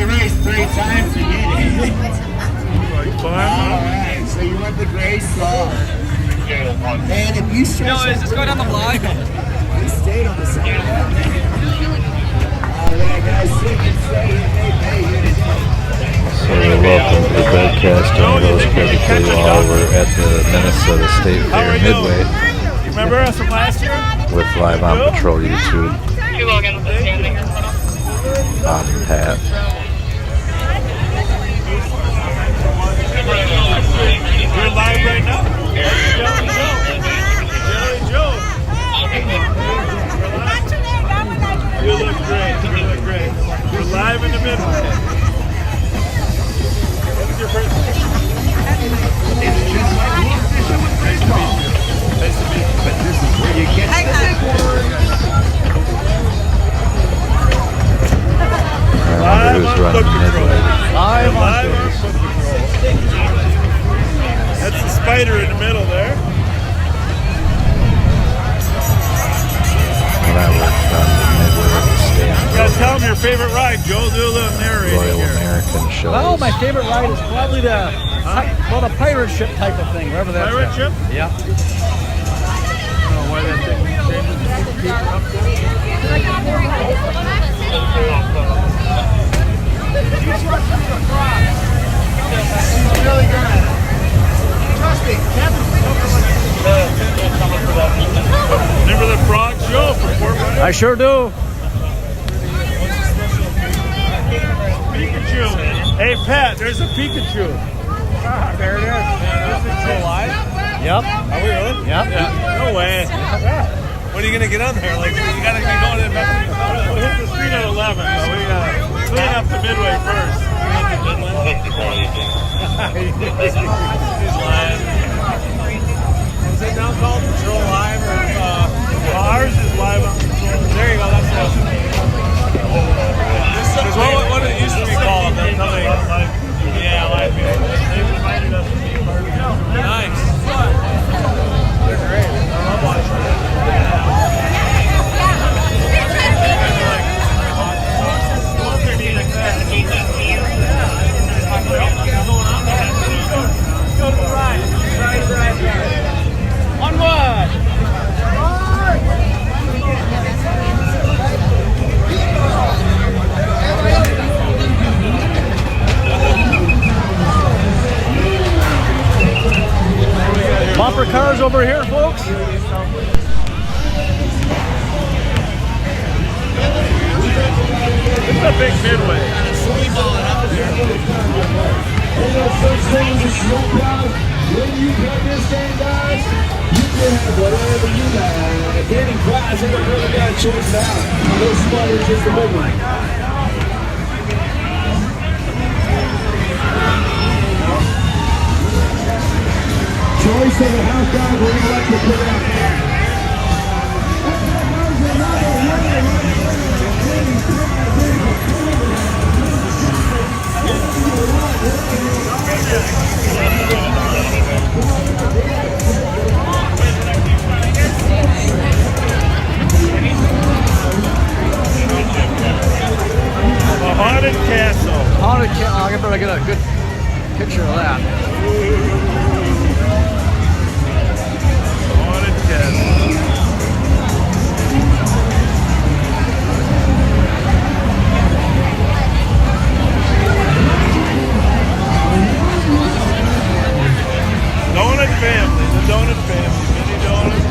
the race 3 times and you did. Fun. Alright, so you went the gray star. And if you show No, is this going on the vlog? you stayed on the side. Alright, guys, sit and stay here. They pay you today. So welcome to the broadcast on Rose Credit for you all. We're at the Minnesota State Fair Midway. You remember us from last year? With Live on Patrol YouTube. You Logan with the standing. Bob and Pat. We're live right now. Jelly Joe. You look great. You look great. We're live in the Midway. What's your first name? It's just like Wolf Fishing with baseball. Nice to meet you. But this is where you get the big one. I wonder who's running the Midway. Live on foot control. That's the spider in the middle there. When I worked on the Midway at the You gotta stand. tell them your favorite ride. Joe Dula narrating Royal here. American shows. Well, my favorite ride is probably the pirate ship type of thing, wherever that's Pirate at. ship? Yeah. I don't know why that thing changes people up He's really good at it. Trust me, Kevin. Remember the frog show from Fort Wayne? I sure do. Pikachu. Hey Pat, there's a Pikachu. There it is. Is it still alive? Yep. Are we really? Yep. No way. When are you gonna get on there? Like you gotta be going in. We'll hit the street at 11, but we gotta clean up the Midway first. He's lying. Is it now called Patrol Live or ours is Live on Patrol? There you go. That's what. Because what it used to be called, then something. Yeah, Live Music. They invited us to be part of it. Nice. They're great. I love watching it. Onward! Bumper cars over here, folks. It's a big Midway. When you play this game, guys, you can have whatever you like. Any prize, ain't really got a choice now. No smarter, just a big one. Choice of the house, guys, where you like to put it out there. A haunted castle. I better get a good picture of that. Haunted castle. Donut family, the donut family, mini donuts.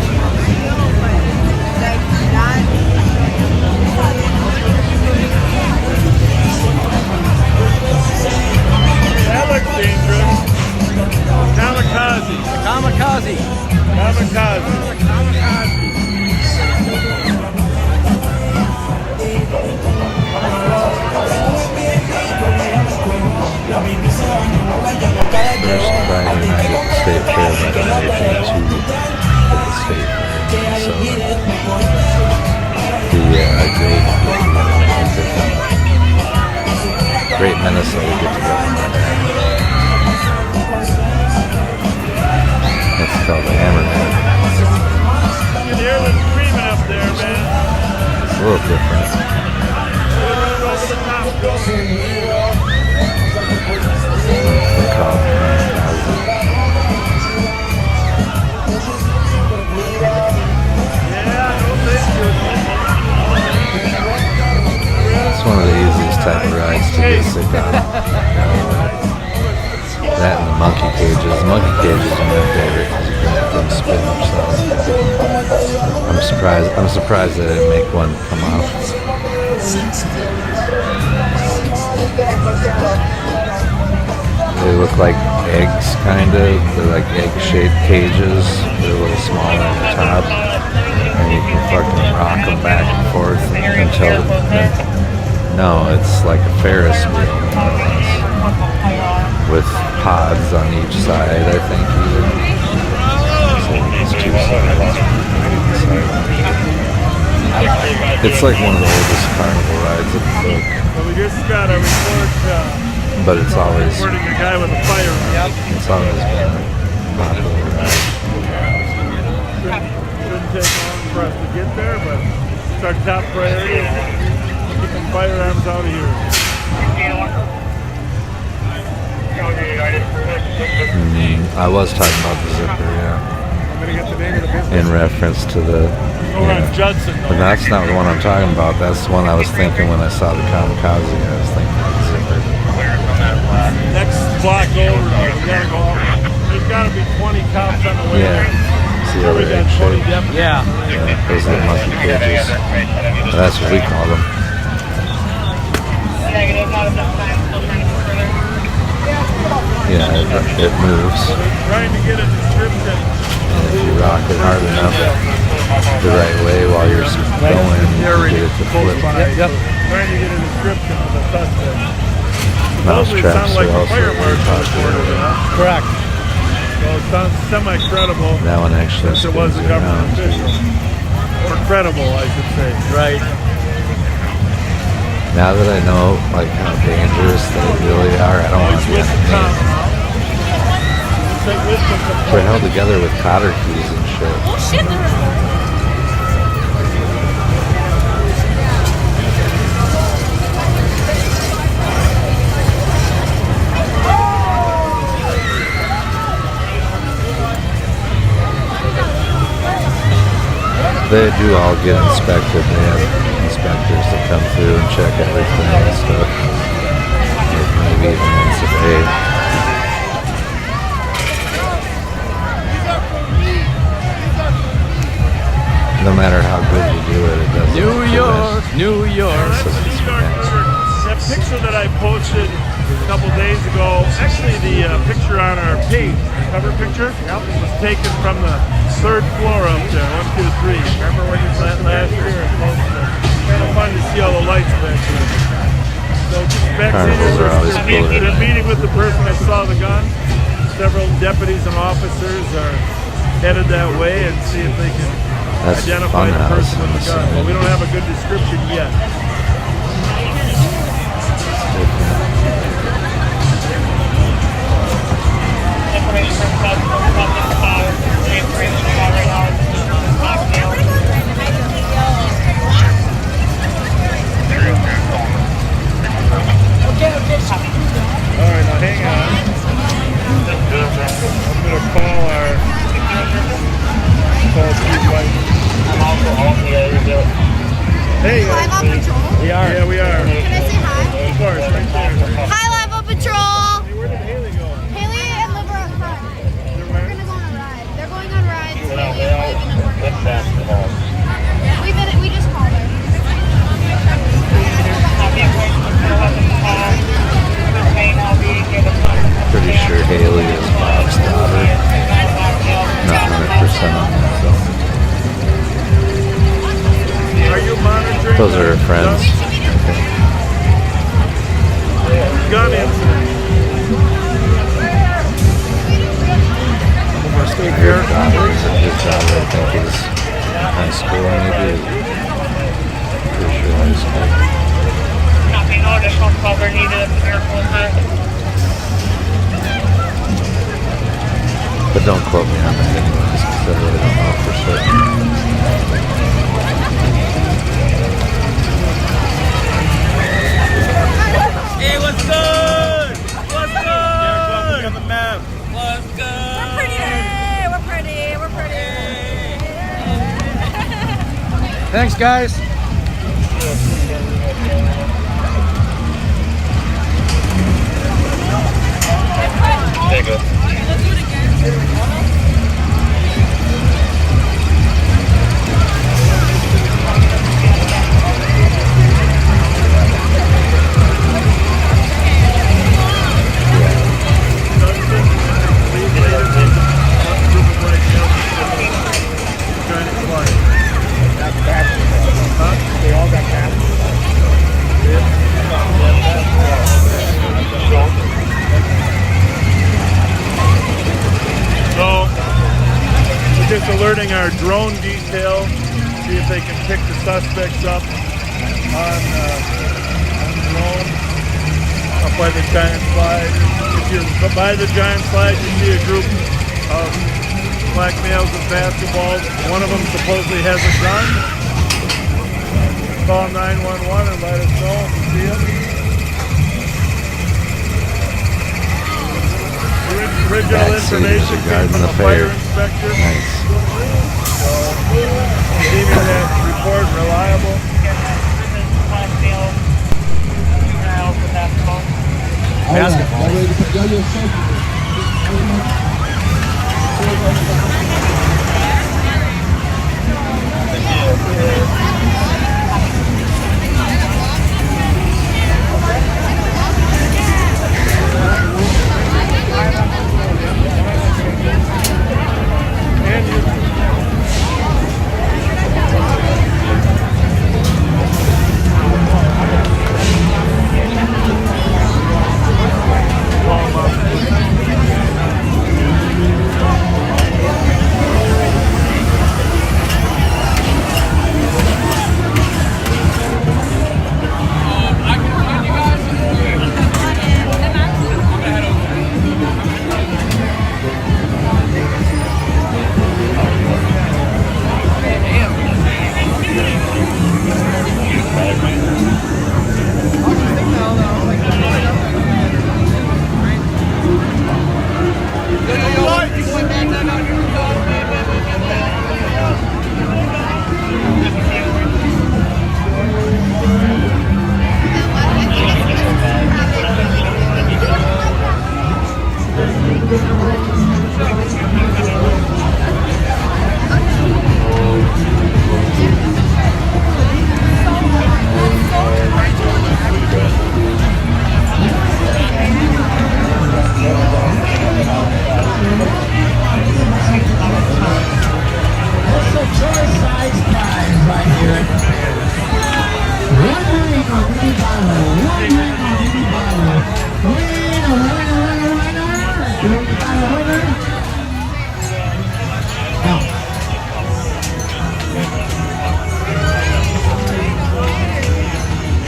That looks dangerous. Kamikaze. Kamikaze. Kamikaze. First Friday night at the State Fair, that night at 2 at the State Fair in Minnesota. Great Minnesota get together. That's called the Hammerhead. You can hear them screaming up there, man. It's a little different. Over the top. type of rides to get sick on. That and the monkey cages. Monkey cages are my favorite because you can make them spin themselves. I'm surprised they didn't make one come off. They look like eggs, kind of. They're like egg-shaped cages. They're a little smaller on the top. And you can fucking rock them back and forth until... No, it's like a Ferris wheel, more or less. With pods on each side, I think, even. So it's two sides. It's like one of the oldest carnival rides in the book. Well, we just got a report. But it's always... Reporting a guy with a fire. Yep. It's always been a popular ride. Shouldn't take long for us to get there, but it's our top priority. Keeping firearms out of here. I was talking about the zipper, yeah. I'm gonna get the name of the business. In reference to the... Over on Judson, though. But that's not the one I'm talking about. That's the one I was thinking when I saw the kamikaze. I was thinking of the zipper. Next block over, we gotta go up. There's gotta be 20 cops on the way. Yeah. See how We they're got 20 egg-shaped? deputies. Yeah. Yeah, those are the monkey cages. That's what we call them. Yeah, it moves. Trying to get a description. And if you rock it hard enough the right way while you're going, you can get it to flip. Yep. Trying to get a description of the suspect. Mouse Supposedly it traps sounds like are a also fire very marshal popular. reported, huh? Correct. So it sounds semi-credible. That one actually Since it was spins a government around too. official. Or credible, I should say. Right. Now that I know like how dangerous they really are, I don't want to be on the main. They're held together with cotter keys and shit. Oh shit! They do all get inspected. They have inspectors that come through and check everything and stuff. Like maybe even once a day. No matter how good you do it, it doesn't. New York, New York. That picture that I posted a couple days ago, actually the picture on our page, the cover picture, was taken from the third floor up there, 1, 2, 3. Remember when you saw it last year? Kind of fun to see all the lights back there. So just Carnivals are always cooler. they're meeting with the person that saw the gun. Several deputies and officers are headed that way and see if they can That's identify the Funhouse, person with I'm the gun. But we don't have a good description yet. Alright, now hang on. I'm gonna call our chief wife. Hey, Live on patrol. we are. Yeah, we are. Can I say hi? Of course, right there. Hi, Live on patrol. Hey, where did Haley go? Haley and Liv are up front. They're We're gonna go on a ride. They're going on rides. Haley and Liv and then we're gonna go on. We just called her. Pretty sure Haley is Bob's daughter. Not 100% on that though. Are you monitoring? Those are her friends. Gun incident. Her daughter, his daughter, I think, is high school maybe. Pretty sure high school. Nothing additional cover needed at the airport. But don't quote me on that anyways, because I really don't know for certain. Hey, what's good? What's good? Yeah, on the map. What's good? We're pretty. We're pretty. We're pretty. Thanks, guys. starting our drone detail. See if they can pick the suspects up on drone up by the giant slide. If you're by the giant slide, you see a group of black males with basketballs. One of them supposedly has a gun. Call 911 and let us know if you see it. Original Backseat information is came regarding from the a fire fair. inspector. Nice. So, deeming that report reliable. Black male, juveniles with basketball. Basketball. Y'all ready to put y'all your safety.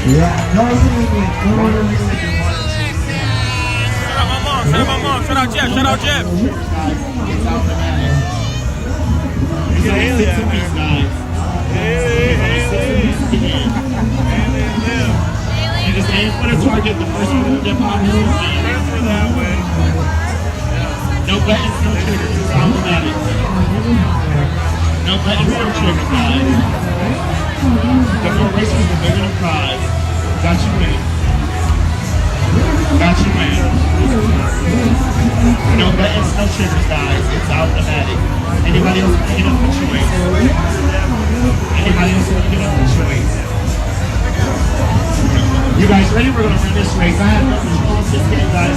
Yeah, no Shout out Jeff. Shout out Jeff. You get Haley out there. You just aim for the target, the first one to dip on his Transfer that way. No buttons, no triggers, it's automatic. No buttons, no triggers, guys. The more racers, the bigger the prize. Got you, man. Got you, man. No buttons, no triggers, guys. It's automatic. Anybody else want to get up for choice? Anybody else want to get up for choice? You guys ready? We're going to run this race. I have no control of this game, guys.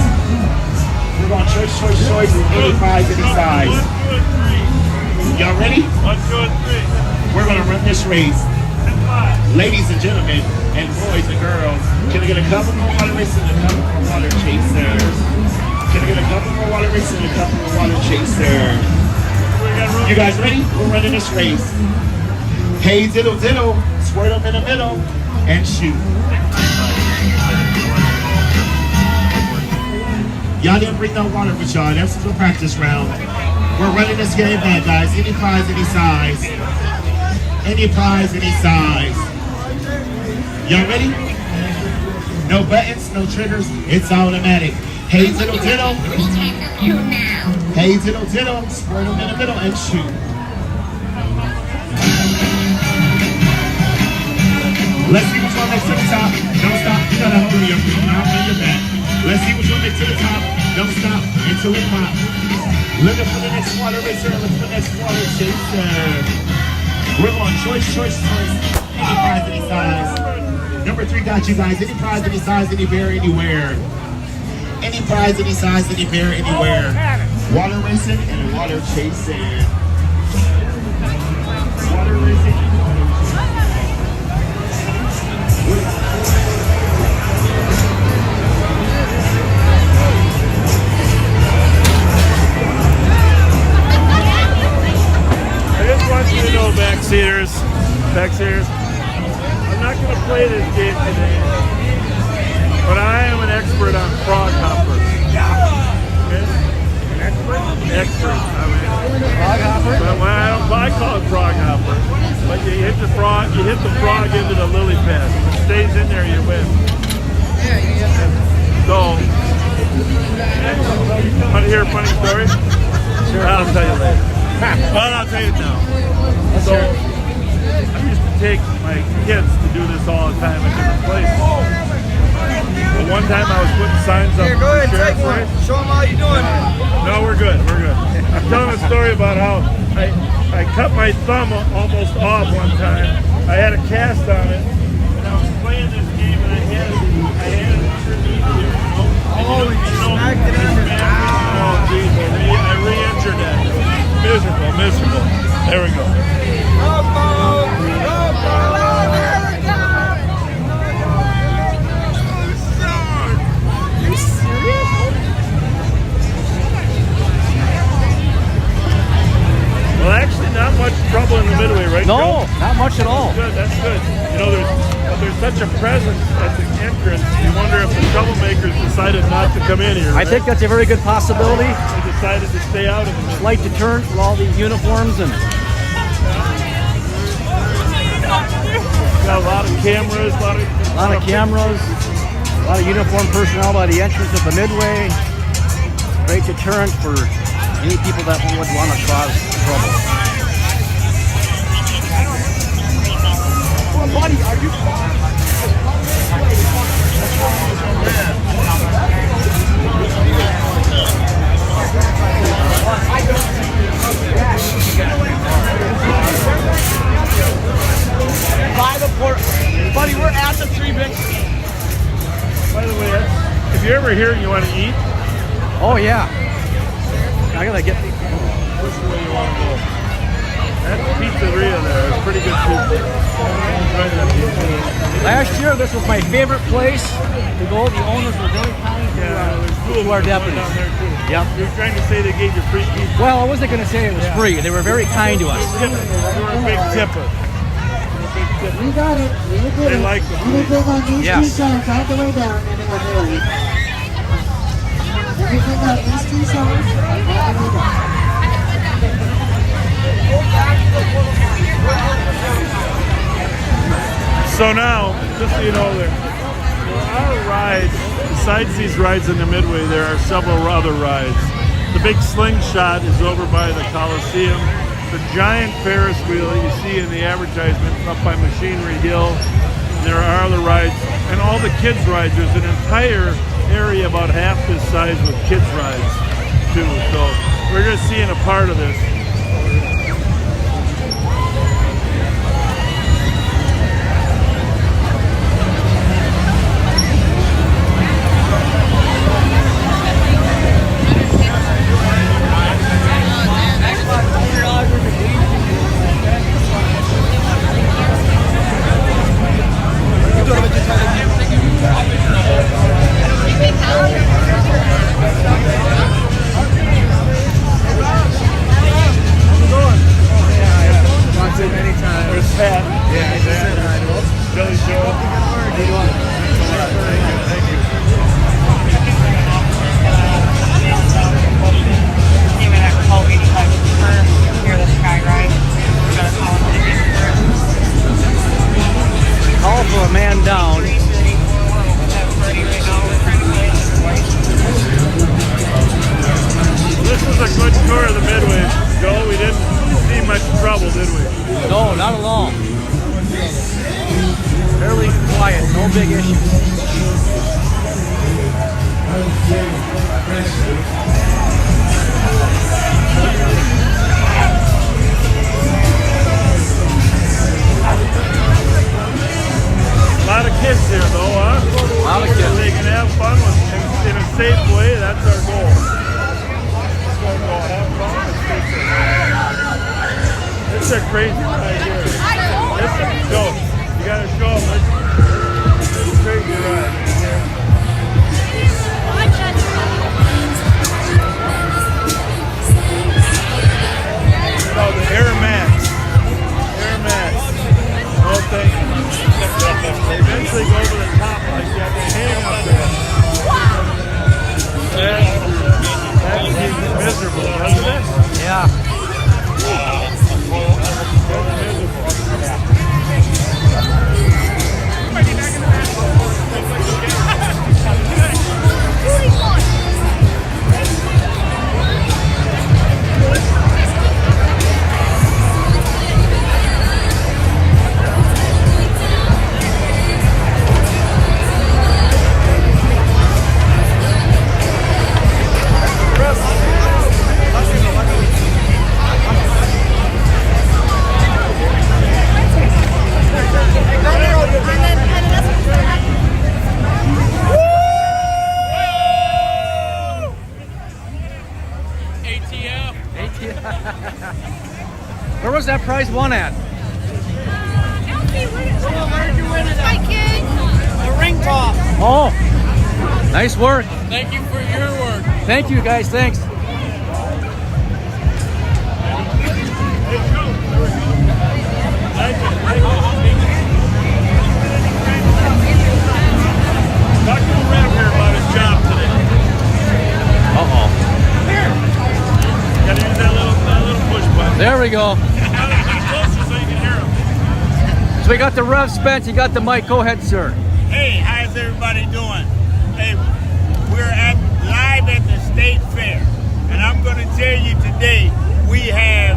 We're going choice, any prize, any size. 1, 2, and 3. Y'all ready? 1, 2, and 3. We're going to run this race. 10, 5. Ladies and gentlemen, and boys and girls, can I get a couple more water races and a couple more water chasers? Can I get a couple more water races and a couple more water chasers? You guys ready? We're running this race. Hey, diddle diddle, squirt them in the middle, and shoot. Y'all didn't bring no water with y'all. That's the practice round. We're running this game back, guys. Any prize, any size. Any prize, any size. Y'all ready? No buttons, no triggers. It's automatic. Hey, diddle diddle. Hey, diddle diddle. Squirt them in the middle and shoot. Let's see which one makes to the top. Don't stop. You gotta hold your arm on your back. Let's see which one makes to the top. Don't stop until it pops. Looking for the next water racer. Looking for the next water chaser. We're on choice. Any prize, any size. Number 3 got you guys. Any prize, any size, any bear, anywhere. Any prize, any size, any bear, anywhere. Water racing and water chasing. Water racing and water Bex here. I'm not going to play this game today, but I am an expert on frog hoppers. Okay? Expert? Expert. Frog hopper? But when I call it frog hopper. But you hit the frog into the lily pad. If it stays in there, you win. So, want to hear a funny story? Sure. I'll tell you later. Well, I'll tell you now. So, I used to take my kids to do this all the time at different places. But one time I was putting signs up. Here, go ahead, take one. Show them how you doing. No, we're good. We're good. I'm telling a story about how I cut my thumb almost off one time. I had a cast on it, and I was playing this game, and I had it underneath here. Oh, you smacked it in there. Oh, geez, I re-injured that. Miserable. There we go. You serious? Well, actually, not much trouble in the midway, right? No, Joe? not much at all. That's good. You know, there's such a presence at the entrance. You wonder if the troublemakers decided not to come in here. I think that's a very good possibility. They decided to stay out of the midway. Light deterrent with all these uniforms and Got a lot of cameras, a lot of cameras, a lot of uniformed personnel by the entrance of the midway. Great deterrent for any people that would want to cause trouble. Well, buddy, are you? By the port, buddy, we're at the 3 big. By the way, if you're ever here and you want to eat, Oh yeah. I gotta get. this is where you want to go. That pizzeria there is pretty good pizza. Try that pizza. Last year, this was my favorite place to go. The owners were very kind Yeah, there's two to our of them deputies. down there too. Yep. You're trying to say they gave you free pizza. Well, I wasn't gonna say it was free. They were very kind to us. You were a big tipper. We got it. We did They it. like the Anything on these Yes. two songs all the way down, anyone really. Everything on these two songs all the way down. So now, just so you know, there are rides. Besides these rides in the midway, there are several other rides. The big slingshot is over by the Coliseum. The giant Ferris wheel that you see in the advertisement up by Machinery Hill. There are other rides, and all the kids' rides. There's an entire area about half this size with kids' rides, too. So we're just seeing a part of this. There's Pat. Yeah, I just said hi to him. Billy Joe. Thank you. Give me that call 85 for near the sky ride. We're gonna call him again. Call for a man down. This was a good tour of the midway. Joe, we didn't see much trouble, did we? No, not at all. Fairly quiet, no big issues. A lot of kids here, though, huh? A lot of kids. They can have fun with in a safe way. That's our goal. Let's go have fun and stay safe. This is a crazy ride here. This is go. You gotta show them. This is a crazy ride right here. Oh, the Air Max. Air Max. where's that prize won at? My kid. The ring toss. Oh, nice work. Thank you for your work. Thank you, guys. Thanks. Talk to the rep here about his job today. Uh-oh. Gotta use that little push button. There we go. Closer so you can hear him. So we got the Rev Spence. You got the mic. Go ahead, sir. Hey, how's everybody doing? Hey, we're live at the State Fair, and I'm going to tell you today we have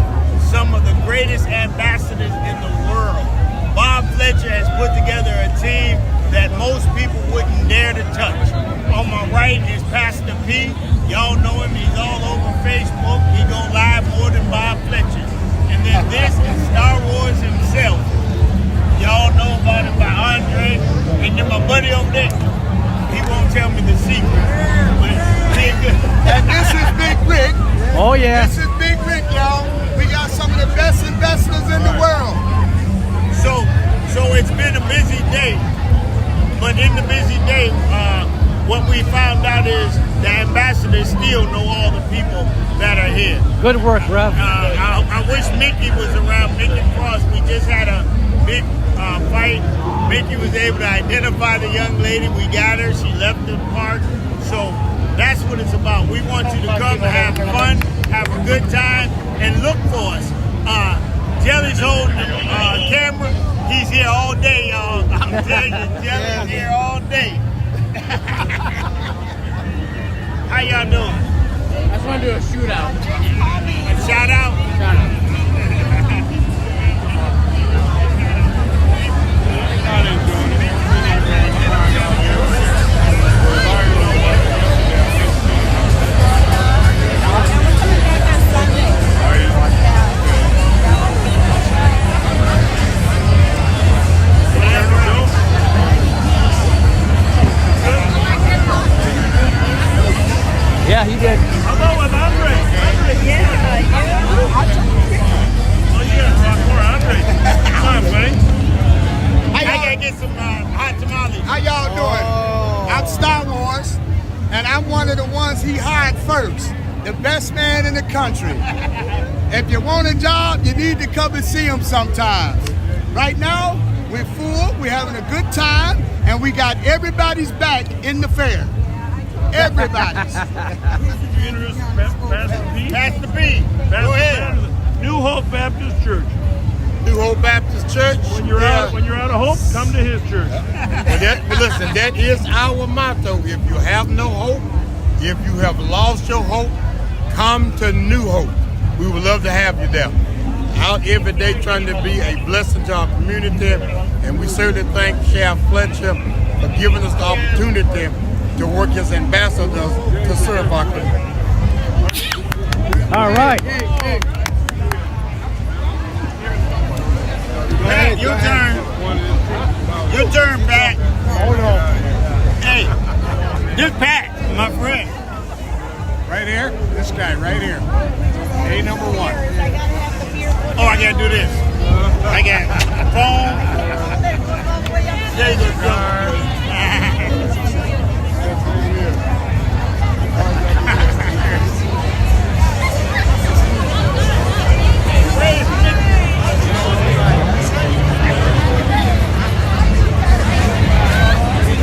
some of the greatest ambassadors in the world. Bob Fletcher has put together a team that most people wouldn't dare to touch. On my right is Pastor P. Y'all know him. He's all over Facebook. He go live more than Bob Fletcher. And then this is Star Wars himself. Y'all know about him by Andre. And then my buddy over there, he won't tell me the secret. But he good. And this is Big Rick. Oh, yeah. This is Big Rick, y'all. We got some of the best investors in the world. So it's been a busy day. But in the busy day, what we found out is the ambassadors still know all the people that are here. Good work, Rev. I wish Mickey was around, Mickey Frost. We just had a big fight. Mickey was able to identify the young lady. We got her. She left the park. So that's what it's about. We want you to come and have fun, have a good time, and look for us. Jelly's holding the camera. He's here all day, y'all. I'm telling you, Jelly's here all day. How y'all doing? I just want to do a shootout. A shout out? Shout out. Yeah, he did. How about with Andre? Oh, you gotta talk more Andre. Come on, buddy. I gotta get some hot tamales. How y'all doing? I'm Star Wars, and I'm one of the ones he hired first. The best man in the country. If you want a job, you need to come and see him sometimes. Right now, we're full, we're having a good time, and we got everybody's back in the fair. Everybody's. Could you introduce Pastor P? Pastor B. Go ahead. New Hope Baptist Church. New Hope Baptist Church. When you're out of hope, come to his church. Listen, that is our motto. If you have no hope, if you have lost your hope, come to New Hope. We would love to have you there. Out every day trying to be a blessing to our community, and we certainly thank Sheriff Fletcher for giving us the opportunity to work as ambassadors to serve our community. All right. Pat, your turn. Your turn, Pat. Hold on. Hey, this Pat, my friend. Right here, this guy right here. A number one. Oh, I gotta do this. I got phone. There you go.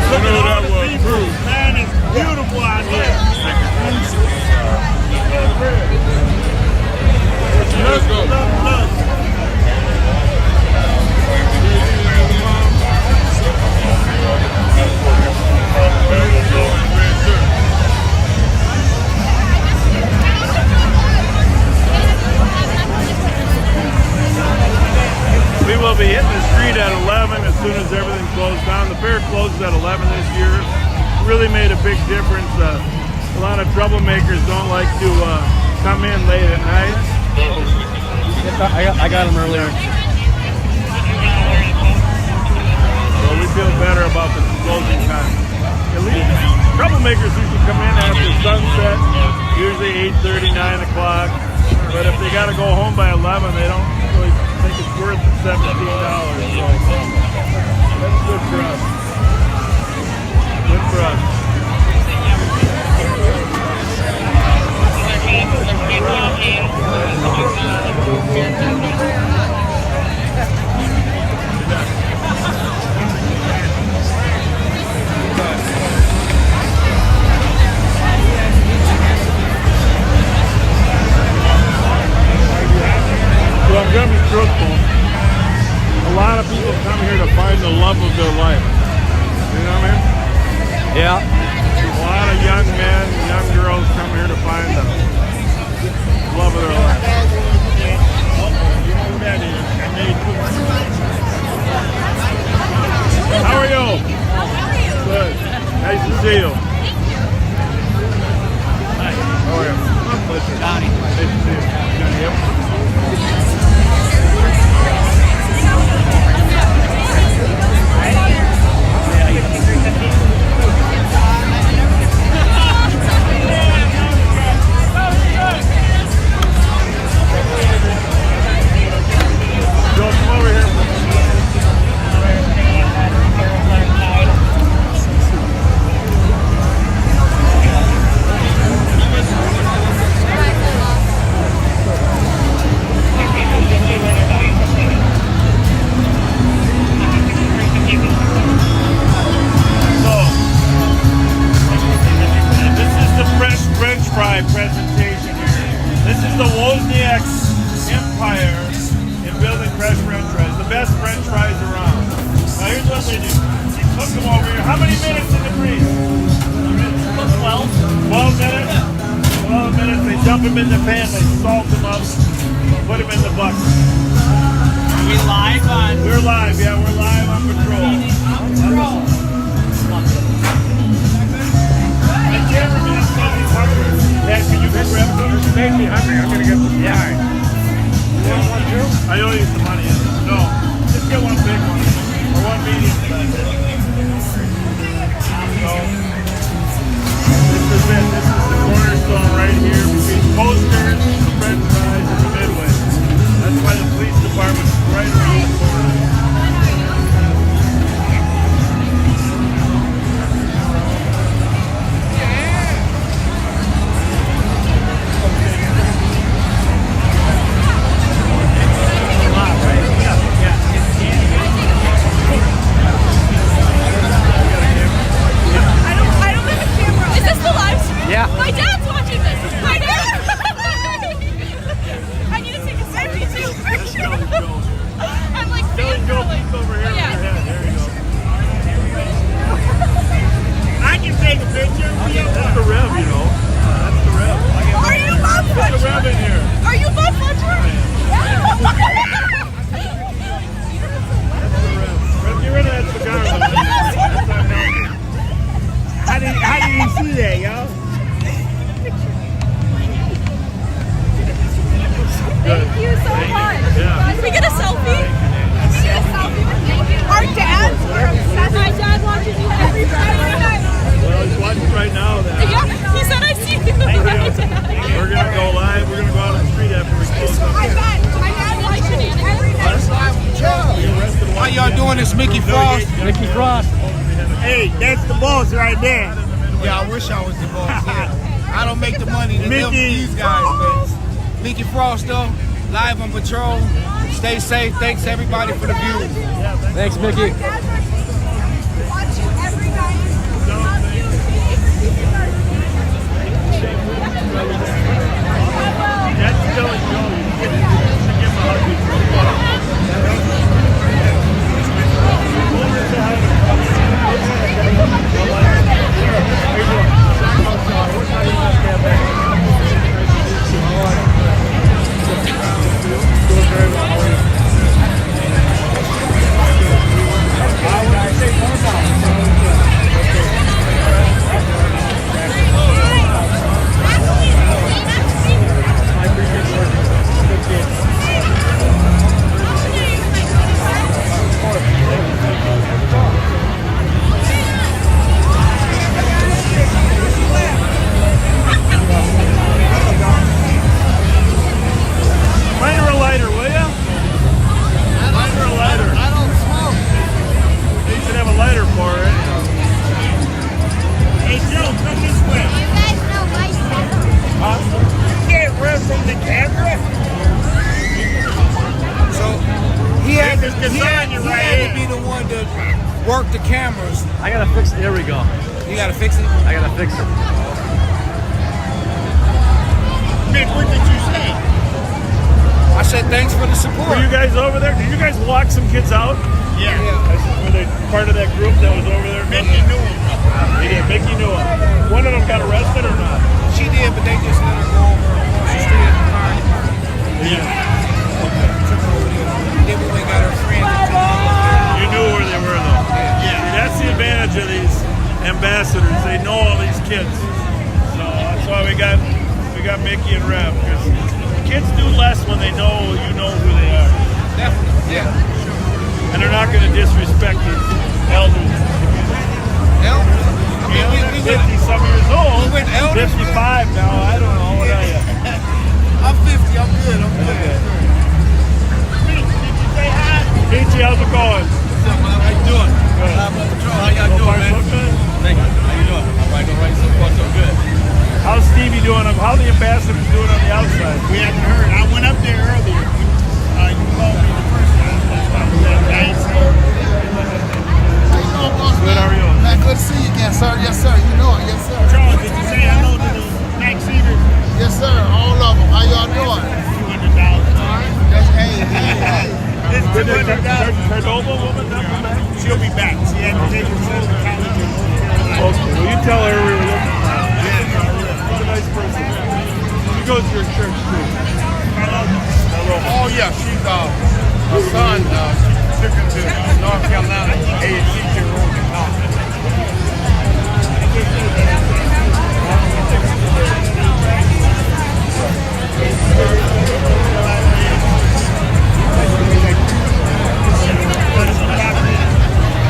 Look at all the people. Man, it's beautiful out here. Let's go. We will be hitting the street at 11 as soon as everything closes down. The fair closes at 11 this year. Really made a big difference. A lot of troublemakers don't like to come in late at night. I got him earlier. So we feel better about the closing time. At least troublemakers usually come in after sunset, usually 8:30, 9 o'clock. But if they got to go home by 11, they don't really think it's worth $17. So that's good for us. Good for us. So I'm going to be truthful. A lot of people come here to find the love of their life. You know what I mean? Yeah. A lot of young men, young girls come here to find the love of their life. You know who that is? How are you? Good. Nice to see you. Hi. How are you? Pleasure. Donnie. Nice to see you. Johnny, yep. Joe, come over here. French fry presentation here. This is the Wozniak's empire in building fresh French fries. The best French fries around. Now here's what they do. They cook them over here. How many minutes in the freeze? 12. 12 minutes? 12 minutes. They dump them in the pan. They salt them up. Put them in the bucket. Are we live on? We're live. Yeah, we're live on Patrol. Dad, can you go grab some? You made me hungry. I'm going to get some fries. You want one too? I owe you some money. No. Just get one big one. Or one medium size. So, this is it. This is the cornerstone right here between posters, the French fries, and the Midway. That's why the police department is right around the corner. Yeah. My dad's watching this. My dad. I need to take a selfie too. I'm like fangirling. Over here. Yeah. There you go. I can take a picture. That's the rev, you know. That's the rev. Are you Bob Put the rev in here. Are you Bob Fletcher? That's the rev. Rev, get rid of that cigar. That's not healthy. How did you see that, y'all? Thank you so much. Yeah. Can we get a selfie? Can we get a selfie? Thank you. Our dads were obsessed. My dad watches you every night. Well, he's watching right now. Then. Yeah, he said I see you. We're going to go live. We're going to go out on the street after we close up. I bet. My dad watches you every night. How y'all doing? It's Mickey Frost. Mickey Frost. Hey, that's the boss right there. Yeah, I wish I was the boss. Yeah. I don't make the money to them Mickey these guys, man. Mickey Frost, though, live on Patrol. Stay safe. Thanks everybody for the view. Thanks, Mickey. Watch you every night. That's still a show. You should give him a hug. come this way. You guys know my son. You can't run from the camera. So he had This is to Cassandra right be the one to work the cameras. I gotta fix it. There we go. You gotta fix it. I gotta fix it. Mick, what did you say? I said thanks for the support. Were you guys over there? Did you guys walk some kids out? Yeah. Were they part of that group that was over there? Mickey knew him. They did. Mickey knew him. One of them got arrested or not? She did, but they just let her go over across the street at the car. Yeah. Took her over there. Then we went and got her friends. and took her over there. You knew where they were though. Yeah. See, that's the advantage of these ambassadors. They know all these kids. So that's why we got Mickey and Rev, because kids do less when they know you know who they are. Definitely, yeah. And they're not going to disrespect these elders. Elders? You know, they're 50-some years old. We went elders, 55 now. I don't know. What are you? I'm 50. I'm good. I'm good. Okay. Peachy, how's it going? What's up, man? How you doing? Good. Patrol, how y'all So far, doing, man? so good? Thank you. How you doing? I'm right, all right. So far, so good. How's Stevie doing? How the ambassadors doing on the outside? We haven't heard. I went up there earlier. You called me the first time. Good, how are you? Man, good to see you again, sir. Yes, sir. You know it. Yes, sir. Charles, did you say hello to the backseaters? Yes, sir. All of them. How y'all doing? $200. Yes, hey. This Did the $200. Cordova woman not come back? She'll be back. She had to take her son to college in North Carolina. Okay, well, you tell her we were looking for her. She's a nice person. She goes to your church, too. Oh yeah, she's her son took her to North Carolina. A&T enrolled in college.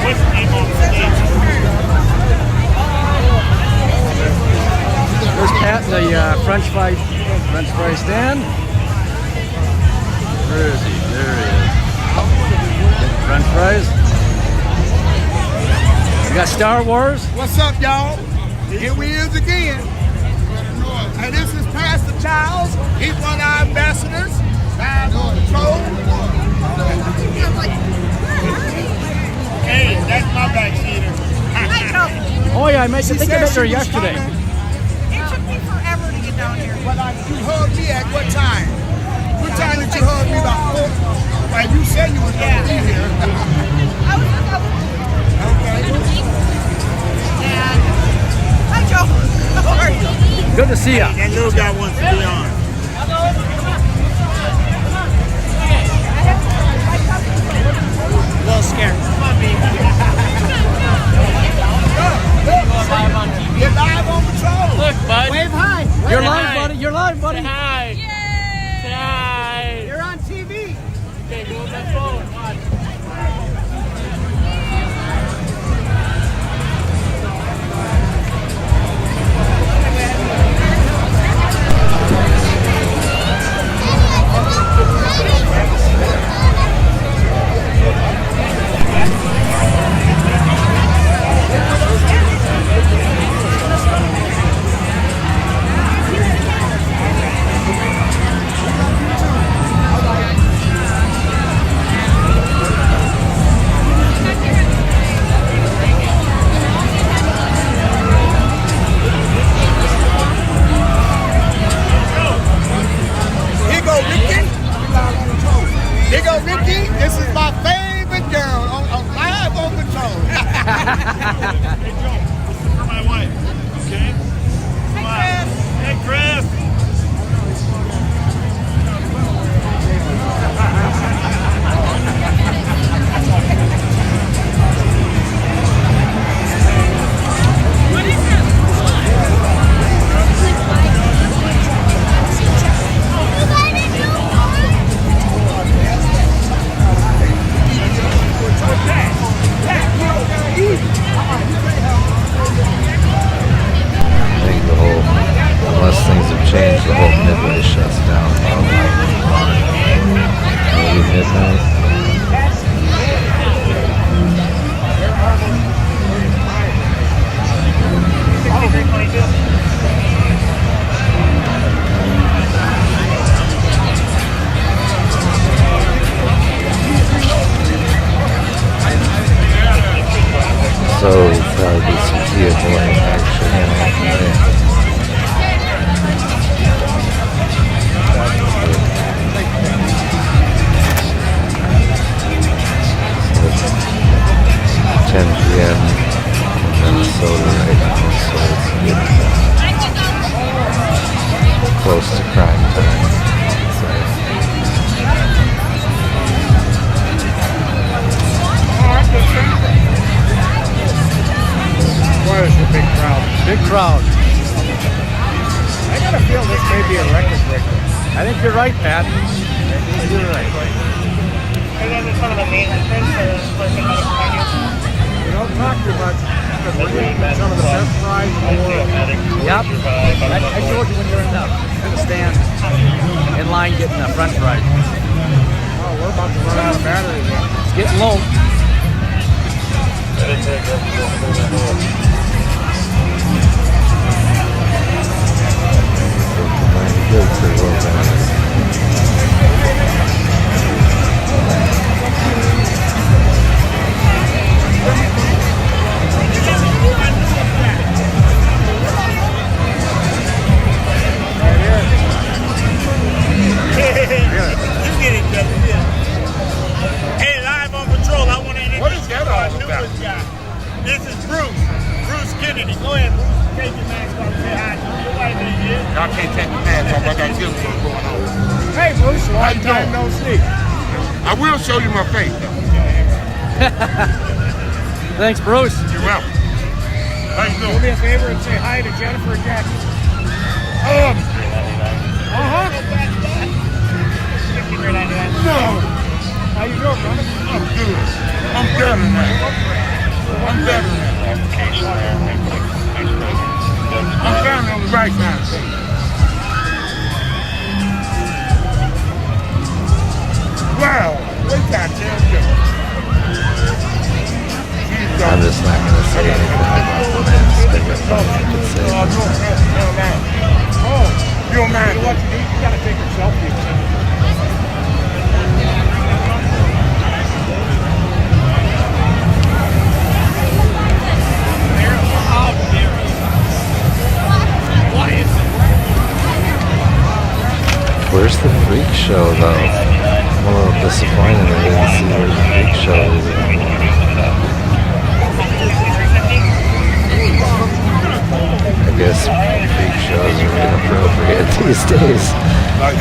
What's the name of the stage? There's Pat in the French fry stand. Where is he? There he is. French fries. We got Star Wars. What's up, y'all? Here we is again. And this is Pastor Charles. He's one of our ambassadors. Live on patrol. Hey, that's my backseater. Oh yeah, I think I met her yesterday. It took me forever to get down here. Well, you hugged me at what time? What time did you hug me about? Like you said you was going to be here. Okay. And hi, Joe. How are you? Good to see ya. That little guy wants to be on. A little scared. You're live on patrol. Look, bud. Wave hi. You're live, buddy. You're live, buddy. Hi. Say hi. You're on TV. Okay, go with that phone. Watch. Here go Ricky. Here go Ricky. This is my favorite girl on live on patrol. Hey, Joe, this is for my wife. Okay? Come on. Hey, Chris. I think the whole, unless things have changed, the whole Midway shuts down about maybe midnight. close to crime time. So, Boy, there's a big crowd. Big crowd. I got a feel this may be a record breaker. I think you're right, Pat. You're right. Are you guys in front of the main entrance or something like behind you? We don't talk too much because we're getting some of the best fries in the world. Yep. I showed you when you're in the stand, in line getting the French fries. Oh, we're about to run out of battery again. It's getting low. good for low battery. Hey, live on patrol, I want to introduce What is that all our about? newest guy. This is Bruce Kennedy. Go ahead, Bruce. Take your mask off and say hi to your wife in here. Y'all can't take the mask off. I got this going on. Hey, Bruce, long time no see. I will show you my face, though. Thanks, Bruce. You're welcome. How you Do doing? me a favor and say hi to Jennifer and Jackie. No. How you doing, brother? I'm good. I'm better now. I'm better now. I'm finally on the right side of things. Wow. What did I tell you? I'm just not going to say anything about the mask. I guess all I could say is Oh, you don't mind. What you need, you gotta take a selfie. where's the freak show, though? I'm a little disappointed I didn't see where the freak show is anymore. I guess freak shows are inappropriate these days. But,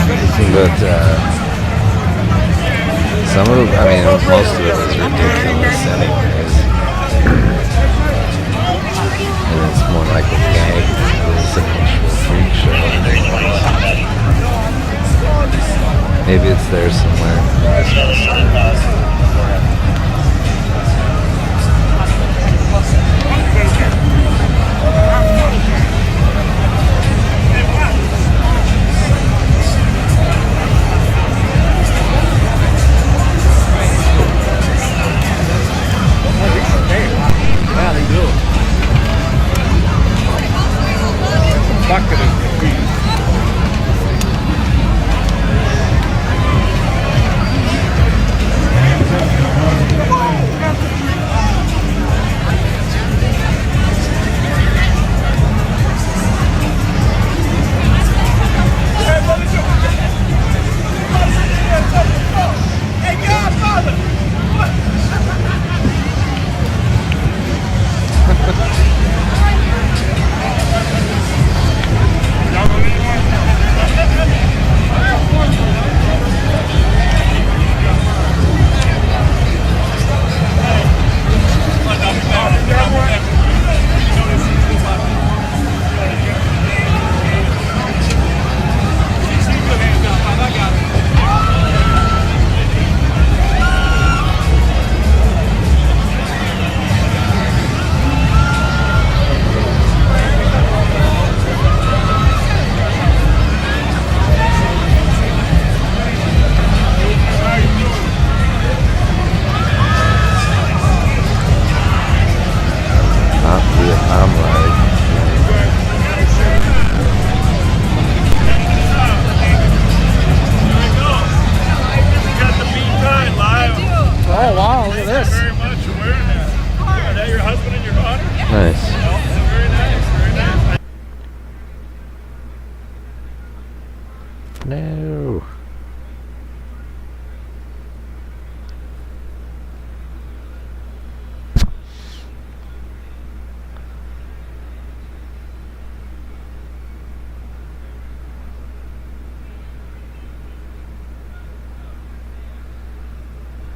some of I mean, most of it is ridiculous anyways. And it's more like a gag than it's an actual freak show. Maybe it's there somewhere. I just missed it. Yeah, they do. Bucket of defeat.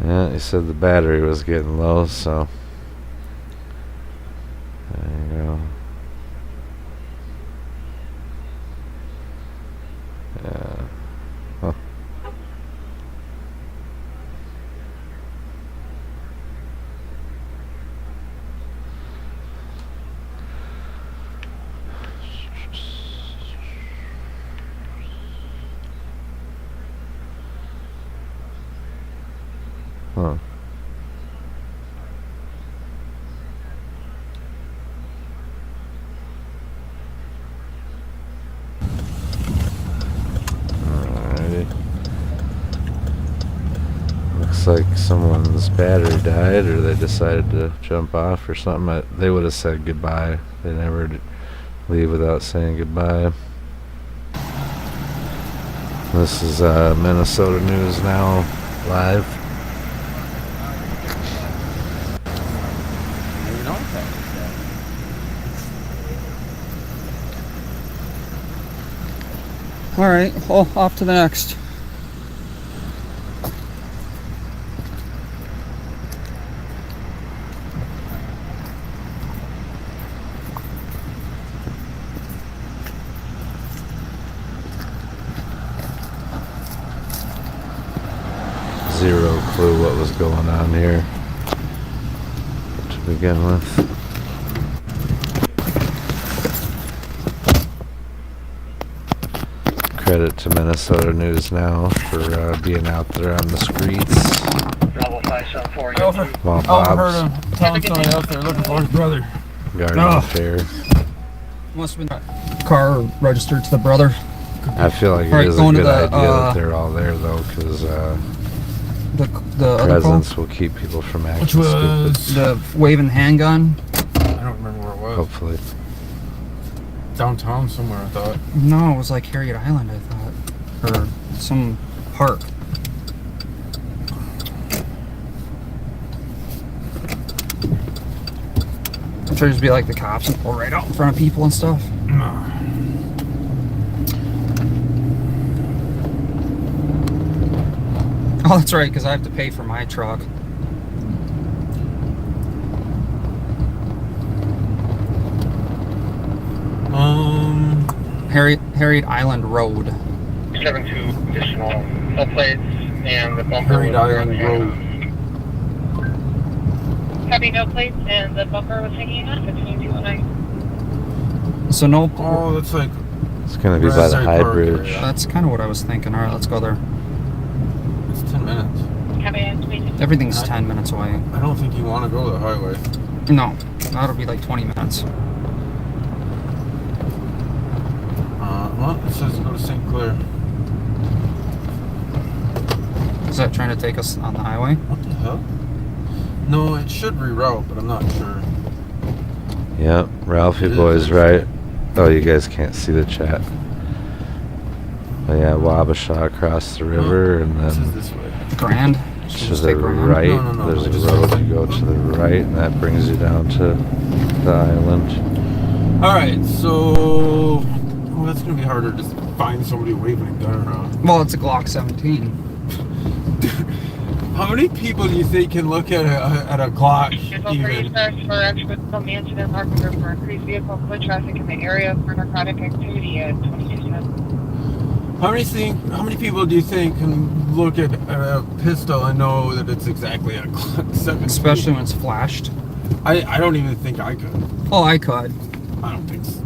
Yeah, he said the battery was getting low, so there you go. Yeah. Huh. Huh. Alrighty. Looks like someone's battery died, or they decided to jump off or something. They would have said goodbye. They never leave without saying goodbye. This is Minnesota News Now live. All right, well, off to the next. Zero clue what was going on here to begin with. Credit to Minnesota News Now for being out there on the streets. While Bob's telling somebody else they're looking for his brother. guarding the fair. Must have been car registered to the brother. I feel like it is a good idea that they're all there though, because the presents will keep people from acting which was stupid. the waving handgun. I don't remember where it was. Hopefully. Downtown somewhere, I thought. No, it was like Harriet Island, I thought, or some park. I'm sure it'd be like the cops and pull right out in front of people and stuff. Oh, that's right, because I have to pay for my truck. Harriet Island Road. 72 additional full plates and the bumper. Harriet Island Road. Copy, no plates, and the bumper was hanging on 15209. So no. Oh, that's like. It's gonna be by the High Bridge. That's kind of what I was thinking. All right, let's go there. It's 10 minutes. Everything's 10 minutes away. I don't think you want to go to the highway. No, that'll be like 20 minutes. Well, it says go to St. Clair. Is that trying to take us on the highway? What the hell? No, it should reroute, but I'm not sure. Yep, Ralphie Boy's right. Oh, you guys can't see the chat. But yeah, Wabasha across the river, and This is then this way. Grand? to the right. No, There's a just road you go to the right, and that brings you down to the island. Alright, so. Well, that's going to be harder to find somebody waving a gun around. Well, it's a Glock 17. How many people do you think can look at a Glock even? For experts on the incident marker for increased vehicle foot traffic in the area for narcotic activity at 2210. How many people do you think can look at a pistol and know that it's exactly a Glock 17? Especially when it's flashed. I don't even think I could. Oh, I could. I don't think so.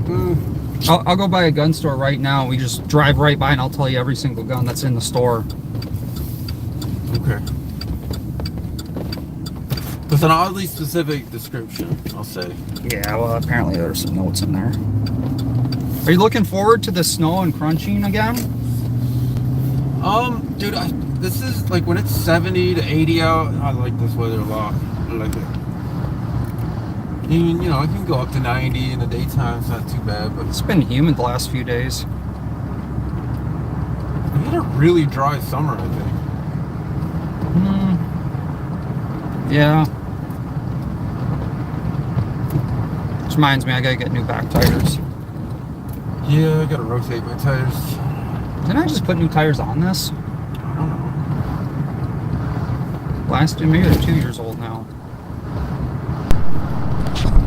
I'll go by a gun store right now. We just drive right by and I'll tell you every single gun that's in the store. Okay. With an oddly specific description, I'll say. Yeah, well, apparently there's some notes in there. Are you looking forward to the snow and crunching again? Dude, this is like when it's 70 to 80 out. I like this weather a lot. I like it. Even, you know, it can go up to 90 in the daytime. It's not too bad, but It's been humid the last few days. we had a really dry summer, I think. Yeah. Which reminds me, I gotta get new back tires. Yeah, I gotta rotate my tires. Didn't I just put new tires on this? I don't know. Last year, maybe they're 2 years old now.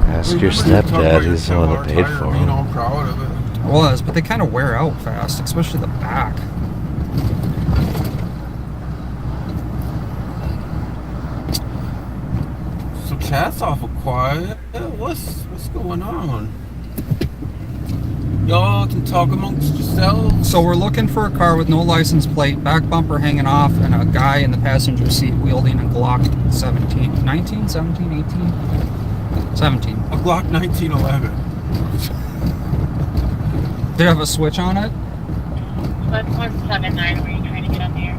Ask your stepdad, he's the one that paid for You know, them. I'm proud of it. It was, but they kind of wear out fast, especially the back. So chat's awful quiet. What's going on? Y'all can talk amongst yourselves. So we're looking for a car with no license plate, back bumper hanging off, and a guy in the passenger seat wielding a Glock 17, 19, 17, 18? 17. A Glock 1911. Did it have a switch on it? That's 179. Were you trying to get on there?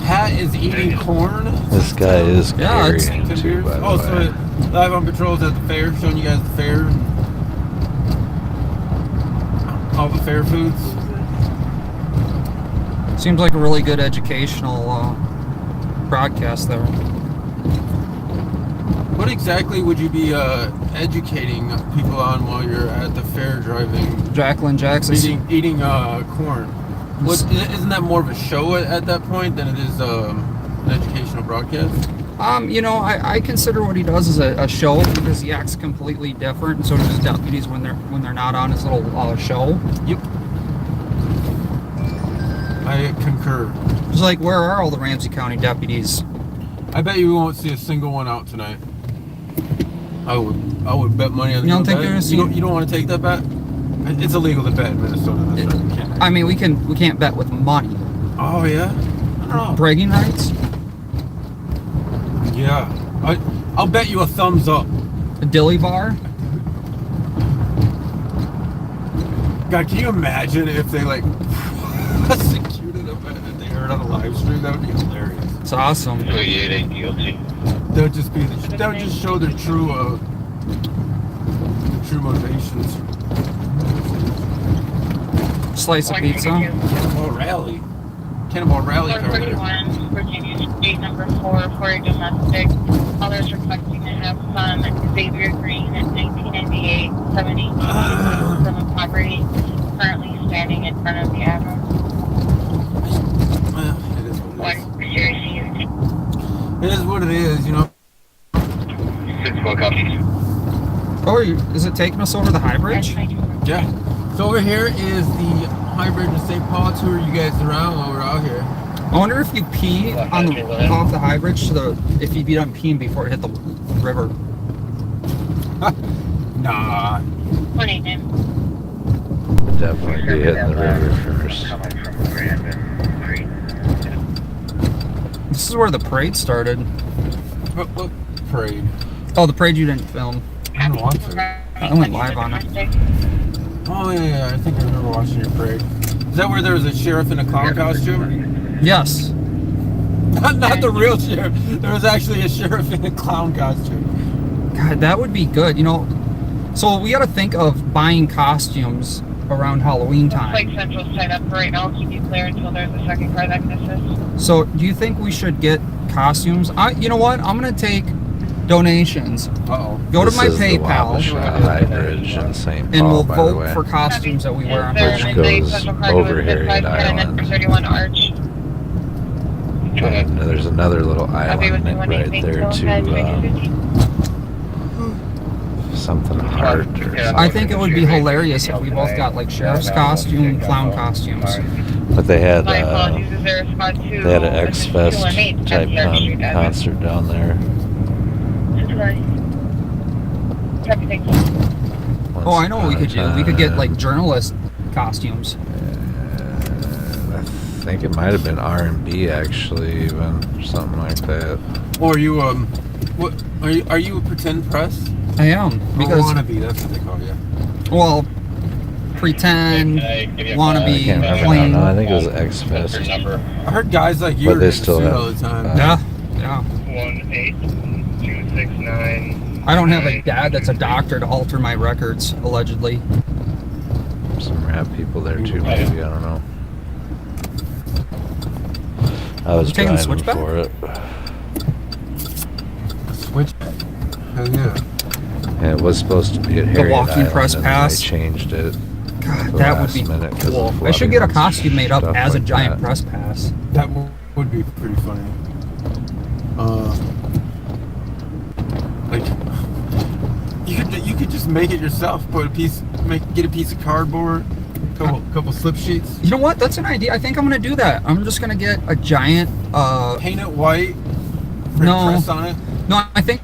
Pat is eating corn. This guy is Yeah, it's- carrying too, by the Oh, way. so live on patrols at the fair, showing you guys the fair. All the fair foods. Seems like a really good educational broadcast there. What exactly would you be educating people on while you're at the fair driving? Jacqueline Jackson. Eating corn. Isn't that more of a show at that point than it is an educational broadcast? You know, I consider what he does as a show because he acts completely different, and so do his deputies when they're not on his little show. Yep. I concur. It's like, where are all the Ramsey County deputies? I bet you won't see a single one out tonight. I would bet money on. You don't think bet. you're gonna see? You don't want to take that bet? It's illegal to bet in Minnesota. That's right. You can't. I mean, we can't bet with money. Oh yeah. I don't know. Bragging rights? Yeah. I'll bet you a thumbs up. A dilly bar? God, can you imagine if they like prosecuted a bet that they heard on a live stream? That would be hilarious. It's awesome. Creating guilty. That would just show their true motivations. Slice of pizza. Cannonball Rally. Cannonball Rally car there. 431, Virginia State number 4 for a domestic. Others requesting to have son Xavier Green at 1998, 70 from a property currently standing in front of the address. Well, it is what it is. It is what it is, you know. 6-4 copies. Oh, is it taking us over the high bridge? Yeah. So over here is the high bridge in St. Paul. Tour you guys around while we're out here. I wonder if you pee off the high bridge if you'd be done peeing before it hit the river. Nah. Definitely be hitting the river first. This is where the parade started. What parade? Oh, the parade you didn't film. I don't want to. I went live on it. Oh yeah, I think I remember watching your parade. Is that where there was a sheriff in a clown costume? Yes. Not the real sheriff. There was actually a sheriff in a clown costume. God, that would be good. You know, so we got to think of buying costumes around Halloween time. Lake Central's tied up for right now. Keep you clear until there's a second car that can assist. So, do you think we should get costumes? You know what? I'm gonna take donations. Uh-oh. Go to This my is the PayPal, Wabasha High Bridge in St. and Paul, we'll by the vote way. for costumes that we wear on Which Halloween. goes over Harriet Island. 31 Arch. And there's another little island right there too. Something hard or something. I think it would be hilarious if we both got like sheriff's costume and clown costumes. But they had My apologies, is there a spot to they had an X Fest 218 type at the Street address? concert down there. Copy, thank you. Oh, I know what we could do. We could get like journalist costumes. I think it might have been R&B actually, even or something like that. Or you what are you a pretend press? I am because wannabe, that's what they call you. well, pretend, wannabe, I can't remember plain. now. No, I think it was X Fest. I heard guys like you But are they in a still suit have, all the time. Yeah. 18269. I don't have a dad that's a doctor to alter my records, allegedly. Some rap people there too, maybe. I don't know. I was You taking the driving switchback? for it. Switchback. Hell yeah. And it was supposed to be at Harriet walking Island, press and pass. Then they changed it. God, the that would last be minute 'cause cool. of I should get a flooding and costume made up stuff as a like giant that. press pass. That would be pretty funny. Like you could just make it yourself. Get a piece of cardboard, couple slip sheets. You know what? That's an idea. I think I'm gonna do that. I'm just gonna get a giant. Paint it white. Press on it. No, I think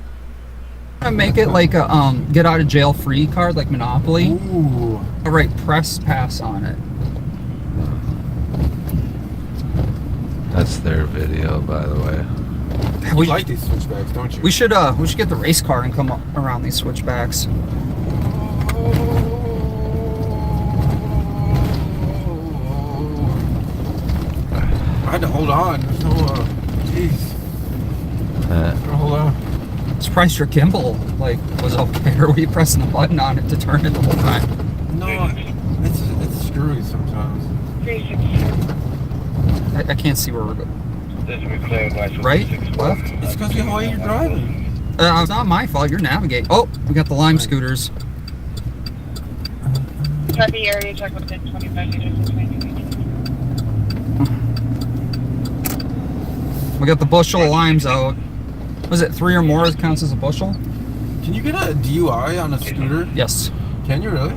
I'm gonna make it like a get out of jail free card, like Monopoly. Ooh. I'll write press pass on it. That's their video, by the way. You like these switchbacks, don't you? We should get the race car and come around these switchbacks. I had to hold on. There's no, jeez. Hold on. I'm surprised your gimbal was okay. Or were you pressing the button on it to turn it the whole time? No, it's screwy sometimes. I can't see where we're going. Right? Left? It's because of the way you're driving. It's not my fault. You're navigating. Oh, we got the Lime scooters. Truckee area, check within 25 meters. We got the bushel of limes out. Was it 3 or more that counts as a bushel? Can you get a DUI on a scooter? Yes. Can you really?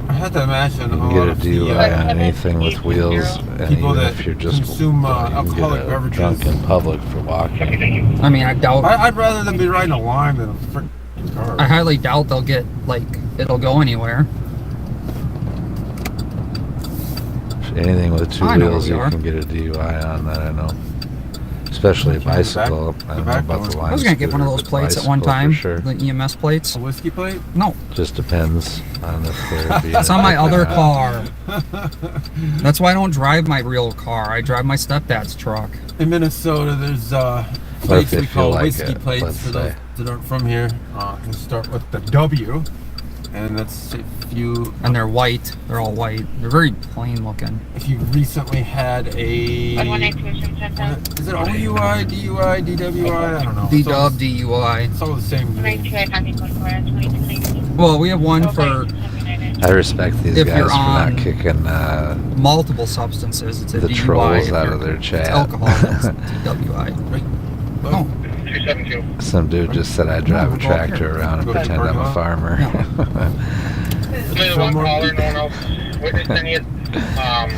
I had to imagine You can get a DUI on anything with wheels, and people even that if you're just consume you can alcoholic get beverages. drunk in public for walking. I mean, I doubt. I'd rather than be riding a lime than a freaking car. I highly doubt they'll get it'll go anywhere. Anything with 2 I know wheels, where you we can get a DUI on that. I know. Especially a bicycle. I don't know about the line. I was gonna get one of those plates at one time. Sure. The EMS plates. A whiskey plate? No. Just depends on if they're being. It's on my other car. That's why I don't drive my real car. I drive my stepdad's truck. In Minnesota, there's plates if we you call like whiskey it, plates let's for those say. that aren't from here. They start with the W, and that's if you. And they're white. They're all white. They're very plain looking. If you recently had a. Is it OUI, DUI, DWI? I don't know. D-Dub, DUI. It's all the same thing. Well, we have one for I respect these if guys you're for on not kicking multiple substances. It's a the DUI. trolls If out you're- of their it's chat. alcohol. It's DWI. Oh. 272. Some dude just said I drive a tractor around and pretend I'm a farmer. Only one caller, no one else witnessed any of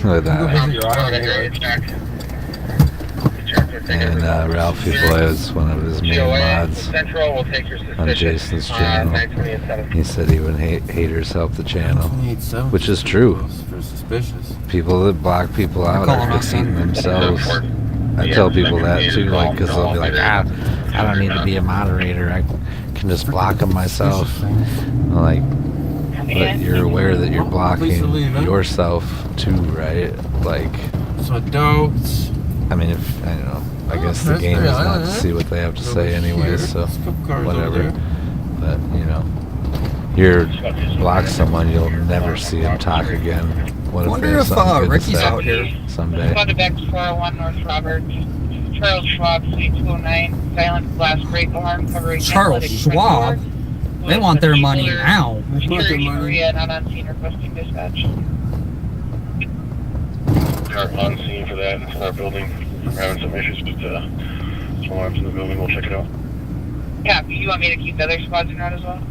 With and Ralphie Boy is one of his main mods Central will take your on Jason's channel. He said even haters help the channel, which is true. People that block people out are fixing themselves. I tell people that too, because they'll be like, I don't need to be a moderator. I can just block them myself. I'm like, but you're aware that you're blocking yourself too, right? Like, so don't. I mean, if I don't know, I guess the game is not to see what they have to say anyway, so whatever. But you know, you block someone, you'll never see them talk again. What if they have something good to Ricky's say out here someday? Back 401 North Roberts. Charles Schwab, Suite 209. Silent glass break alarm covering. Charles Schwab? They want their money now. Security Maria, not on scene, requesting dispatch. We're on scene for that in our building. We're having some issues with some alarms in the building. We'll check it out. Yeah, you want me to keep the other squads in route as well?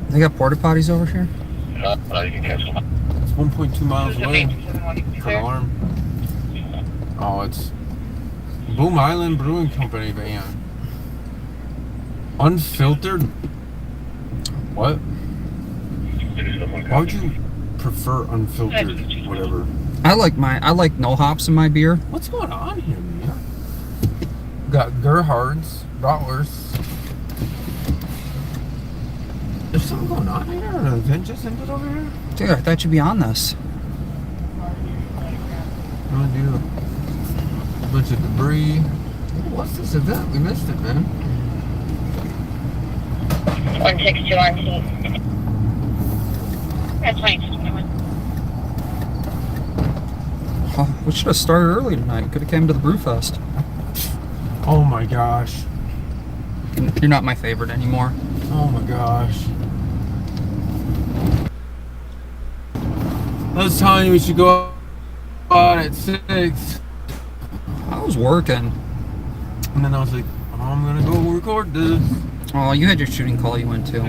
They got porta potties over here? You can catch them. It's 1.2 miles Who's the away. patron 712 For an there? alarm. Oh, it's Boom Island Brewing Company van. Unfiltered? What? Why would you prefer unfiltered? Whatever. I like no hops in my beer. What's going on here, man? Got Gerhard's, Bratwurst. There's something going on here? An event just ended over here? Dude, I thought you'd be on this. Oh, dude. A bunch of debris. What's this event? We missed it, man. 162 on scene. That's fine. Oh, we should have started early tonight. Could have came to the Brewfest. Oh my gosh. You're not my favorite anymore. Oh my gosh. I was telling you we should go out at 6. I was working. And then I was like, oh, I'm gonna go record this. Oh, you had your shooting call you went to.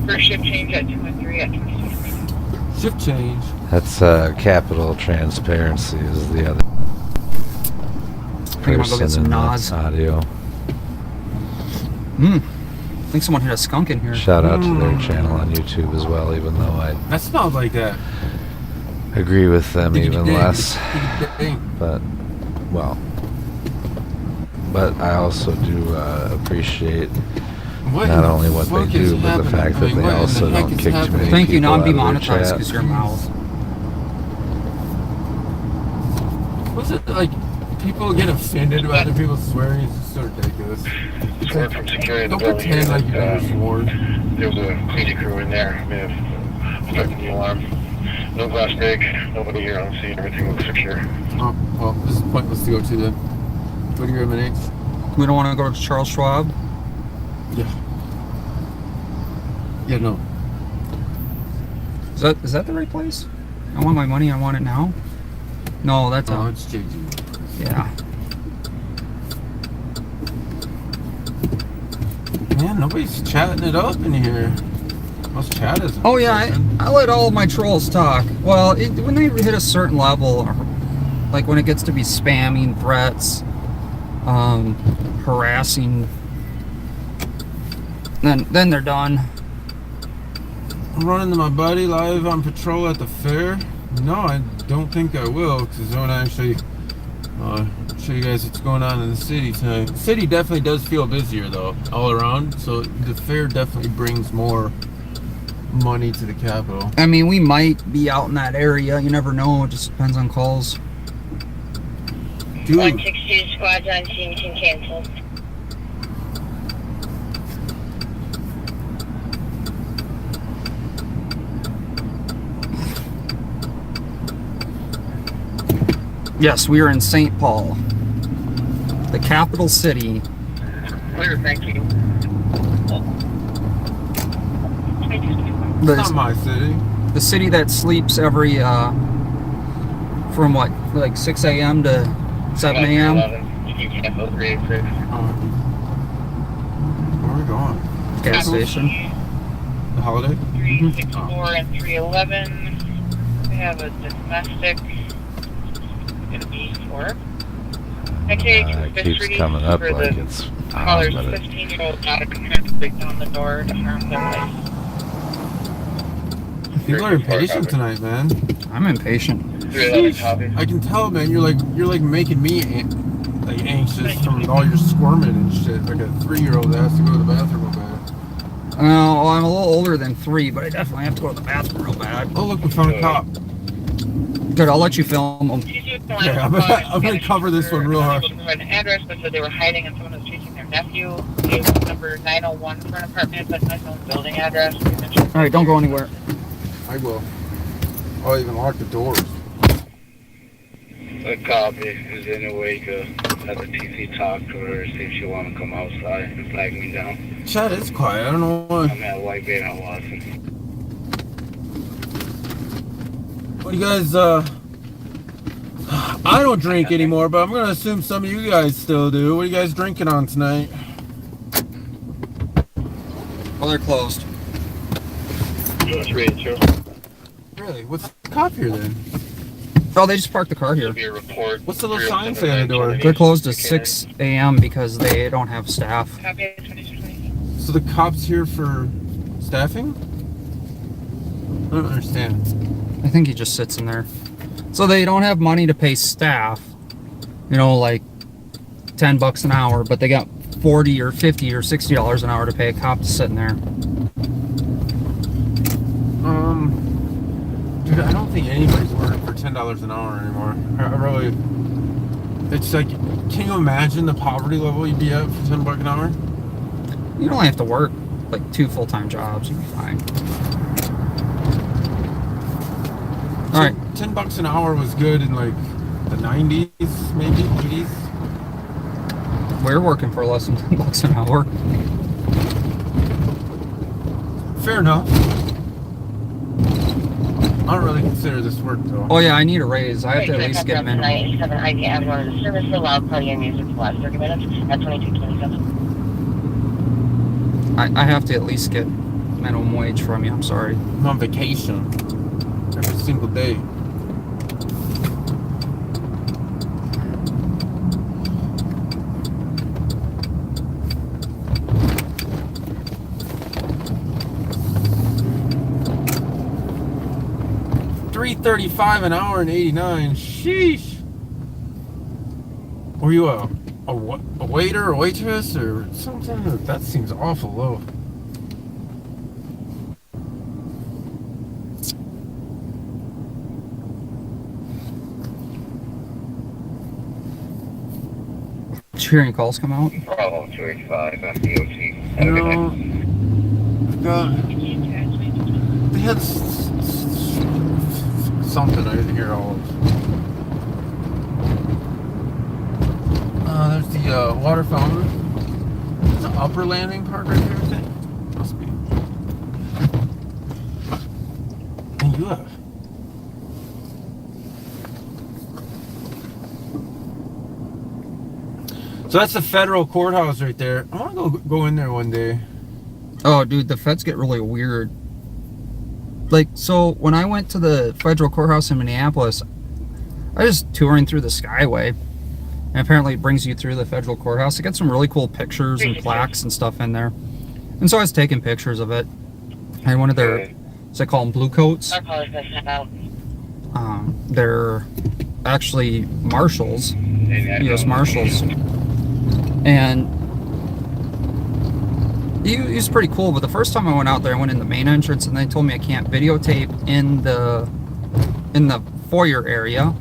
First shift change at 2 and 3 at 26. Shift change. That's Capital Transparency is the other I think I'm gonna go get some in the Nas. audio. I think someone hit a skunk in here. Shout out to their channel on YouTube as well, even though I That smells like that. agree with them even less. Ding. But, well, but I also do appreciate What not the only what fuck they is do, but the happening? fact that Like, they what in also the heck don't is kick too many happening? Thank you. people Now I'm out of their demonetized chat. because your mouth. What's it like? People get offended about other people swearing. It's just so ridiculous. It's Swear like, from security in the don't building pretend here like you've that, never sworn. there was a crazy crew in there. May have affected the alarm. No glass break. Nobody here on scene. Everything looks secure. Oh, well, this is pointless to go to then. What do you eliminate? We don't want to go to Charles Schwab. Yeah. Yeah, no. Is that the right place? I want my money. I want it now. No, that's Oh, it's JG. yeah. Man, nobody's chatting it up in here. Most chat is. Oh yeah, I let all of my trolls talk. Well, when they hit a certain level, like when it gets to be spamming, threats, harassing, then they're done. I'm running to my buddy live on patrol at the fair. No, I don't think I will, because I want to actually show you guys what's going on in the city tonight. The city definitely does feel busier, though, all around. So the fair definitely brings more money to the capital. I mean, we might be out in that area. You never know. It just depends on calls. Dude. 162 squads on scene can cancel. Yes, we are in St. Paul, the capital city. Clear, thank you. It's not my city. The city that sleeps every from what, like 6 a.m. to 7 a.m. You cancel 386. Where are we going? Gas station. The Holiday? 364 and 311. We have a domestic. Gonna be 4. It keeps coming up for like the it's caller's but it, 15-year-old daughter trying to break down the door to harm their life. People are impatient tonight, man. I'm impatient. I can tell, man. You're like making me like anxious from all your squirming and shit. Like a 3-year-old that has to go to the bathroom real bad. Well, I'm a little older than 3, but I definitely have to go to the bathroom real bad. Oh, look, we found a cop. Good, I'll let you film them. Yeah, I'm gonna cover this one real hard. An address that said they were hiding and someone was chasing their nephew. Gave number 901 for an apartment, but not known building address. All right, don't go anywhere. I will. I'll even lock the doors. A copy is in a way to have the TC talk to her, see if she want to come outside and flag me down. Chat is quiet. I don't know why. I'm at White Bay on Watson. What do you guys, I don't drink anymore, but I'm gonna assume some of you guys still do. What are you guys drinking on tonight? Well, they're closed. Really? What's the cop here then? Oh, they just parked the car here. What's the little sign say on the door? They're closed at 6 a.m. because they don't have staff. So the cops here for staffing? I don't understand. I think he just sits in there. So they don't have money to pay staff, you know, like $10 an hour, but they got $40 or $50 or $60 an hour to pay a cop to sit in there. Dude, I don't think anybody's working for $10 an hour anymore. I really, it's like, can you imagine the poverty level you'd be at for $10 an hour? You don't have to work like 2 full-time jobs, you'd be fine. All right, $10 an hour was good in like the 90s, maybe 80s. We're working for less than $10 an hour. Fair enough. I don't really consider this work though. Oh yeah, I need a raise. I have to at least get minimum. 87 ID Avalon is service allowed plenty of music for the last 30 minutes at 22:27. I have to at least get minimum wage from you. I'm sorry. I'm on vacation every single day. $3.35 an hour and 89. Sheesh. Were you a waiter or waitress or something? That seems awful low. Did you hear any calls come out? Bravo 285 FDOT. No. They had something I didn't hear all of. There's the water fountain. There's an upper landing park right there, I think. Must be. And you have. So that's the federal courthouse right there. I want to go in there one day. Oh, dude, the feds get really weird. Like, so when I went to the federal courthouse in Minneapolis, I was touring through the Skyway, and apparently it brings you through the federal courthouse. It got some really cool pictures and plaques and stuff in there. And so I was taking pictures of it. And one of their, what's they call them, blue coats? They're actually marshals, U.S. Marshals. And he was pretty cool, but the first time I went out there, I went in the main entrance, and they told me I can't videotape in the foyer area.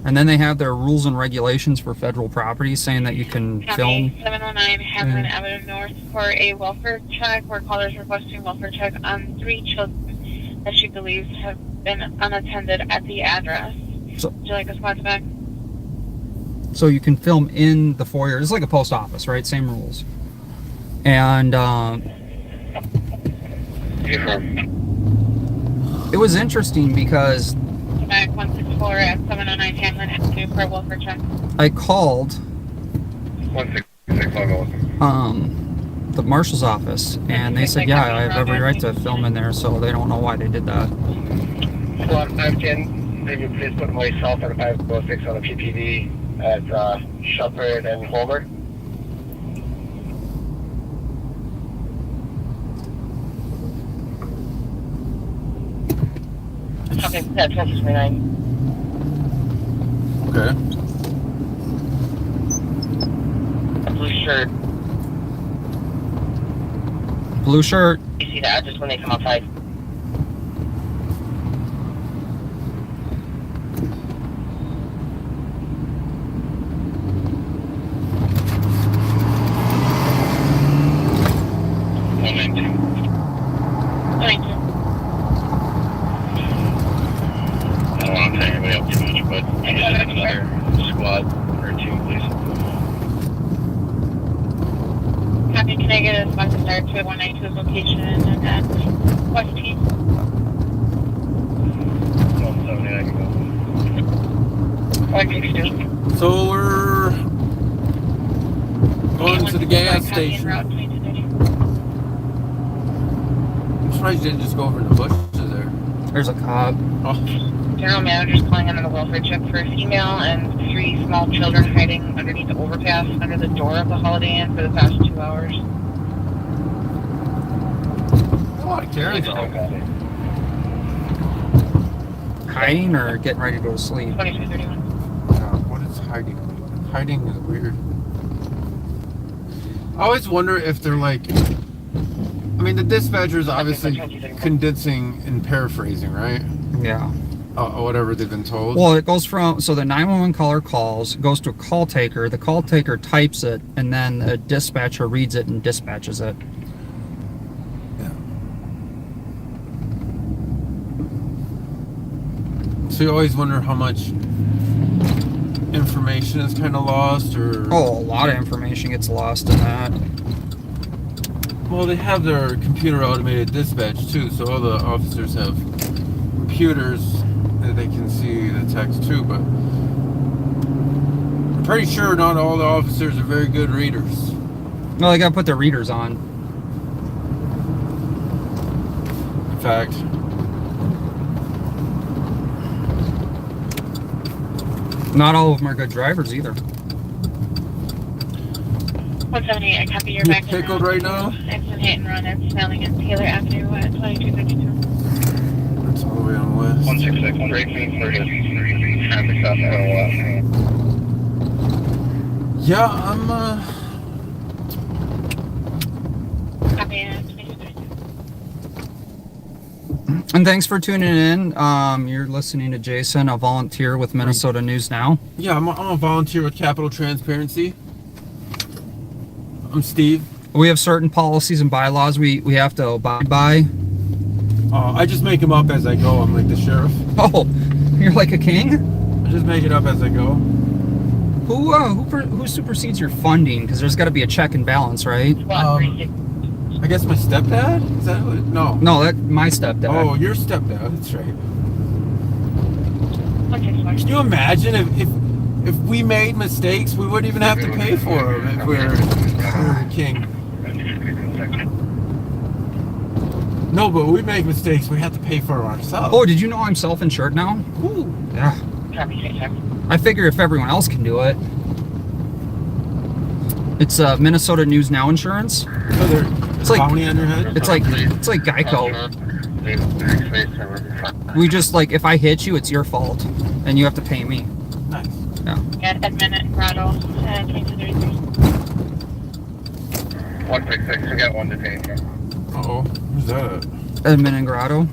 And then they have their rules and regulations for federal property saying that you can film. 709 Hamlin Avenue North for a welfare check, where callers requesting welfare check on 3 children that she believes have been unattended at the address. So, would you like a spot back? So you can film in the foyer. It's like a post office, right? Same rules. And it was interesting because Back 164 at 709 Hamlin Avenue for a welfare check. I called 166 the marshal's office, and they said, yeah, I have every right to film in there, so they don't know why they did that. Squad 510, maybe please put myself and 506 on a PPD at Shepherd and Homer. Okay, that's 169. Okay. Blue shirt. Blue shirt. You see that just when they come outside. I don't want to tell anybody else too much, but I just have another squad or 2, please. Copy, can I get a spot to start to 192's location at West Team? 170, I can go. 162. So we're going to the gas station. I'm surprised you didn't just go over to the bushes there. There's a cop. Oh. General manager's calling in on a welfare check for a female and 3 small children hiding underneath the overpass under the door of the Holiday Inn for the past 2 hours. There's a lot of Karens out. Hiding or getting ready to go to sleep? 2231. What is hiding? Hiding is weird. I always wonder if they're like, I mean, the dispatcher is obviously condensing and paraphrasing, right? Yeah. Whatever they've been told. Well, it goes from, so the 911 caller calls, goes to a call taker, the call taker types it, and then the dispatcher reads it and dispatches it. Yeah. So you always wonder how much information is kind of lost, or... Oh, a lot of information gets lost in that. Well, they have their computer automated dispatch too, so all the officers have computers that they can see the text too, but I'm pretty sure not all the officers are very good readers. Well, they gotta put their readers on. In fact, not all of them are good drivers either. 178, I copy your you back. pickled right now? Exit hit and run at Snelling and Taylor Avenue at 2232. That's all the way on the west. 166, braking, 30, traffic stop on the left. Yeah, I'm Copy at 2232. And thanks for tuning in. You're listening to Jason, a volunteer with Minnesota News Now. Yeah, I'm a volunteer with Capital Transparency. I'm Steve. We have certain policies and bylaws we have to abide by. I just make them up as I go. I'm like the sheriff. Oh, you're like a king? I just make it up as I go. Who supersedes your funding? Because there's got to be a check and balance, right? I guess my stepdad? Is that what? No. No, that's my stepdad. Oh, your stepdad. That's right. Can you imagine if we made mistakes, we wouldn't even have to pay for them if we were the king. No, but we make mistakes, we have to pay for them ourselves. Oh, did you know I'm self-insured now? Ooh. Yeah. I figure if everyone else can do it. It's Minnesota News Now insurance. It's like bounty on your head? It's like Geico. We just like if I hit you, it's your fault, and you have to pay me. Nice. Yeah. At Edmund and Grotto at 2233. 166, we got one detained here. Uh-oh. Who's that? Edmund and Grotto.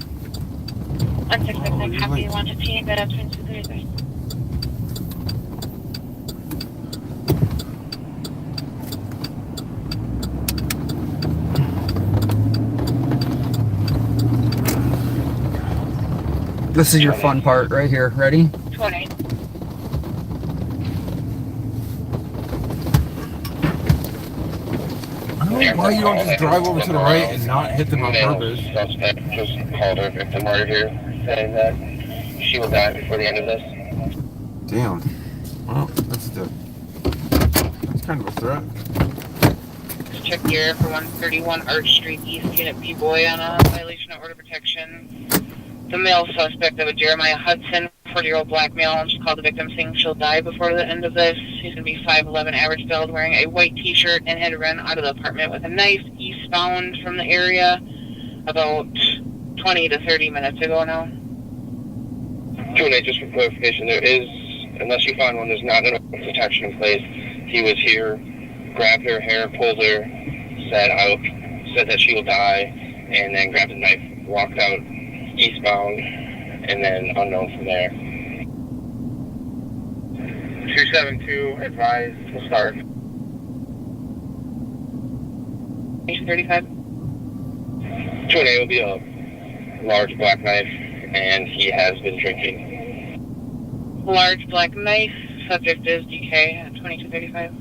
166, I copy 115 at 2233. This is your fun part right here. Ready? 20. I don't know why you don't just drive over to the right and not hit them on purpose. Suspect just called her victim right here, saying that she will die before the end of this. Damn. Well, that's kind of a threat. Check here for 131 Arch Street East, Unit B Boy on a violation of order protection. The male suspect of a Jeremiah Hudson, 40-year-old black male, and she called the victim saying she'll die before the end of this. He's going to be 5'11", average build, wearing a white t-shirt, and had run out of the apartment with a knife eastbound from the area about 20 to 30 minutes ago now. 2-8, just for clarification, there is, unless you find one, there's not an order protection in place. He was here, grabbed her hair, pulled her, said that she will die, and then grabbed a knife, walked out eastbound, and then unknown from there. 272, advised, we'll start. 235. 2-8 will be a large black knife, and he has been drinking. Large black knife, subject is DK at 2235.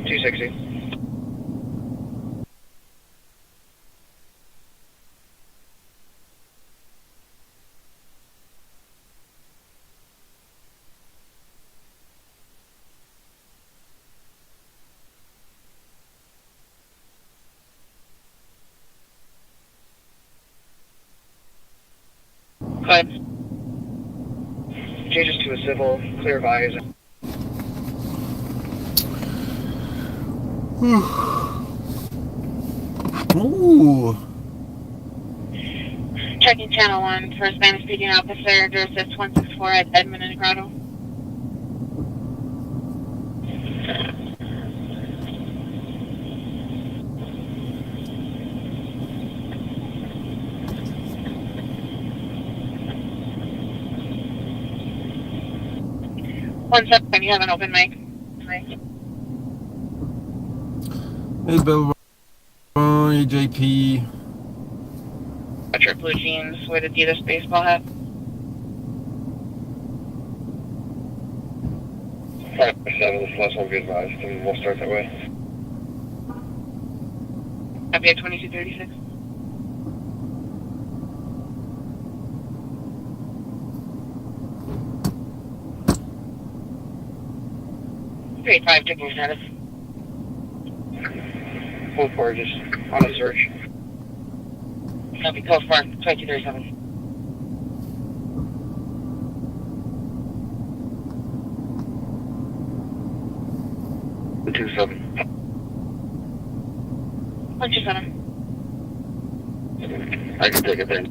260. Good. Changes to a civil, clear advise. Ooh. Checking channel 1 for a Spanish speaking officer, Duracist 164 at Edmund and Grotto. One second, you have an open mic. Hey, Bill. JP. Retro blue jeans with Adidas baseball hat. 5-7, this last one will be advised, and we'll start that way. Copy at 2236. 385 checking status. Code 4, just on a search. Copy, code 4, 2237. The 27. 127. I can take it then.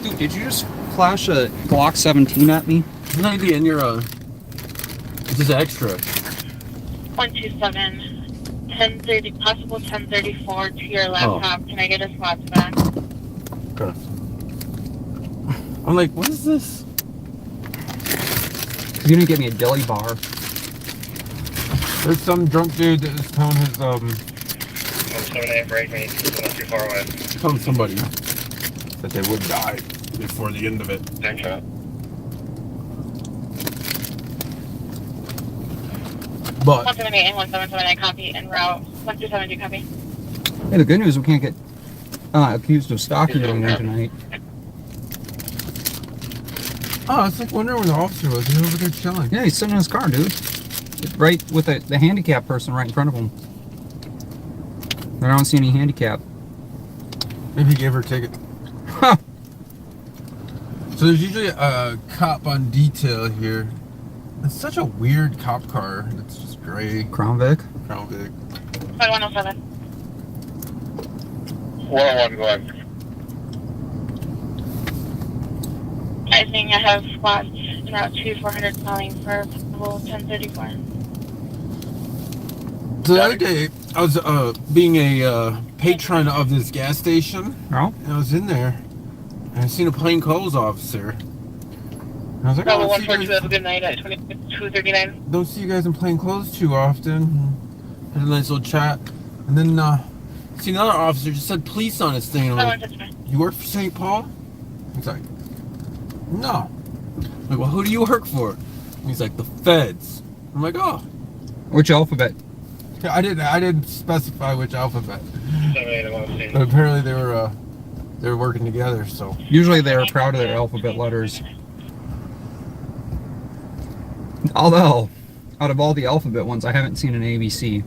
Dude, did you just flash a Glock 17 at me? An idea in your this is extra. 127. 1030, possible 1034 to your laptop. Can I get a slots back? Okay. I'm like, what is this? You didn't give me a dilly bar. There's some drunk dude that is telling his 178 break me, not too far away. telling somebody that they would die before the end of it. Thanks, shot. But 178 and 1778 copy en route. 1270 copy. Hey, the good news, we can't get accused of stalking anyone tonight. oh, it's like wondering where the officer was. He's over there chilling. Yeah, he's sitting in his car, dude. Right with the handicapped person right in front of him. I don't see any handicap. Maybe he gave her a ticket. Huh. So there's usually a cop on detail here. It's such a weird cop car. It's just gray. Crown Vic? Crown Vic. 5107. 101, go ahead. I think I have spots en route to 400 calling for possible 1034. So the other day, I was being a patron of this gas station. Oh? And I was in there, and I seen a plainclothes officer. And I was like, Bravo oh, 142, have a good night at 2239. don't see you guys in plain clothes too often. Had a nice little chat. And then, see another officer just said police on his thing. And I'm like, you work for St. Paul? He's like, no. I'm like, well, who do you work for? And he's like, the feds. I'm like, oh. Which alphabet? I didn't specify which alphabet. But apparently they were working together, so. Usually they are proud of their alphabet letters. Although, out of all the alphabet ones, I haven't seen an ABC.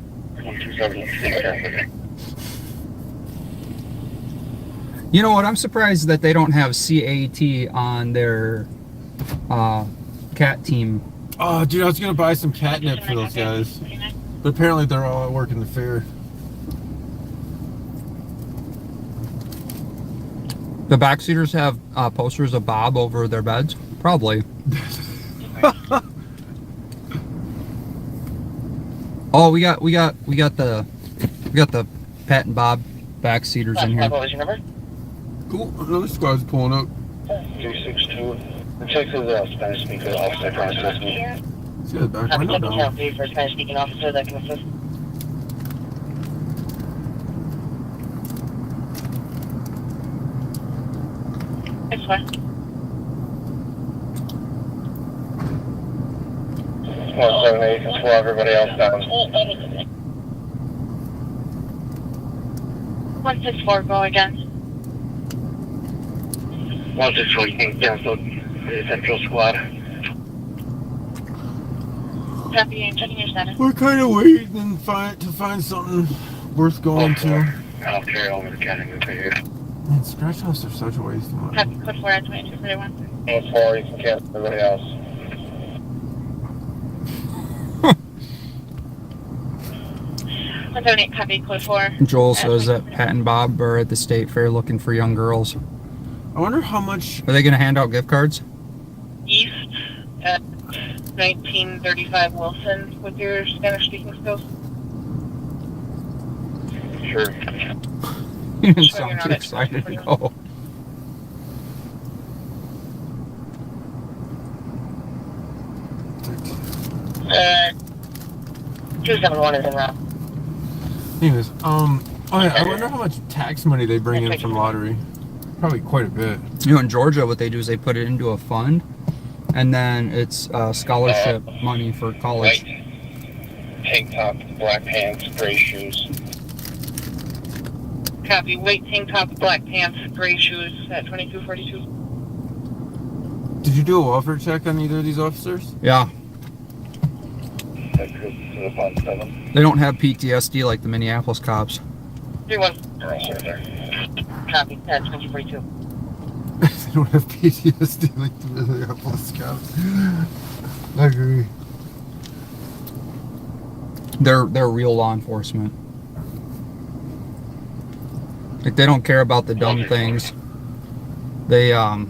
You know what? I'm surprised that they don't have CAT on their cat team. Oh, dude, I was gonna buy some catnip for those guys. But apparently they're all at work in the fair. The backseaters have posters of Bob over their beds? Probably. Oh, we got the Pat and Bob backseaters in here. What was your number? Cool. Another squad's pulling up. 362. Check his Spanish speaker officer trying to assist me. See the back Copy, window checking down. count 3 for a Spanish speaking officer that can assist. It's fine. 178, just slow everybody else down. 164, go again. 164, you can cancel the Central Squad. Copy, and checking your status. We're kind of waiting to find something worth going to. I'll carry over the county for you. Man, scratch offs are such a waste of money. Copy, code 4 at 2231. 104, you can cancel everybody else. Copy, code 4. Joel says that Pat and Bob are at the state fair looking for young girls. I wonder how much. Are they going to hand out gift cards? East at 1935 Wilson with your Spanish speaking skills. Sure. You didn't sound too excited to go. Uh, 271 is en route. Anyways, oh yeah, I wonder how much tax money they bring in from lottery. Probably quite a bit. You know, in Georgia, what they do is they put it into a fund, and then it's scholarship money for college. White tank top, black pants, gray shoes. Copy. White tank top, black pants, gray shoes at 2242. Did you do a welfare check on either of these officers? Yeah. They don't have PTSD like the Minneapolis cops. 31. Copy. At 2242. They don't have PTSD like the Minneapolis cops. I agree. They're real law enforcement. Like, they don't care about the dumb things. They, yeah.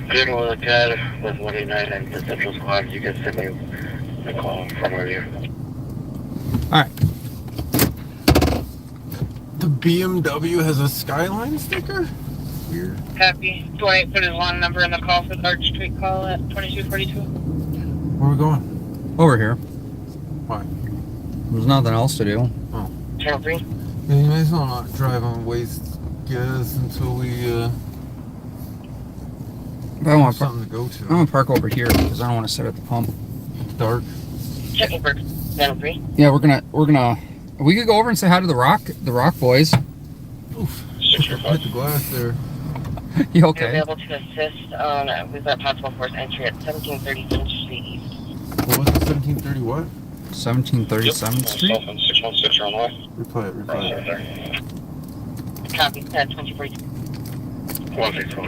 Good look at with 189 and the Central Squad. You can send me a call from over here. Alright. The BMW has a Skyline sticker? Weird. Copy. Do I put his long number in the call for the Arch Street call at 2242? Where are we going? Over here. Why? There's nothing else to do. Oh. Channel 3. Yeah, you may as well not drive on waste gas until we, I want something to go to. I'm gonna park over here because I don't want to sit at the pump. Dark. Checking for Channel 3. Yeah, we're gonna. We could go over and say hi to the Rock boys. Oof. Hit the glass there. You You're okay? available to assist on we've got possible force entry at 1730 Finch Street East. What was it? 1730 what? 1737th Street. 616 on the way. Reply it. Copy. 2042. 164.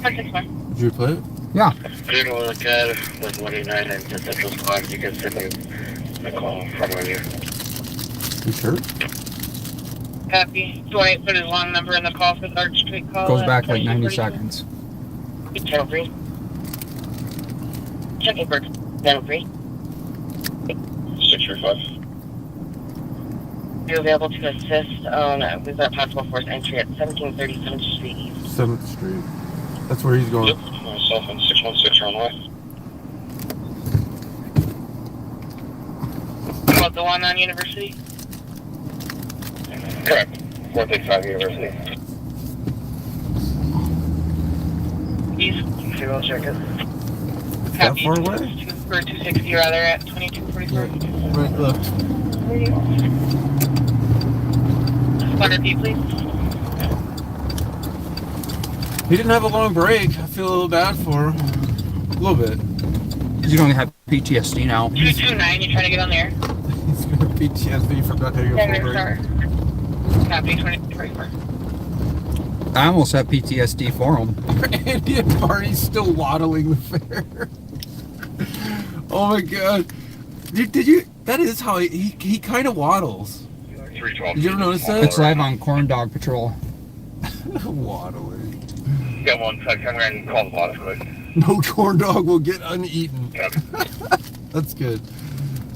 161. Did you reply it? Yeah. Good look at with 189 and the Central Squad. You can send me a call from over here. You sure? Copy. Do I put his long number in the call for the Arch Street call? Goes at back like 90 2242? seconds. Channel 3. Checking for Channel 3. 635. You're available to assist on we've got possible force entry at 1730 Finch Street East. 7th Street. That's where he's going. Yep. Myself and 616 on the way. About the one on University? Correct. 435 University. East. Okay, we'll check it. That far away? For 260 rather at 2244. Right, left. Squadron B, please. He didn't have a long break. I feel a little bad for him. A little bit. You don't have PTSD now. 229, you trying to get on there? He's gonna PTSD from not having a full break. Copy, 2244. I almost have PTSD for him. Andy and Barney's still waddling the fair. Oh my god. Did you? That is how he kind of waddles. 312. Did you ever notice that? It's live on Corn Dog Patrol. Waddling. Got one sec. I'm going to call the boss quick. No corn dog will get uneaten. Yep. That's good.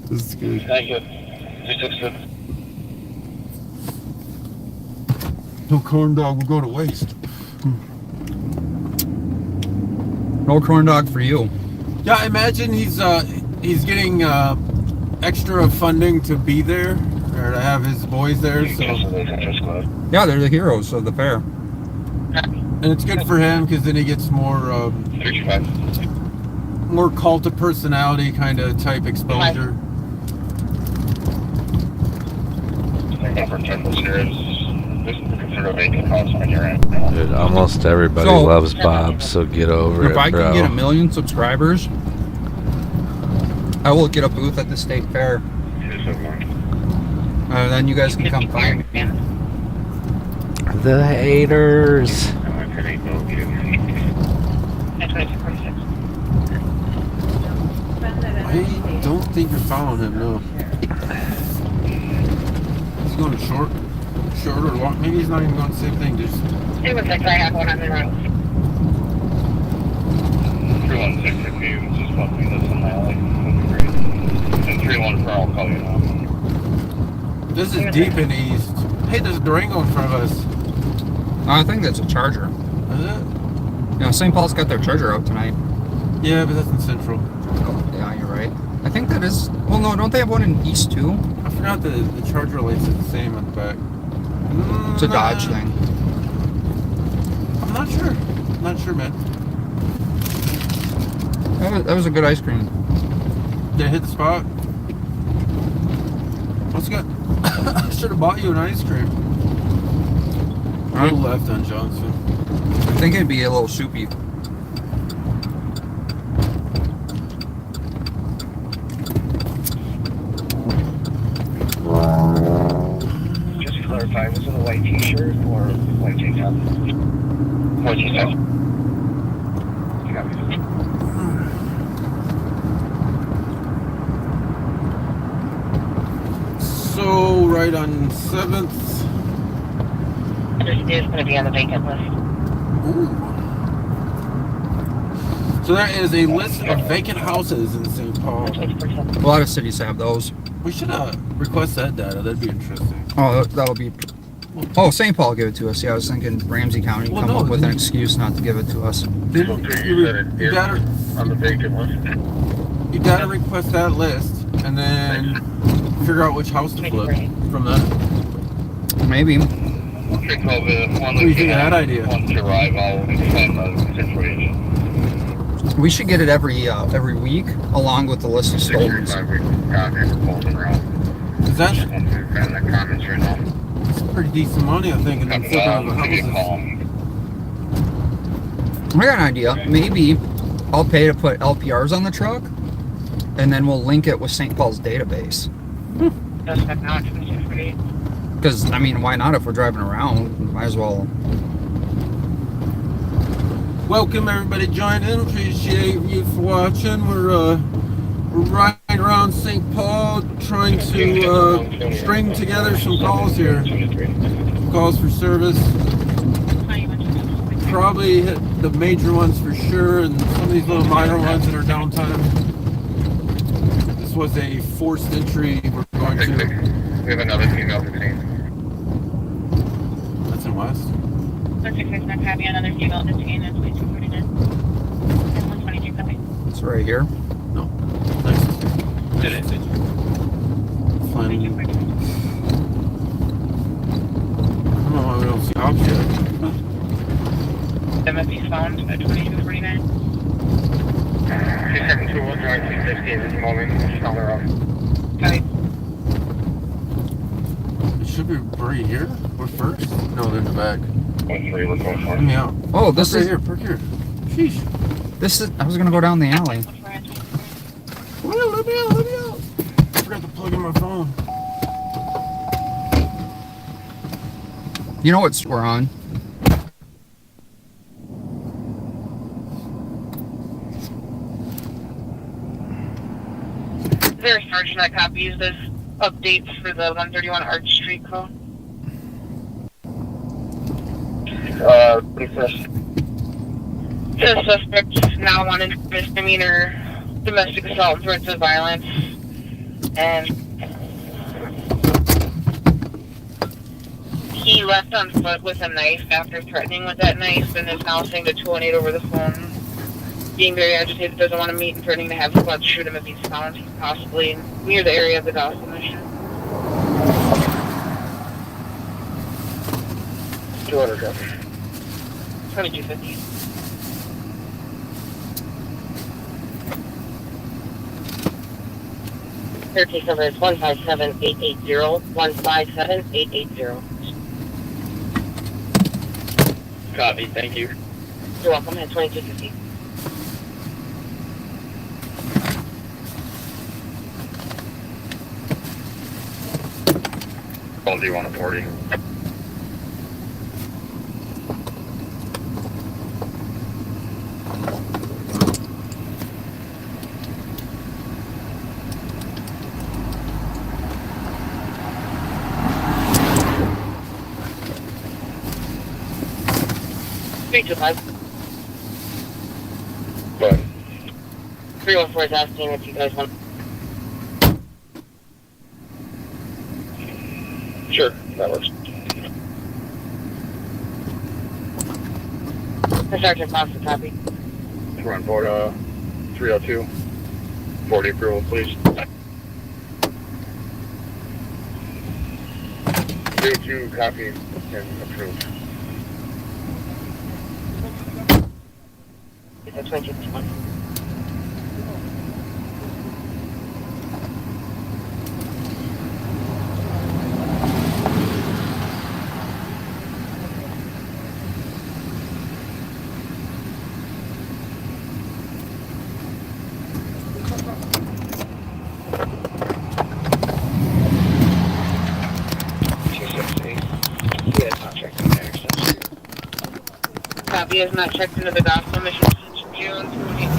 That's good. Thank you. 266. No corn dog will go to waste. No corn dog for you. Yeah, I imagine he's getting extra funding to be there or to have his boys there. So Yeah, they're the heroes of the fair. and it's good for him because then he gets more cult of personality kind of type exposure. Dude, almost everybody So- loves Bob, so get over If it, I bro. can get 1 million subscribers, I will get a booth at the state fair. Then you guys can come find me. The haters. I don't think you're following him, no. He's going short or long. Maybe he's not even going the same thing. Just It was like I have one on the road. 316 if you just want me this in my alley. And 314, I'll call you now. this is deep in the east. Hey, there's a Durango in front of us. I think that's a Charger. Is it? You know, St. Paul's got their Charger out tonight. Yeah, but that's in Central. Oh, yeah, you're right. I think that is. Well, no, don't they have one in East too? I forgot the Charger lights are the same on the back. It's a Dodge thing. I'm not sure. Not sure, man. That was a good ice cream. Did it hit the spot? What's good? I should have bought you an ice cream. A little left on Johnson. I think it'd be a little soupy. Just to clarify, was it a white t-shirt or white tank top? White tank top. So, right on 7th. This is going to be on the vacant list. Ooh. So there is a list of vacant houses in St. Paul. A lot of cities have those. We should request that data. That'd be interesting. Oh, that'll be. Oh, St. Paul give it to us. Yeah, I was thinking Ramsey County come up with an excuse not to give it to us. You gotta on the vacant list. You gotta request that list and then figure out which house to flip from that. Maybe. What do you think of that idea? We should get it every week, along with the list of stolen. Is that? It's pretty decent money, I think, and then flipping out the houses. I got an idea. Maybe I'll pay to put LPRs on the truck, and then we'll link it with St. Paul's database. Because, I mean, why not if we're driving around? Might as well. Welcome everybody joining. Appreciate you for watching. We're riding around St. Paul trying to string together some calls here. Calls for service. Probably hit the major ones for sure, and some of these little minor ones that are downtime. This was a forced entry we're going to. We have another female 15. That's in West. 669 copy, another female 15 is 2249. And 122 copy. It's right here. No. Nice. Did it? Fine. I don't know why we don't see ops yet. MFB's found at 2249. 2721 drive 260 at this moment. Smaller off. Copy. It should be right here. We're first. No, they're in the back. 13, we're going for Let me out. Oh, this right is here. Park here. Sheesh. This is. I was gonna go down the alley. Well, let me out. Let me out. I forgot to plug in my phone. You know what we're on? Is there a sergeant that copies this updates for the 131 Arch Street call? The suspect now wanted misdemeanor domestic assault and threats of violence, and he left on foot with a knife after threatening with that knife, and is now saying to 218 over the phone, being very agitated, doesn't want to meet, and threatening to have squad shoot him if he's found, possibly near the area of the Dawson mission. 200 copy. 2250. Their case number is 157880, 157880. Copy, thank you. You're welcome, at 2250. Call D1 at 40. Go ahead. 314 is asking if you guys want. Sure, that works. The sergeant wants to copy. We're on board 302. 40 approval, please. 302 copy and approved. At 2251. He has not checked into the gospel mission since June 2018.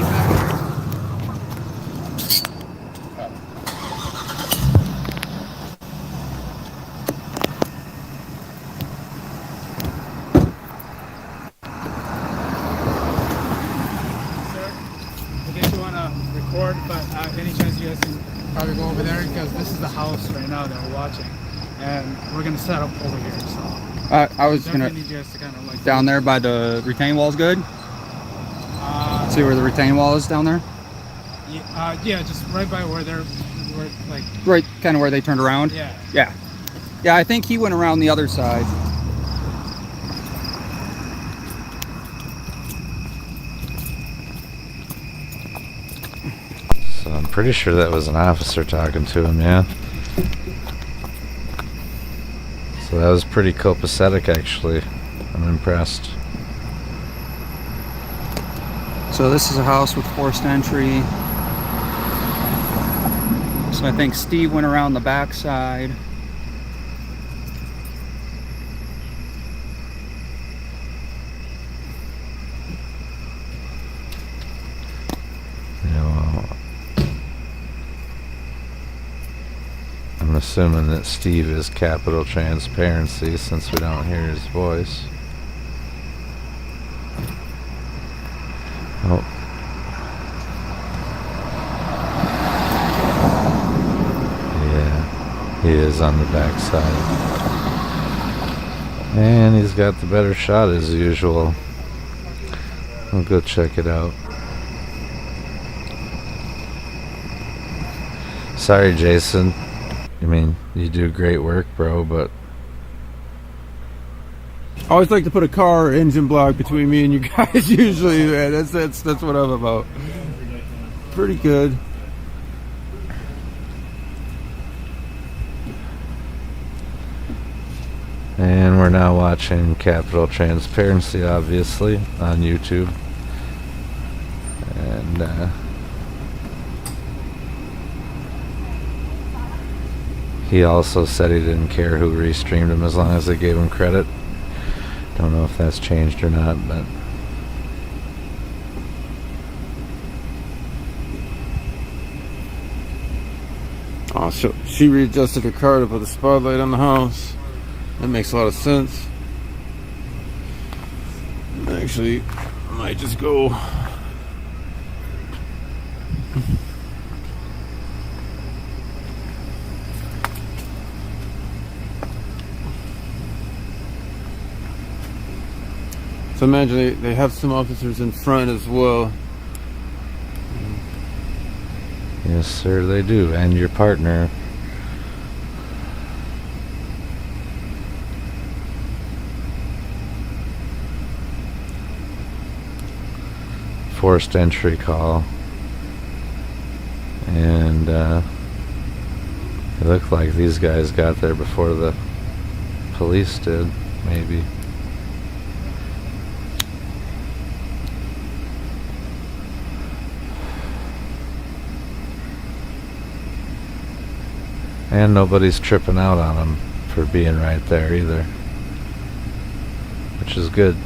In case you want to record, but any chance you guys can probably go over there because this is the house right now that we're watching, and we're gonna set up over here. So I was gonna need you guys to kind of like down there by the retaining wall is good. See where the retaining wall is down there? Yeah, just right by where they're like Right, kind of where they turned around. Yeah. Yeah. I think he went around the other side. So I'm pretty sure that was an officer talking to him, yeah. So that was pretty copacetic, actually. I'm impressed. So this is a house with forced entry. So I think Steve went around the back side. I'm assuming that Steve is Capital Transparency since we don't hear his voice. Oh. Yeah, he is on the back side. And he's got the better shot as usual. I'll go check it out. Sorry, Jason. I mean, you do great work, bro, but I always like to put a car engine block between me and you guys. Usually, man, that's what I'm about. Pretty good. And we're now watching Capital Transparency, obviously, on YouTube. And he also said he didn't care who restreamed him as long as they gave him credit. Don't know if that's changed or not, but oh, so she readjusted her car to put the spotlight on the house. That makes a lot of sense. Actually, I might just go. So imagine they have some officers in front as well. yes, sir, they do. And your partner. Forced entry call. And it looked like these guys got there before the police did, maybe. And nobody's tripping out on them for being right there either, which is good.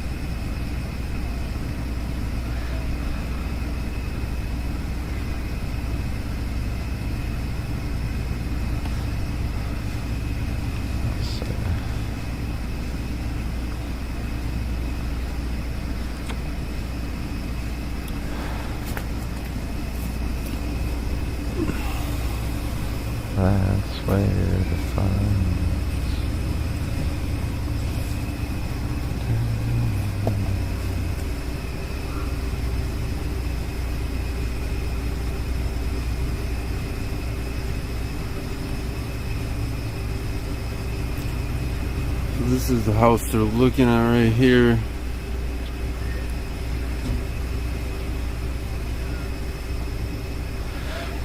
That's where the fun So this is the house they're looking at right here.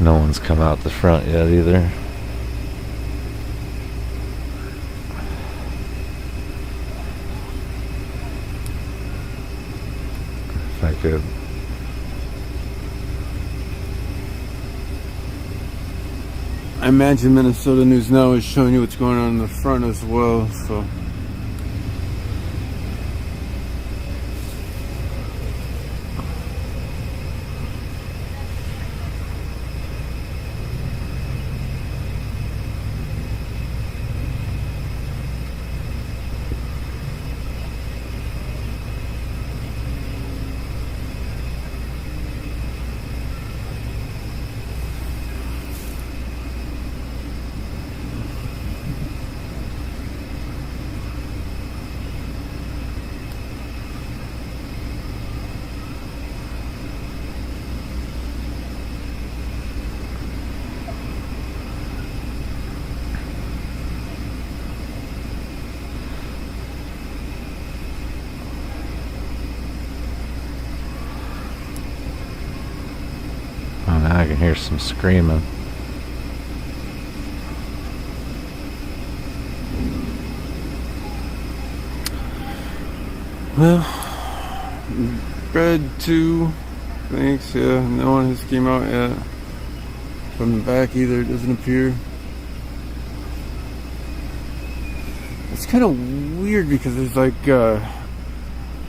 No one's come out the front yet either. If I could. I imagine Minnesota News Now is showing you what's going on in the front as well, so. Now I can hear some screaming. Well, bed 2. Thanks. Yeah, no one has came out yet. From the back either. It doesn't appear. It's kind of weird because there's like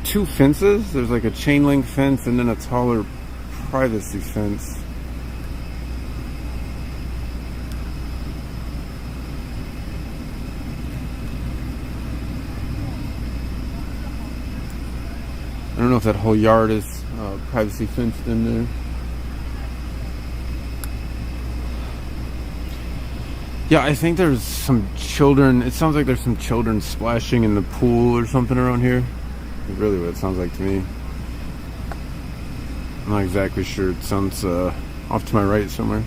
2 fences. There's like a chain link fence and then a taller privacy fence. I don't know if that whole yard is privacy fenced in there. Yeah, I think there's some children. It sounds like there's some children splashing in the pool or something around here. That's really what it sounds like to me. I'm not exactly sure. It sounds off to my right somewhere.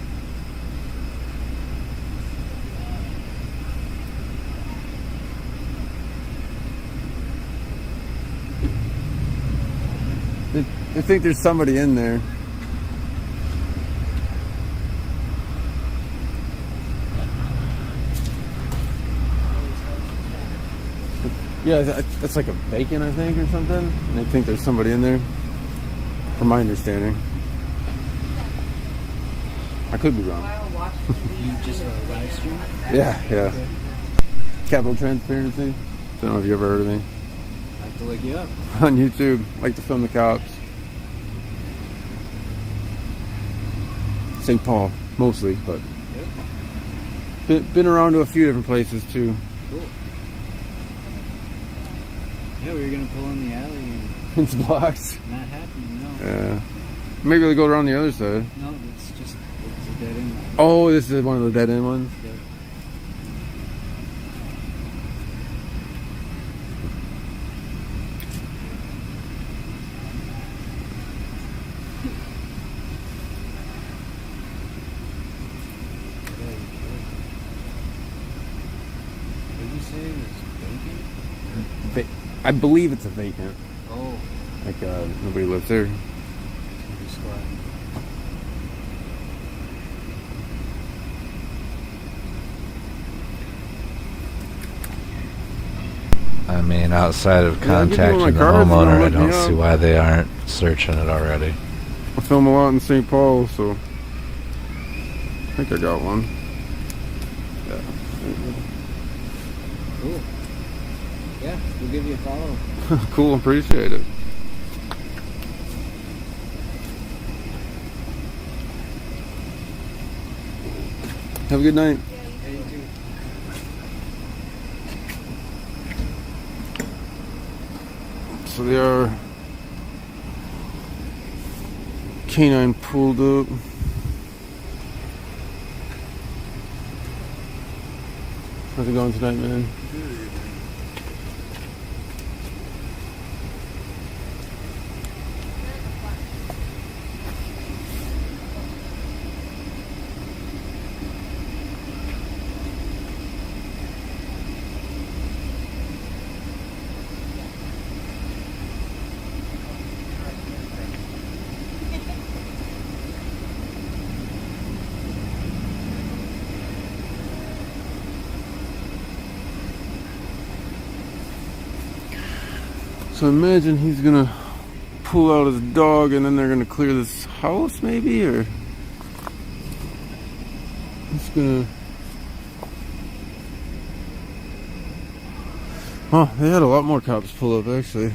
I think there's somebody in there. Yeah, that's like a bacon, I think, or something. And I think there's somebody in there, from my understanding. I could be wrong. You just live stream? Yeah. Capital Transparency. Don't know if you ever heard of me. I have to look you up. On YouTube, like to film the cops. St. Paul, mostly, but been around to a few different places too. Cool. Yeah, we were gonna pull in the alley and It's blocked. not happening. No. Yeah. Maybe they'll go around the other side. No, it's a dead end. Oh, this is one of the dead end ones. Yeah. I believe it's a vacant. Oh. Like nobody lives there. I mean, outside of Yeah, I'll give you contacting my the cards if you wanna homeowner, I look me don't up. see why they aren't searching it already. I film a lot in St. Paul, so I think I got one. Yeah. Cool. Yeah, we'll give you a follow. Cool, appreciate it. Have a good night. Yeah, you too. So they are canine pulled up. How's it going tonight, man? So imagine he's gonna pull out his dog and then they're gonna clear this house maybe, or he's gonna... Oh, they had a lot more cops pull up actually.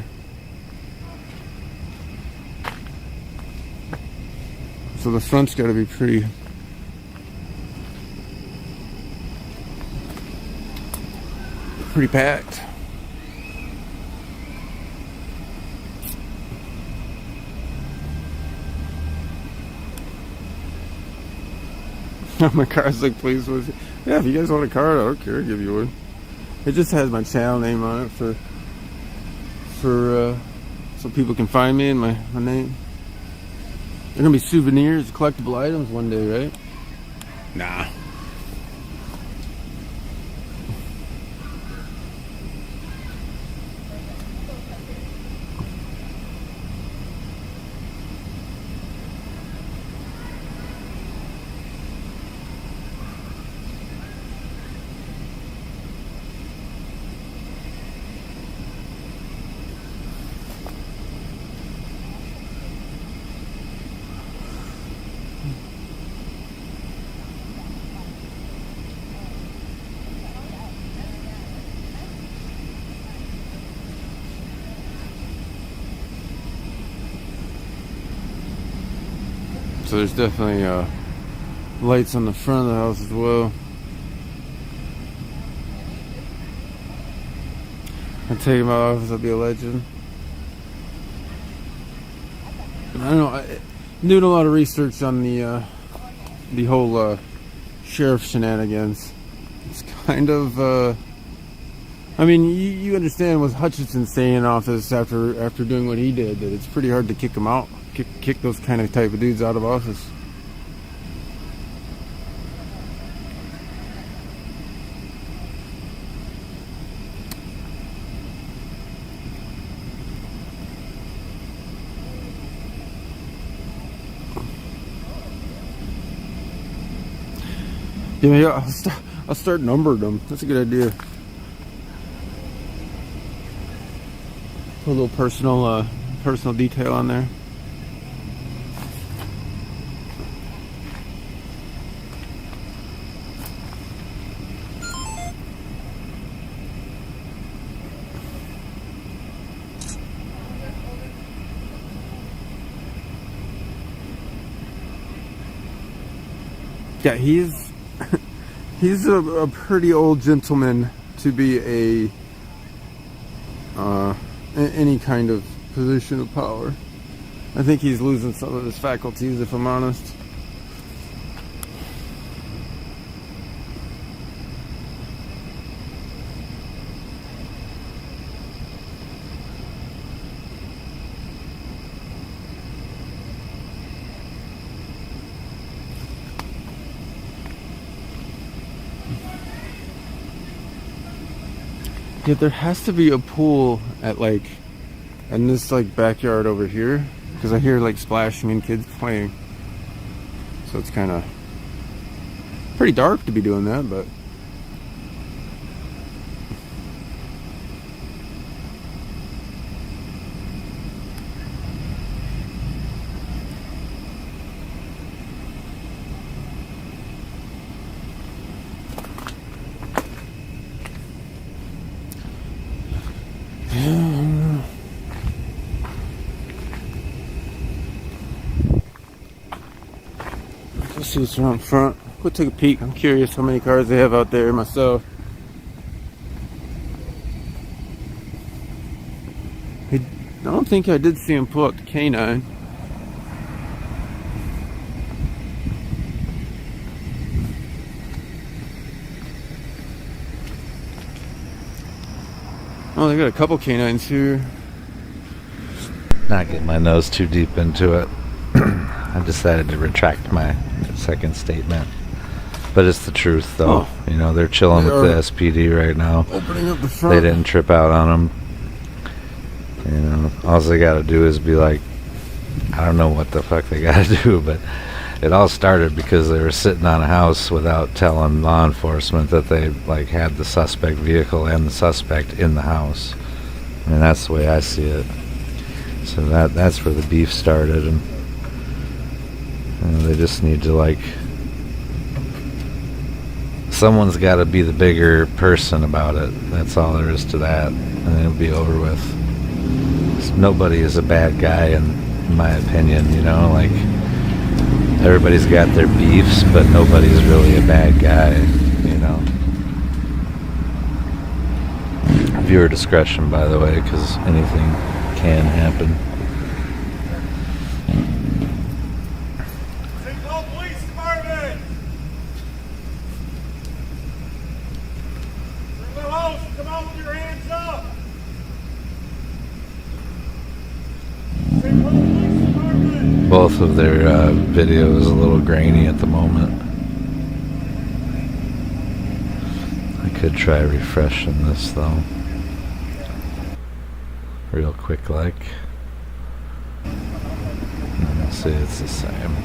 So the front's gotta be pretty packed. My car's like, please, yeah, if you guys want a card, I don't care, I'll give you one. It just has my channel name on it for so people can find me and my name. They're gonna be souvenirs, collectible items one day, right? Nah. So there's definitely lights on the front of the house as well. I'll take my office, I'll be a legend. I don't know, I'm doing a lot of research on the whole sheriff shenanigans. It's kind of, I mean, you understand with Hutchinson staying in office after doing what he did, that it's pretty hard to kick him out, kick those kind of type of dudes out of office. Yeah, I'll start numbering them. That's a good idea. Put a little personal detail on there. Yeah, he's a pretty old gentleman to be any kind of position of power. I think he's losing some of his faculties, if I'm honest. Yeah, there has to be a pool at in this backyard over here, because I hear splashing and kids playing. So it's kind of pretty dark to be doing that, but let's see what's around front. Go take a peek. I'm curious how many cars they have out there myself. I don't think I did see him pull out the K9. Oh, they got a couple K9s here. Not getting my nose too deep into it. I decided to retract my second statement. But it's the truth, though. Oh. You know, they're chilling with the SPD right now. Opening up the front. They didn't trip out on them. You know, all they got to do is be like, I don't know what the fuck they got to do, but it all started because they were sitting on a house without telling law enforcement that they had the suspect vehicle and the suspect in the house. I mean, that's the way I see it. So that's where the beef started, and they just need to someone's got to be the bigger person about it. That's all there is to that, and it'll be over with. Nobody is a bad guy in my opinion, you know, everybody's got their beefs, but nobody's really a bad guy, you know. Viewer discretion, by the way, because anything can happen. Both of their videos a little grainy at the moment. I could try refreshing this though. Real quick let's see, it's the same.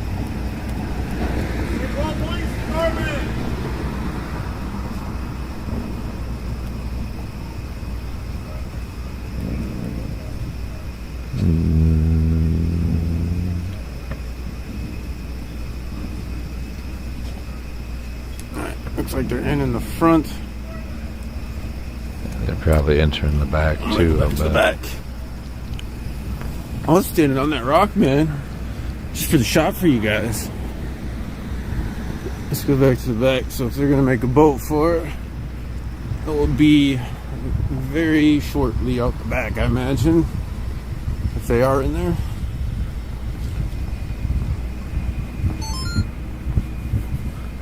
Looks like they're in the front. They're probably entering the back too. The back. I was standing on that rock, man. just for the shot for you guys. Let's go back to the back. So if they're gonna make a boat for it, it will be very shortly out the back, I imagine, if they are in there.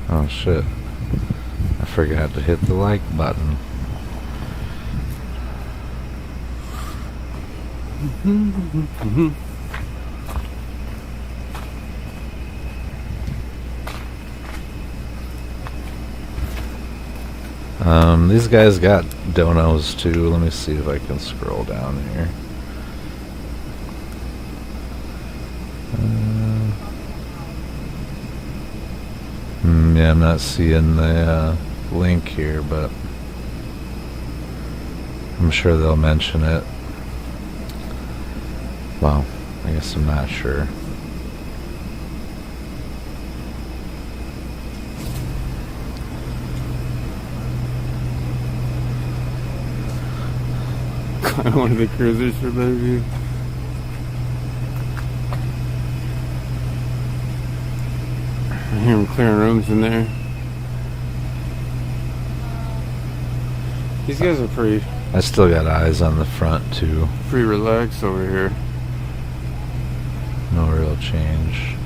Oh shit. I forgot to hit the like button. These guys got donos too. Let me see if I can scroll down here. Yeah, I'm not seeing the link here, but I'm sure they'll mention it. Well, I guess I'm not sure. One of the cruisers for better view. I hear them clearing rooms in there. These guys are pretty. I still got eyes on the front too. Pretty relaxed over here. No real change.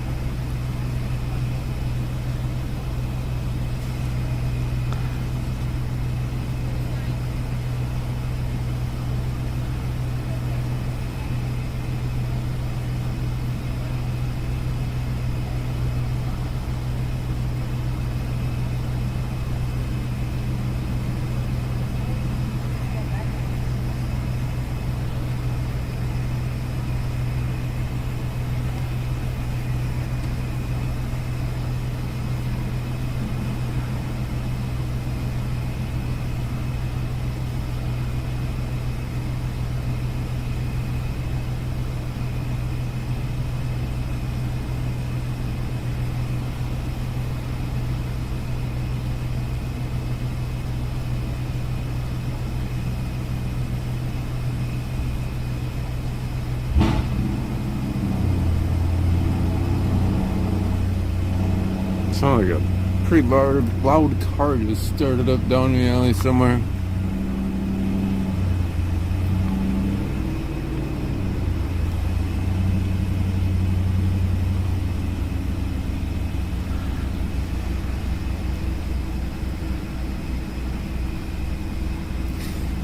Sounds like a pretty loud car just started up down the alley somewhere.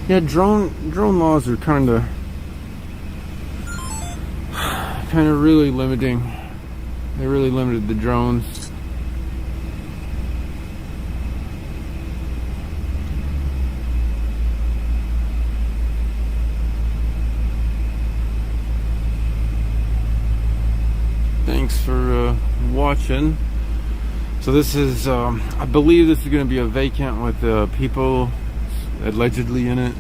Yeah, drone laws are kind of really limiting. They really limited the drones. Thanks for watching. So this is, I believe this is going to be a vacant with people allegedly in it.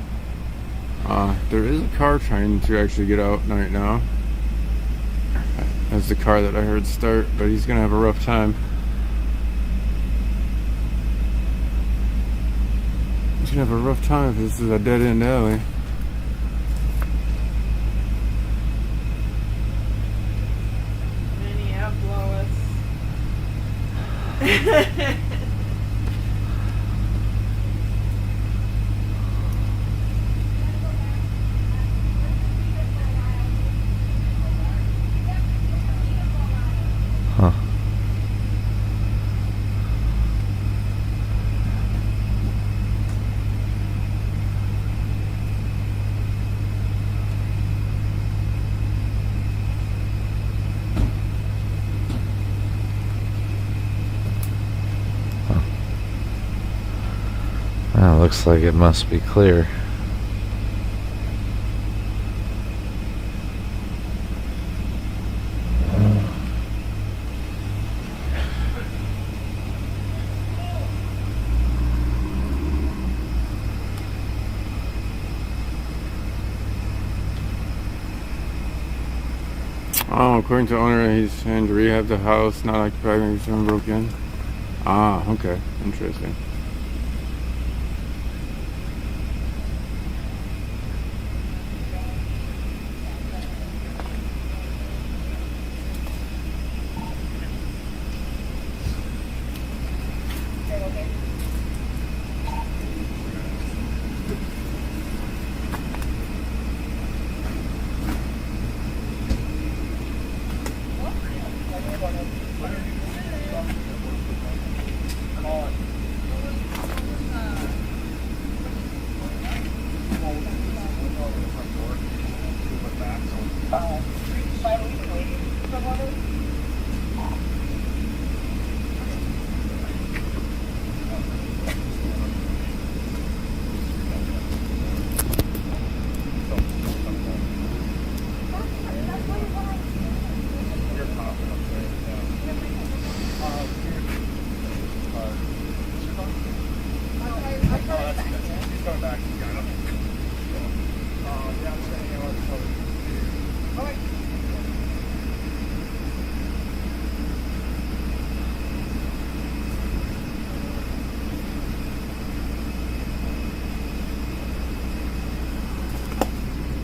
There is a car trying to actually get out right now. That's the car that I heard start, but he's going to have a rough time. He's going to have a rough time if this is a dead-end alley. Huh. Looks like it must be clear. According to owner, he's trying to rehab the house, not occupied, maybe someone broke in. Okay, interesting.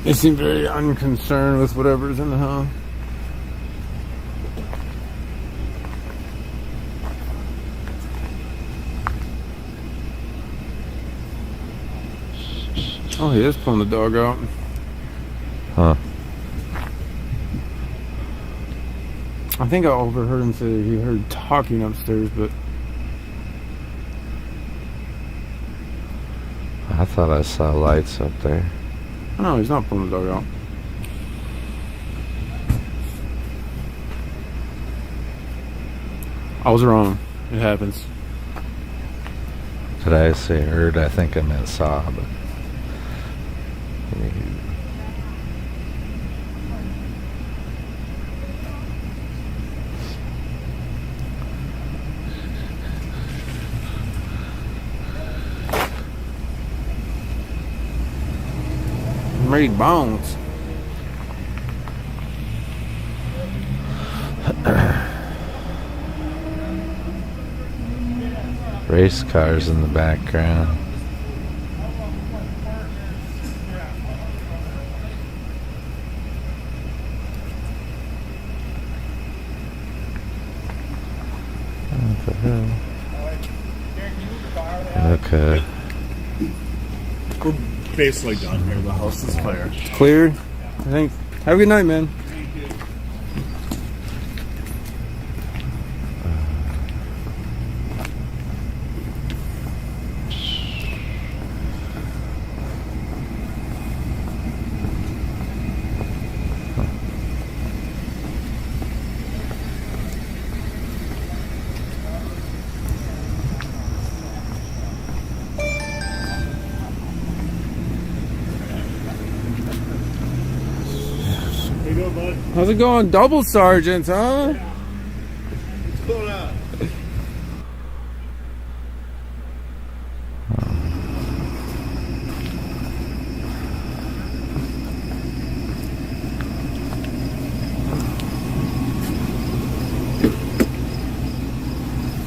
They seem very unconcerned with whatever's in the house. Oh, he is pulling the dog out. Huh. I think I overheard him say he heard talking upstairs, but I thought I saw lights up there. no, he's not pulling the dog out. I was wrong. It happens. Did I say heard? I think I meant saw, but Made bones. race cars in the background. What the hell? Okay. We're basically done here. The house is clear. Cleared. I think. Have a good night, man. How's it going? Double sergeants, huh? What's going on?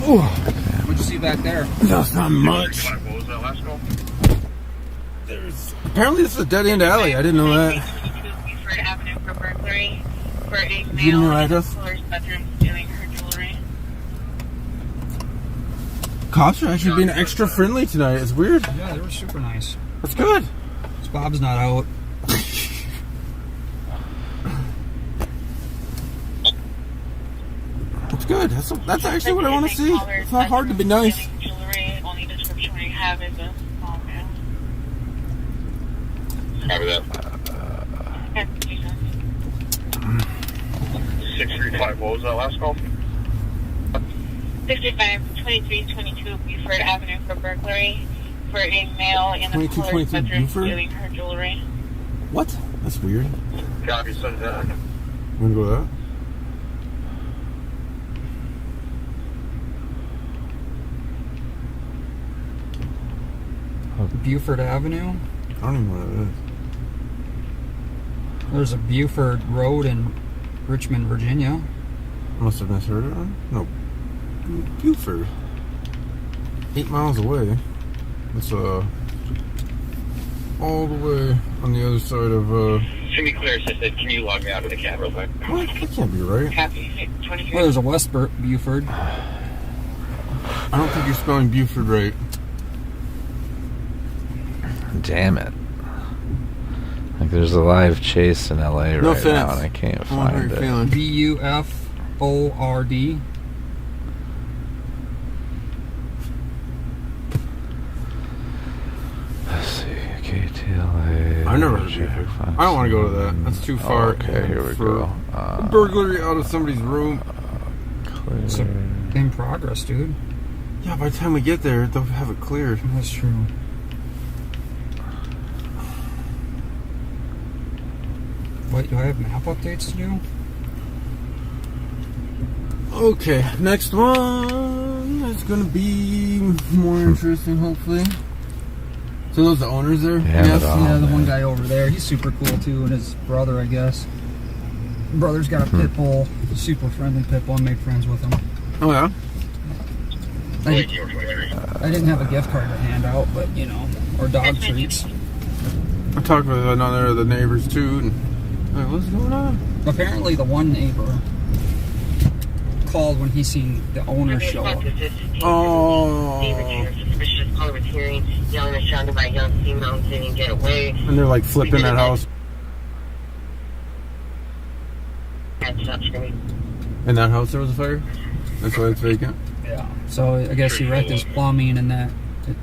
What'd you see back there? That's not much. What was that last call? Apparently this is a dead-end alley. I didn't know that. Buford Avenue for burglary for a Give me male your in address. the floor's bedroom stealing her jewelry. Cops are actually being extra friendly tonight. It's weird. Yeah, they were super nice. That's good. Bob's not out. That's good. That's actually what I want to see. It's not hard to be nice. Jewelry, only description we have is a small male. Copy that. 635, what was that last call? 65 2322 Buford Avenue for burglary for a male in the floor's 2222 bedroom Buford? stealing her jewelry. What? That's weird. Copy, send that. I'm gonna go with that. Buford Avenue. I don't even know what it is. There's a Buford Road in Richmond, Virginia. Must have misheard it. No, Buford. 8 miles away. It's all the way on the other side of. Jimmy Clear said, can you log me out of the cab real quick? What? That can't be right. Happy 23. Well, there's a West Buford. I don't think you're spelling Buford right. Damn it. Like there's a live chase in LA No right now offense. and I can't I wonder how find you're it. feeling. Buford. Let's see, KTLA. I've never heard of it. I don't want to go to that. That's too far. Okay, here we go. Burglary out of somebody's room. It's in progress, dude. Yeah, by the time we get there, they'll have it cleared. That's true. Wait, do I have map updates to do? Okay, next one is gonna be more interesting, hopefully. So those the owners there? Yes, yeah, the one guy over there. He's super cool too, and his brother, I guess. Brother's got a pit bull, super friendly pit bull. I made friends with him. Oh yeah. I didn't have a gift card to hand out, but you know, or dog treats. I talked with another of the neighbors too, and like, what's going on? Apparently, the one neighbor called when he seen the owner show up. Oh. And they're like flipping that house. In that house there was a fire? That's why it's vacant? Yeah. So I guess he wrecked his plumbing and that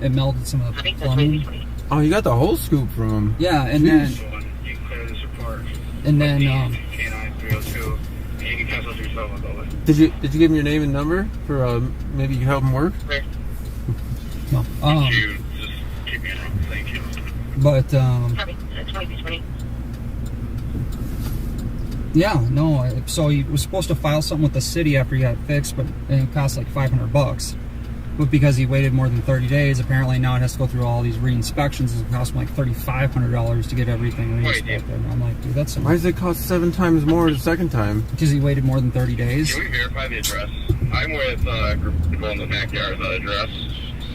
it melted some of the plumbing. Oh, you got the whole scoop from him. Yeah, and Jeez. then Did you give him your name and number for maybe you can help him work? No. But yeah, no. So he was supposed to file something with the city after he got it fixed, but it cost like $500. But because he waited more than 30 days, apparently now it has to go through all these re-inspections. It cost him like $3,500 to get everything re-inspected. I'm like, dude, that's why does it cost 7 times more the second time? Because he waited more than 30 days. Can we verify the address? I'm with a group of people in the backyard that address,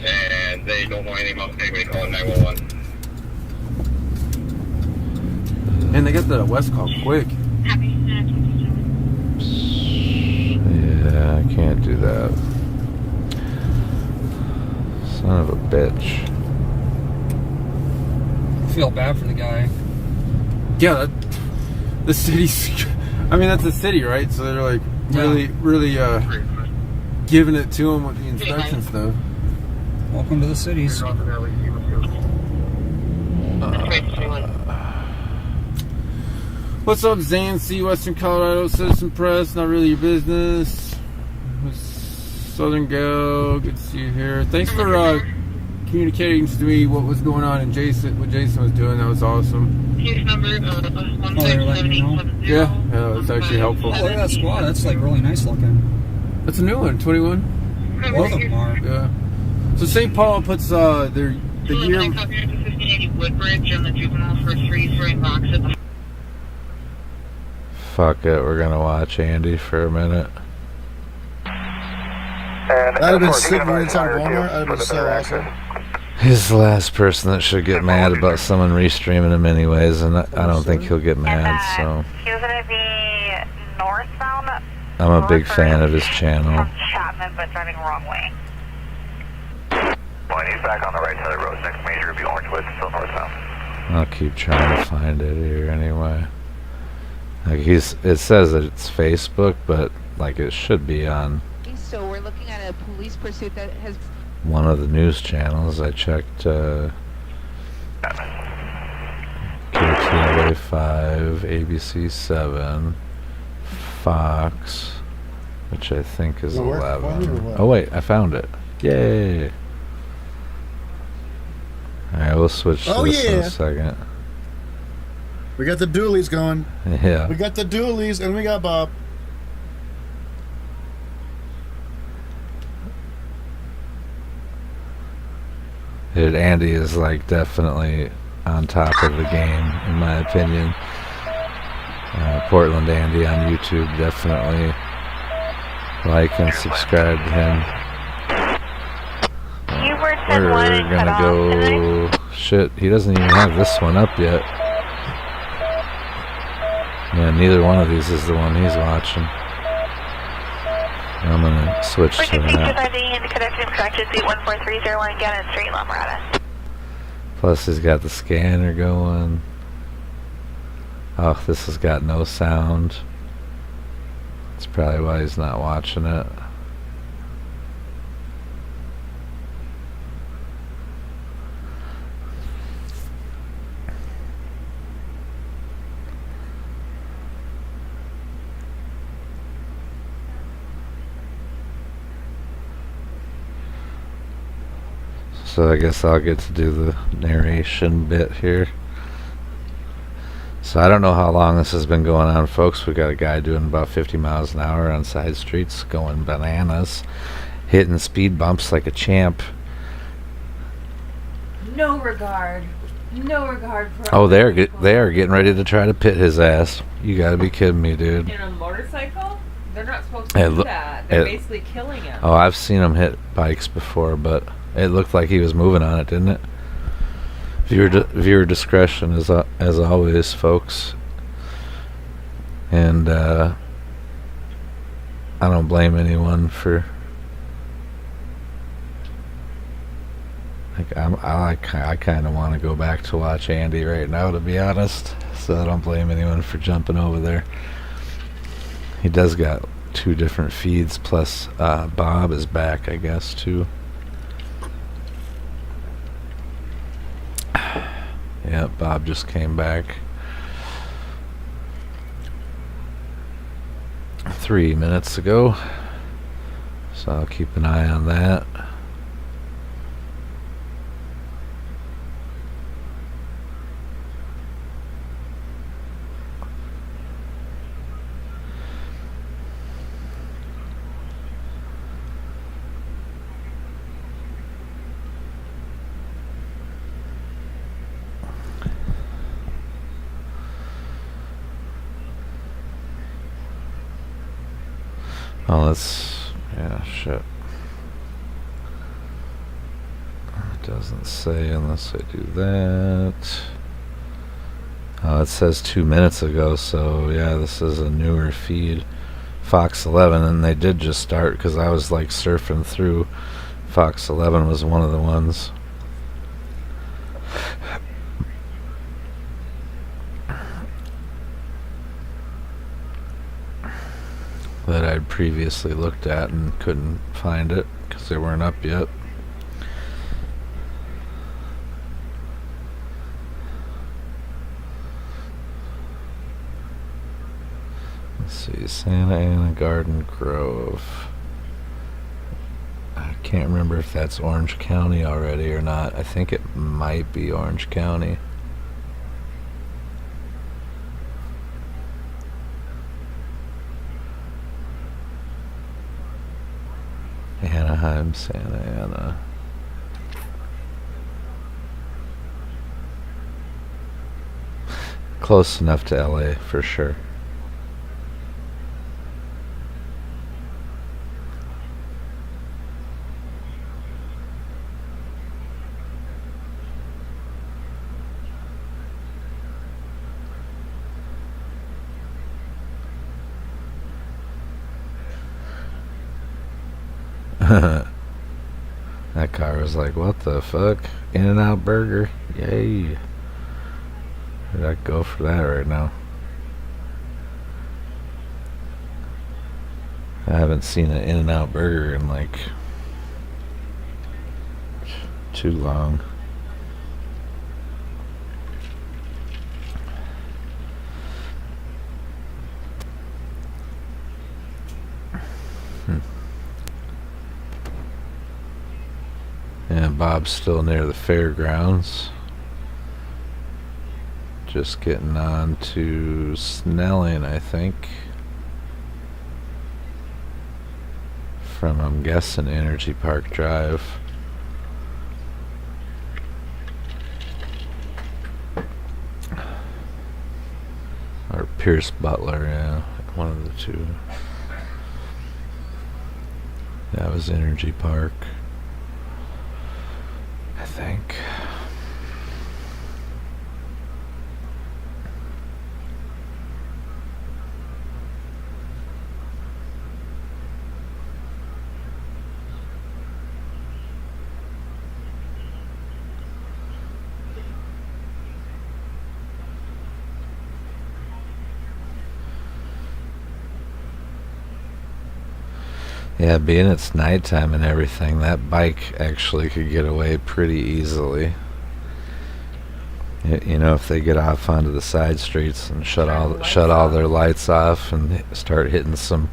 and they don't know anything about anybody calling 911. And they got the West call quick. Yeah, I can't do that. Son of a bitch. I feel bad for the guy. Yeah, the city's... I mean, that's the city, right? So they're like really giving it to him with the inspection stuff. Welcome to the cities. What's up, Zancy, Western Colorado Citizen Press? Not really your business. Southern Gal, good to see you here. Thanks for communicating to me what was going on and what Jason was doing. That was awesome. They're letting you know? Yeah, it's actually helpful. Oh, look at that squad. That's like really nice looking. That's a new one, 21. Both of them are. Yeah. So St. Paul puts the year. Woodbridge and the juvenile for 3 box at the Fuck it, we're gonna watch Andy for a minute. That'd have been sick when inside Walmart. That'd have been so awesome. He's the last person that should get mad about someone restreaming him anyways, and I don't think he'll get mad, so. He was going to be northbound. I'm a big fan of his channel. From Chapman, but driving the wrong way. Well, he's back on the right side of the road. Next major would be Orangewood, still northbound. I'll keep trying to find it here anyway. Like it says that it's Facebook, but like it should be on So we're looking at a police pursuit that has... one of the news channels. I checked KTLA 5, ABC 7, Fox, which I think is 11. Oh wait, I found it. Yay! Alright, we'll switch to this in a second. We got the dualies going. Yeah. We got the dualies and we got Bob. Dude, Andy is like definitely on top of the game, in my opinion. Portland Andy on YouTube, definitely like and subscribe to him. We're gonna go. Shit, he doesn't even have this one up yet. Yeah, neither one of these is the one he's watching. I'm gonna switch to that. Plus he's got the scanner going. Oh, this has got no sound. That's probably why he's not watching it. So I guess I'll get to do the narration bit here. So I don't know how long this has been going on, folks. We got a guy doing about 50 miles an hour on side streets, going bananas, hitting speed bumps like a champ. No regard for. Oh, they are getting ready to try to pit his ass. You gotta be kidding me, dude. In a motorcycle? They're not supposed to do that. They're basically killing him. Oh, I've seen him hit bikes before, but it looked like he was moving on it, didn't it? Viewer discretion as always, folks. And I don't blame anyone for. I kind of want to go back to watch Andy right now, to be honest. So I don't blame anyone for jumping over there. He does got 2 different feeds, plus Bob is back, I guess, too. Yeah, Bob just came back 3 minutes ago, so I'll keep an eye on that. Oh, yeah, shit. It doesn't say unless I do that. Oh, it says 2 minutes ago, so yeah, this is a newer feed. Fox 11, and they did just start because I was like surfing through. Fox 11 was one of the ones. That I'd previously looked at and couldn't find it because they weren't up yet. Let's see, Santa Ana Garden Grove. I can't remember if that's Orange County already or not. I think it might be Orange County. Anaheim, Santa Ana. Close enough to LA for sure. That car was like, what the fuck? In-N-Out Burger? Yay. I'd go for that right now. I haven't seen an In-N-Out Burger in like too long. And Bob's still near the fairgrounds. Just getting on to Snelling, I think. From, I'm guessing, Energy Park Drive. Or Pierce Butler, yeah. One of the two. That was Energy Park, I think. Yeah, being it's nighttime and everything, that bike actually could get away pretty easily. You know, if they get off onto the side streets and shut all their lights off and start hitting some,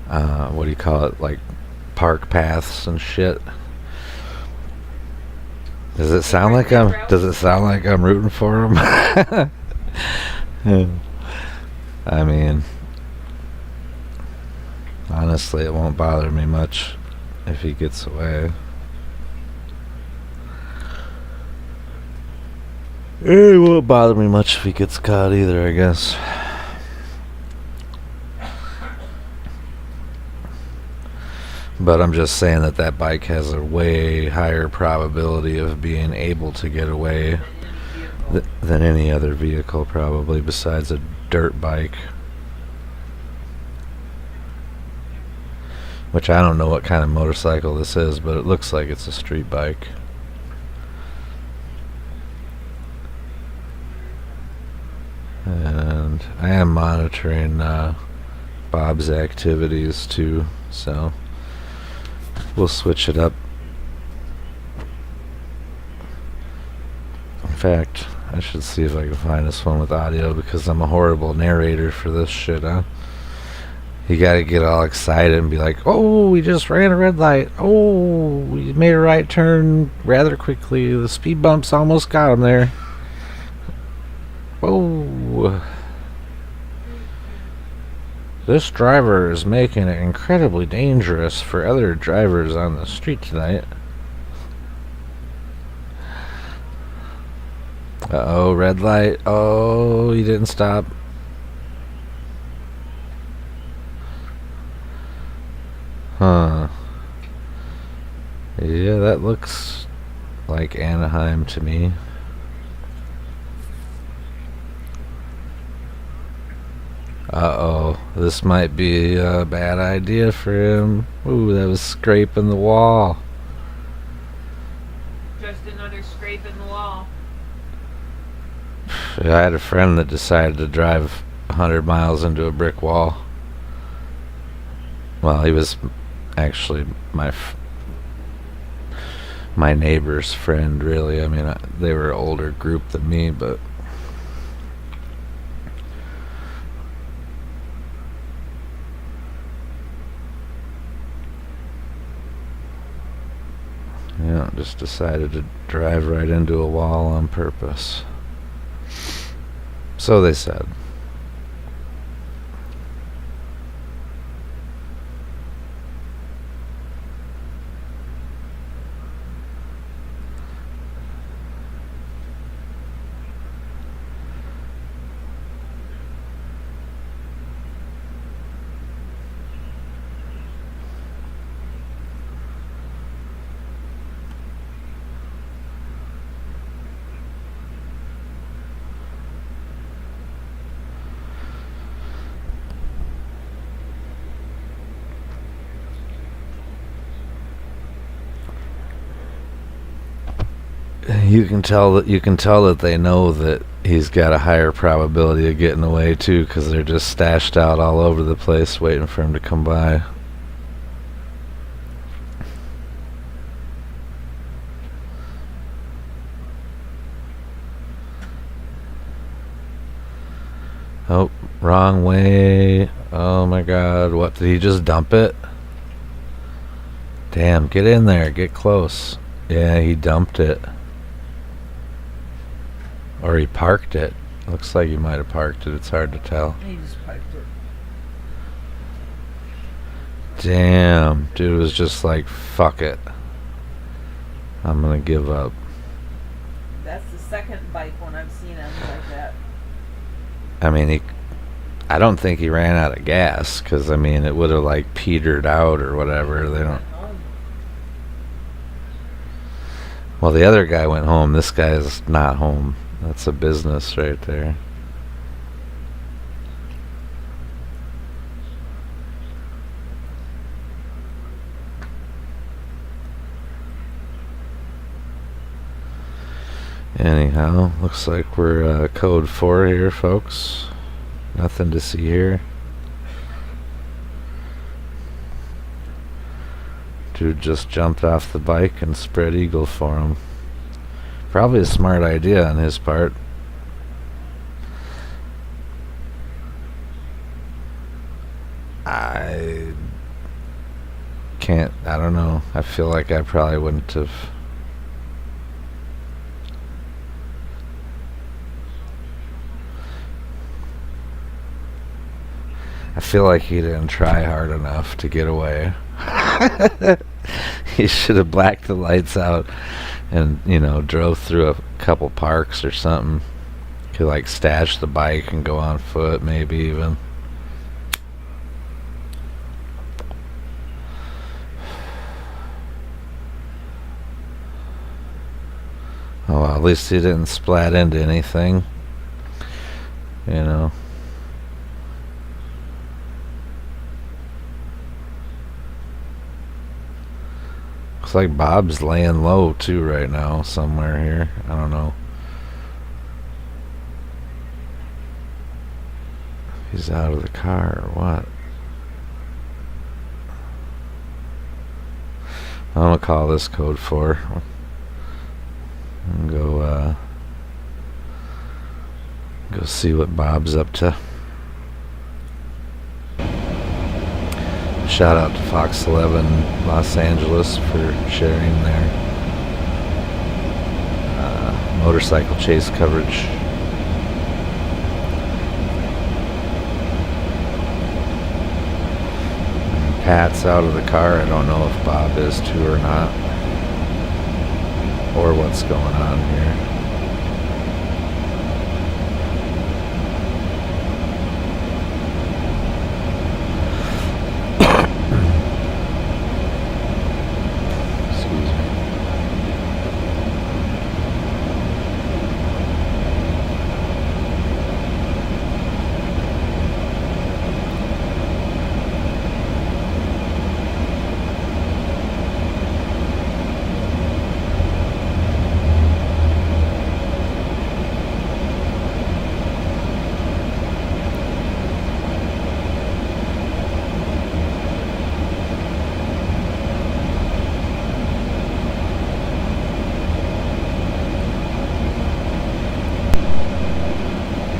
what do you call it, like park paths and shit. Does it sound like I'm rooting for him? I mean, honestly, it won't bother me much if he gets away. It won't bother me much if he gets caught either, I guess. But I'm just saying that bike has a way higher probability of being able to get away than any other vehicle, probably, besides a dirt bike. Which I don't know what kind of motorcycle this is, but it looks like it's a street bike. And I am monitoring Bob's activities too, so we'll switch it up. In fact, I should see if I can find this one with audio, because I'm a horrible narrator for this shit, huh? You gotta get all excited and be like, oh, we just ran a red light. Oh, we made a right turn rather quickly. The speed bumps almost got him there. Whoa. This driver is making it incredibly dangerous for other drivers on the street tonight. Uh-oh, red light. Oh, he didn't stop. Huh. Yeah, that looks like Anaheim to me. Uh-oh, this might be a bad idea for him. Ooh, that was scraping the wall. Just another scrape in the wall. I had a friend that decided to drive 100 miles into a brick wall. Well, he was actually my neighbor's friend, really. I mean, they were an older group than me, but yeah, just decided to drive right into a wall on purpose. So they said. You can tell that they know that he's got a higher probability of getting away too, because they're just stashed out all over the place waiting for him to come by. Oh, wrong way. Oh my god, what, did he just dump it? Damn, get in there, get close. Yeah, he dumped it. Or he parked it. Looks like he might have parked it. It's hard to tell. He just parked it. Damn. Dude was just like, fuck it. I'm gonna give up. That's the second bike one I've seen him like that. I mean, I don't think he ran out of gas, because, I mean, it would have, like, petered out or whatever. They don't... Well, the other guy went home. This guy's not home. That's a business right there. Anyhow, looks like we're code 4 here, folks. Nothing to see here. Dude just jumped off the bike and spread eagle for him. Probably a smart idea on his part. I don't know. I feel like I probably wouldn't have I feel like he didn't try hard enough to get away. He should have blacked the lights out and, you know, drove through a couple parks or something. Could like stash the bike and go on foot, maybe even. Oh, well, at least he didn't splat into anything, you know. Looks like Bob's laying low too right now somewhere here. I don't know. He's out of the car or what? I'm gonna call this code 4. And go see what Bob's up to. Shout out to Fox 11 Los Angeles for sharing their motorcycle chase coverage. Pat's out of the car. I don't know if Bob is too or not, or what's going on here.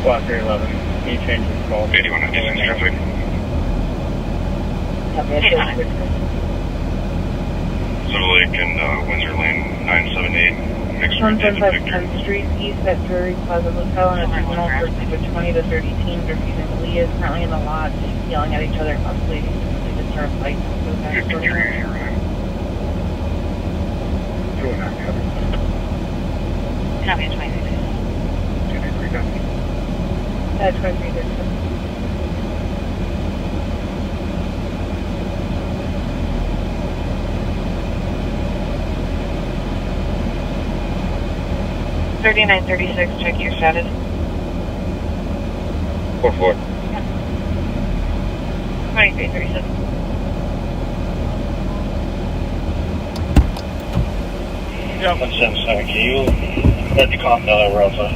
Squad 311, can you change this call? 8196 traffic. Little Lake and Windsor Lane 978. Mixed 175 10th Street East at Drury Plaza Hotel, and a juvenile for 20 to 30 teens refusing to leave is currently in the lot, yelling at each other, possibly to disturb lights. Copy 26. 23. 3936, check your status. 4-4. 2337. Yeah, 177, can you let the cop know that we're outside?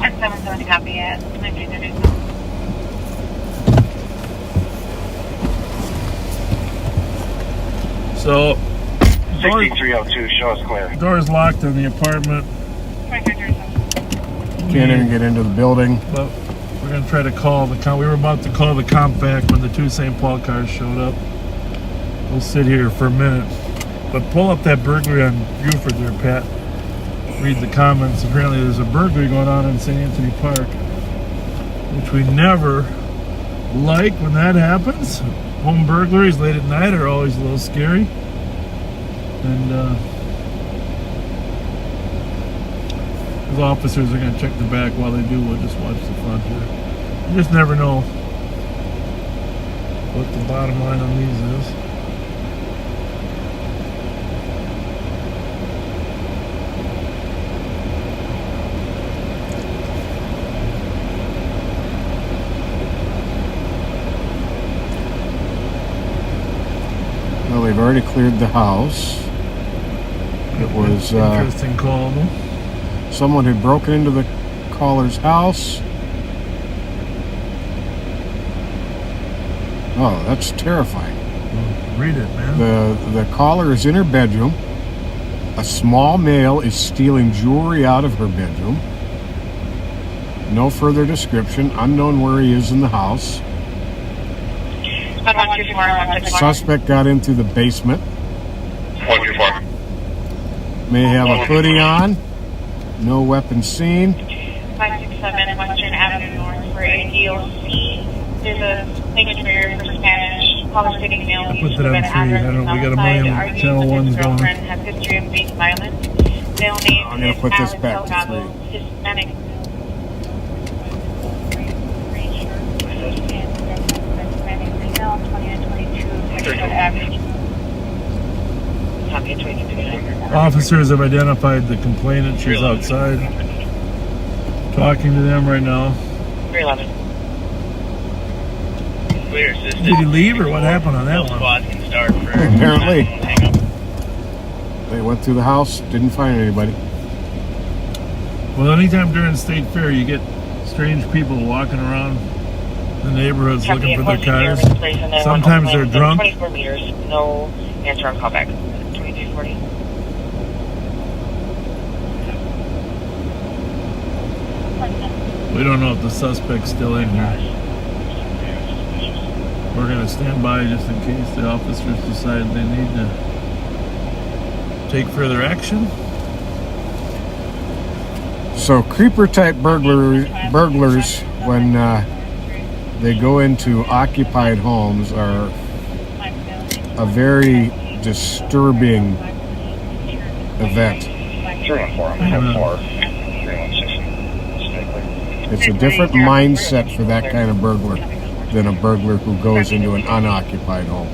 At 770, copy at 1932. So, 6302, show us clear. door's locked in the apartment, 2337. Can't even get into the building. but we're gonna try to call the we were about to call the comp back when the two St. Paul cars showed up. We'll sit here for a minute, but pull up that burglary on Buford there, Pat. Read the comments. Apparently there's a burglary going on in St. Anthony Park, which we never like when that happens. Home burglaries late at night are always a little scary. And the officers are going to check the back. While they do, we'll just watch the front here. You just never know what the bottom line on these is. Well, they've already cleared the house. It was Interesting call, though. someone had broken into the caller's house. Oh, that's terrifying. Read it, man. The caller is in her bedroom. A small male is stealing jewelry out of her bedroom. No further description. Unknown where he is in the house. Suspect got into the basement. 124. May have a hoodie on. No weapon seen. 5 Language barrier for Spanish. Caller stating male. I put that on 3. I don't know. We got a million channel ones going. Has history of being violent. Male name. I'm going to put this back to 3. Hispanic. Officers have identified the complainant. She's outside. Talking to them right now. 311. Did he leave or what happened on that one? Apparently. They went through the house, didn't find anybody. Well, anytime during State Fair, you get strange people walking around the neighborhoods looking for their cars. Sometimes they're drunk. 24 meters. No answer on callback. 2340. We don't know if the suspect's still in here. We're going to stand by just in case the officers decide they need to take further action. So creeper-type burglars, when they go into occupied homes, are a very disturbing event. It's a different mindset for that kind of burglar than a burglar who goes into an unoccupied home.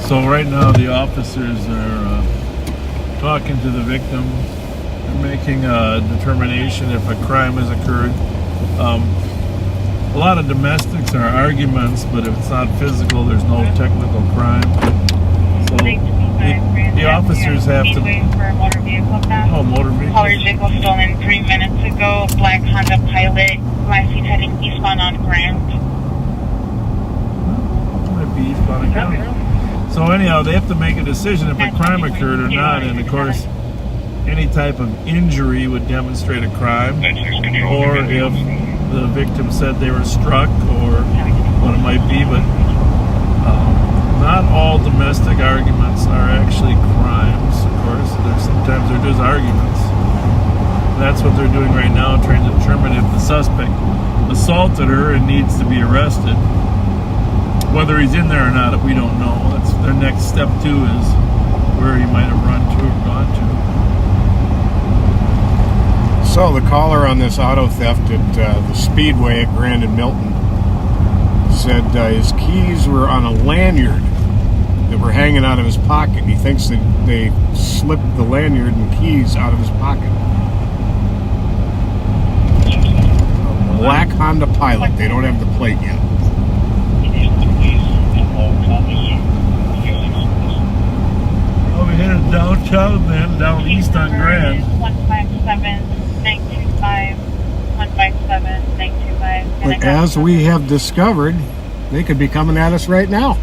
So right now the officers are talking to the victim. They're making a determination if a crime has occurred. A lot of domestics are arguments, but if it's not physical, there's no technical crime. So the officers have to... Motor vehicle theft. Oh, motor vehicle. Caller's vehicle stolen 3 minutes ago. Black Honda Pilot. Last seen heading eastbound on Grant. Might be eastbound on Grant. So anyhow, they have to make a decision if a crime occurred or not, and of course, any type of injury would demonstrate a crime, or if the victim said they were struck, or what it might be, but not all domestic arguments are actually crimes, of course. Sometimes they're just arguments. That's what they're doing right now, trying to determine if the suspect assaulted her and needs to be arrested. Whether he's in there or not, we don't know. That's their next step too, is where he might have run to or gone to. So the caller on this auto theft at the Speedway at Grand and Milton said his keys were on a lanyard that were hanging out of his pocket. He thinks that they slipped the lanyard and keys out of his pocket. A black Honda Pilot. They don't have the plate yet. Well, we headed downtown then, down east on Grand. 157-925, 157-925. But as we have discovered, they could be coming at us right now.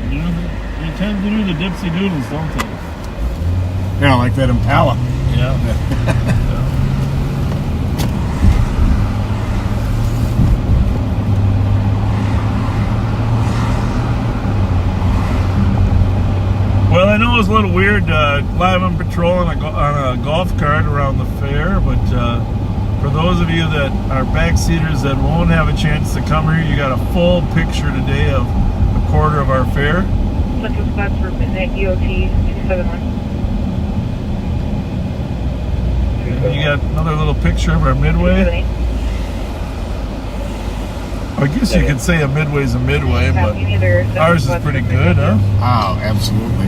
Yeah, they tend to do the dipsy doodles, don't they? Yeah, like that Impala. Yeah. Well, I know it was a little weird live on patrol on a golf cart around the fair, but for those of you that are backseaters that won't have a chance to come here, you got a full picture today of a quarter of our fair. Central spots for midnight EOT 271. You got another little picture of our Midway. I guess you could say a Midway's a Midway, but ours is pretty good, huh? Oh, absolutely.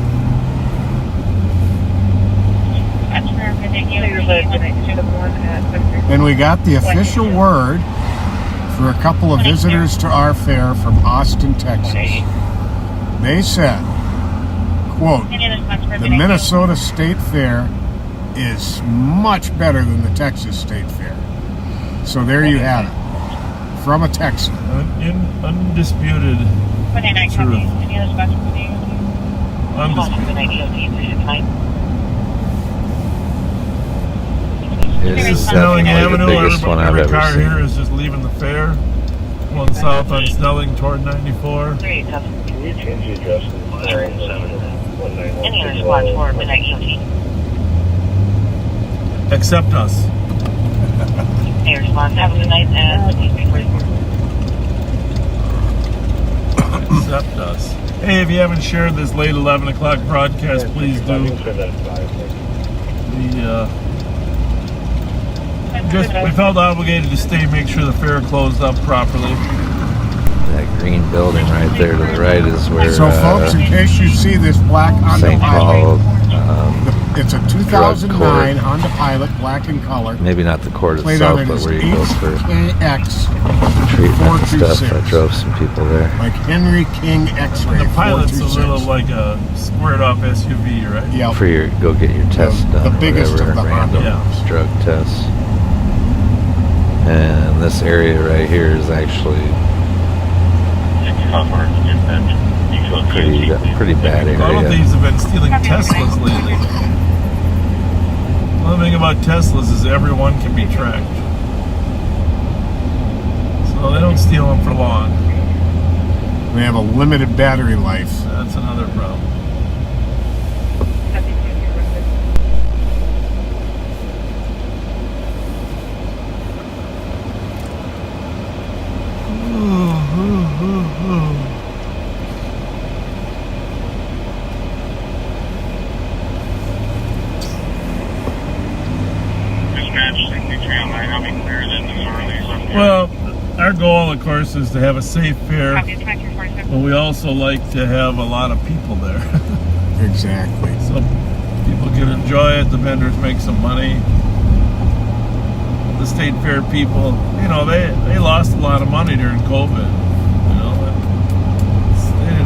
And we got the official word for a couple of visitors to our fair from Austin, Texas. They said, quote, the Minnesota State Fair is much better than the Texas State Fair. So there you have it. From a Texan. Undisputed truth. Any other spots for the This This is is Snelling definitely Avenue. the biggest one I've Every ever car seen. here is just leaving the fair. Going south on Snelling toward 94. Any other spots for midnight EOT? Accept us. Any response? Have a good night and Accept us. Hey, if you haven't shared this late 11 o'clock broadcast, please do. We felt obligated to stay, make sure the fair closed up properly. That green building right there to the right is where So, folks, in case you see this black Honda St. Pilot, Paul. it's a 2009 Honda Pilot, black in color. Maybe not the court Played itself, on but it where you go as for HKX treatment and stuff. 426. I drove some people there. Like Henry King X-Ray. The Pilot's a 426. little like a squared off SUV, right? Yeah. For your go get your test done. the biggest whatever, of the random Honda. drug tests. And this area right here is actually pretty bad A lot of area. thieves have been stealing Teslas lately. One thing about Teslas is everyone can be tracked. So they don't steal them for long. They have a limited battery life. That's another problem. Well, our goal, of course, is to have a safe fair, but we also like to have a lot of people there. Exactly. So people can enjoy it, the vendors make some money. The state fair people, you know, they lost a lot of money during COVID. You know,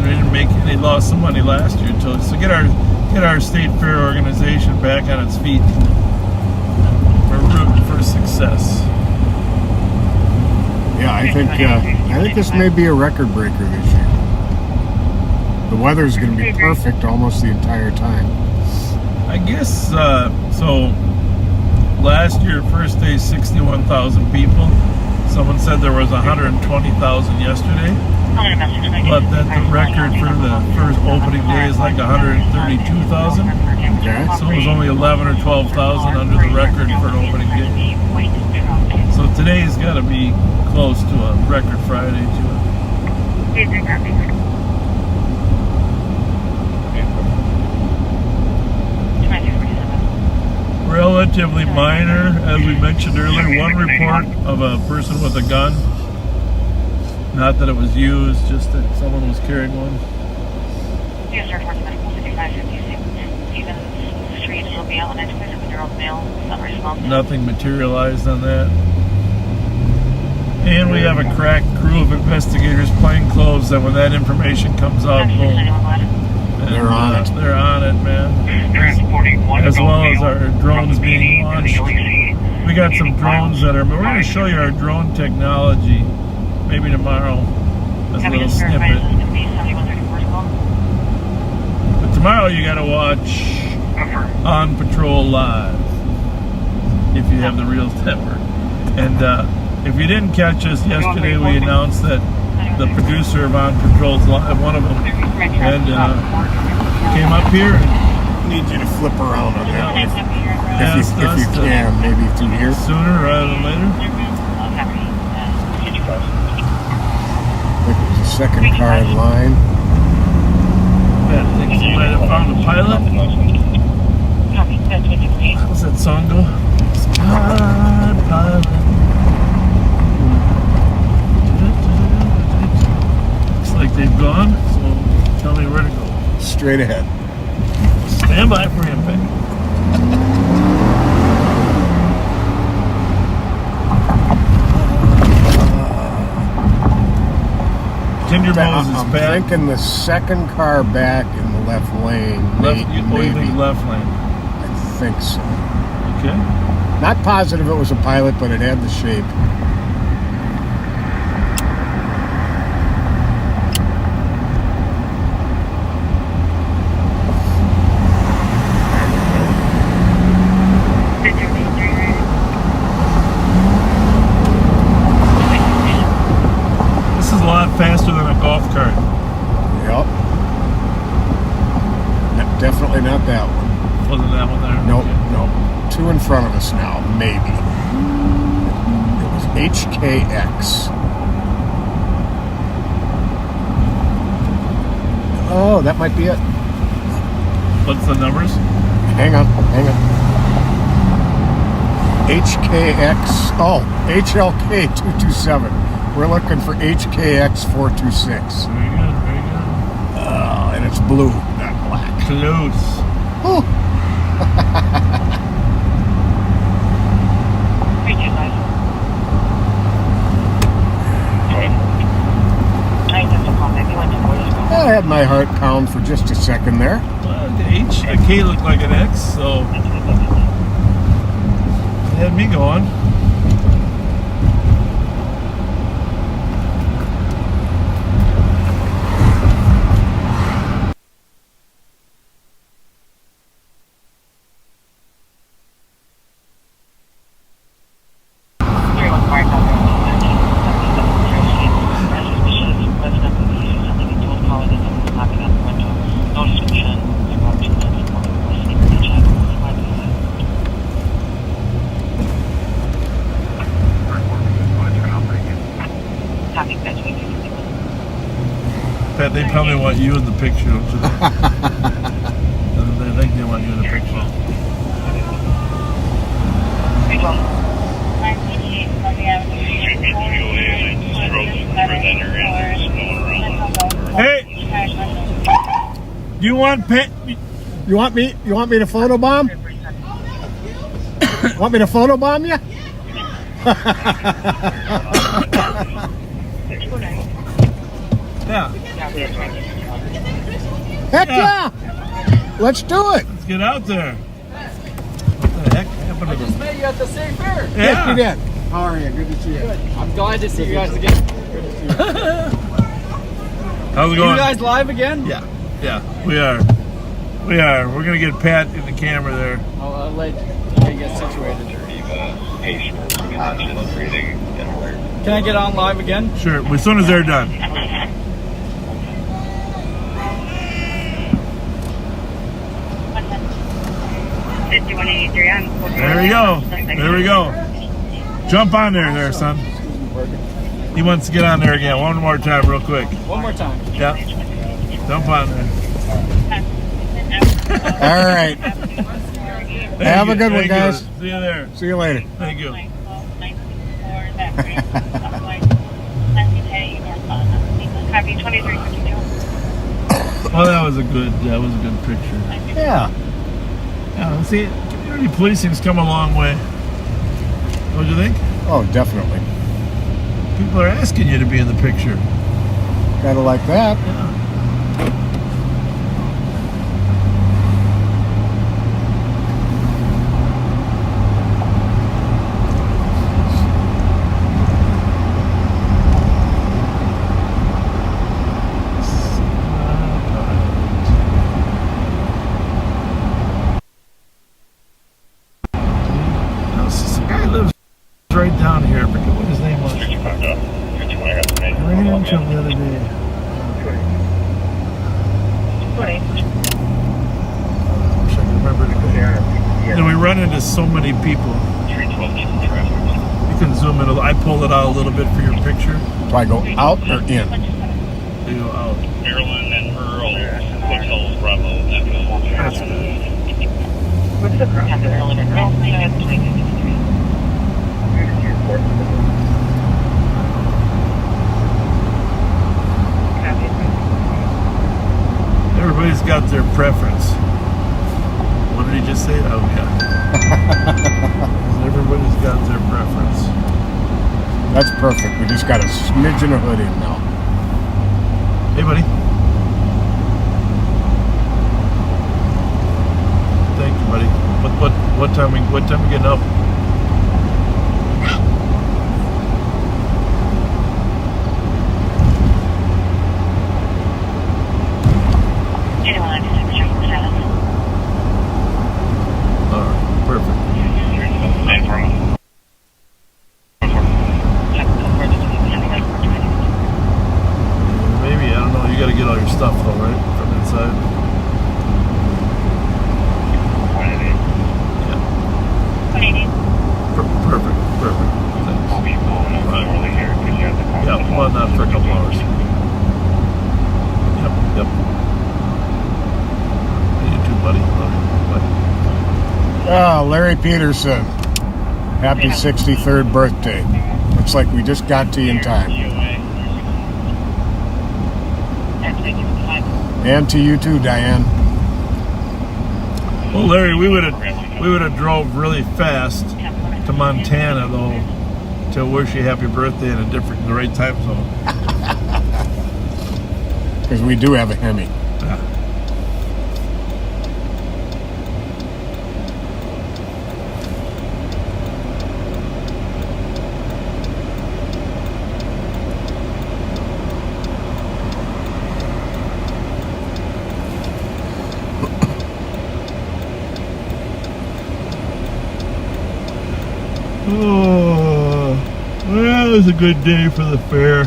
they didn't make, they lost some money last year too. So get our state fair organization back on its feet. We're rooting for success. Yeah, I think this may be a record breaker this year. The weather's going to be perfect almost the entire time. I guess so. Last year, first day, 61,000 people. Someone said there was 120,000 yesterday. But then the record for the first opening day is like 132,000. Okay. So it was only 11 or 12,000 under the record for an opening day. So today's got to be close to a record Friday too. Relatively minor, as we mentioned earlier. One report of a person with a gun. Not that it was used, just that someone was carrying one. Yes, sir, 5556. Stevens Street, Mobile, an 27-year-old male, not responsive. Nothing materialized on that. And we have a crack crew of investigators, plain clothes, that when that information comes out, boom. They're on it. They're on it, man. As well as our drones being launched. We got some drones that are, we're going to show you our drone technology maybe tomorrow as a little snippet. But tomorrow you got to watch On Patrol Live if you have the real network. And if you didn't catch us yesterday, we announced that the producer of On Patrol's Live, one of them, and came up here. Need you to flip around on that one. Asked If you us can, maybe through here. sooner rather than later. There's a second car in line. Yeah, I think you might have found the pilot. How's that song go? Sky Pilot. Looks like they've gone, so tell me where to go. Straight ahead. Stand by for impact. Ginger Bowles is I'm back. thinking the second car back in the left lane. You think left lane? I think so. Okay. Not positive it was a pilot, but it had the shape. This is a lot faster than a golf cart. Yep. Definitely not that one. Wasn't that one there? Nope, nope. Two in front of us now, maybe. It was HKX. Oh, that might be it. What's the numbers? Hang on. HKX. Oh, HLK 227. We're looking for HKX 426. Very good. And it's blue, not black. Close. Oh. I had my heart pound for just a second there. The K looked like an X, so it had me going. Pat, they probably want you in the picture, don't you think? They think they want you in the picture. Hey, do you want Pat? You want me to photobomb? Want me to photobomb you? Yeah. Heck yeah! Let's do it. Let's get out there. What the heck happened to them? Met you at the same fair. Yeah. Yes, you did. How are you? Good to see you. Good. I'm glad to see you guys again. Good to see you. How's it going? You guys live again? Yeah, we are. We're gonna get Pat in the camera there. I'll let you get situated. Can I get on live again? Sure, as soon as they're done. There we go. There we go. Jump on there, son. He wants to get on there again. One more time, real quick. One more time. Yeah. Jump on there. All right. Have a good one, guys. See you there. See you later. Thank you. Well, that was a good picture. Yeah. Yeah. See, community policing's come a long way. What do you think? Oh, definitely. People are asking you to be in the picture. Gotta like that. Yeah. Right down here. I forget what his name was. I ran into him the other day. I wish I could remember to go there. You know, we run into so many people. You can zoom in. I pulled it out a little bit for your picture. Do I go out or in? You go out. Maryland and Earl, Hotel Bravo. That's good. Everybody's got their preference. What did he just say? Oh, yeah. Everybody's got their preference. That's perfect. We just got a smidgen of hood in now. Hey, buddy. Thank you, buddy. What time we getting up? Perfect. Thanks. Yeah, well, not for a couple hours. Yep. You too, buddy. Love you. Bye. Larry Peterson. Happy 63rd birthday. Looks like we just got to you in time. And to you too, Diane. Well, Larry, we would have drove really fast to Montana though to wish you happy birthday in the right time zone. Because we do have a Hemi. Yeah. Oh, well, it was a good day for the fair.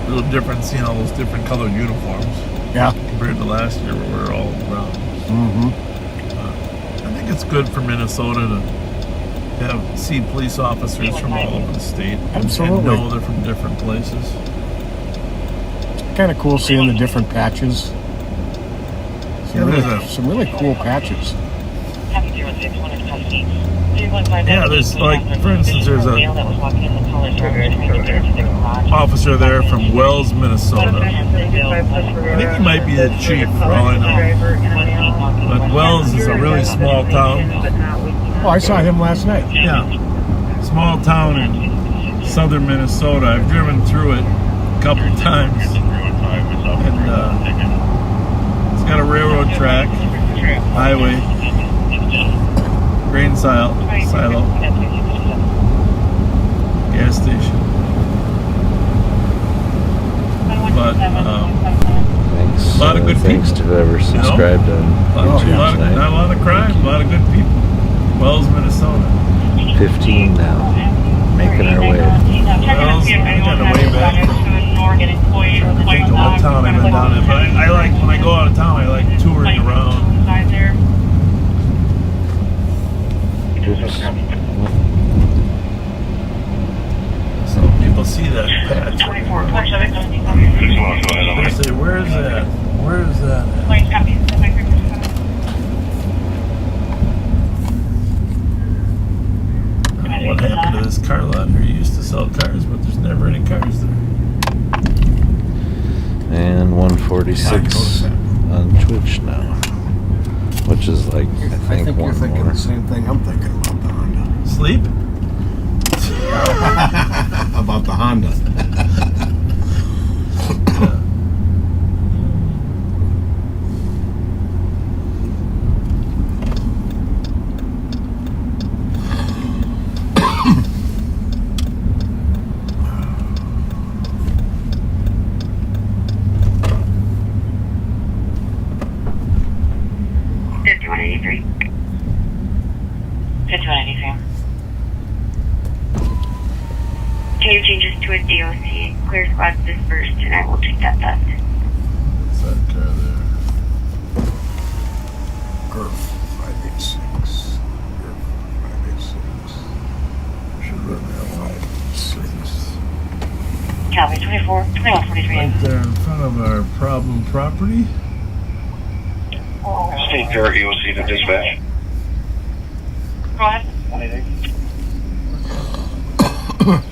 A little different seeing all those different colored uniforms. Yeah. Compared to last year where we were all brown. Mm-hmm. I think it's good for Minnesota to see police officers from all over the state. Absolutely. And know they're from different places. It's kind of cool seeing the different patches. Some really cool patches. Yeah, there's like, for instance, there's a officer there from Wells, Minnesota. I think he might be the chief for all I know. But Wells is a really small town. Oh, I saw him last night. Yeah. Small town in southern Minnesota. I've driven through it a couple of times. And it's got a railroad track, highway, grain silo, gas station. But Thanks, a lot of good thanks people. to whoever subscribed on YouTube tonight. Not a lot of crime, a lot of good people. Wells, Minnesota. 15 now. Making our way. Wells, I got a way back from, I think of what town I've been down in. But I like, when I go out of town, I like touring around. So people see that patch. They say, where's that? Where's that? What happened to this car lot here? You used to sell cars, but there's never any cars there. And 146 on Twitch now. Which is like, I think you're one thinking more. the same thing I'm thinking about the Honda. Sleep? About the Honda. Can changes to a DOC. Clear squad dispersed, and I will take that theft. What's that car there? Curve 586. Curve 586. Should run that one. 6. Copy, 2143. Right there in front of our problem property. State Fair EOC to dispatch. Go ahead.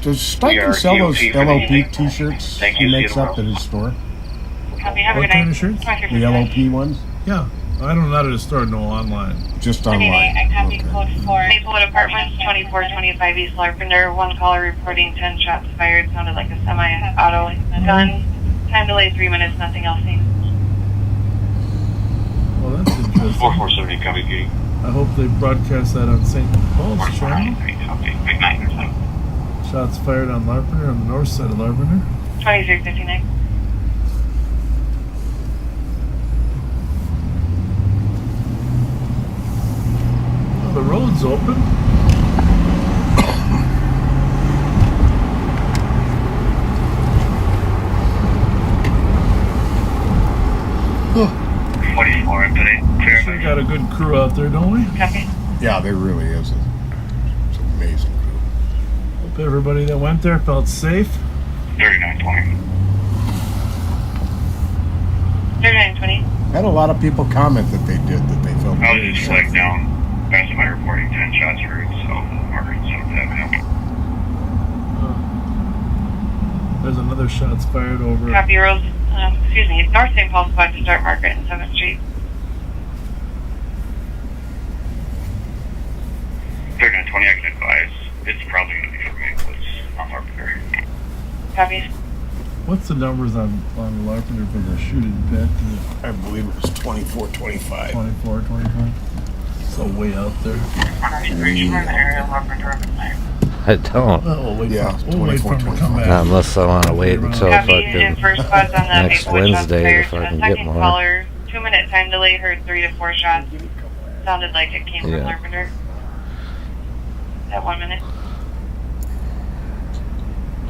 Does Steichen sell those LOP t-shirts he makes up at his store? Copy, have a What good kind night. of shirts? The LOP ones? Yeah. I don't know how to store, no online. Just online. I copy code 4. Maplewood Apartments, 2425 East Larpenter. One caller reporting 10 shots fired. Sounded like a semi-auto gun. Time delay 3 minutes, nothing else seen. Well, that's interesting. 4470 copy gate. I hope they broadcast that on St. Paul's channel. Copy. Big 9 or so. Shots fired on Larpenter, on the north side of Larpenter. 2359. phone's open. We got a good crew out there, don't we? Yeah, there really is. It's an amazing crew. Hope everybody that went there felt safe. 3920. 3920. Had a lot of people comment that they did, that they felt I was very just safe. like down past my reporting 10 shots heard, so Margaret set up that map. There's another shots fired over. Copy, Rose. Excuse me, North St. Paul Squad to start Margaret and 7th Street. 3920, I can advise. It's probably going to be for me, because I'm Larpenter. Copy. What's the numbers on Larpenter for the shooting pit? I believe it was 24, 25. 24, 25. So way out there. I don't. Oh, we'll wait Yeah, for him to come back. Not unless I want to wait until Copy, and fucking first squad's on that next Maplewood shots Wednesday fired. if I can Second get more. caller, 2-minute time delay, heard 3 to 4 shots. Sounded like it came from Yeah. Larpenter. At 1 minute.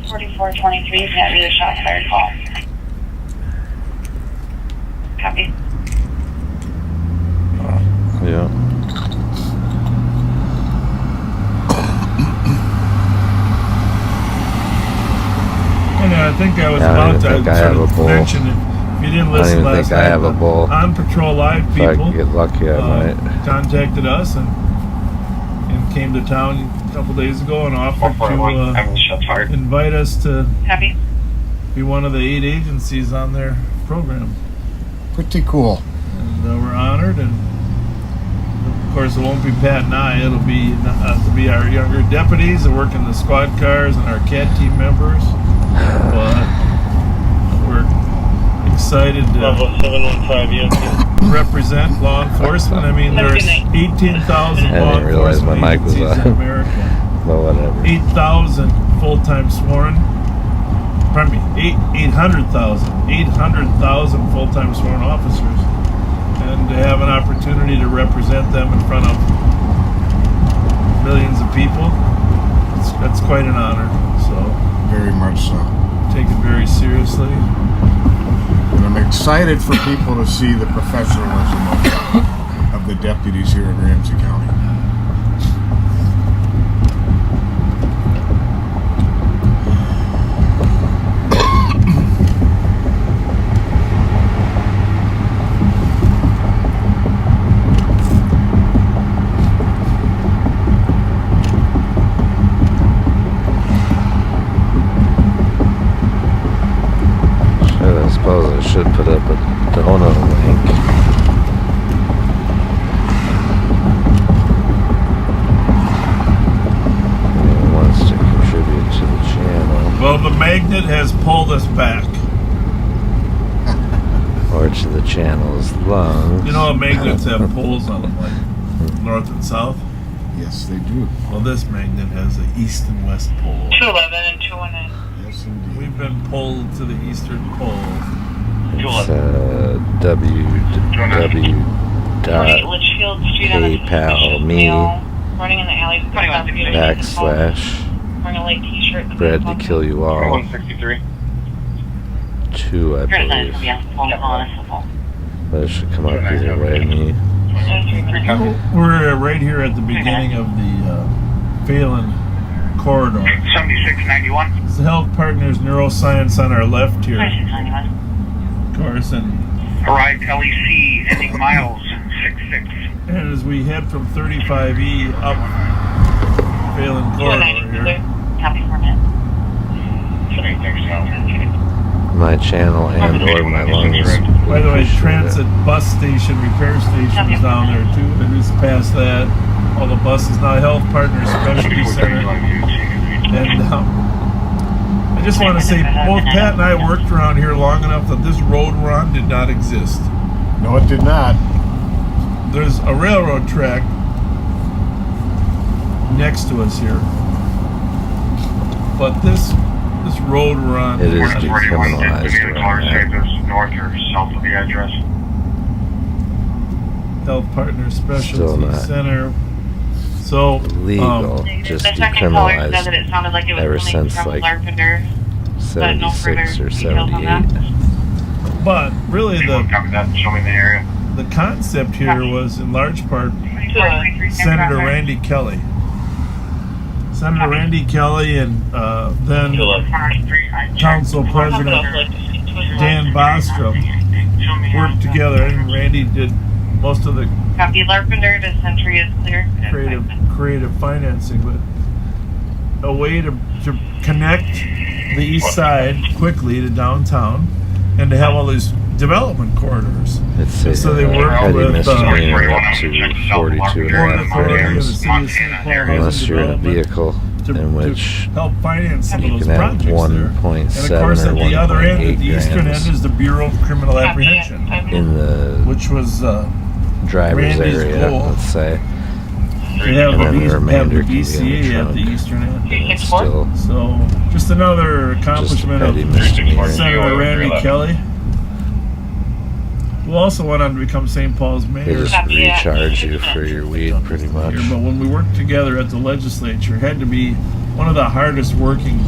4423, that be the shot fired call. Copy. Yeah. And I think I was I don't about even to think I have a bull. mention it. If you didn't I don't listen even last think I night, have a but bull. On Patrol Live If I people can get lucky, I might. contacted us and came to town a couple days ago and offered to invite us to Copy. be one of the 8 agencies on their program. Pretty cool. And we're honored, and of course it won't be Pat and I, it'll be to be our younger deputies that work in the squad cars and our CAT team members. But we're excited to represent law enforcement. I mean, there's 18,000 I law didn't realize my enforcement mic was agencies in on. America. But whatever. 8,000 full-time sworn. Pardon me, 800,000 full-time sworn officers. And to have an opportunity to represent them in front of millions of people, that's quite an honor. So very much so. Take it very seriously. And I'm excited for people to see the professionalism of the deputies here in Ramsey County. I suppose I should put up a donut link. Anyone wants to contribute to the channel Well, the magnet has pulled us back. or to the channel's lungs. You know how magnets have poles on them, like north and south? Yes, they do. Well, this magnet has an east and west pole. 211 and 219. Yes, indeed. We've been pulled to the eastern pole. It's www.paypal.me Running in the alley. Wearing a light t-shirt. Bread to kill you all. 163. 2, I believe. But it should come up either way. Me. We're right here at the beginning of the Phelan corridor. 7691. It's the Health Partners Neuroscience on our left here. Of course, and Arrived LEC, ending miles 66. And as we head from 35E up Phelan corridor here. Copy for a minute. My channel and or my lungs. By the way, transit bus station, repair station is down there too. And just past that, all the buses now. Health Partners Specialty Center. And I just want to say, both Pat and I worked around here long enough that this road we're on did not exist. No, it did not. There's a railroad track next to us here, but this road we're on. It is decriminalized around there. North or south of the address. Health Partners Still Specialty not. Center, So legal, just The second caller said that decriminalized it sounded like it was ever coming since from like Larpenter, but no further 76 or details on that. 78. but really Show me the area. the concept here was in large part Senator Randy Kelly. Senator Randy Kelly and then Council President Dan Bostrom worked together, and Randy did most of the Copy Larpenter, this entry is clear. creative financing, but a way to connect the east side quickly to downtown and to have all these development corridors. It's a So they work petty with misdemeanor up to 42 and a half grams, unless you're in a vehicle in which help finance some of you those can have projects there. 1.7 And of course, or at the other end, at 1.8 the eastern grams end, is the Bureau of Criminal Apprehension, in the which was driver's Randy's area, goal. let's say. They have And then the the remainder can be in the BCA at trunk. the eastern end. And it's still So, just another accomplishment petty of misdemeanor. Senator Randy Kelly, who also went on to become St. Paul's They mayor. just recharge you for your weed, pretty much. But when we worked together at the legislature, it had to be one of the hardest working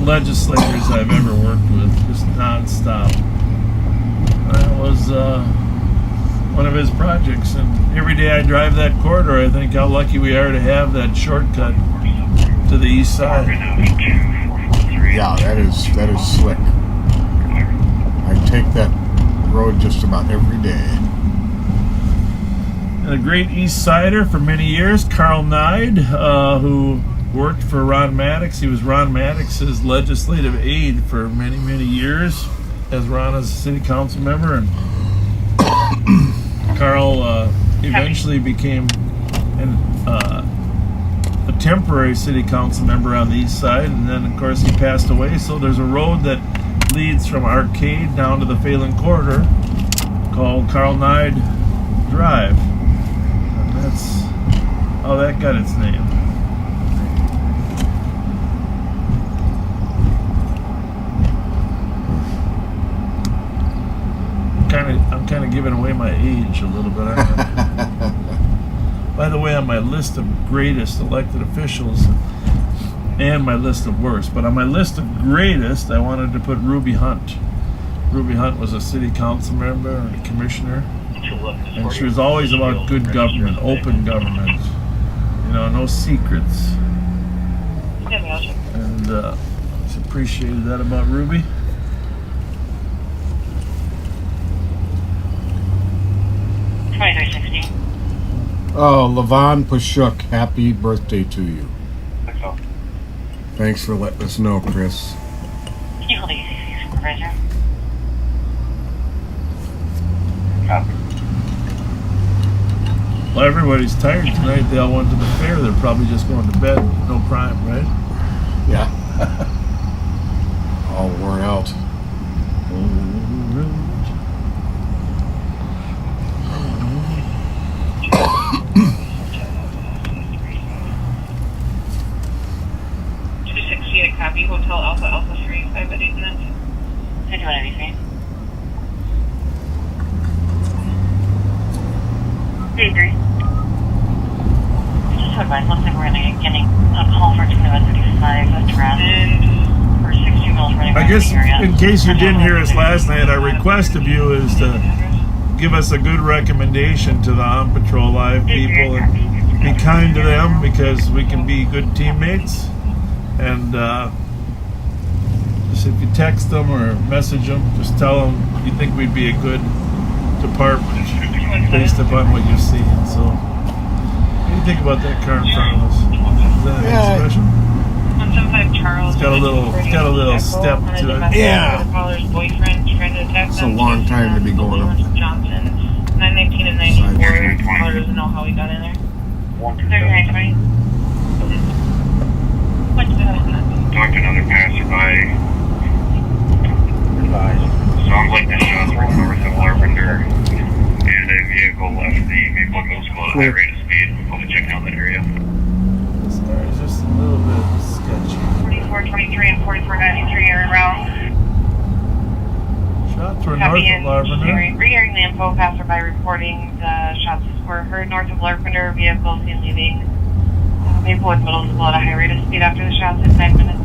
legislators I've ever worked with, just nonstop. That was one of his projects, and every day I drive that corridor, I think how lucky we are to have that shortcut to the east side. Yeah, that is slick. I take that road just about every day. And a great East Sider for many years, Carl Nide, who worked for Ron Maddox. He was Ron Maddox's legislative aide for many, many years as Ron as a city council member. And Carl eventually became a temporary city council member on the east side, and then of course he passed away. So there's a road that leads from Arcade down to the Phelan Corridor called Carl Nide Drive, and that's how that got its name. I'm kind of giving away my age a little bit. By the way, on my list of greatest elected officials and my list of worst, but on my list of greatest, I wanted to put Ruby Hunt. Ruby Hunt was a city council member and a commissioner, and she was always about good government, open government, no secrets. And I just appreciated that about Ruby. Oh, Levon Pashuk, happy birthday to you. Thanks for letting us know, Chris. Can you hold the ECC supervisor? Well, everybody's tired tonight. They all went to the fair. They're probably just going to bed. No crime, right? Yeah. All worn out. Copy Hotel Alpha Alpha 3, 5 at 8 minutes. Did you want anything? Day 3. Just to advise, looks like we're getting a call for 2135 address for 60 miles running. I guess in case you didn't hear us last night, our request of you is to give us a good recommendation to the On Patrol Live people and be kind to them, because we can be good teammates. And just if you text them or message them, just tell them you think we'd be a good department based upon what you've seen. So, what do you think about that car in front of us? Is that anything special? 175 Charles. It's got a little step to it. Yeah. The caller's boyfriend trying to attack It's a long time to be going up. Johnson, 919 and 94. The caller doesn't know how he got in there. 3920. Talked to another passerby. Sounds like the shots were north of Larpenter, and a vehicle left the Maple Ghost Club at a high rate of speed. I'll be checking out that area. This car is just a little bit sketchy. 4423 and 4493 are around. Shots were north of Larpenter. Re-hearing the info, passerby reporting the shots were heard north of Larpenter. Vehicle seen leaving Maplewood Middle School at a high rate of speed after the shots in 9 minutes.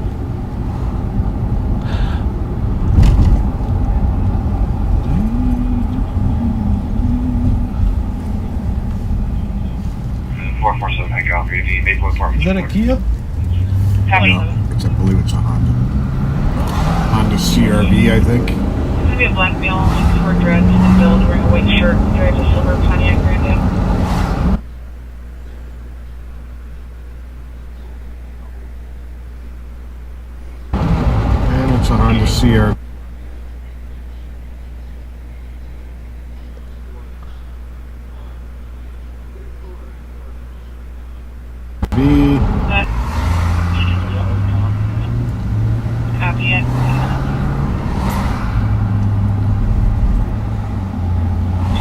Is that a Kia? Copy. No, I believe it's a Honda. Honda CRV, I think. It's going to be a black male looking for dreads and build, wearing a white shirt, drives a silver Pontiac Grand Am. And it's a Honda CRV. Copy it.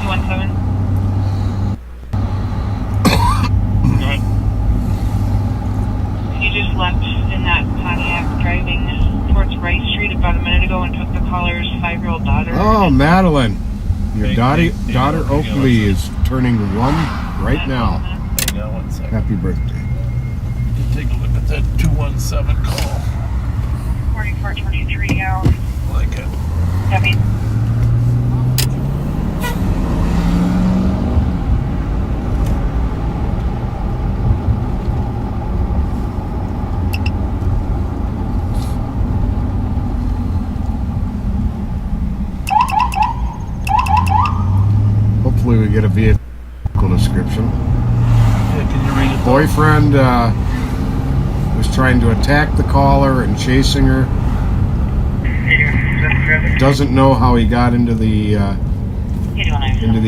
217. He just left in that Pontiac driving towards Rice Street about a minute ago and took the caller's 5-year-old daughter. Oh, Madeline. Your daughter Oakley is turning 1 right now. Hang on 1 second. Happy birthday. Take a look at that 217 call. 4423 hours. Like it. Copy. Hopefully we get a vehicle description. Yeah, can you read it? Boyfriend was trying to attack the caller and chasing her. Doesn't know how he got into the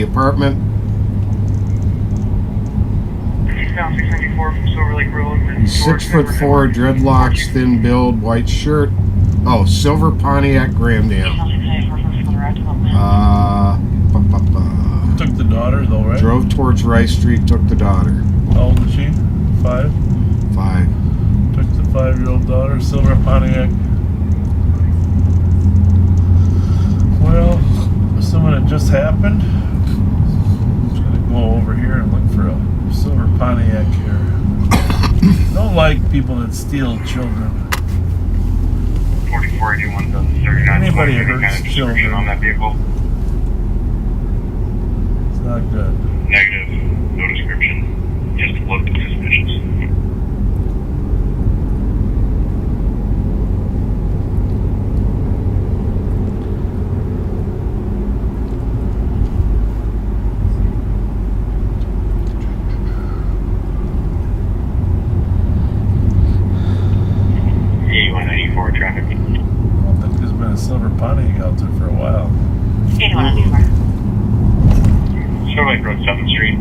apartment. 694 from Silver Lake Road. He's 6'4", dreadlocks, thin build, white shirt. Oh, silver Pontiac Grand Am. Took the daughter though, right? Drove towards Rice Street, took the daughter. How old is she? 5? 5. Took the 5-year-old daughter, silver Pontiac. Well, assuming it just happened, I'm just gonna go over here and look for a silver Pontiac here. Don't like people that steal children. 4481 does 39. Anybody who hurts children on that vehicle? It's not good. Negative. No description. Just looked suspicious. Traffic. I don't think there's been a silver Pontiac out there for a while. 8194. Silver Lake Road, 7th Street.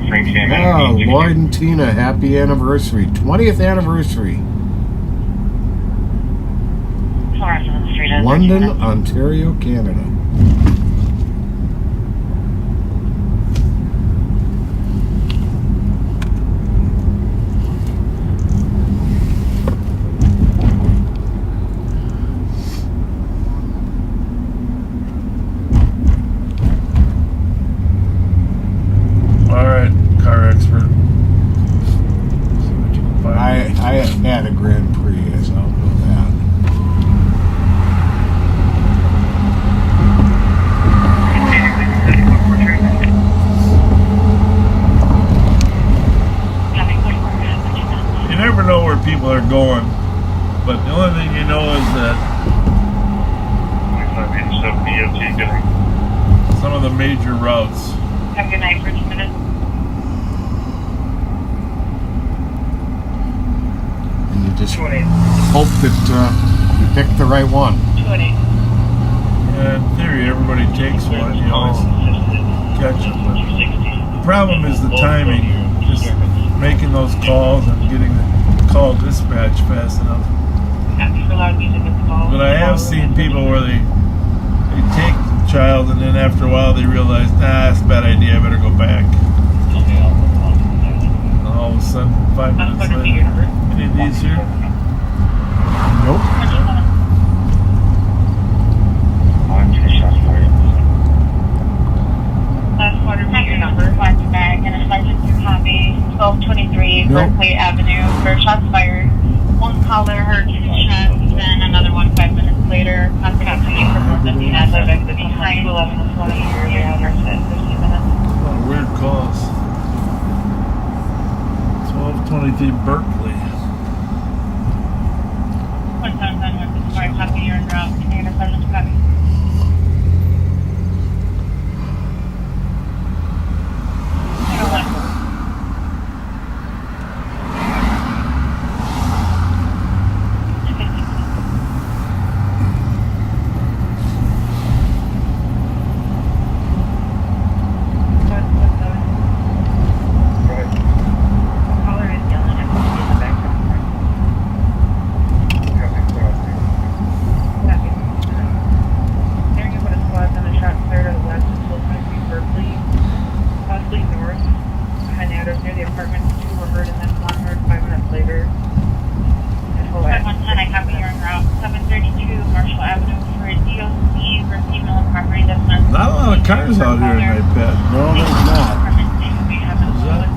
Frank Sam. Oh, Lloyd and Tina, happy anniversary. 20th anniversary. London, Ontario, Canada. I had a Grand Prix, as I'll know that. You never know where people are going, but the only thing you know is that some of the major routes. Have a good night for 2 minutes. Just hope that you picked the right one. 218. Yeah, in theory, everybody takes one. You always catch them. But the problem is the timing. Just making those calls and getting the call dispatch fast enough. But I have seen people where they take the child and then after a while they realize, nah, it's a bad idea, I better go back. And all of a sudden, 5 minutes later. Any of these here? Nope. Last quarter, your number. Bag and a license copy. 1223 Berkeley Avenue. shots fired. One caller heard 2 shots, then another one 5 minutes later. Contacted me from the behind the 11:20 here at 15 minutes. A lot of weird calls. 1223 Berkeley. 177 copy, you're en route. Negative 7 copy. Cars out here in my pad. No, there's not.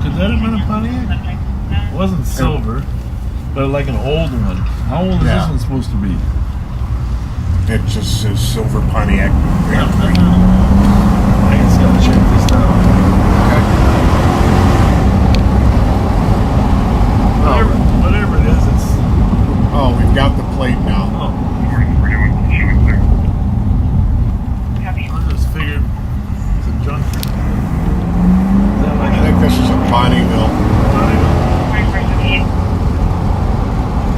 Could that have been a Pontiac? It wasn't silver, but like an old one. How old is this one supposed to be? It just says silver Pontiac. I just gotta check this out. Whatever it is, it's. Oh, we've got the plate now. Oh. I just figured it's a junker. I think this is a Bonneville.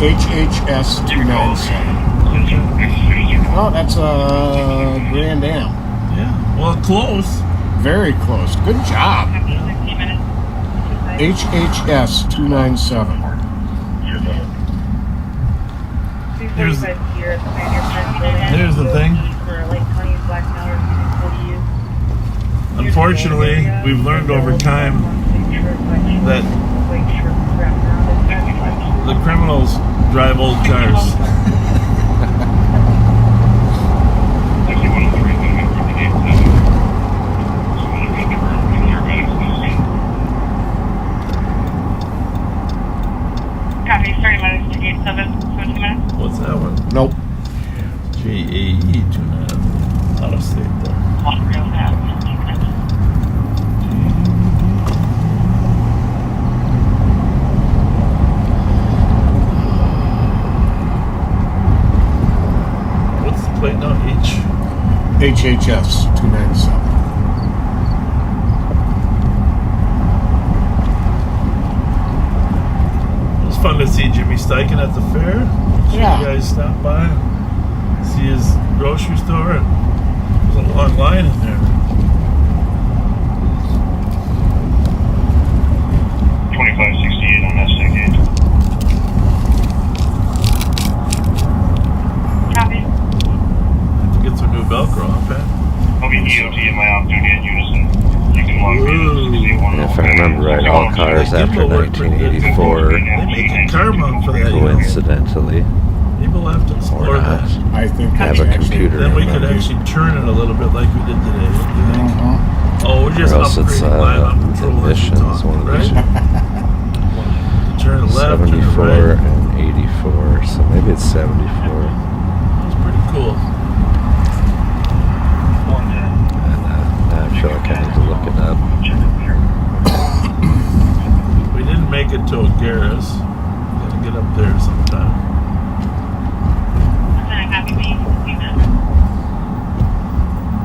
HHS 297. Oh, that's a Grand Am. Yeah, well, close. Very close. Good job. HHS 297. Here's the thing. Unfortunately, we've learned over time that the criminals drive old cars. Copy, 30 minutes to gate 7, 20 minutes. What's that one? Nope. JAE 29. Out of state though. What's the plate now? HHS 297. Fun to see Jimmy Steichen at the fair. Yeah. You guys stop by and see his grocery store. And there's a long line in there. 2568 on that gate. Copy. I have to get some new Velcro on, Pat. I'll be EOT in my op duty at Unison. You can log me in. If I remember right, all cars after 1984, Karma for that, coincidentally, people have to explore that. I think have a computer. Then we could actually turn it a little bit like we did today. What do you think? Oh, we're just Or else it's upgrading line on patrol emissions, one of right? these. Turn left, 74 turn right. and 84, so maybe it's 74. That's pretty cool. I feel like I need to look it up. We didn't make it to O'Gara's. Gotta get up there sometime.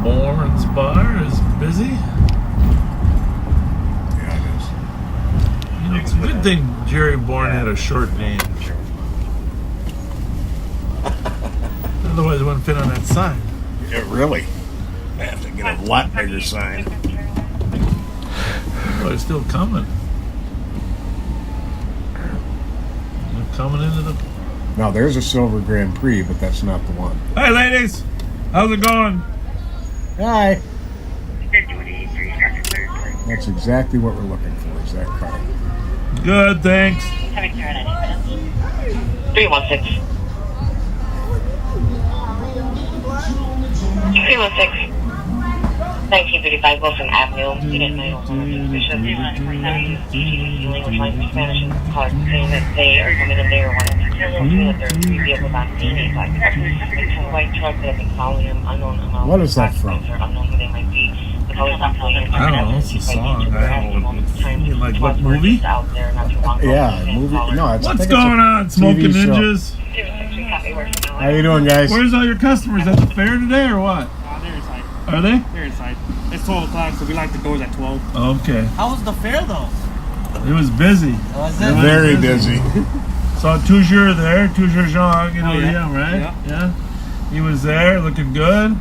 Orange Bar is busy. Yeah, it is. You know, it's a good thing Jerry Bourne had a short name. Otherwise, it wouldn't fit on that sign. Yeah, really. I have to get a lot bigger sign. But it's still coming. They're coming into the. Now, there's a silver Grand Prix, but that's not the one. Hey, ladies! How's it going? Hi. That's exactly what we're looking for, is that car. Good, thanks. 316. 316. 1935 Wilson Avenue, Unit 901, Bishop. Language line Spanish and called saying that they are coming in there wanting to kill him, that there are 3 vehicles on scene. It's like it's a white truck that have been following him, unknown amount. What is that from? Unknown who they might be. I don't know, it's a song. I don't know what you mean, like what movie? Yeah, movie. No, it's, what's going on, Smoking TV Ninjas? How you doing, guys? Where's all your customers at the fair today, or what? They're inside. Are they? They're inside. It's 12 o'clock, so we like the doors at 12. Okay. How was the fair, though? It was busy. Was it? Very busy. Saw Toujours there, Toujours Jean, you know yeah. him, right? Yeah. He was there, looking good.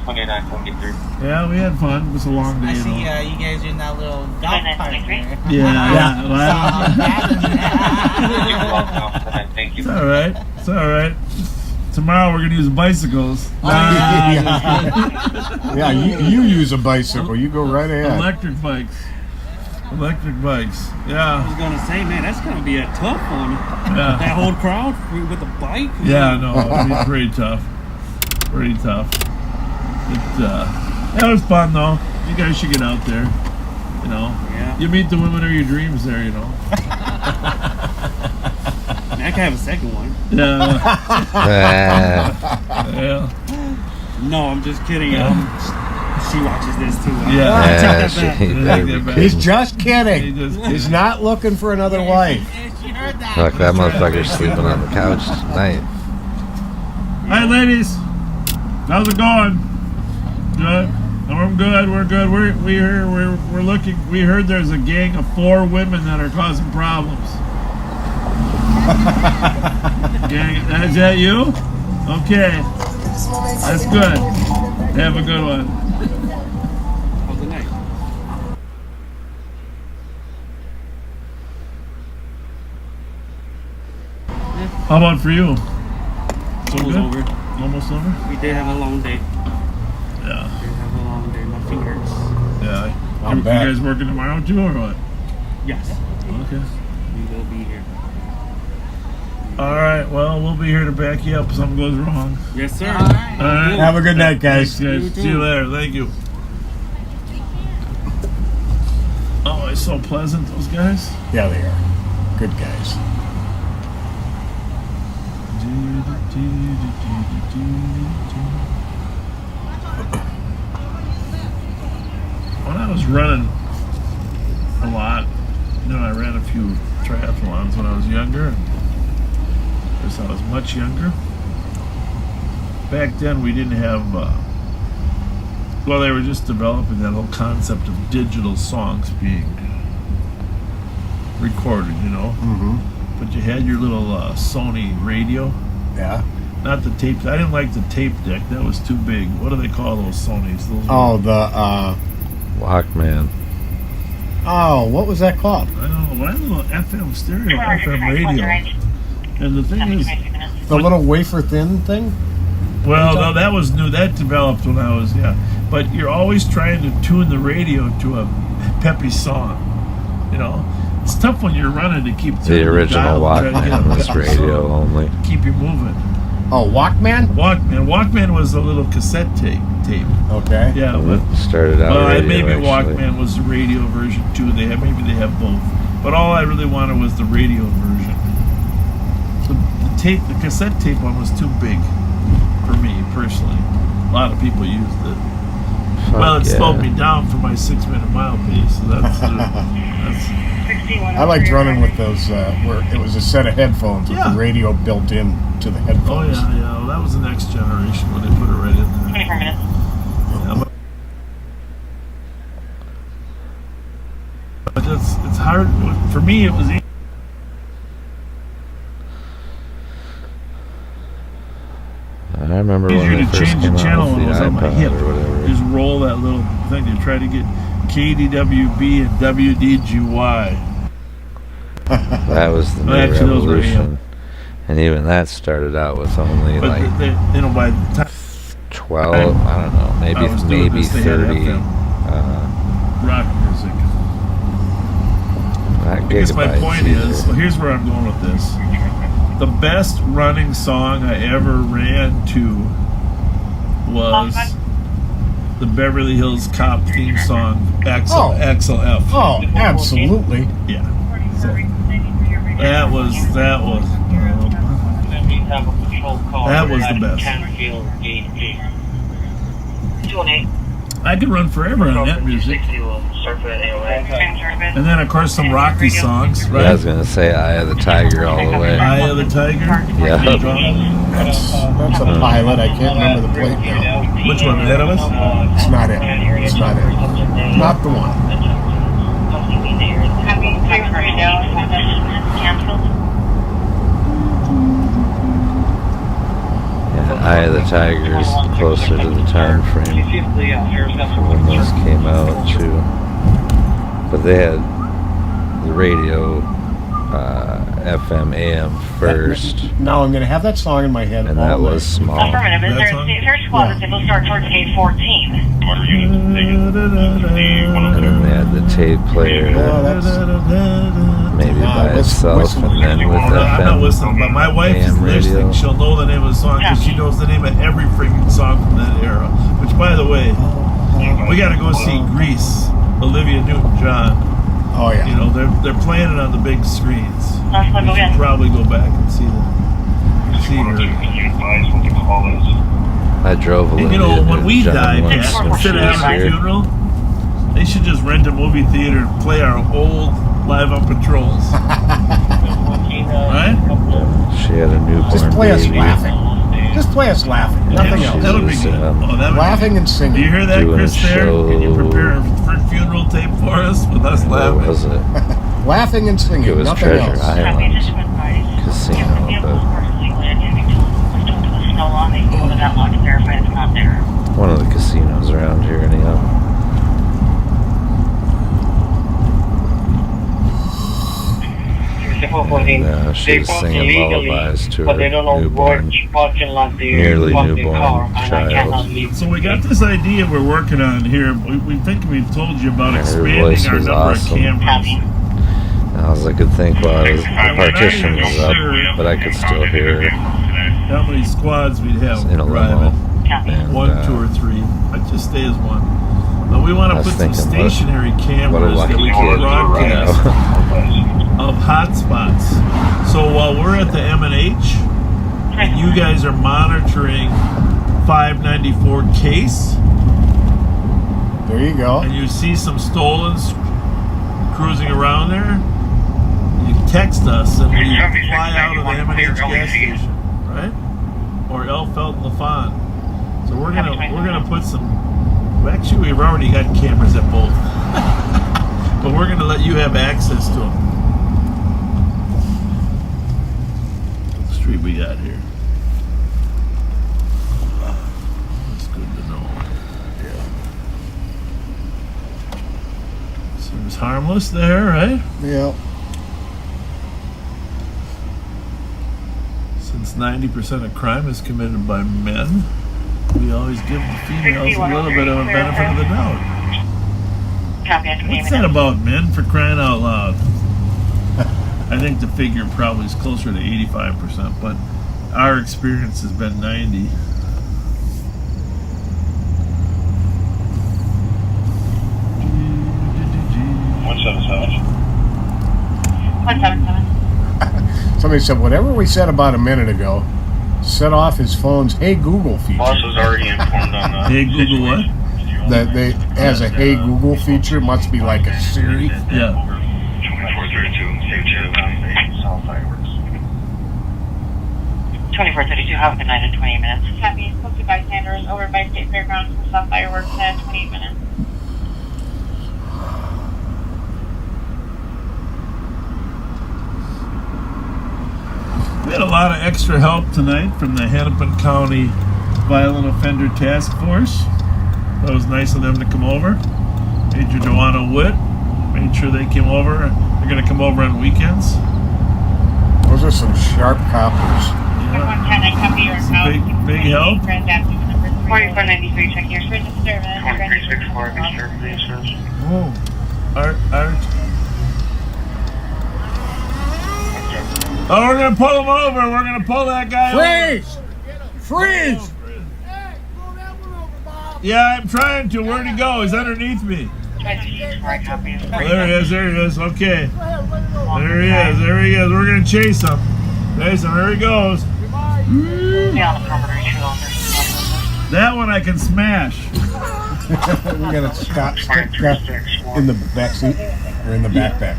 2973. Yeah, we had fun. It was a long day. I see you guys are in that little golf cart there. Yeah. Thank you. It's all right. It's all right. Tomorrow we're gonna use bicycles. Yeah, you use a bicycle. You go right ahead. Electric bikes. Electric bikes. Yeah. I was gonna say, man, that's gonna be a tough one. Yeah. That whole crowd with a bike. Yeah, no, it'd be pretty tough. Pretty tough. That was fun though. You guys should get out there. You know. Yeah. You meet the women of your dreams there, you know. Man, I can have a second one. Yeah. Yeah. No, I'm just kidding. She watches this too. He's just kidding. He's not looking for another wife. Look, that motherfucker's sleeping on the couch tonight. Hi, ladies. How's it going? Good. We're good. We're good. We're looking. We heard there's a gang of 4 women that are causing problems. Gang, is that you? Okay. That's good. Have a good one. How's the night? How about for you? Almost over. Almost over? We did have a long day. Yeah. We did have a long day. My fingers. Yeah. You guys working tomorrow too, or what? Yes. Okay. We will be here. All right. Well, we'll be here to back you up if something goes wrong. Yes, sir. All right. Have a good night, guys. Thanks, guys. See you later. Thank you. Oh, it's so pleasant, those guys. Yeah, they are. Good guys. When I was running a lot, I ran a few triathlons when I was younger. Of course, I was much younger. Back then, we didn't have, they were just developing that whole concept of digital songs being recorded, Mm-hmm. But you had your little Sony radio. Yeah. Not the tape. I didn't like the tape deck. That was too big. What do they call those Sonys? Those Walkman. Oh, what was that called? I don't know. I don't know. FM stereo, FM radio. And the thing is, the little wafer thin thing. Well, no, that was new. That developed when I was But you're always trying to tune the radio to a peppy song. It's tough when you're running to keep the original Walkman was radio only. Keep you moving. Oh, Walkman? Walkman was a little cassette tape. Okay. Yeah. It started out radio, maybe actually. Walkman was the radio version too. Maybe they have both. But all I really wanted was the radio version. The cassette tape one was too big for me personally. A lot of people used it. It slowed me down for my 6-minute mile pace. So that's I liked running with those where it was a set of headphones with the radio built in to the headphones. Oh yeah. Well, that was the next generation when they put it right in there. 24 minutes. Yeah, but it's hard for me. It was easy. I remember when easier they to first change came the channel out when it with was the on my iPod hip. or whatever. Just roll that little thing to try to get KDWB and WDGY. That was the new revolution. And even that started out with only by the time 12, I don't know, maybe 30 rock music. I guess my point is, here's where I'm going with this. The best running song I ever ran to was the Beverly Hills Cop theme song, Axel Oh. Axel F. Oh, absolutely. Yeah. So, that was the best. 218. I could run forever on that music. And then, of course, some Rocky songs, right? Yeah, I was gonna say Eye of the Tiger all the way. Eye of the Tiger? Yeah. That's a pilot. I can't remember the plate now. Which one, ahead of us? It's not it. It's not it. Not the one. Yeah, Eye of the Tiger is closer to the time frame from when those came out too. But they had the radio, FM, AM first, Now I'm going to have that song in my head. and all that night. was small. Affirmative. Is there a squad that's able to start towards gate 14? And then they had the tape player, maybe by itself, and then with I'm not FM, whistling, but my wife is AM listening. radio. She'll know the name of the song because she knows the name of every freaking song from that era. Which, by the way, we got to go see Grease, Olivia Newton-John. Oh yeah. You know, they're playing it on the big screens. Last one, We go should again. probably go back and see her. I drove And Olivia you know, when we Newton-John die, once Pat, when she instead of was having a here. funeral, they should just rent a movie theater and play our old Live on Patrols. Right? She had a newborn Just play us baby. laughing. Just play us laughing. Nothing She else. That'll be was, good. Oh, that would Laughing be and good. singing. Do you hear that, doing a Chris? There? Can you show. prepare a funeral tape for us with us What laughing? was it? Laughing and singing. It was Nothing Treasure else. Island Casino, but one of the casinos around here anyhow. And, she was singing lullabies to her newborn, nearly newborn child. So we got this idea we're working on here. We think we've told you about And her expanding voice our was number awesome. of cameras. I was like, I could think while the partition was up, but I could still hear her How many squads we'd have in a limo. driving? And, One, two, or three. I'd just stay as one. But we want I to was put some thinking, what- stationary what a cameras lucky that we kid, can you broadcast know. of hotspots. So while we're at the M&H, and you guys are monitoring 594 case, There you go. and you see some stolens cruising around there, you text us and we fly out of the M&H gas station, right? Or Elfeld and LaFon. So we're gonna put some. Well, actually, we've already got cameras at both, but we're gonna let you have access to them. What street we got here? That's good to know. Yeah. Seems harmless there, right? Yeah. Since 90% of crime is committed by men, we always give the females a little bit of a benefit of the doubt. What's that about, men, for crying out loud? I think the figure probably is closer to 85%, but our experience has been 90. Somebody said whatever we said about a minute ago set off his phone's Hey Google feature. Boss was already informed on that. Hey Google what? That they has a Hey Google feature. Must be like a Siri. Yeah. 2432, stage 2, South Fireworks. 2432, have a good night in 20 minutes. Copy. Spoke to bystanders over by State Fairgrounds for South Fireworks in 28 minutes. We had a lot of extra help tonight from the Hennepin County Violent Offender Task Force. That was nice of them to come over. Major Joanna Witt made sure they came over. They're going to come over on weekends. Those are some sharp coppers. Big help. 4493, check here. 2364, Mr. Please. Oh, Art. Oh, we're going to pull him over. We're going to pull that guy over. Freeze! Yeah, I'm trying to. Where'd he go? He's underneath me. There he is. There he is. Okay. There he is. There he is. We're gonna chase him. Chase him. There he goes. That one I can smash. We got a Scott stick in the back seat or in the backpack.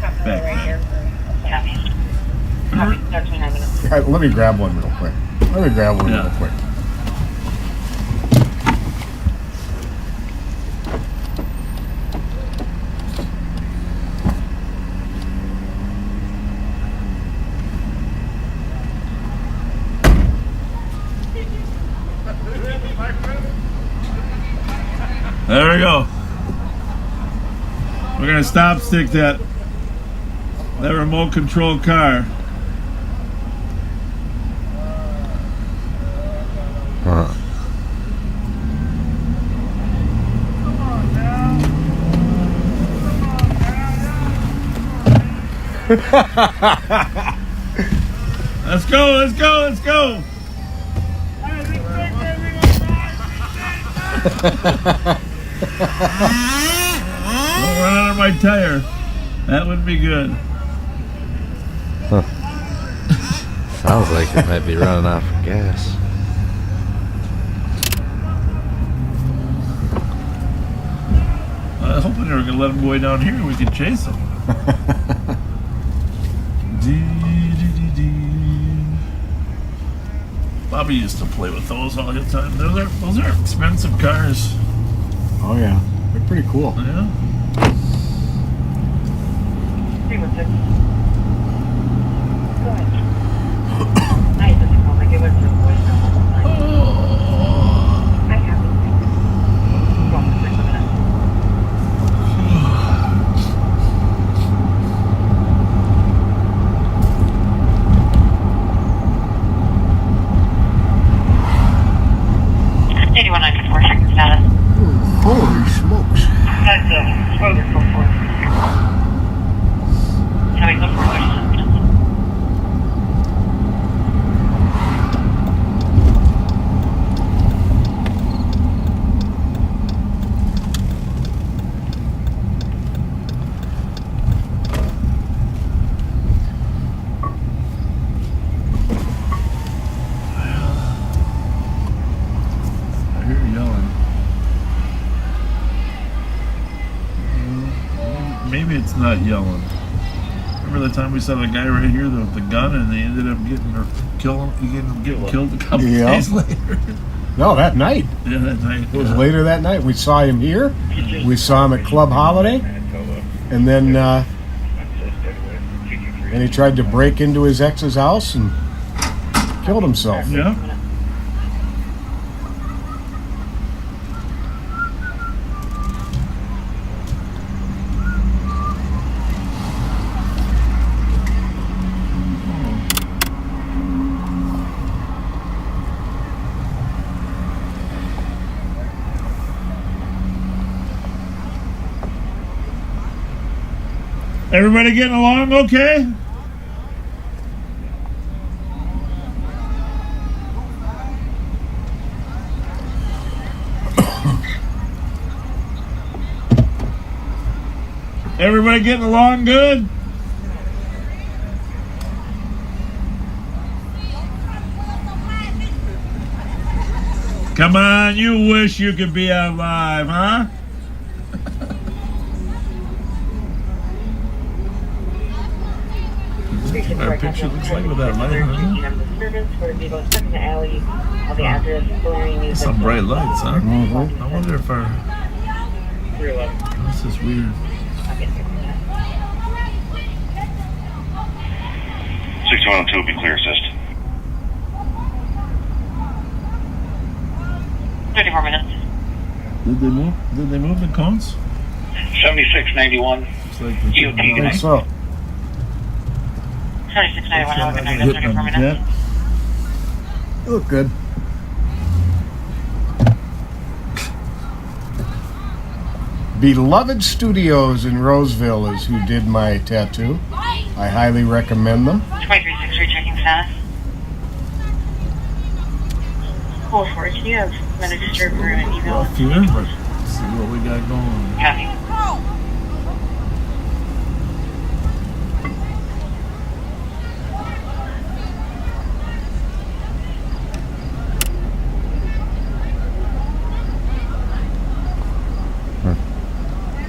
Let me grab one real quick. Real quick. There we go. We're gonna stop stick that remote control car. Huh. Let's go, let's go, let's go. Don't run under my tire. That would be good. Huh. Sounds like it might be running out of gas. I was hoping they were going to let him go way down here and we could chase him. Bobby used to play with those all the time. Those are expensive cars. Oh yeah, they're pretty cool. Yeah. Holy smokes. That's spoken for 4. Having the 4:37 minutes. I hear you yelling. Maybe it's not yelling. Remember the time we saw the guy right here with the gun and they ended up getting killed a couple days later? No, that night. Yeah, that night. It was later that night. We saw him here. We saw him at Club Holiday. And then he tried to break into his ex's house and killed himself. Yeah. Everybody getting along okay? Everybody getting along good? Come on, you wish you could be alive, huh? Our picture looks like with that light, huh? Some bright lights, huh? Mm-hmm. I wonder if our... This is weird. 6102 will be clear assist. 34 minutes. Did they move the cones? 7691. Looks like I think so. 7691, I'll look at 34 minutes. You look good. Beloved Studios in Roseville is who did my tattoo. I highly recommend them. 2363 checking status. 44, can you have Register for an email. Fever, but see what we got going. Copy.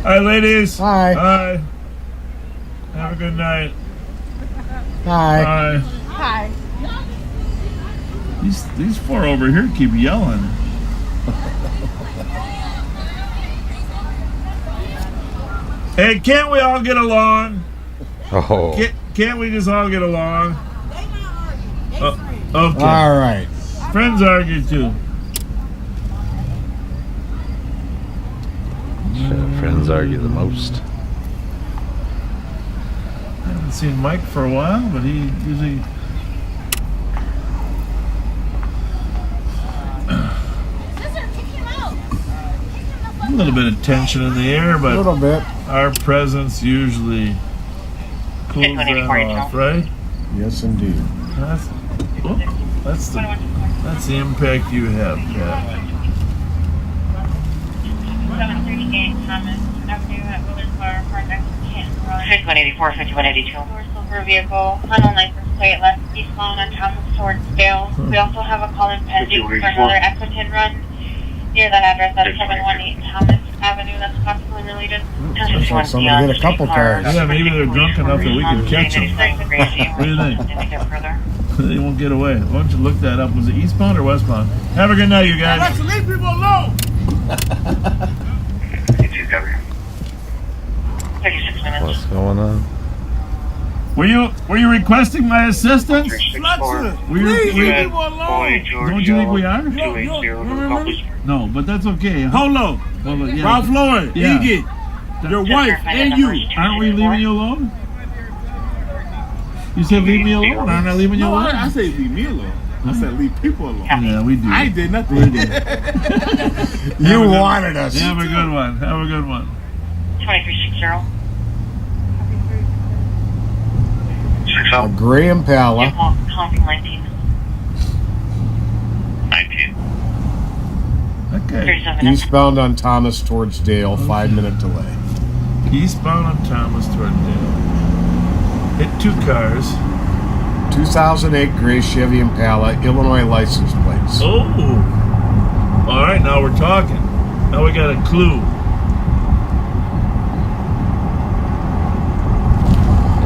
Hi, ladies. Hi. Hi. Have a good night. Hi. Hi. These four over here keep yelling. Hey, can't we all get along? Oh. Can't we just all get along? Okay. All right. Friends argue too. Friends argue the most. I haven't seen Mike for a while, but he usually. A little bit of tension in the air, but A little bit. our presence usually cools that off, right? Yes, indeed. That's the impact you have, Pat. 738 Thomas Avenue at Willard Bar, Park Canton Road. 5184, 5182. Silver vehicle, tunnel license plate left eastbound on Thomas towards Dale. We also have a call in pending for another Equiton run near that address at 718 Thomas Avenue that's possibly related. Looks like somebody hit a couple cars. Yeah, maybe they're drunk enough that we can catch them. What do you think? They won't get away. Why don't you look that up? Was it eastbound or westbound? Have a good night, you guys. Let's leave people alone. 36 minutes. What's going on? Were you requesting my assistance? Fluxer. Were you- Leave were you- people alone. Don't you think we are? No, but that's okay. Hold on. Yeah. Ralph Lauren, Yeah. Iggy, your wife, and you. Aren't we leaving you alone? You said leave me alone. I'm not leaving you No, alone. I say leave me alone. I said leave people alone. Yeah, we do. I did nothing. We did. You wanted us. Have a good one. Have a good one. 2360. A gray Impala. Calling 19. 19. Okay. 37 minutes. Eastbound on Thomas towards Dale. 5-minute delay. Eastbound on Thomas toward Dale. Hit two cars. 2008 gray Chevy Impala, Illinois license plates. Oh. All right, now we're talking. Now we got a clue.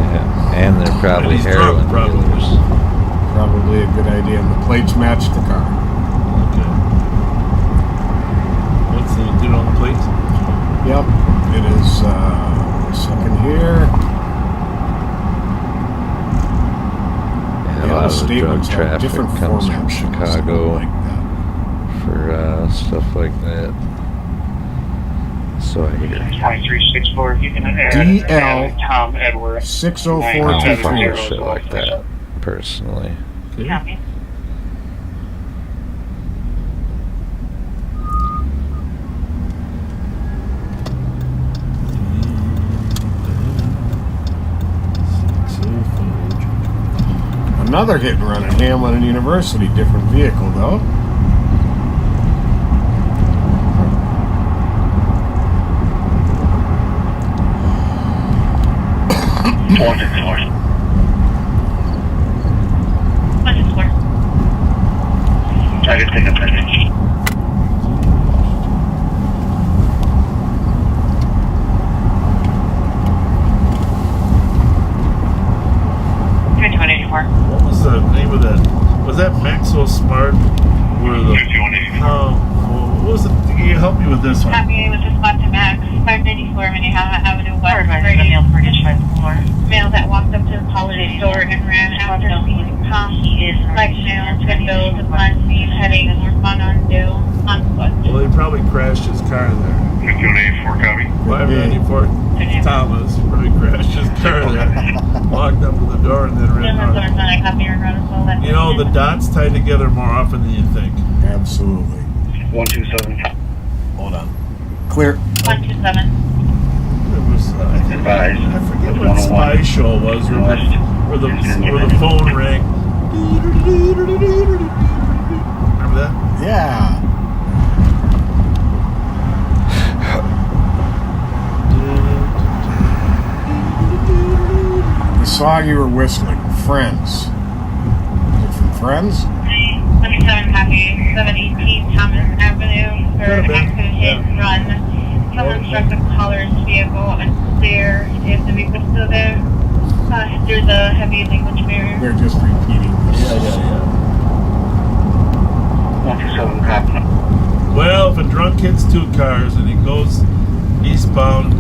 Yeah, and they're probably And he's heroin drunk, probably. dealers. Probably a good idea. And the plates match the car. Okay. What's the do you know the plates? Yep. It is second here. Yeah, a Yeah, lot of the drug statements have traffic different comes from formats, Chicago like that. for stuff like that. So I hear. 2364, you can add DL Tom Edwards. 604 I don't follow 22. shit like that, personally. Copy. Another hit and run at Hamlin and University. Different vehicle, though. I can take a message. What was the name of that? Was that Maxwell Smart? Where the 5184. no? What was it? Can you help me with this one? Copy with the spot to Max, 594 Minnehaha Avenue West. Male that walked up to the holiday store and ran after seeing Tom. He is Like male, windows, upon scene, heading northbound on Dale, on foot. Well, he probably crashed his car there. 5184, copy. 594 Thomas probably crashed his car there. Walked up to the door and then ran Gentlemen, out. I copy your route as well. That's You know, the dots tie together more often than you think. Absolutely. 127. Hold on. Clear. 127. It was, Advised. I forget what spy show it was where the phone rang. Remember that? Yeah. song you were whistling, Friends. Is it from Friends? 27 copy, 718 Thomas Avenue, for accident hit and run. Someone struck the caller's vehicle unclear. Is the vehicle still there? There's a heavy language barrier. They're just repeating this. Yeah. 127 copy. Well, if a drunk hits two cars and he goes eastbound,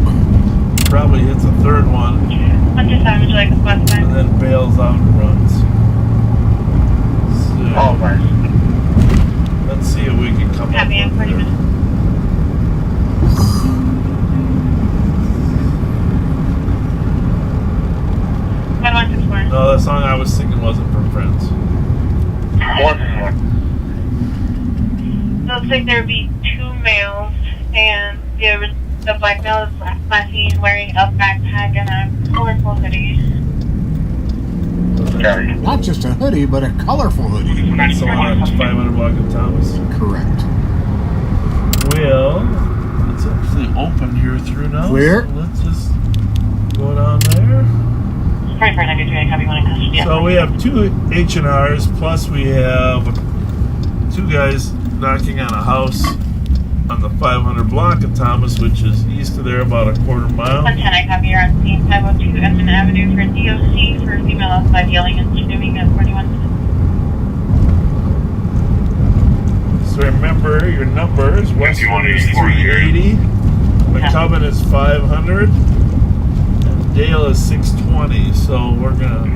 probably hits a third one. 127, would you like a bus back? And then bails out and runs. So, All right. let's see if we can come up Happy in with 40 it. minutes. No, the song I was singing wasn't from Friends. Looks like there would be two males, and the black male is last seen wearing a backpack and a colorful hoodie. Not just a hoodie, but a colorful hoodie. So on 500 block of Thomas. Correct. Well, it's actually open here through now. Clear. So let's just go down there. So we have two H&Rs, plus we have two guys knocking on a house on the 500 block of Thomas, which is east of there about a quarter mile. 110, I copy. You're on scene 502 Edmond Avenue for DOC for female outside yelling and screaming at 41 minutes. So remember your numbers. Westwood is 380, McCubbin is 500, and Dale is 620. So we're gonna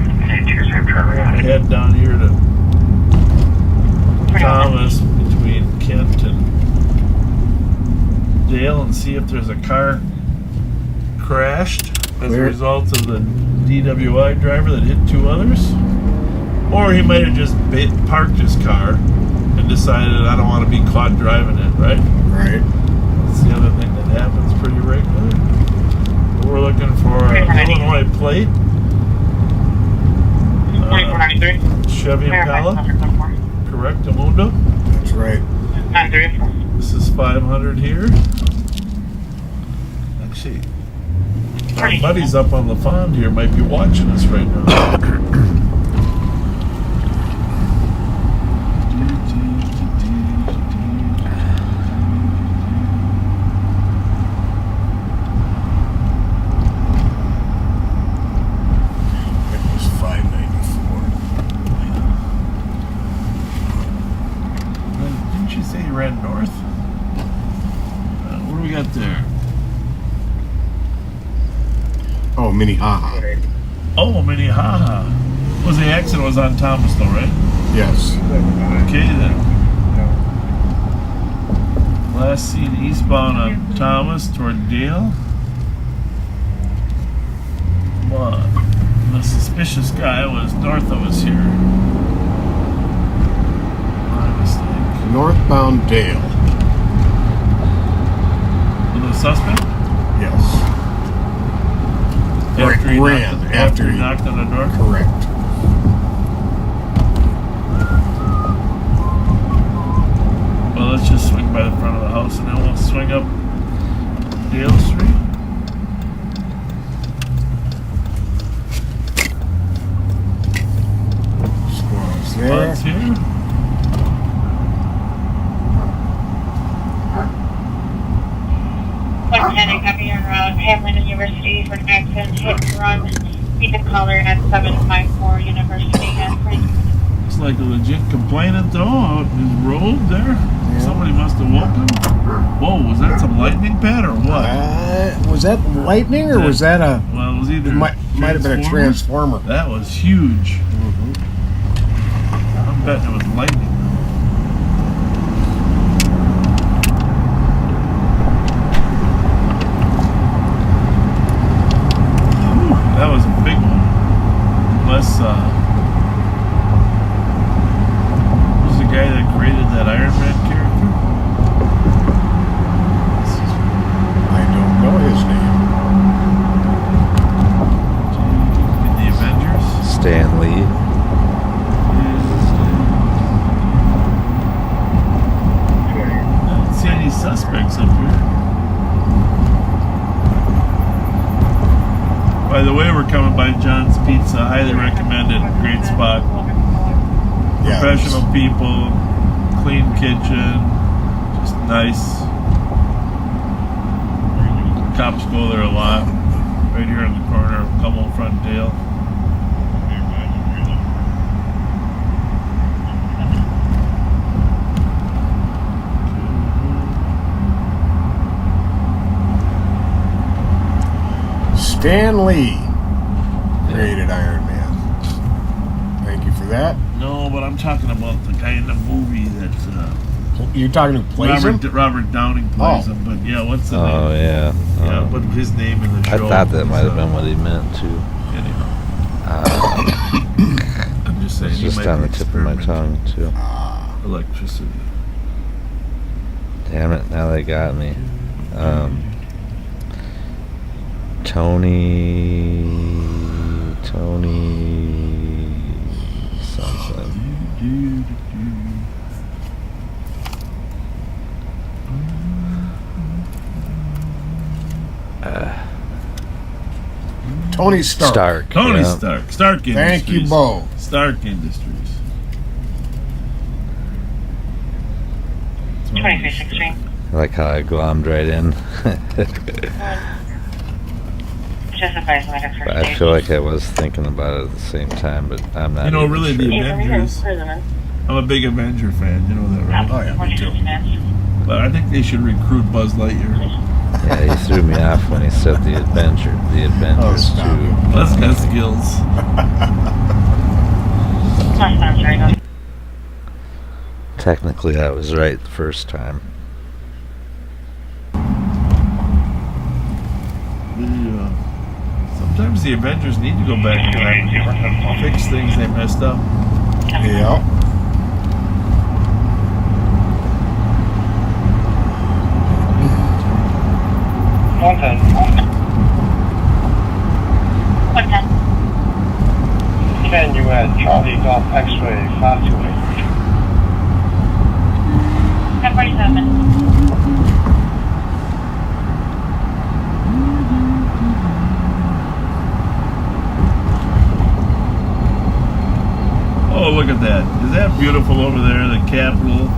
head down here to Thomas between Kent and Dale and see if there's a car crashed as a result of the DWI driver that hit two others, or he might have just parked his car and decided, I don't want to be caught driving it, right? Right. That's the other thing that happens pretty regular. But we're looking for an Illinois plate. 4493. Chevy Impala. Correct, Amundo? That's right. 934. This is 500 here. Actually, our buddies up on the pond here might be watching us right now. Ran north. What do we got there? Oh, Minnehaha. Oh, Minnehaha. Was the accident was on Thomas though, right? Yes. Okay then. Last seen eastbound on Thomas toward Dale. But the suspicious guy was north of us here. Northbound Dale. With a suspect? Yes. After he knocked on the door? Correct. Well, let's just swing by the front of the house and then we'll swing up Dale Street. Squads there. Spots here. Copy on road, Hamlin University for an accident hit and run. Meet the caller at 754 University at 40 minutes. Looks like a legit complainant though, out in his road there. Yeah. Somebody must have woke him. Whoa, was that some lightning pad or what? Was that lightning or was that a... Well, it was either... It might have been a transformer. That was huge. I'm betting it was lightning. That was a big one. Unless, who's the guy that created that Iron Man character? I don't know his name. In the Avengers? Stan Lee. I don't see any suspects up here. By the way, we're coming by John's Pizza. Highly recommended. Great spot. Yeah, Professional people, clean kitchen, just nice. Cops go there a lot. Right here in the corner of Cummel Frontdale. Stan Lee created Iron Man. Thank you for that. No, but I'm talking about the guy in the movie that. You're talking who plays him? Robert Downing plays him, but yeah, what's the name? Oh, yeah. Yeah, but his name in the I show. thought that might have been what he meant, too. Anyhow. I'm just saying. It's he just might on be the tip of my tongue, too. Electricity. Damn it, now they got me. Tony something. Tony Stark. Tony yeah. Stark. Stark Industries. Thank you, Bo. Stark Industries. 2316. I like how I glommed right in. Just advise me to But I feel like I was thinking about it at the same time, but I'm not. You know, even really, sure. the Avengers. I'm a big Avenger fan. You know that, right? Oh, yeah, me too. But I think they should recruit Buzz Lightyear. Yeah, he threw me off when he said the Avengers too. Buzz got skills. Technically, I was right the first time. Sometimes the Avengers need to go back in time and fix things they messed up. Yeah. Can you add Charlie Golf X-ray 528? 1047. Oh, look at that. Is that beautiful over there? The Capitol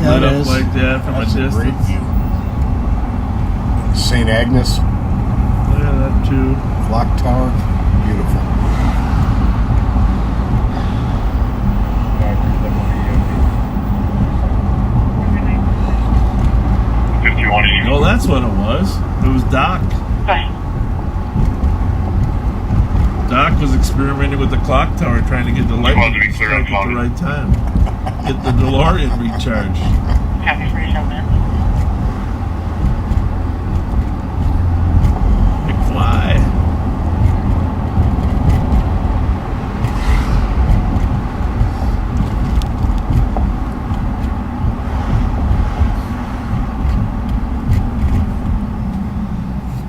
lit up like that from a distance. Great view. St. Agnes. Look at that too. Clock tower. Beautiful. Oh, that's what it was. It was Doc. Doc was experimenting with the clock tower, trying to get the light to strike at the right time. Get the DeLorean recharged. Happy for yourself, man. McFly.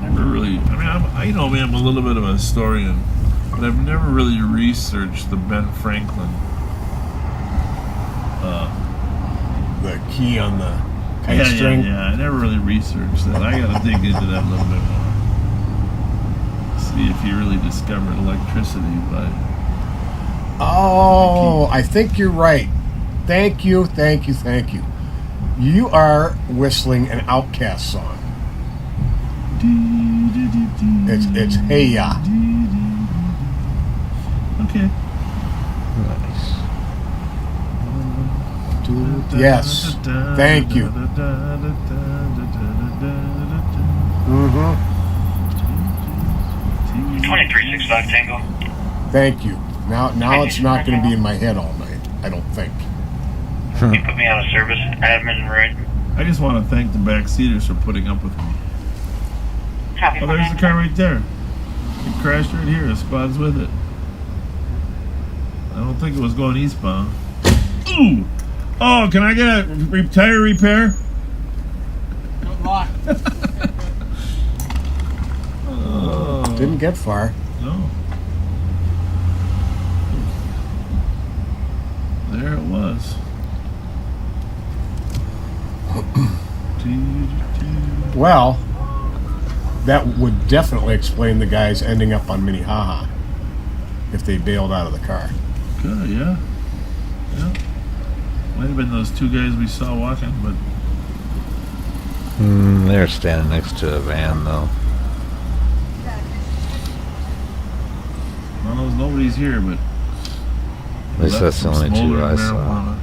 Never really. I know me. I'm a little bit of a historian. But I've never really researched the Ben Franklin. The key on the kite string. Yeah, I never really researched that. I gotta dig into that a little bit more. See if he really discovered electricity, but... Oh, I think you're right. Thank you. You are whistling an Outcast song. It's Hey Ya. Okay. Nice. Yes. Thank you. Mm-hmm. 2365 Tango. Thank you. Now it's not going to be in my head all night. I don't think. You put me on a service admin, right? I just want to thank the backseaters for putting up with me. Oh, there's the car right there. It crashed right here. The squad's with it. I don't think it was going eastbound. Ooh! Oh, can I get a tire repair? Good luck. Oh. Didn't get far. No. There it was. Well, that would definitely explain the guys ending up on Minnehaha. if they bailed out of the car. Good, yeah. Yeah. Might have been those two guys we saw walking, but They're standing next to a van, though. well, nobody's here, but At least that's the only two I saw. marijuana.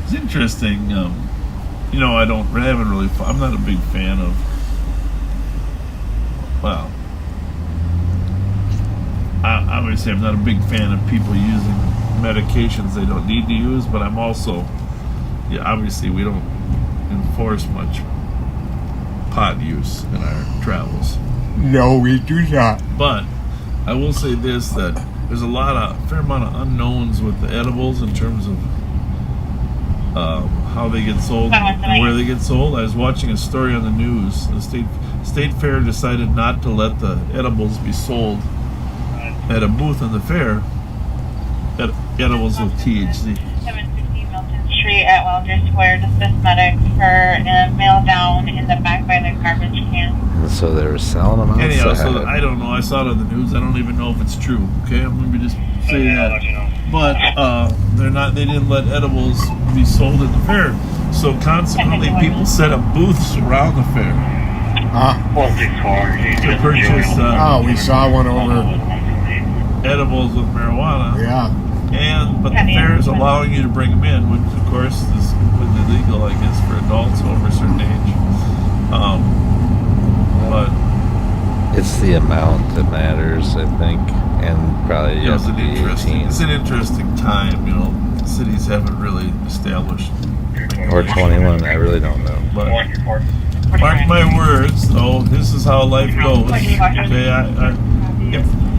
It's interesting. You know, I haven't really. I'm not a big fan of. Well, I would say I'm not a big fan of people using medications they don't need to use, but I'm also, yeah, obviously we don't enforce much pot use in our travels. No, we do not. But I will say this, that there's a fair amount of unknowns with the edibles in terms of how they get sold and where they get sold. I was watching a story on the news. The state fair decided not to let the edibles be sold at a booth in the fair. Edibles with THC. 750 Milton Street at Wilder Square. Dismiss medics for a mail down in the back by the garbage can. And so they were selling them outside. Anyhow, so I don't know. I saw it on the news. I don't even know if it's true. Okay, I'm going to just say that. But they didn't let edibles be sold at the fair. So consequently, people set up booths around the fair to purchase. We saw one over. Edibles with marijuana. Yeah. But the fair is allowing you to bring them in, which of course is completely legal, I guess, for adults over a certain age. But it's the amount that matters, I think, and probably you have to be 18. It's an interesting time, you know. Cities haven't really established. Or 21, I really don't know. But mark my words, though, this is how life goes. Okay,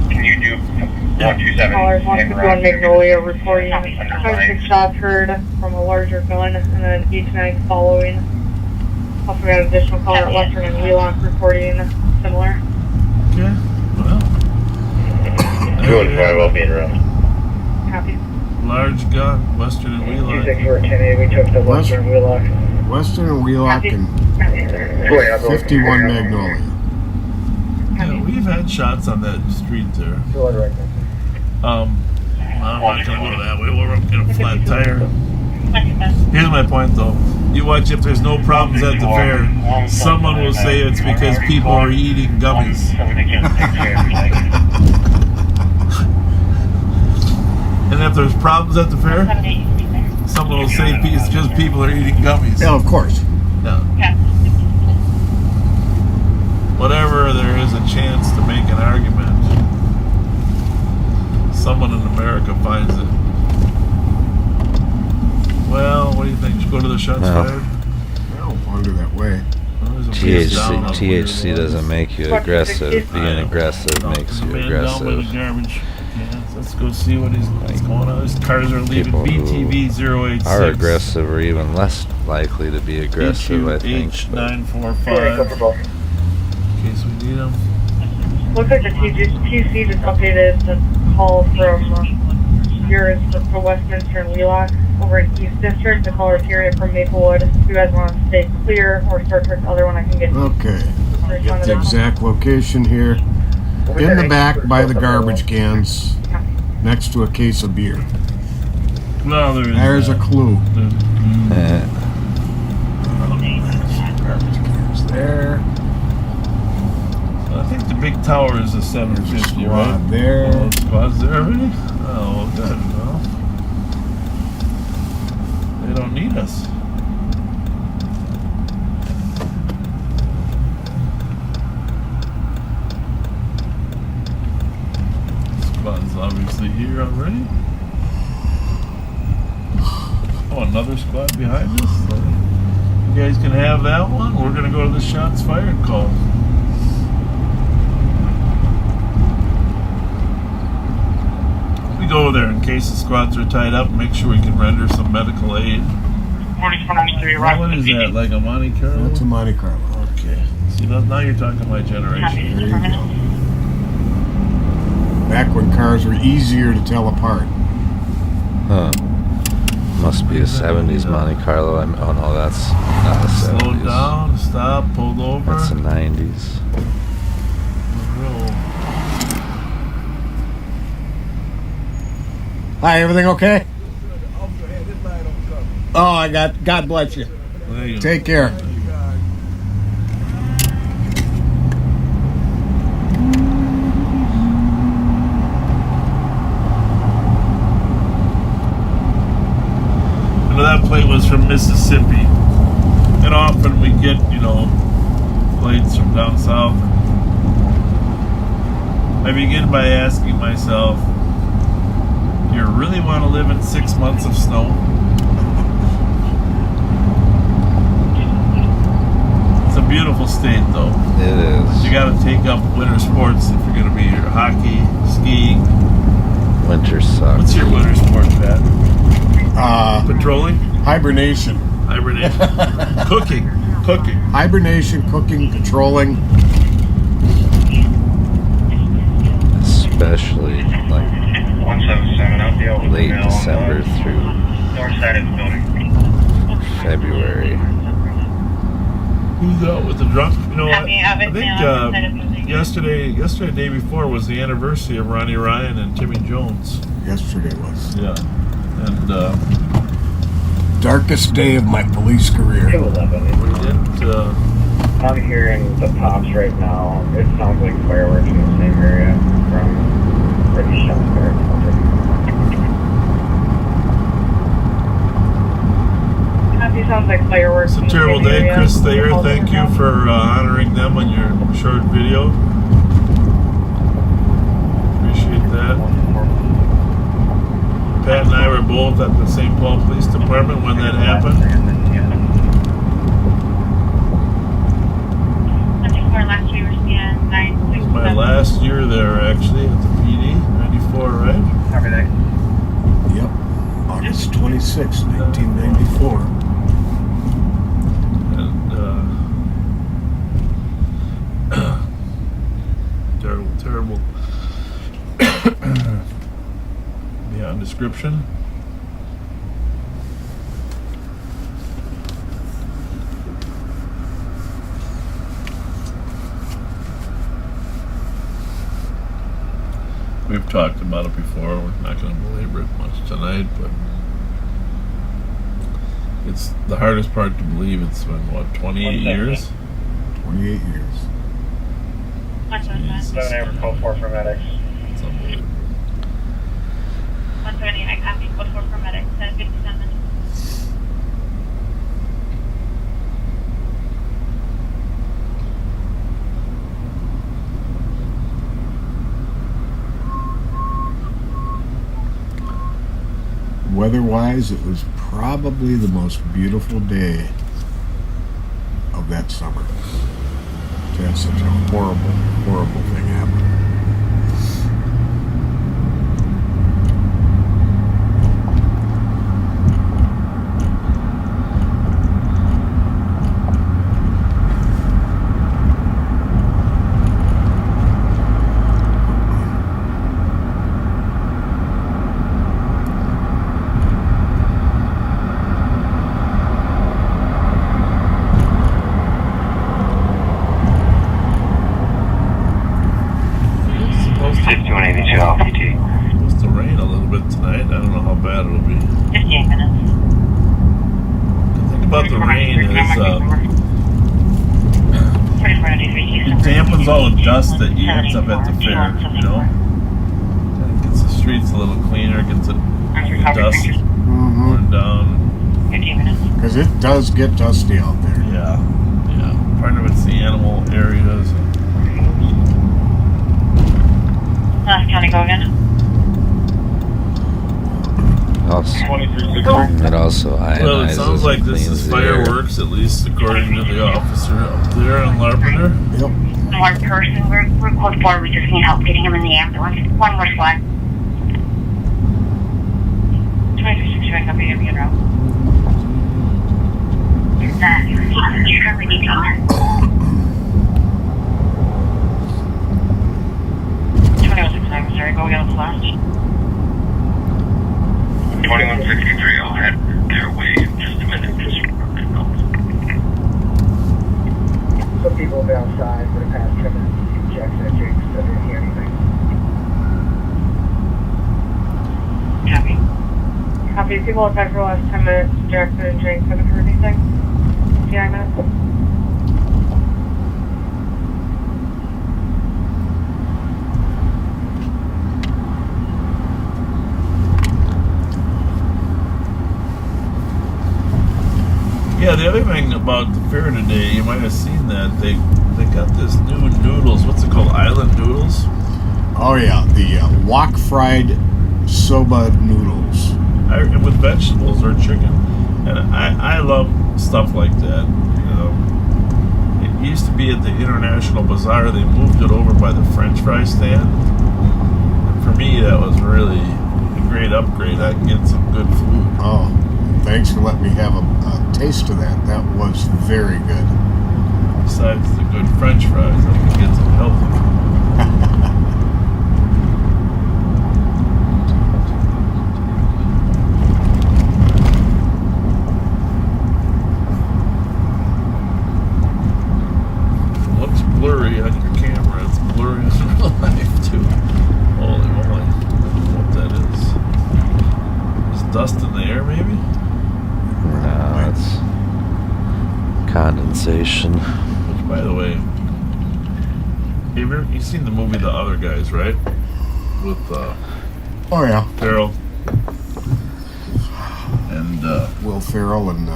Can you do 127? Callers 151 Magnolia reporting 6 shots heard from a larger gun, and then each night following. Also got an additional caller at Western and Wheelock reporting similar. Okay, well. 215 will be in room. Happy. Large gun, Western and Wheelock. 26410, we took the Western and Wheelock. Western and Wheelock and 51 Magnolia. Yeah, we've had shots on that street there. I'm not going to go that way. We're in a flat tire. Here's my point, though. You watch, if there's no problems at the fair, someone will say it's because people are eating gummies. And if there's problems at the fair, someone will say it's just people are eating gummies. Yeah, of course. Yeah. Whatever there is a chance to make an argument, someone in America finds it. Well, what do you think? Should go to the shots fired? I don't wander that way. THC doesn't make you aggressive. Being aggressive makes you aggressive. Down by the garbage. Yeah, let's go see what's going on. These cars are leaving. BTV 086. Are aggressive or even less likely to be aggressive, I think. H945. In case we need them. Looks like the TC just updated the call from yours for Westminster and Wheelock over in East District. The caller's hearing it from Maplewood. If you guys want to stay clear or start with the other one, I can get. Okay. Get the exact location here. In the back by the garbage cans, next to a case of beer. Well, there's a clue. Garbage cans there. I think the big tower is a 750, right? There. Oh, squad's there already? Oh, good. Well, they don't need us. Squad's obviously here already. Oh, another squad behind us? You guys can have that one. We're going to go to the shots fired call. Go there in case the squads are tied up and make sure we can render some medical aid. What is that, like a Monte Carlo? That's a Monte Carlo. Okay. See, now you're talking my generation. There you go. Back when cars were easier to tell apart. Huh. Must be a 70s Monte Carlo. Oh no, that's not a 70s. Slowed down, stopped, pulled over. That's a 90s. Hi, everything okay? Oh, I got. God bless you. Take care. That plate was from Mississippi, and often we get, plates from down south. I begin by asking myself, do you really want to live in 6 months of snow? It's a beautiful state, though. It is. You got to take up winter sports if you're going to be here. Hockey, skiing. Winter sucks. What's your winter sport, Pat? Patrolling? Hibernation. Cooking. Hibernation, cooking, patrolling. Especially like 177 out the open late December through north side of the building. February. Who's out with the drunk? You know what? I Obviously, think yesterday, day before was the anniversary of Ronnie Ryan and Timmy Jones. Yesterday was. Yeah. And darkest day of my police career. 211. I'm hearing the pops right now. It sounds like fireworks in the same area from British Shelter. Sounds like fireworks. It's a terrible day. Chris Thayer, thank you for honoring them on your short video. Appreciate that. Pat and I were both at the St. Paul Police Department when that happened. It was my last year there, actually, at the PD, 94, right? Yep. August 26, 1994. Terrible. Beyond description. We've talked about it before. We're not going to belabor it much tonight, but it's the hardest part to believe. It's been, 28 years? 28 years. Jesus. 7 code 4 for medics. It's unbelievable. 179, copy, code 4 for medics, 1057. Weather-wise, it was probably the most beautiful day of that summer. To have such a horrible, horrible thing happen. Supposed to rain a little bit tonight. I don't know how bad it'll be. 15 minutes. The thing about the rain is it dampens all the dust that ends up at the fair, It gets the streets a little cleaner, gets the dust worn down. Because it does get dusty out there. Yeah. Part of it's the animal areas. Can I go again? It also ionizes. Well, it sounds like this is and cleans the air. fireworks, at least according to the officer up there in Larpenteur. Yep. One person, we're code 4, we just need help getting him in the ambulance. One more squad. 2369, copy, give me a route. You currently need to 2169, sorry, go again with the last. 2163, I'll head. people have been outside for the past 10 minutes. Jack said Jake said they didn't hear anything. Copy. Copy. People outside for the last 10 minutes. Jackson and Jake haven't heard anything. 59 minutes. Yeah, the other thing about the fair today, you might have seen that they got this new noodles. What's it called? Island noodles? Oh yeah, the wok fried soba noodles. With vegetables or chicken, and I love stuff like that. You know, it used to be at the International Bazaar. They moved it over by the French fry stand. And for me, that was really a great upgrade. I can get some good food. Oh, thanks for letting me have a taste of that. That was very good. Besides the good French fries, I can get some healthy food. Blurry on your camera. It's blurry in real life too. Holy moly! I don't know what that is. Is dust in the air, maybe? No, it's condensation. Which, by the way, you've seen the movie The Other Guys, right? With oh yeah, Ferrell and Will Ferrell and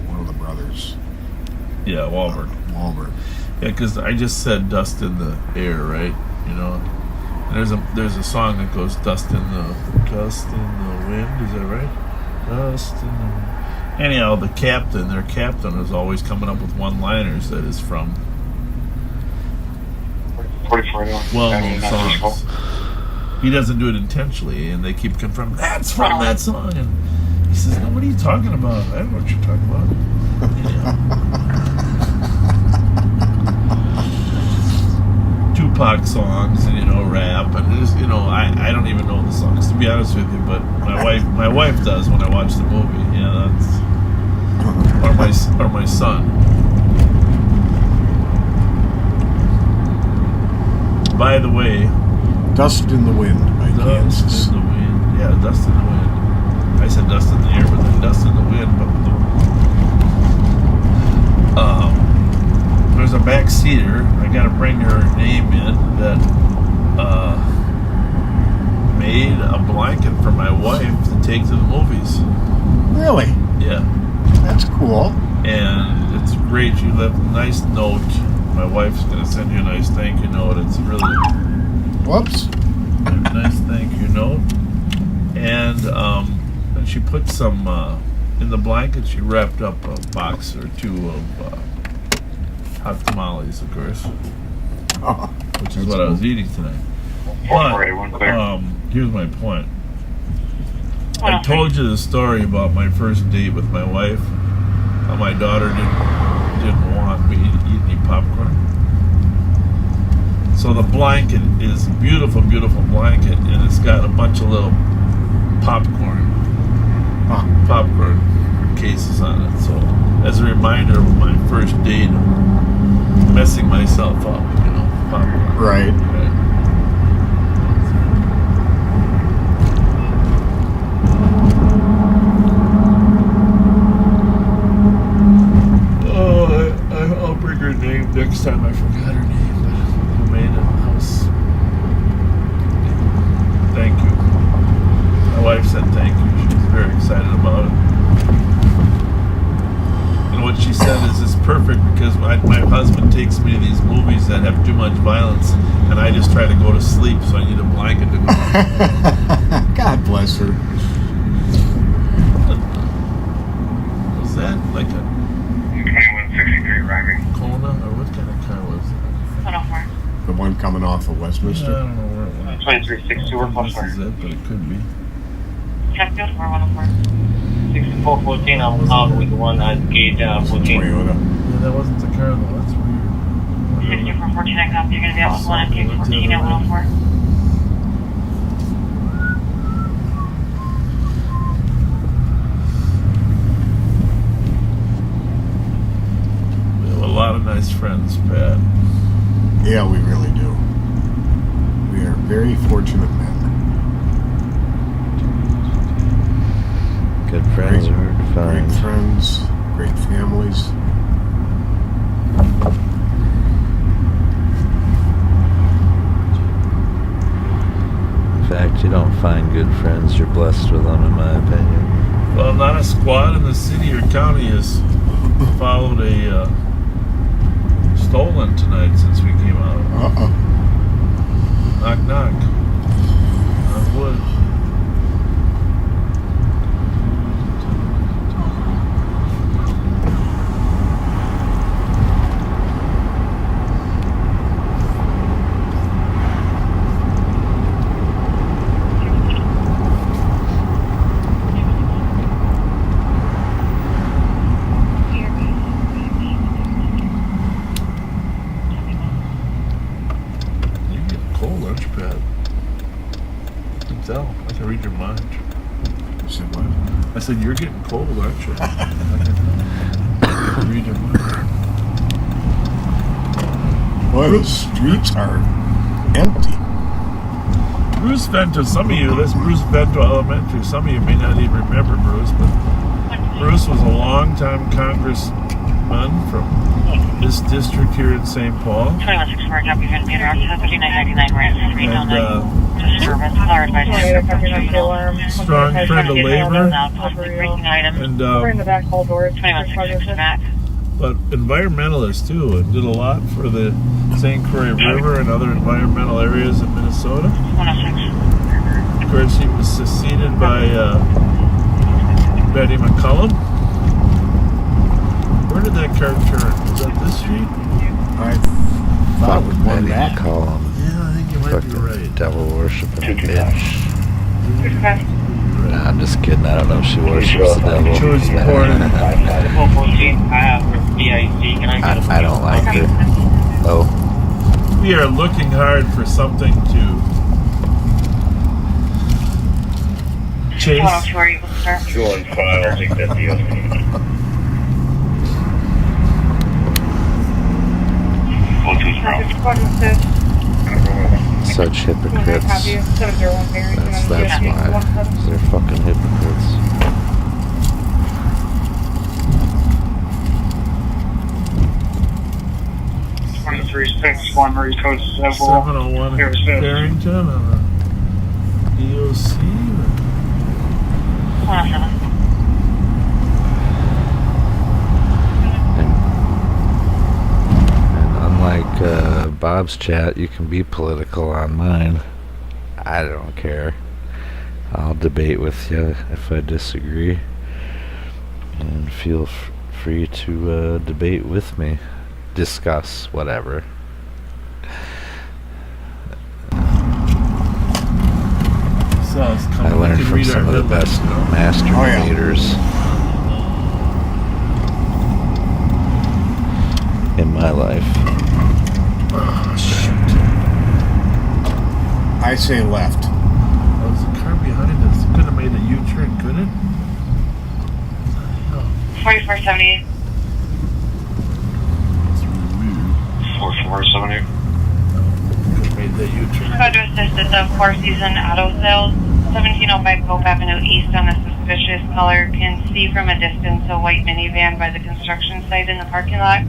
one of the brothers. Yeah, Wahlberg. Wahlberg. Yeah, because I just said dust in the air, right? You know, and there's a song that goes dust in the wind. Is that right? Dust in the wind. Anyhow, their captain is always coming up with one-liners that is from well-known songs. He doesn't do it intentionally, and they keep confirming that's from that song. And he says, "No, what are you talking about? I don't know what you're talking about." Tupac songs and rap and just I don't even know the songs, to be honest with you, but my wife does when I watch the movie. Yeah, that's or my son. By the way, Dust in the Wind by Kansas. Dust in the Wind. Yeah, Dust in the Wind. I said dust in the air, but then dust in the wind. But there's a backseater. I gotta bring her name in that made a blanket for my wife to take to the movies. Really? Yeah. That's cool. And it's great. You left a nice note. My wife's gonna send you a nice thank you note. It's really whoops. A nice thank you note. And she put some in the blanket. She wrapped up a box or two of hot tamales, of course, which is what I was eating tonight. But here's my point. I told you the story about my first date with my wife. How my daughter didn't want me to eat any popcorn. So the blanket is a beautiful, beautiful blanket, and it's got a bunch of little popcorn cases on it. So as a reminder of my first date, messing myself up, popcorn. Right. I'll bring her name next time. I forgot her name, but who made it? Thank you. My wife said thank you. She's very excited about it. And what she said is it's perfect because my husband takes me to these movies that have too much violence, and I just try to go to sleep, so I need a blanket to go. God bless her. Was that like a 2163 Ryming Kona, or what kind of car was that? 104. The one coming off of Westminster? I don't know where it went. 2362 or plus This is it, but it could be. Check field 4104. 6414, I'm out with the one at gate 14. Toyota. Yeah, that wasn't the car though. That's weird. 6414, I copy. You're going to be out with one at gate 14 at 104. nice friends, Pat. Yeah, we really do. We are very fortunate men. Good friends are hard to find. Great friends, great families. In fact, you don't find good friends, you're blessed with them, in my opinion. Well, not a squad in the city or county has followed a stolen tonight since we came out. Uh-oh. Knock, knock. On wood. I said, you're getting cold, aren't you? Read your mind. Boy, the streets are empty. Bruce Vento, some of you, that's Bruce Vento Elementary. Some of you may not even remember Bruce, but Bruce was a longtime congressman from this district here in St. Paul. 2164, copy, you're going to be around 3999 Ranch Street, And, service, car advisory, strong friend of labor. And, we're in the back hall doors. 2166 back. But environmentalist too, and did a lot for the St. Croix River and other environmental areas in Minnesota. 106. Of course, he was succeeded by Betty McCullum. Where did that car turn? Was that this street? I thought it was one back. Column. Yeah, I think you might be right. Devil worshiping bitch. Nah, I'm just kidding. I don't know if she worships the devil. I don't like her. Oh. We are looking hard for something to chase. Join file, take that deal. Such hypocrites. That's why. They're fucking hypocrites. One code 701 Barrington on a DOC. And unlike Bob's chat, you can be political on mine. I don't care. I'll debate with you if I disagree. And feel free to debate with me. Discuss whatever. I learned from some of the best master debaters in my life. Oh, shit. I say left. Oh, there's a car behind us. It could have made a U-turn, couldn't it? 4478. 4478. Could have made that U-turn. Code to assist at the Four Season Auto Sales, 1705 Pope Avenue East on a suspicious color. Can see from a distance a white minivan by the construction site in the parking lot.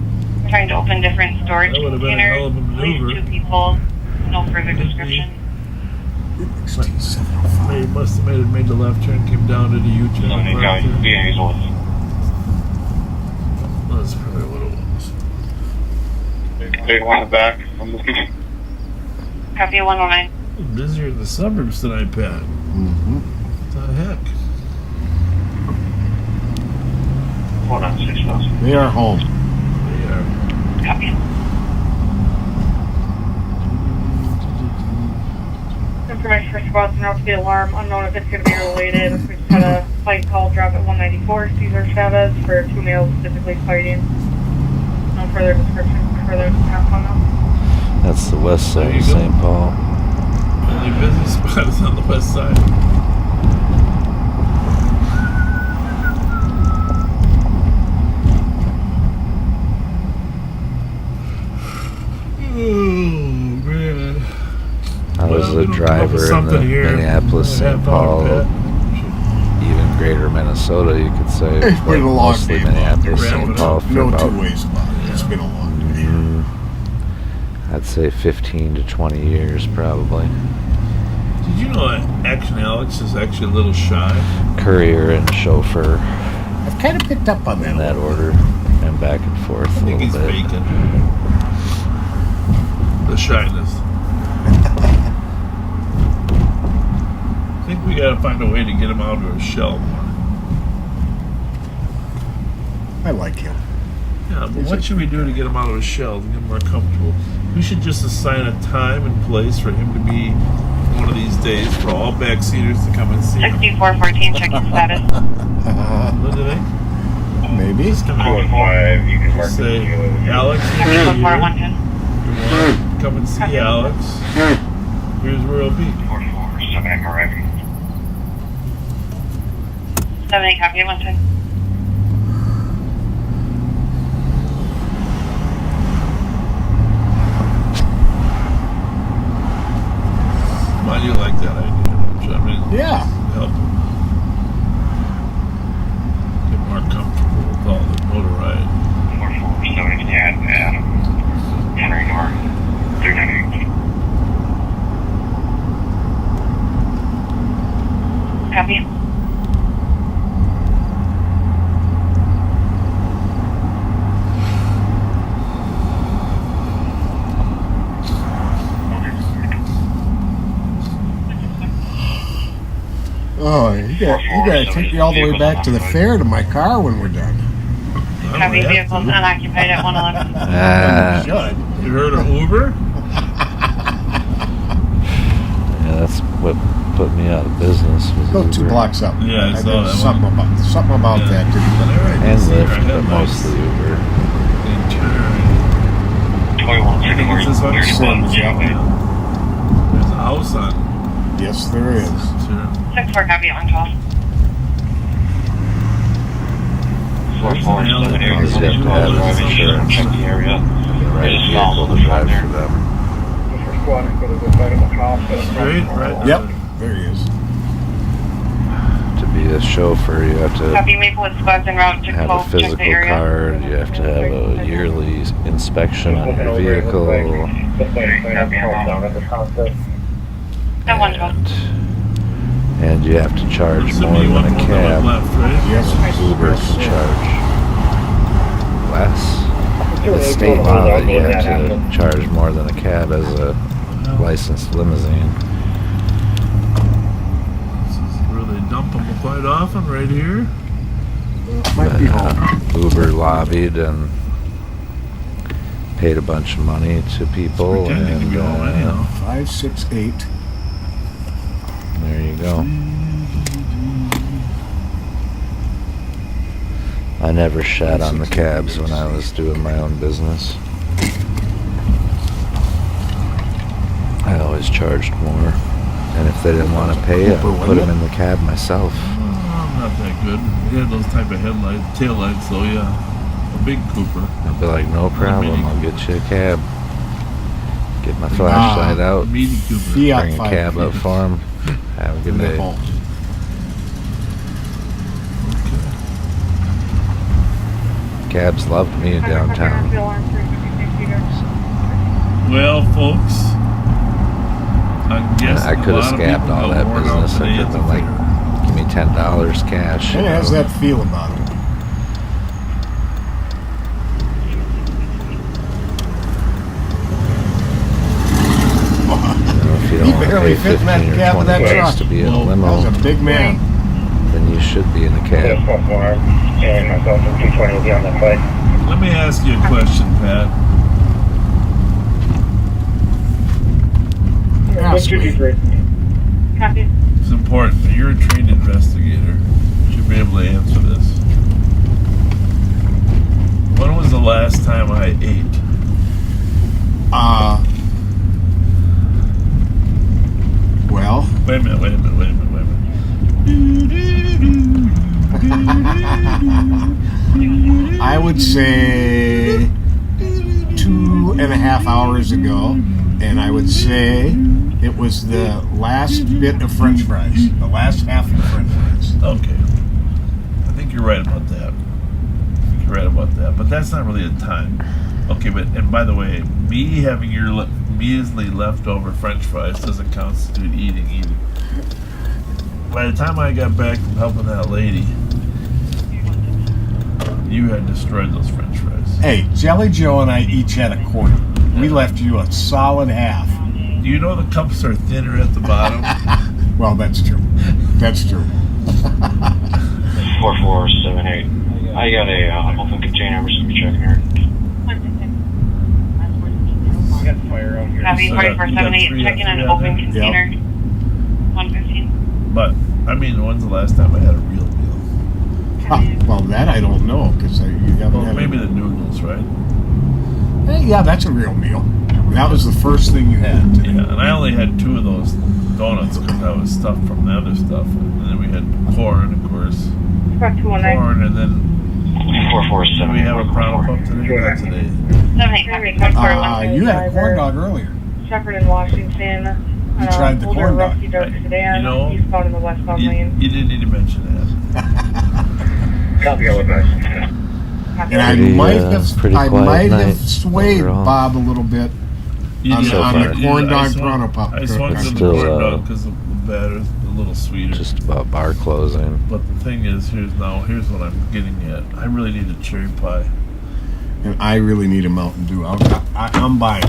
Trying to open different storage That would have been a containers. hell of a maneuver. Leads 2 people. No further description. They must have made the left turn, came down to the U-turn. That's probably what it was. They want it back. I'm looking. Copy 119. Busier in the suburbs tonight, Pat. Mm-hmm. What the heck? Hold on, 6,000. They are home. They are. Copy. Information for squads now to the alarm. Unknown if it's going to be related. We just had a fight call drop at 194 Cesar Chavez for 2 males physically fighting. No further description. Further pass on them. That's the west side of St. Paul. Only busy spot is on the west side. driver in the something here. Minneapolis, St. Paul, even greater Minnesota, you could say. It's been a long mostly day, Minneapolis, Bob. St. Paul for No about, two ways about it. It's been a long day. I'd say 15 to 20 years probably. Did you know that Action Alex is actually a little shy? Courier and chauffeur I've kind of picked up on that. in that order, and back and forth I a think little he's bit. faking the shyness. I think we gotta find a way to get him out of his shell more. I like him. Yeah, but what should we do to get him out of his shell, to get him more comfortable? We should just assign a time and place for him to be one of these days for all backseaters to come and see him. 6414, checking status. What do they? Maybe. Just come Code in. 5, you can mark Say, it as Alex, Code you're here. 4110. You want to come and see Alex? Here's where he'll be. 7 arriving. 78 copy, 110. Why do you like that idea? I mean, Yeah. help him get more comfortable with all the motorized. 4470 Adam, Henry North, 398. Copy. Oh, you gotta take me all the way back to the fair to my car when we're done. Copy, vehicles unoccupied at 111. You heard of Uber? Yeah, that's what put me out of business. Was Go 2 Uber. blocks up. Yeah, I saw did that something about that. Didn't And Lyft, but mostly Uber. 2164. There's a house on. Yes, there is. 64 copy at 112. 4470 Because you have to have insurance. check the area. Right vehicle to drive for them. Right. Yep, there he is. To be a chauffeur, you have to Copy, Maplewood squads en route to have a Cove, check the physical area. card. You have to have a yearly inspection on your vehicle. At 112. And you have to charge So more you than want a one cab. left, right? Yes. Uber can charge less. It's state law that you have to charge more than a cab as a licensed limousine. This is where they dump them quite often, right here. Might be home. Uber lobbied and paid a bunch of money to people, Pretending to and be home anyhow. 568. there you go. I never shat on the cabs when I was doing my own business. I always charged more. And if they didn't want to pay, I put them in the cab myself. I'm not that good. He had those type of headlights, tail lights, so yeah. A big Cooper. I'd be like, no problem, I'll get you a cab. Get my flashlight out, Mini Cooper. Fiat bring a cab up for him. Have a good day. Cabs loved me downtown. Well, folks, I guess I could have a lot of scabbed people all got that worn out business. I today could at have the been like, give me $10 cash. It has that feel about it. If you He don't want to barely pay fit in that 15 or cab of 20 that bucks truck. to be in a limo, That was a big man. then you should be in a cab. And myself and 220 will be on that flight. Let me ask you a question, Pat. Copy. It's important. You're a trained investigator. You should be able to answer this. When was the last time I ate? Well. Wait a minute. I would say 2.5 hours ago, and I would say It was the last bit of French fries, the last half of French fries. Okay. I think you're right about that. You're right about that, but that's not really a time. Okay, but and by the way, me having your measly leftover French fries doesn't constitute eating either. By the time I got back from helping that lady, you had destroyed those French fries. Hey, Jelly Joe and I each had a quarter. We left you a solid half. Do you know the cups are thinner at the bottom? Well, that's true. That's true. 4478. I got a open container. I'm just gonna be checking here. We got fire out here. Copy 4478, checking an open container. 115. But, I mean, when's the last time I had a real meal? Well, that I don't know, because you haven't had maybe the noodles, right? Yeah, that's a real meal. That was the first thing you had today. Yeah, and I only had 2 of those donuts because I was stuffed from the other stuff. And then we had corn, of course. Corn, and then... 447. Do we have a Crown Pup today? Not today. You had a corn dog earlier. Shepherd in Washington. You tried the corn dog. You know, Eastbound in the westbound lane. you didn't need to mention that. Copy all of that. And I might have swayed Bob a little bit on the corn dog Toronto Pup. I swung to the corn dog because the batter's a little sweeter. Just about bar closing. But the thing is, here's what I'm getting at. I really need a cherry pie. And I really need a Mountain Dew. I'm buying.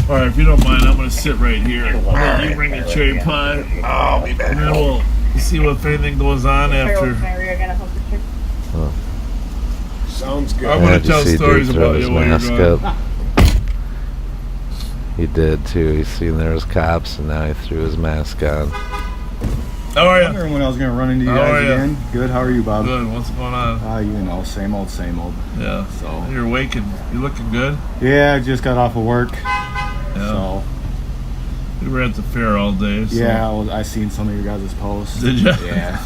All right, if you don't mind, I'm going to sit right here. You bring the cherry pie. I'll be back. And then we'll see if anything goes on after. Sounds good. I'm going to tell stories about you while you're gone. He did too. He seen there was cops, and now he threw his mask on. How are you? I wonder when I was going to run into you guys again. Good. How are you, Bob? Good. What's going on? You know, same old, same old. Yeah. So you're awake and you looking good? Yeah, I just got off of work. Yeah. So we were at the fair all day. So. Yeah, I seen some of your guys' posts. Did you? Yeah.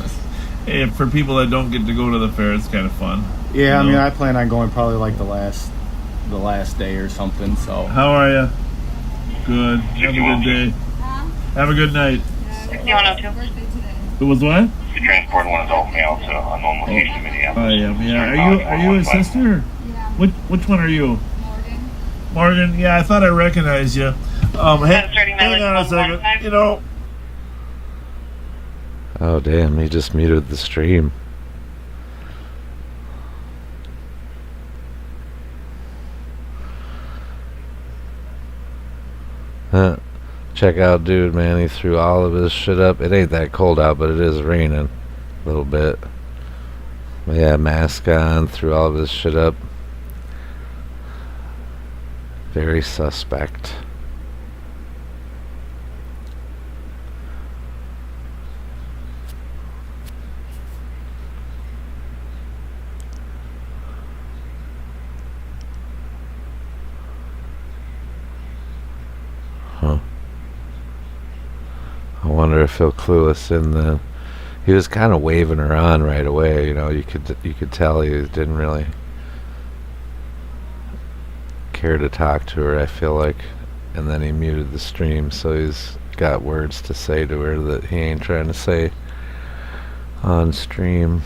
Hey, for people that don't get to go to the fair, it's kind of fun. Yeah, I mean, I plan on going probably like the last day or something. So. How are you? Good. Have a good day. Have a good night. 6102. It was what? The transport one adult male to unknown location in Minneapolis. I am. Yeah. Are you his sister? Yeah. Which one are you? Morgan. Yeah, I thought I recognized you. Hang on a second. You know. Oh damn! He just muted the stream. Check out, dude, man. He threw all of his shit up. It ain't that cold out, but it is raining a little bit. But yeah, mask on, threw all of his shit up. Very suspect. Huh. I wonder if he'll clue us in the... He was kind of waving her on right away, you know. You could tell he didn't really care to talk to her, I feel like. And then he muted the stream, so he's got words to say to her that he ain't trying to say on stream.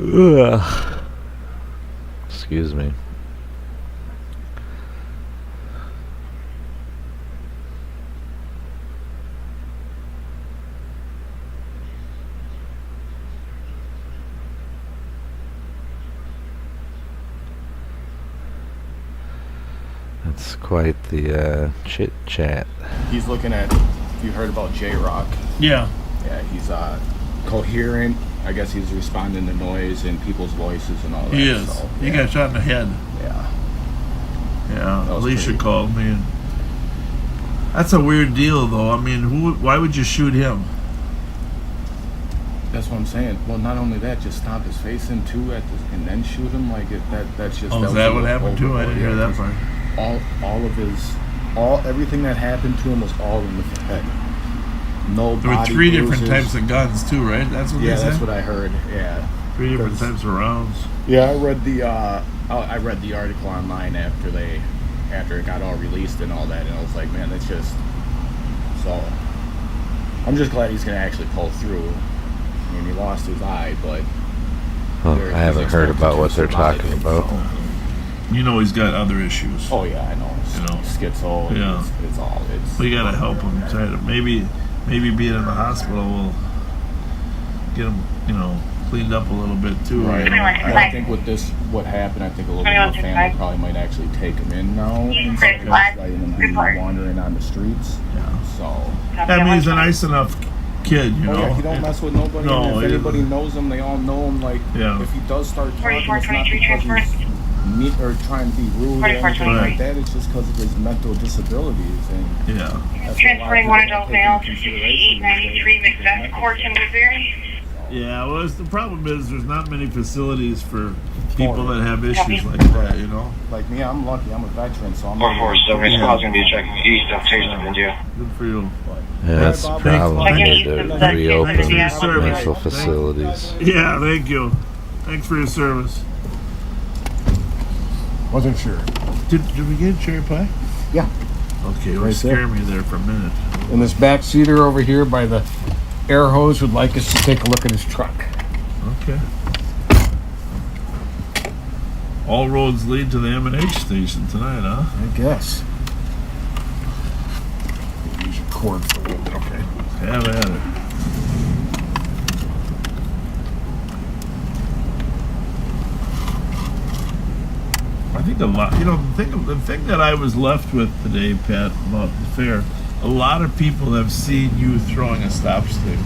Ugh. Excuse me. That's quite the chit chat. He's looking at. You heard about J-Rock? Yeah. Yeah, he's coherent. I guess he's responding to noise and people's voices and all that. He is. So, He got shot in the head. Yeah. Yeah. was Alicia pretty- called me. And that's a weird deal, though. I mean, why would you shoot him? That's what I'm saying. Well, not only that, just stomp his face in too, and then shoot him. Like that's just. Oh, is was that a what little happened too? I overboard. didn't hear Yeah, that part. All of his, everything that happened to him was all in the head. No There were body 3 different bruises. types of guns too, right? That's what Yeah, they said. that's what I heard. Yeah. 3 different 'Cause- types of rounds. Yeah, I read the article online after it got all released and all that, and I was like, man, that's just so. I'm just glad he's gonna actually pull through. I mean, he lost his eye, but Oh, he's I haven't heard expected about to what they're survive talking it, about. so. You know he's got other issues. Oh yeah, I know. Schizo. Yeah. It's all. We gotta help him. Try to maybe being in the hospital will get him, cleaned up a little bit too. Right. you know? I think with what happened, I think a little bit of family probably might actually take him in now instead of just letting him be wandering on the streets. Yeah. So. I mean, he's a nice enough kid, you Oh, know. yeah, he don't mess with nobody. No, and he if anybody knows him, they all know him. Like, Yeah. if he does start talking, it's not 4423 because transfer. he's mean or trying to be rude or anything 4423. like that. It's just because of his mental disabilities. And yeah. Transferring one adult male to 6893 Macbeth Court in Woodbury. Yeah, well, the problem is there's not many facilities for people that have issues like that, you know. Like me, I'm lucky. I'm a veteran, so I'm. 447, squad's gonna be checking east of Tatum, India. Good for you. Yeah, that's the problem. They need to reopen mental facilities. Yeah, thank you. Thanks for your service. Wasn't sure. Did we get cherry pie? Yeah. Okay, well, Right scare me there for a minute. And this back seater over here by the air hose would like us to take a look at his truck. Okay. All roads lead to the M&H station tonight, huh? I guess. Use your cord for a little bit, okay? Have at it. I think a lot, the thing that I was left with today, Pat, about the fair, a lot of people have seen you throwing a stop stick.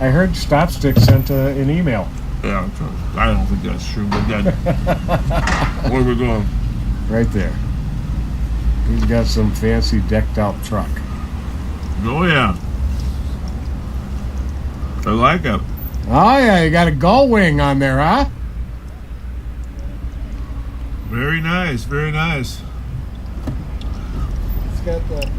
I heard Stopstick sent an email. Yeah, I don't think that's true, but that, where we going? Right there. He's got some fancy decked out truck. Oh yeah. I like it. Oh yeah, you got a gull wing on there, huh? Very nice, very nice. It's got the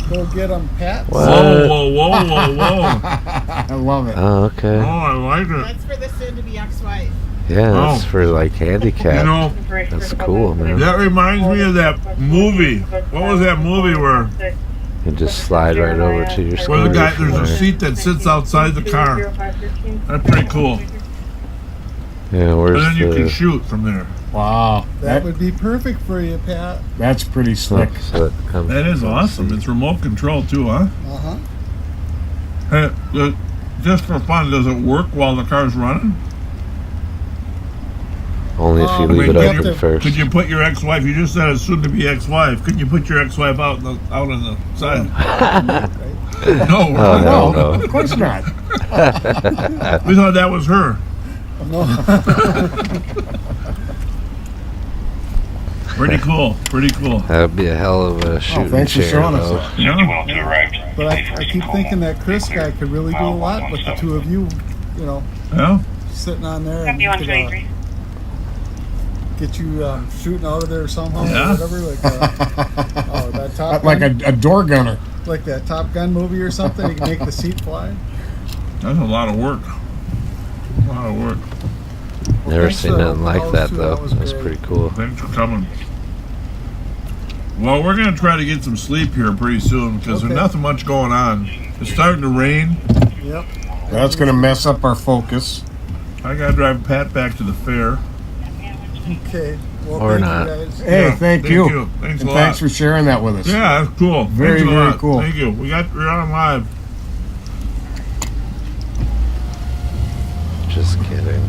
go get 'em Pats. Whoa, whoa, whoa, whoa, whoa. I love it. Oh, okay. Oh, I like it. That's for the soon-to-be ex-wife. Yeah, that's Oh. for like handicap. You know, That's cool, man. That reminds me of that movie. What was that movie where You just slide right over to your where the scooter guy from there's a there. seat that sits outside the car? That's pretty cool. Yeah, And where's then you can the... shoot from there. Wow. That would be perfect for you, Pat. That's pretty slick. So it comes That is awesome. It's remote control too, huh? Uh-huh. Hey, just for fun, does it work while the car's running? Only if you leave it open first. Could you put your ex-wife? You just said it's soon to be ex-wife. Could you put your ex-wife out on the side? No, Oh, hell no. Of course not. We thought that was her. Pretty cool. Pretty cool. That would be a hell of a shooting thanks for chair, showing us though. that. Yeah. But I keep thinking that Chris guy could really do a lot with the two of you, Yeah. sitting on there and Copy could, 123. get you shooting out of there somehow Yeah. or whatever. Like, that Top Like Gun, a door gunner. like that Top Gun movie or something. You can make the seat fly. That's a lot of work. A lot of work. Never thanks seen for nothing like those that, two. though. That was That's great. pretty cool. Thanks for coming. Well, we're going to try to get some sleep here pretty soon because Okay. there's nothing much going on. It's starting to rain. Yep. That's going to mess up our focus. I got to drive Pat back to the fair. Okay. Well, Or thank not. you guys. Hey, Yeah, thank you. Thanks And a thanks lot. for sharing that with us. Yeah, that's cool. Very, Thanks a very lot. cool. Thank you. We're on live. Just kidding.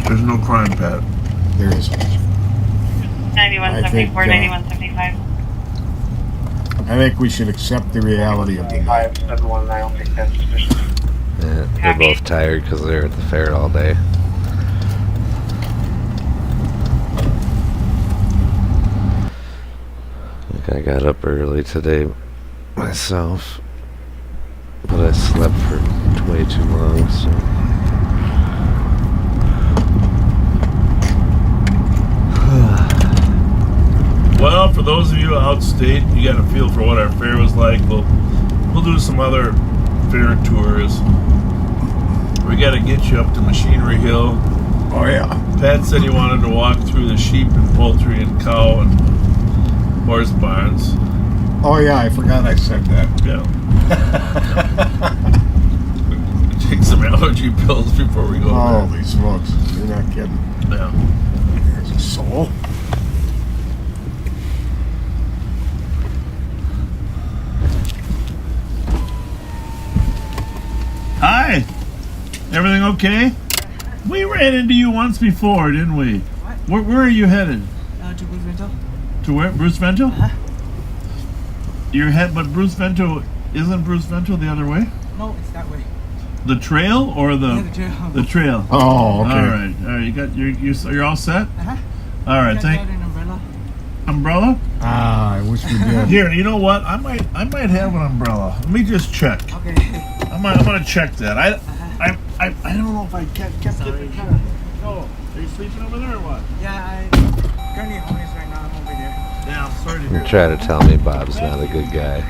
There's no crime, Pat. There isn't. 9174, I think, 9175. I think we should accept the reality of the night. 719, I'll take that suspicion. Yeah, they're both tired because they're at the fair all day. I got up early today myself, but I slept for way too long, so. Well, for those of you outstate, you got a feel for what our fair was like. We'll do some other fair tours. We got to get you up to Machinery Hill. Oh yeah. Pat said he wanted to walk through the sheep and poultry and cow and horse barns. Oh yeah, I forgot I said that. Yeah. Take some allergy pills before we go there. Holy smokes, you're not kidding. Yeah. There's a soul. Hi. Everything okay? We ran into you once before, didn't we? What? Where are you headed? To Bruce Vento. To where? Bruce Vento? But Bruce Vento, isn't Bruce Vento the other way? No, it's that way. The trail or the? Yeah, the trail. The trail. Oh, okay. All right. You got you're all set. All right. Thank. An umbrella. Umbrella? Ah, I wish we did. Here, you know what? I might have an umbrella. Let me just check. Okay. I'm gonna check that. I don't know if I kept it in the car. No. Are you sleeping over there or what? Yeah, I currently homeless right now. I'm over there. Yeah, I'm sorry to hear. You try to tell me Bob's not a good guy.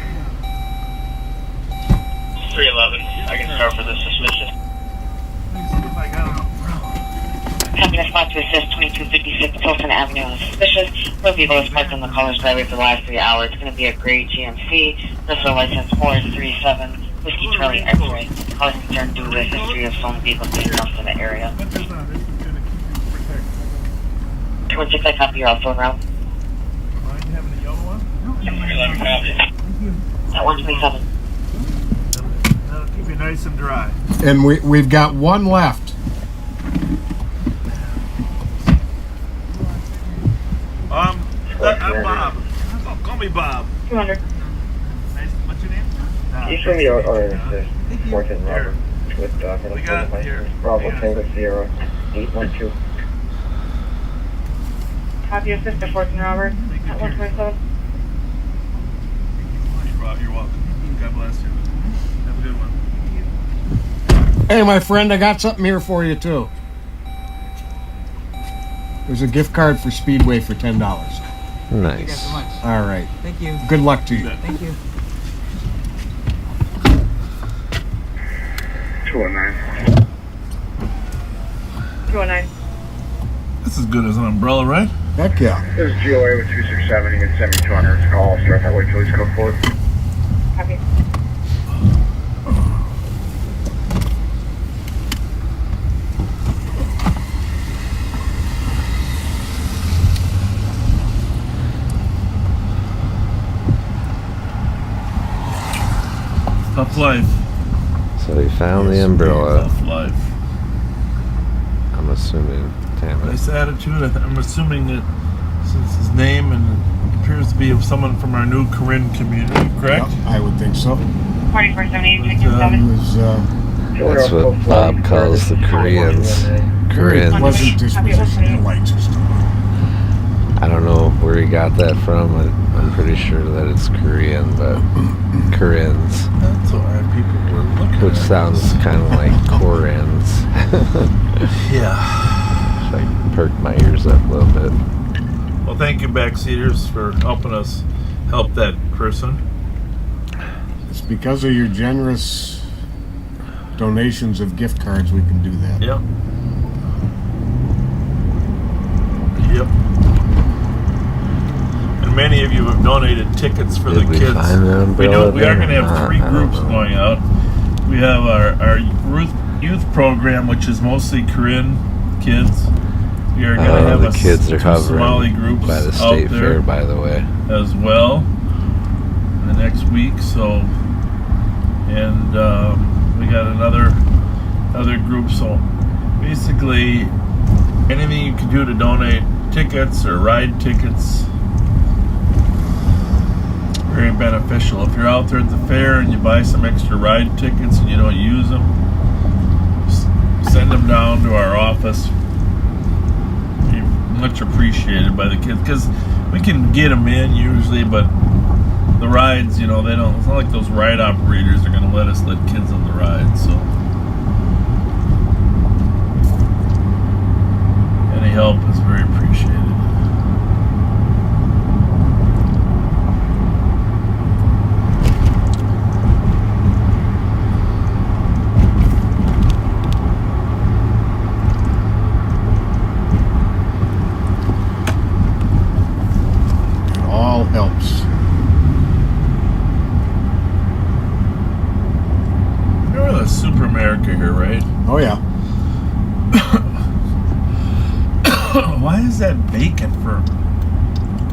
311. I can start for this suspicion. Let me see if I got an umbrella. Having a spot to assist 2256 Tilton Avenue on the suspicious. No vehicle is parked on the caller's driveway for the last 3 hours. It's going to be a gray GMC. Reservoir license 437 Whiskey Charlie X-ray. Caller's concerned due to the history of stolen vehicles being dumped in the area. 216, I copy. You're also around. Mind having a yellow one? 311 copy. At 127. That'll keep you nice and dry. And we've got one left. I'm Bob. Call me Bob. 200. Nice. What's your name? He's from the Fort and Robert with We got it here. Bravo Tango Sierra 812. Copy of Sister Fortune Robert at 127. You're welcome. God bless you. Have a good one. Hey, my friend, I got something here for you too. There's a gift card for Speedway for $10. Nice. Thank you guys so much. All right. Thank you. Good luck to you. Thank you. 209. 209. This is good as an umbrella, right? Heck yeah. This is GOA with 267. You get 7200. It's call. Start that way till he's come forward. Copy. Tough life. So he found the umbrella. Tough life. I'm assuming. Damn it. Nice attitude. I'm assuming that since his name and it appears to be of someone from our new Corinne community, correct? Yep, I would think so. 4478, That's what Bob calls the Koreans. Koreans. Pleasant disposition and light system. I don't know where he got that from. I'm pretty sure that it's Korean, but Koreans. That's all right. People were looking Which at sounds us. kind of like Korans. Yeah. So I perked my ears up a little bit. Well, thank you, Backseaters, for helping us help that person. It's because of your generous donations of gift cards we can do that. Yep. Yep. And many of you have donated tickets for Did the we kids. find the umbrella We are there? going to have 3 I don't groups know. going out. We have our youth program, which is mostly Korean kids. We are going to have the kids are 2 hovering Somali groups by the state out there fair, by the way. as well the next week. So, and we got another group. So basically, anything you can do to donate tickets or ride tickets, very beneficial. If you're out there at the fair and you buy some extra ride tickets and you don't use them, send them down to our office. Be much appreciated by the kids, because we can get them in usually, but the rides, you know, they don't, it's not like those ride operators are going to let us let kids on the ride. So any help is very appreciated. It all helps. You're the Super America here, right? Oh yeah. Why is that vacant for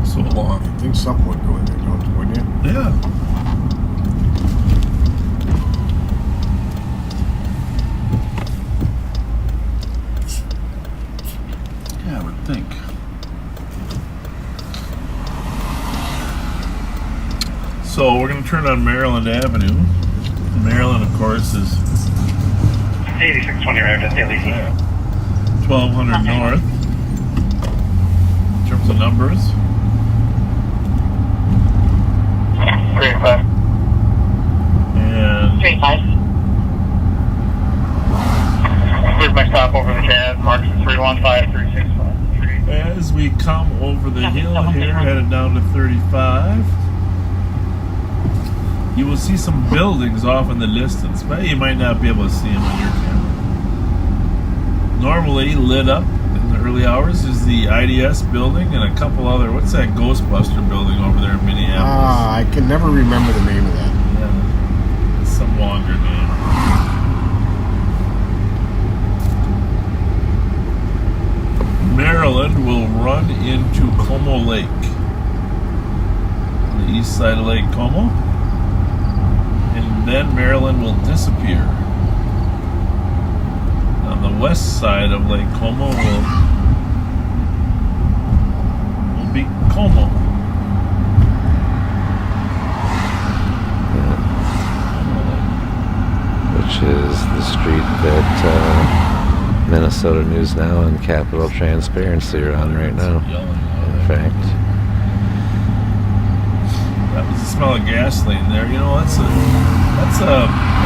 so long? I think something would go in there, wouldn't it? Yeah. Yeah, I would think. So we're going to turn on Maryland Avenue. Maryland, of course, is 8620 arrived at LEC. 1200 north. In terms of numbers. 385. And 385. Here's my stop over the CAD, marks 315-365. as we come over the hill here, headed down to 35, you will see some buildings off in the distance, but you might not be able to see them on your camera. Normally lit up in the early hours is the IDS building and a couple other, what's that Ghostbuster building over there in Minneapolis? I can never remember the name of that. Yeah, it's some longer name. Maryland will run into Como Lake on the east side of Lake Como, and then Maryland will disappear. On the west side of Lake Como will be Como. Which is the street that Minnesota News Now and Capital Transparency are on right now. In fact, that was the smell of gasoline there. You know, that's a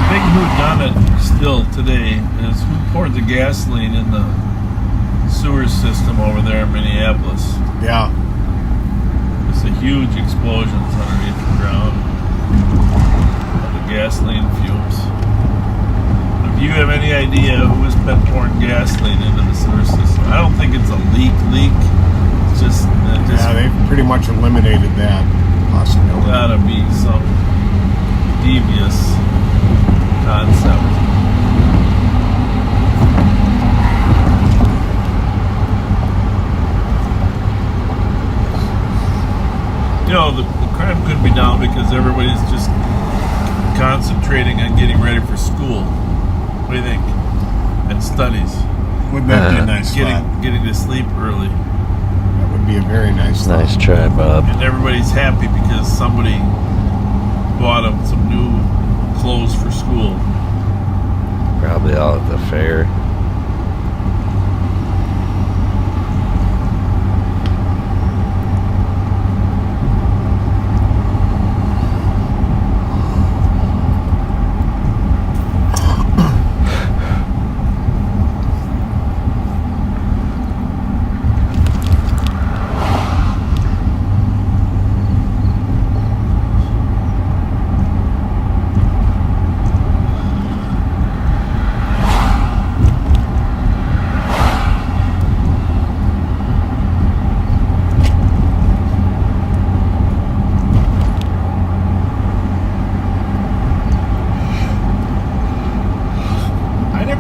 big whodunit still today. Is who poured the gasoline in the sewer system over there in Minneapolis? Yeah. It's a huge explosions underneath the ground of the gasoline fumes. If you have any idea who has been pouring gasoline into the sewer system, I don't think it's a leak. It's just yeah, they've pretty much eliminated that possibility. Gotta be some devious concept. You know, the crime could be down because everybody's just concentrating on getting ready for school. What do you think? And studies. Wouldn't that be a nice spot? Getting to sleep early. That would be a very nice spot. nice try, Bob. And everybody's happy because somebody bought them some new clothes for school. Probably all at the fair.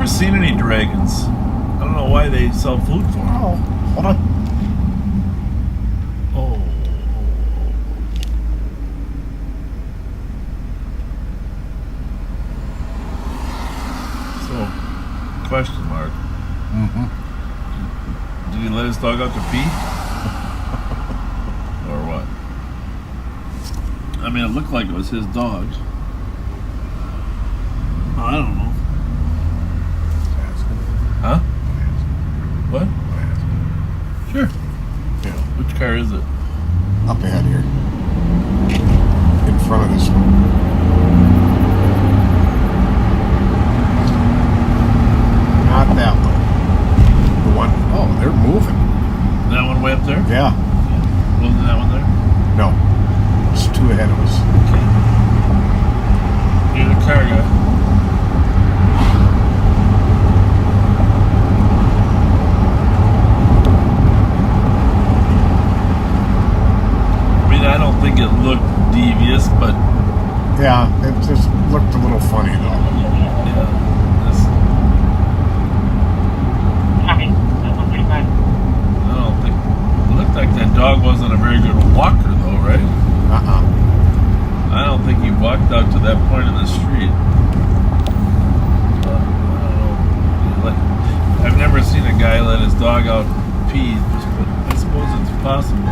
Seen any dragons. I don't know why they sell food for them. Oh, what? Oh. So, question mark. Did he let his dog out to pee? Or what? I mean, it looked like it was his dog. I don't know. Huh? What? Sure. Yeah. Which car is it? Up ahead here. In front of this one. Not that one. The one, oh, they're moving. That one way up there? Yeah. Wasn't that one there? No. It's two ahead of us. You're the car guy. I don't think it looked devious, but yeah, it just looked a little funny though. Yeah, I don't think it looked like that dog wasn't a very good walker though, right? I don't think he walked out to that point in the street. But, I don't know. I've never seen a guy let his dog out pee, but I suppose it's possible.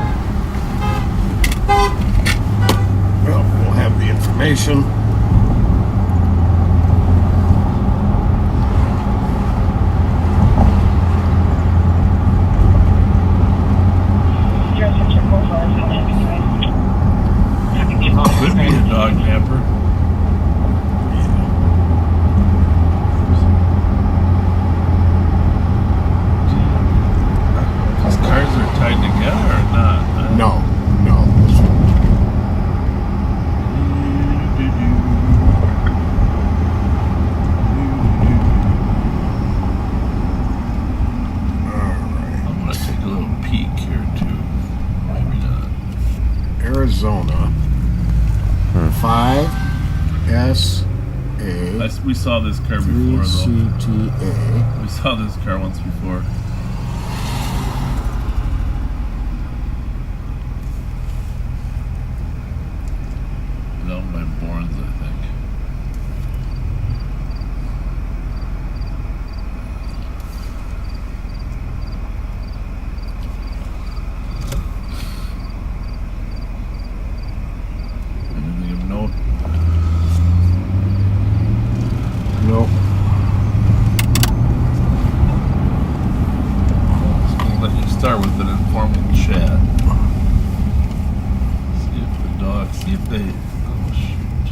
Well, we'll have the information. Could be a dog napper. These cars are tied together or not? No. Arizona 5SA. We saw this car before, though. CTA. We saw this car once before. Down by Bourne's, I think. Anything of note? Nope. Just gonna let you start with an informal chat. See if the dog, see if they, oh shoot.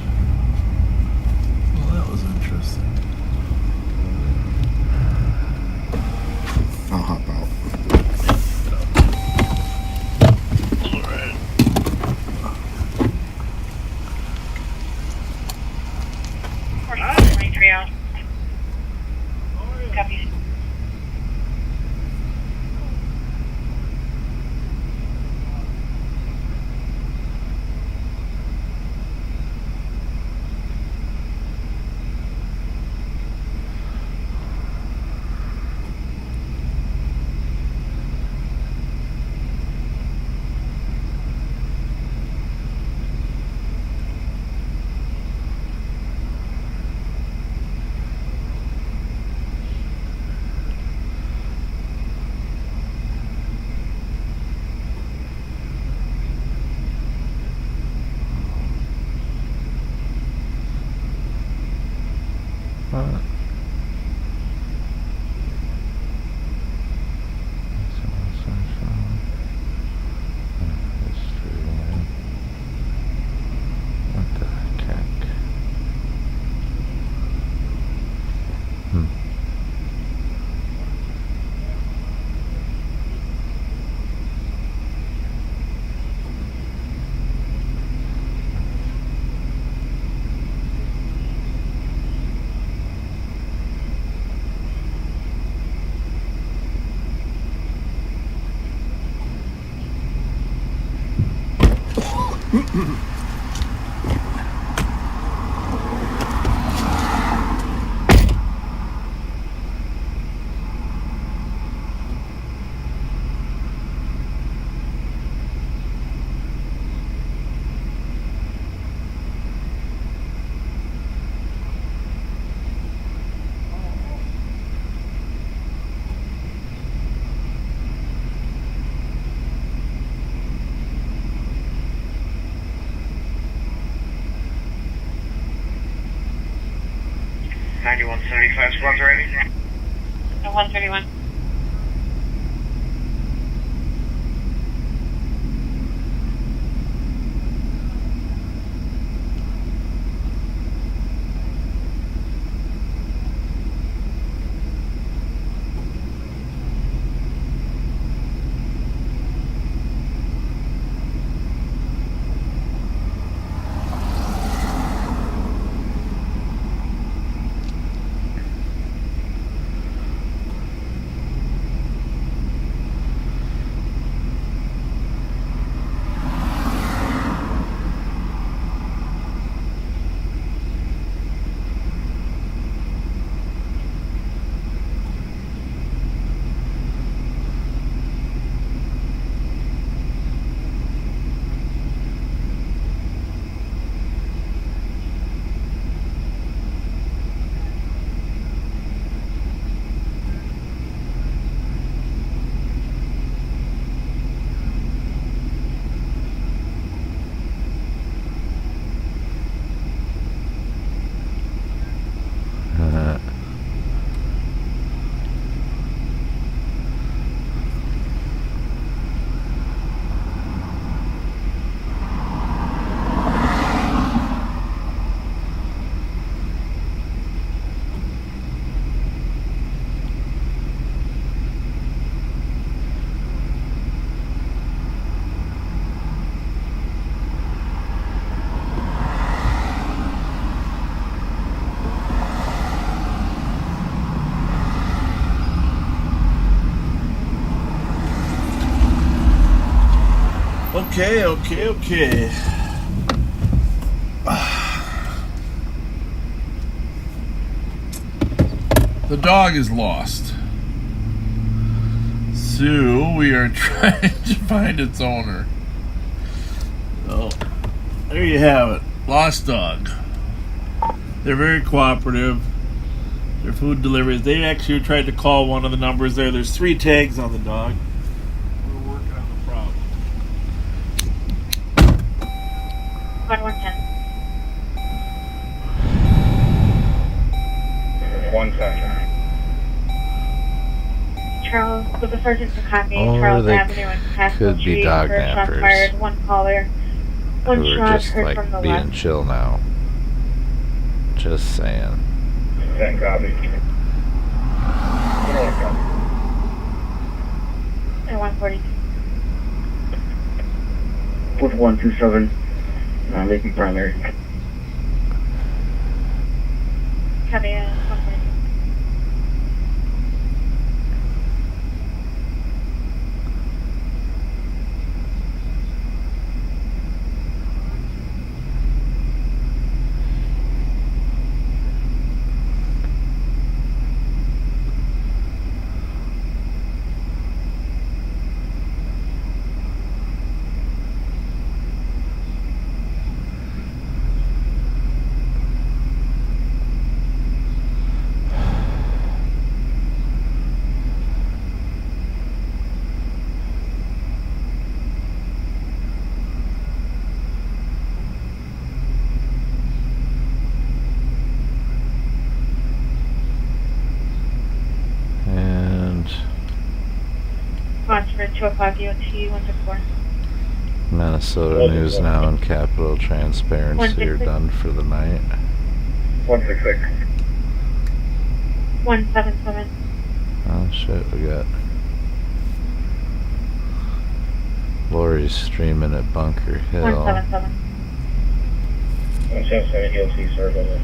Well, that was interesting. I'll hop out. Alright. Copy. What the heck? defense squad's ready. 131. Okay. The dog is lost. So we are trying to find its owner. So there you have it. Lost dog. They're very cooperative. Their food deliveries. They actually tried to call one of the numbers there. There's 3 tags on the dog. We're working on the problem. 110. 110. Charles, with the sergeant to copy, Or Charles they Avenue and Castle could be Street. dog First shot nappers fired, 1 caller. 1 who are shot just heard like from the being left. chill now. Just saying. 10 copy. And 142. With 127. Making primary. Copy, 142. For 2 o'clock DOT 164. Minnesota News Now and Capital Transparency are done for the night. 166. 177. Oh shit, we got Lori's streaming at Bunker Hill. 177. 177 DOT service.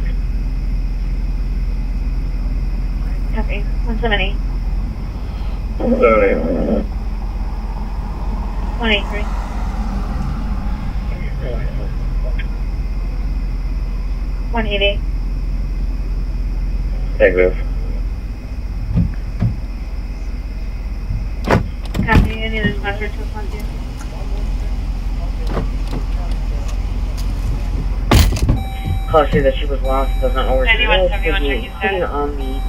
Copy. 178. 178. 183. 188. Negative. Copy. Any other sponsor to fund you? Call say that she was lost, doesn't know where she is. 9171, Could you put it on the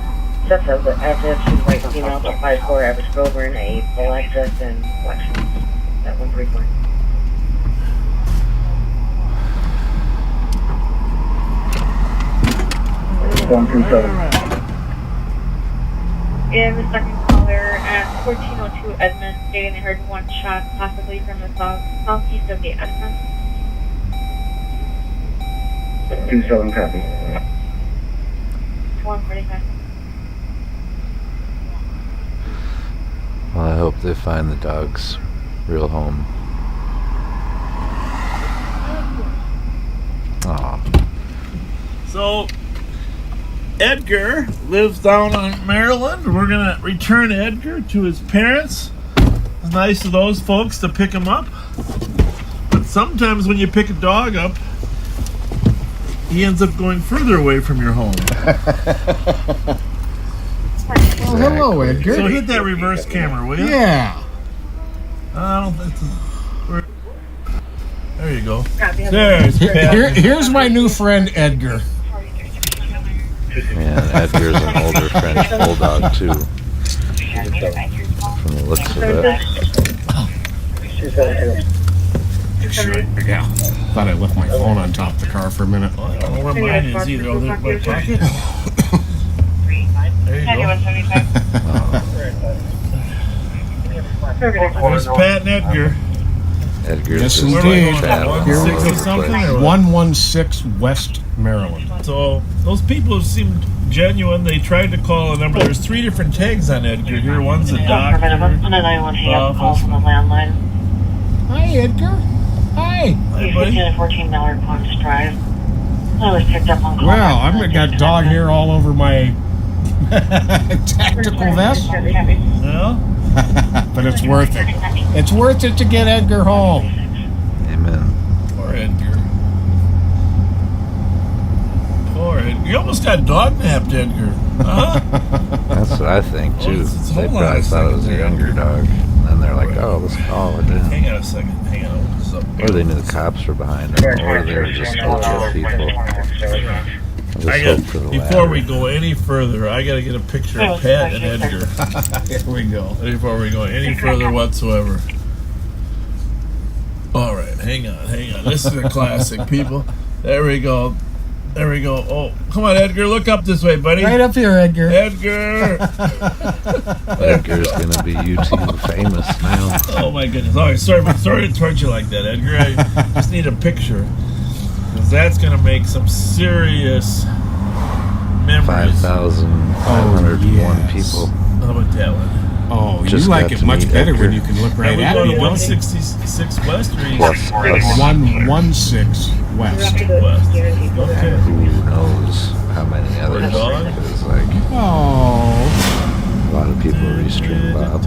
steps of the address? She's white female, 5'4", average Grover, and a black dress and black shoes. That 134. One, two, seven. And the second caller at 1402 Edmund stating they heard one shot possibly from the southeast of the Edmund. 27 copy. 145. Well, I hope they find the dog's real home. Aw. So, Edgar lives down in Maryland. We're going to return Edgar to his parents. It's nice of those folks to pick him up. But sometimes when you pick a dog up, he ends up going further away from your home. Well, hello, Edgar. So hit that reverse camera, will you? Yeah. I don't think there you go. There's here's my new friend, Edgar. Man, Edgar's an older French bulldog, too. From the looks of it. Yeah. Thought I left my phone on top of the car for a minute. I don't know where mine is either. Over there in my pocket. There you go. There's Pat and Edgar. Edgar's Yes, just indeed. chat all Here we over go. the Something place. or what? 116 West Maryland. So those people have seemed genuine. They tried to call a number. There's 3 different tags on Edgar here. One's a doctor. On a 911 hang up call from the landline. Hi, Edgar. Hi. He's $15 to $14 Ponce Drive. I was picked up on call. Well, I've got dog hair all over my tactical vest. Yeah. But it's worth it. It's worth it to get Edgar home. Amen. Poor Edgar. Poor Edgar. You almost got dog napped, Edgar. Huh? That's what I think, too. Well, They hold on probably a thought it was a second. younger dog. And then they're like, oh, let's call it in. Hang on a second. Hang on. Hold this up. Or they knew the cops were behind them, or they were just legit people. I just hope for the Before latter. we go any further, I got to get a picture of Pat and Edgar. Here we go. Before we go any further whatsoever. All right, hang on. This is a classic, people. There we go. Oh, come on, Edgar. Look up this way, buddy. Right up here, Edgar. Edgar. Edgar's gonna be YouTube famous now. Oh my goodness. All right, sorry to torture you like that, Edgar. I just need a picture. Because that's going to make some serious memories. 5,501 people. How about that one? Oh, Just you like got it to much meet better Edgar. when you can look right Now at we me. go to don't you? 166 West or East? Plus. 116 West. West. Okay. Who knows how many others? dog? Because like Oh. a lot of people restream Bob.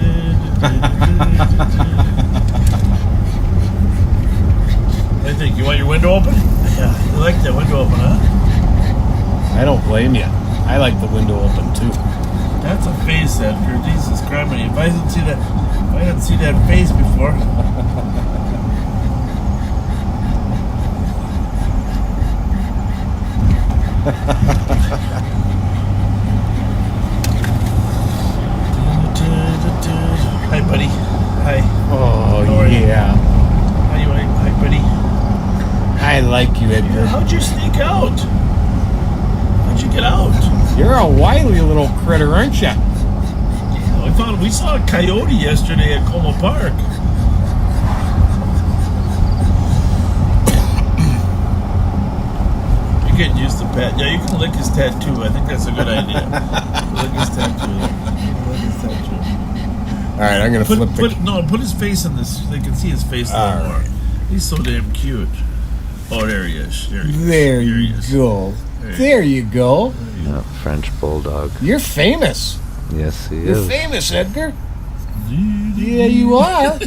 I think you want your window open? Yeah, you like that window open, huh? I don't blame you. I like the window open too. That's a face, Edgar. Jesus Christ, if I didn't see that face before. Hi, buddy. Hi. Oh, How are you? yeah. How you doing? Hi, buddy. I like you, Edgar. How'd you sneak out? How'd you get out? You're a wily little critter, aren't you? We saw a coyote yesterday at Como Park. You're getting used to Pat. Yeah, you can lick his tattoo. I think that's a good idea. Lick his tattoo. Lick his tattoo. All right, I'm gonna flip the. Put his face in this. They can see his face a little more. He's so damn cute. Oh, there he is. There he is. Go. There you go. Yeah, French bulldog. You're famous. Yes, he You're is. famous, Edgar. Yeah, you are.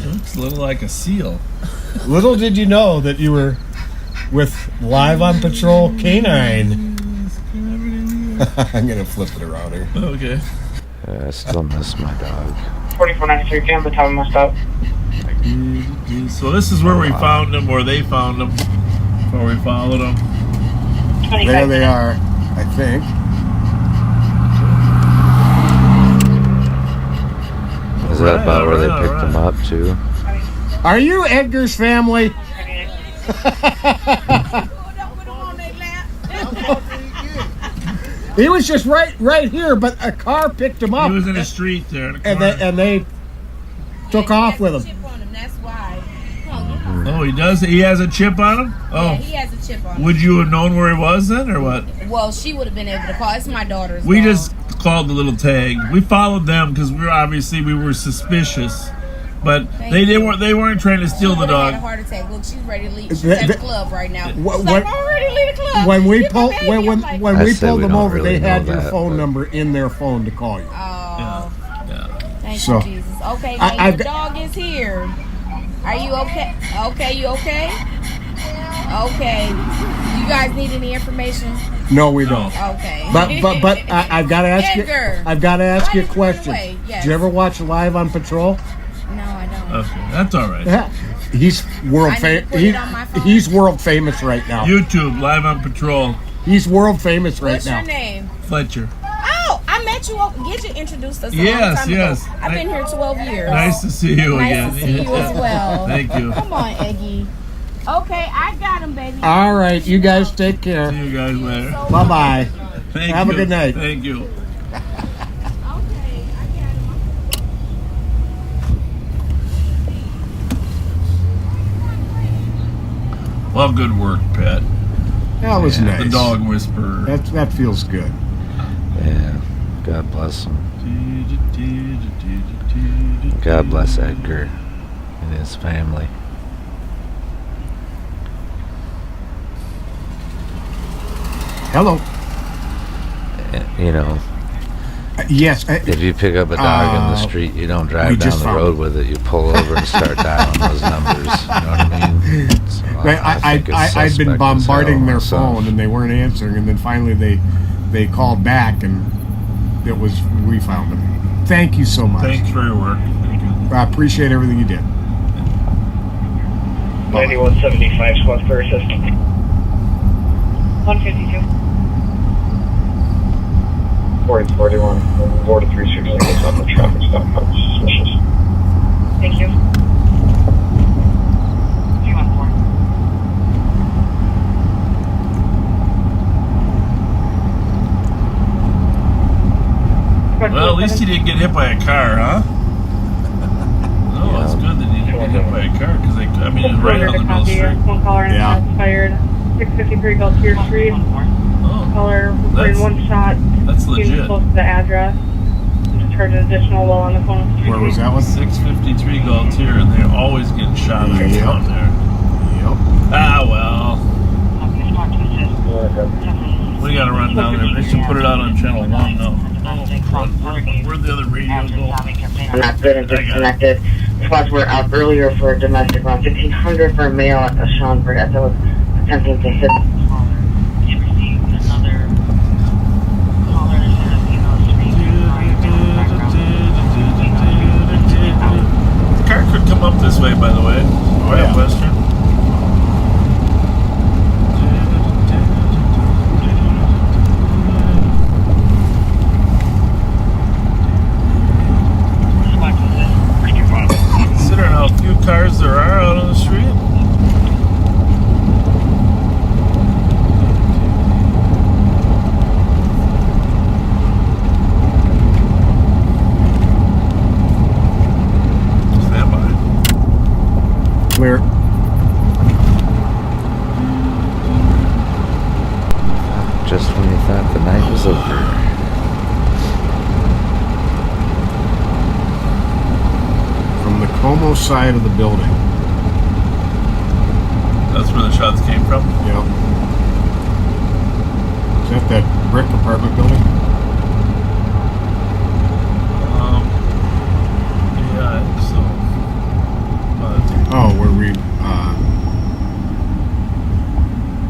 Looks a little like a seal. Little did you know that you were with Live on Patrol Canine. I'm gonna flip it around here. Okay. I still miss my dog. 4493, can the top of my stop. So this is where we found them, or they found them, before we followed them. There they are, I think. Is that about where they picked him up too? Are you Edgar's family? He was just right here, but a car picked him up. He was in the street there. In the and they took off with him. Chip on him. That's why. Oh, he does? He has a chip on him? Oh. Yeah, he has a chip on him. Would you have known where he was then, or what? Well, she would have been able to call. It's my daughter's We dog. just called the little tag. We followed them because we were suspicious, but they weren't trying to steal the She would've had a dog. heart attack. Look, she's ready to leave. She's at the club right now. She's When- like, I'm ready to leave the club. When we Get my pulled baby. I'm like, when I we say pulled we them don't over, really they had know your that, phone but- number in their phone to call you. Oh. Thank So, you, Jesus. Okay, I- now I've your dog is here. Are you okay? Okay, you okay? Okay. You guys need any information? No, we don't. Okay. But I've got to ask Edgar. you. I've got to ask Why you a did you run question. away? Yes. Did you ever watch Live on Patrol? No, I don't. Okay, that's all right. Yeah. He's world I need to famous. put it on my phone. He's world famous right now. YouTube, Live on Patrol. He's world famous right What's now. your name? Fletcher. Oh, I met you. Get you introduced us a Yes, long time yes. ago. I've been here 12 years. Nice to see you again. Nice to see you as well. Thank you. Come on, Eggy. Okay, I got him, baby. All right, you guys take care. See you guys later. Bye bye. Thank Have you. a good night. Thank you. Well, good work, Pat. That was nice. The dog whisperer. That feels good. Yeah. God bless him. God bless Edgar and his family. Hello. You know, yes. if you pick up a dog in the street, you don't we drive down just the found road it. with it. You pull over and start dialing those numbers. You know what I mean? So think it's I'd been suspect as bombarding hell their myself. phone and they weren't answering, and then finally they called back and we found them. Thank you so much. Thanks for your work. Thank you. I appreciate everything you did. 9175 Squawk System. 152. 4041, 4360 is on the traffic stop. Suspicious. Thank you. 314. Well, at least he didn't get hit by a car, huh? No, it's good that he didn't get hit by a car because it's right on the middle of the street. One caller and shots fired. 653 Gaultier Street. Caller reported one shot. That's He was legit. close to the address. Just heard an additional while on the phone. with Where was that one? 653 Gaultier, and they're always getting shot at down there. Yep. Ah, well. We gotta run down there. They should put it out on channel 1 now. Where'd the other radio go? Not good and disconnected. Squads were out earlier for a domestic around 1500 for a male at the Schaumburg that was attempting to hit. The car could come up this way, by the way. Oh, yeah. Western. Considering how few cars there are out on the street. Stand by. Clear. Just when you thought the night was over. From the Como side of the building. That's where the shots came from? Yep. Is that that brick apartment building? Yeah, I think so. Oh, where we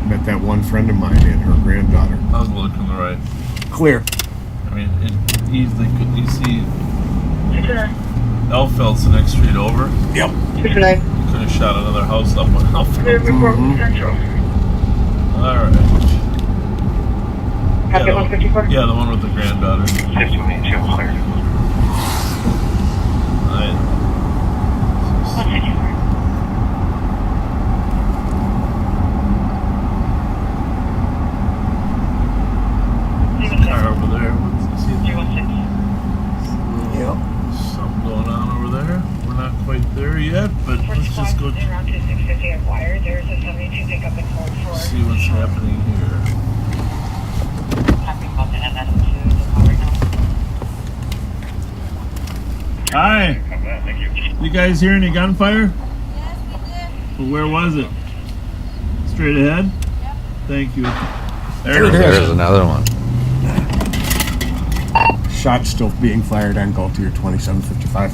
met that one friend of mine and her granddaughter. I was looking to the right. Clear. I mean, it easily could. You see, Elfeld's the next street over. Yep. You could have shot another house up on Elfeld. All right. Copy 154? Yeah, the one with the granddaughter. 5182 clear. Alright. 154. Car just go Around 2650 acquired. There's a 72 pickup and hold for. see what's happening here. Happy about that. That's the call right now. Hi. You guys hear any gunfire? Yes, we did. Well, where was it? Straight ahead? Yep. Thank you. There's another one. Shots still being fired on Gaultier 2755.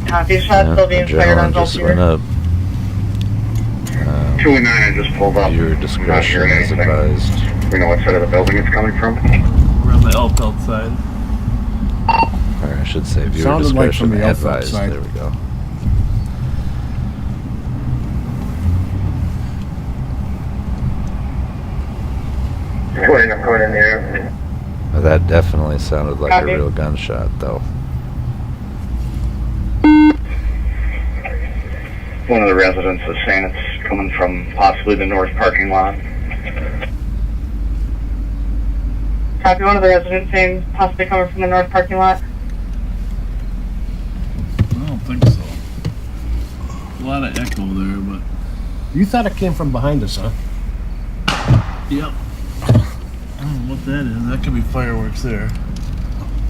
Copy, shots still being fired on Adrenaline just Gaultier. went up. 219, I just pulled up. Your discretion is advised. We know what side of the building it's coming from. We're on the Elpelt side. Or I should say viewer Sounded like from discretion the Elpelt advised. side. There we go. I'm going in there. Well, that definitely sounded like Copy. a real gunshot, though. One of the residents is saying it's coming from possibly the north parking lot. Copy, one of the residents saying possibly coming from the north parking lot. I don't think so. A lot of echo there, but You thought it came from behind us, huh? yep. I don't know what that is. That could be fireworks there.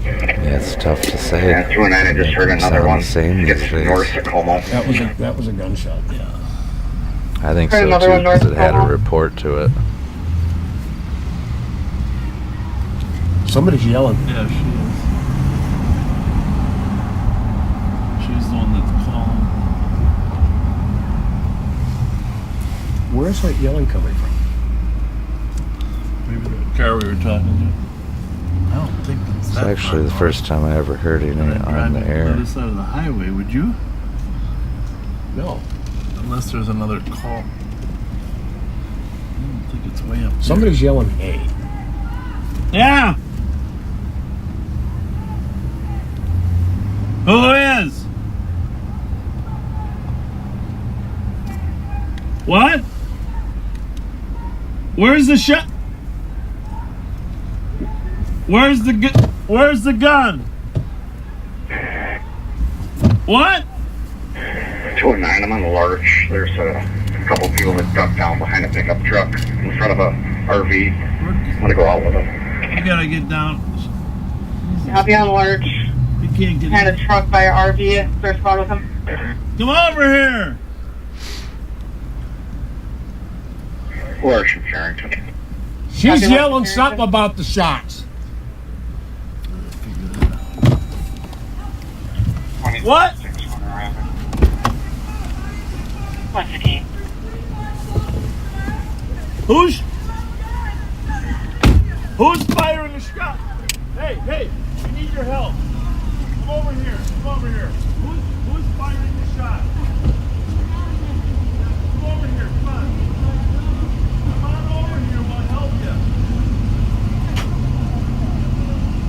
Yeah, it's tough to say. Yeah, 219, I just heard They another sound one. the same these It's days. north of Como. That was a gunshot. Yeah. I think Heard so another too, one north because it of had a Como. report to it. Somebody's yelling. Yeah, she is. She's the one that's calling. Where's that yelling coming from? Maybe the car we were talking to. I don't think it's It's that actually the far first time I ever heard it north. on Driving the to the air. other side of the highway, would you? No. Unless there's another call. I don't think it's way up there. Somebody's yelling, hey. Yeah! Who is? What? Where's the shot? Where's the gun? Where's the gun? What? 209, I'm on the large. There's a couple people that ducked down behind a pickup truck in front of a RV. I'm gonna go out with them. You gotta get down. Copy on large. You can't get Had a truck by a RV. First spot with him. Come over here! Large from Carrington. She's Copy, yelling Mr. something about the shots. What? Once again. Who's firing the shot? Hey, we need your help. Come over here. Who's firing the shot? Come over here, come on. Come on over here, we'll help you.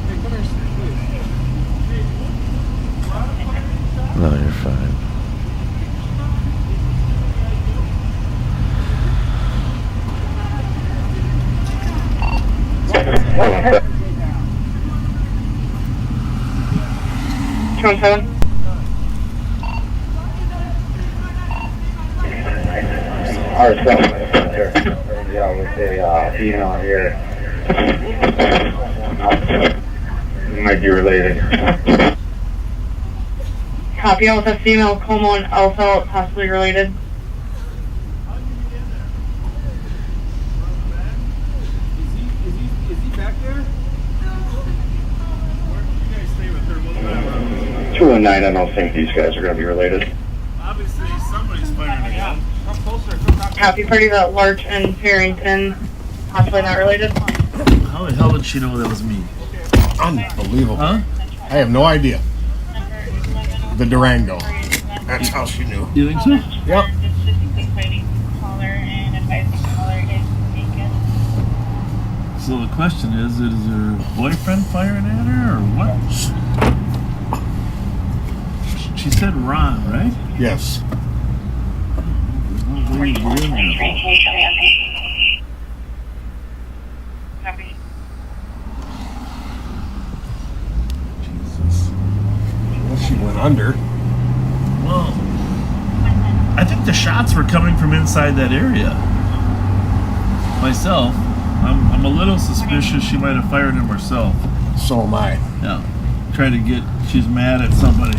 Hey, come here, please. No, you're fine. Seven. Yeah, with a female here. Might be related. Copy on with a female Como and Alpha, possibly related. Is he back there? 219, I don't think these guys are going to be related. Obviously, somebody's firing a gun. Come closer. Come talk. Copy party that Larch and Farrington, possibly not related. How the hell did she know that was me? Unbelievable. Huh? I have no idea. The Durango. That's how she knew. You think so? Yep. So the question is her boyfriend firing at her or what? She said Ron, right? Yes. There's no way you're in there. Well, she went under. Well, think the shots were coming from inside that area. Myself, I'm a little suspicious she might have fired him herself. So am I. Yeah. Trying to get, she's mad at somebody.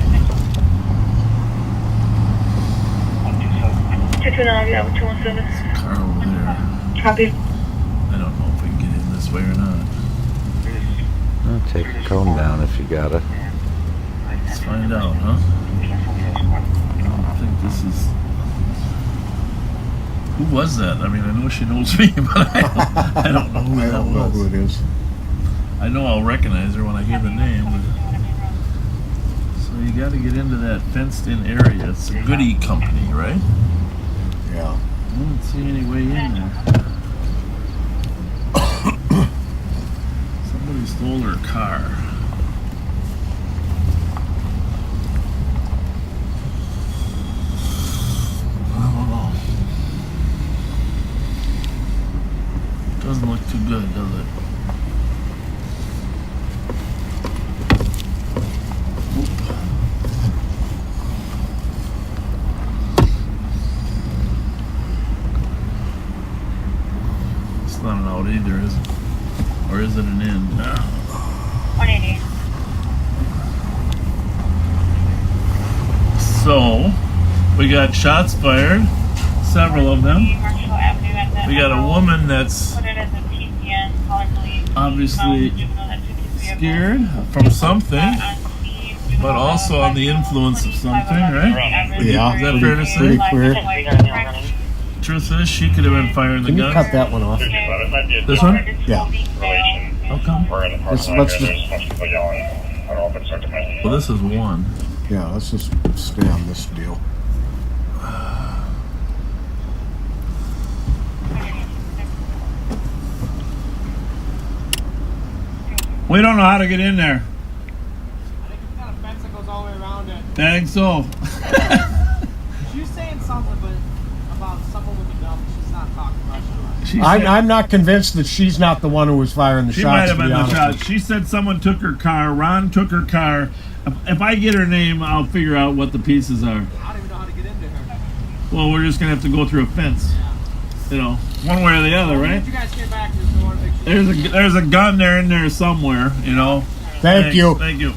229, Car over there. Copy. I don't know if we can get in this way or not. Well, take the cone down if you got it. Let's find out, huh? I don't think this is... Who was that? I mean, I know she knows me, but I don't know who I that don't know was. who it is. I know I'll recognize her when I hear the name. So you got to get into that fenced-in area. It's a Goody company, right? Yeah. I don't see any way in there. Somebody stole her car. I don't know. Doesn't look too good, does it? It's not an out either, is it? Or is it an in? No. 180. So, we got shots fired, several of them. Marshall Avenue at the We got a woman that's Put it as a PCN, calling police. obviously scared from something, but also on the influence of something, right? Yeah. Is that fair to say? Pretty clear. Truth is, she could have been firing the Can you gun. cut that one off? This one? Yeah. How come? Let's just, Well, this is one. yeah, let's just stay on this deal. We don't know how to get in there. I think it's got a fence that goes all the way around it. I think so. She was saying something about someone with a gun. She's not talking much. I'm not convinced that she's not the one who was firing the She shots. might have to be been the honest shot. with you. She said someone took her car. Ron took her car. If I get her name, I'll figure out what the pieces are. I don't even know how to get into her. Well, we're just gonna have to go through a fence. You know, one way or the other, right? If you guys came back, there's no picture. There's a gun there in there somewhere. You know. Thank you. Thank you.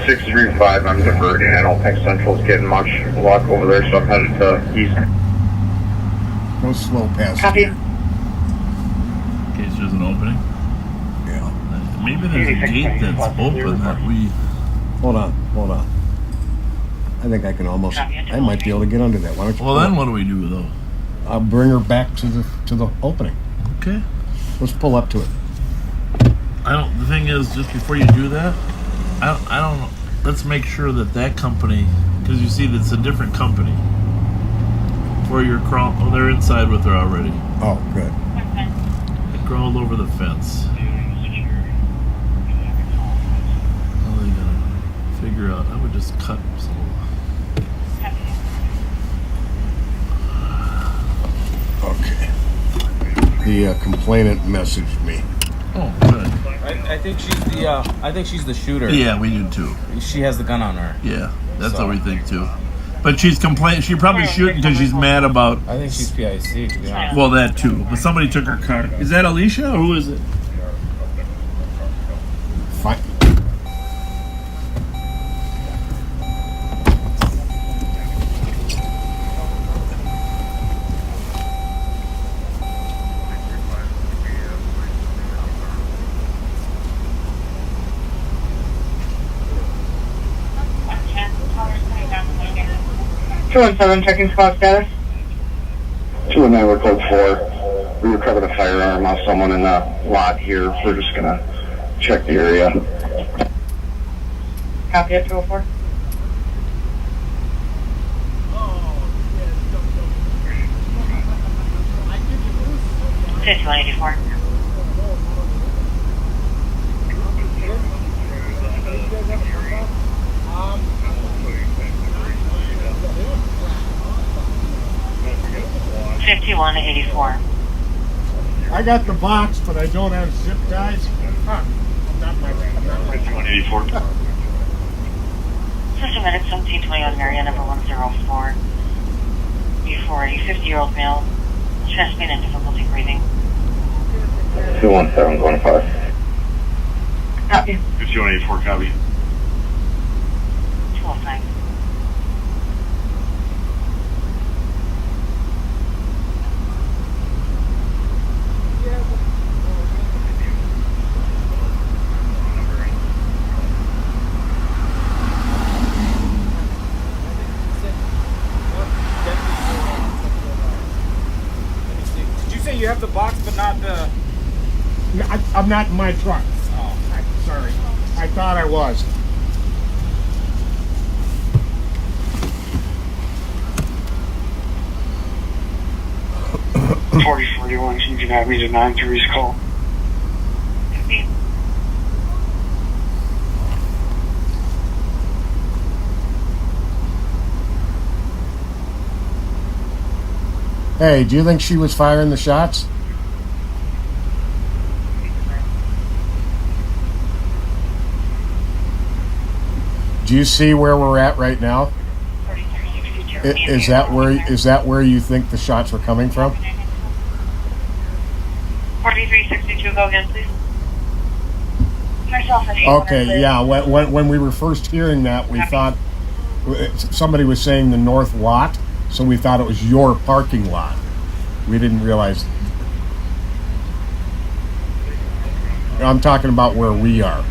Six 635, I'm diverting. I don't think Central's getting much luck over there, so I'm headed to east. Go slow past. Copy. In case there's an opening. Yeah. Maybe there's a gate that's open that we... Hold on. I think I can almost. I might be able to get under that. Why don't you? Well, then what do we do though? I'll bring her back to the opening. Okay. Let's pull up to it. The thing is, just before you do that, I don't know. Let's make sure that company, because you see that's a different company. Where you're crawling, oh, they're inside with her already. Oh, good. They crawled over the fence. How are they gonna figure out? I would just cut some. Okay. The complainant messaged me. Oh, good. I think she's the. I think she's the shooter. Yeah, we do too. She has the gun on her. Yeah, that's what we think too. But she's complaining. She probably shooting because she's mad about. I think she's PIC, to be honest. Well, that too. But somebody took her car. Is that Alicia or who is it? Fine. Checking squad status. 219, we're code 4. We recovered a firearm off someone in the lot here. We're just gonna check the area. Copy it, 204. Fifty-one 84. 5184. I got the box, but I don't have zip ties. Huh. I'm not my 5184. System Medic 1721 Mariana number 104. U40, 50-year-old male. Chest pain and difficulty breathing. 217 going 5. Copy. 5184, copy. 205. Did you say you have the box but not the... I'm not in my truck. Oh, I'm sorry. I thought I was. $4041, you can have me to 9-3's call. Hey, do you think she was firing the shots? Do you see where we're at right now? Is that where you think the shots were coming from? 4362, go again, please. Myself and Okay, yeah. When we were first hearing that, we thought somebody was saying the north lot, so we thought it was your parking lot. We didn't realize. I'm talking about where we are.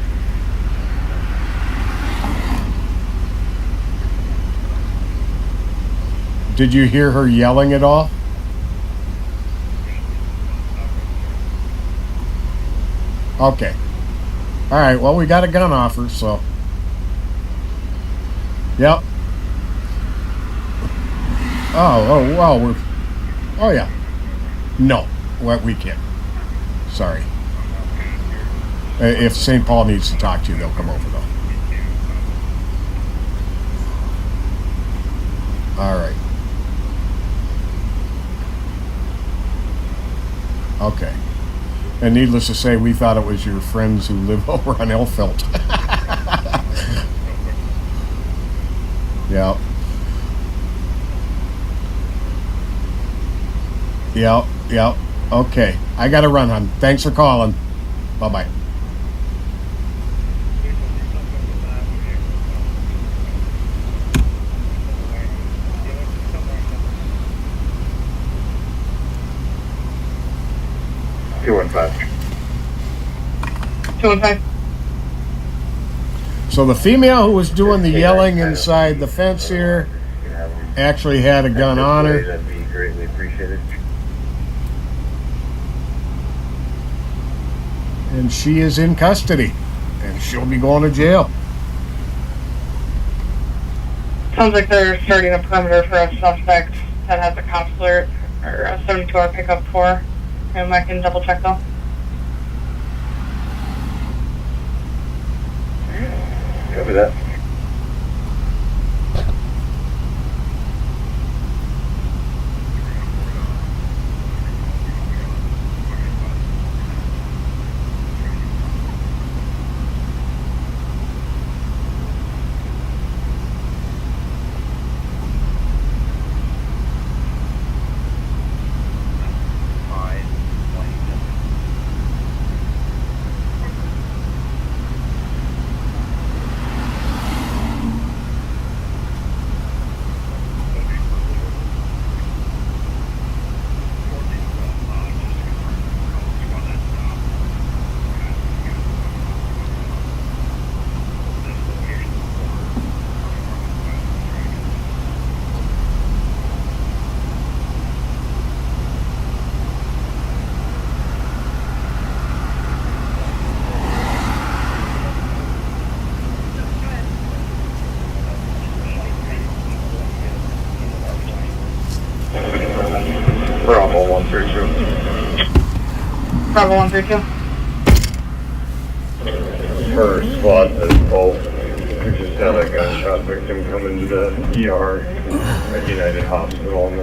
Did you hear her yelling at all? Okay. All right, well, we got a gun offer, so. Yep. Oh, well, oh, yeah. No, we can't. Sorry. If St. Paul needs to talk to you, they'll come over, though. All right. Okay. And needless to say, we thought it was your friends who live over on Elfelt. Yeah. Yep. Okay. I gotta run, hon. Thanks for calling. Bye-bye. So the female who was doing the yelling inside the fence here actually had a gun on her. That'd be greatly appreciated. And she is in custody. And she'll be going to jail. Sounds like they're starting a perimeter for a suspect that has a cops alert or a 72-hour pickup for. And I can double check though. Copy that. Bravo 132. First squad is both. We just had a gunshot victim come into the ER at United Hospital in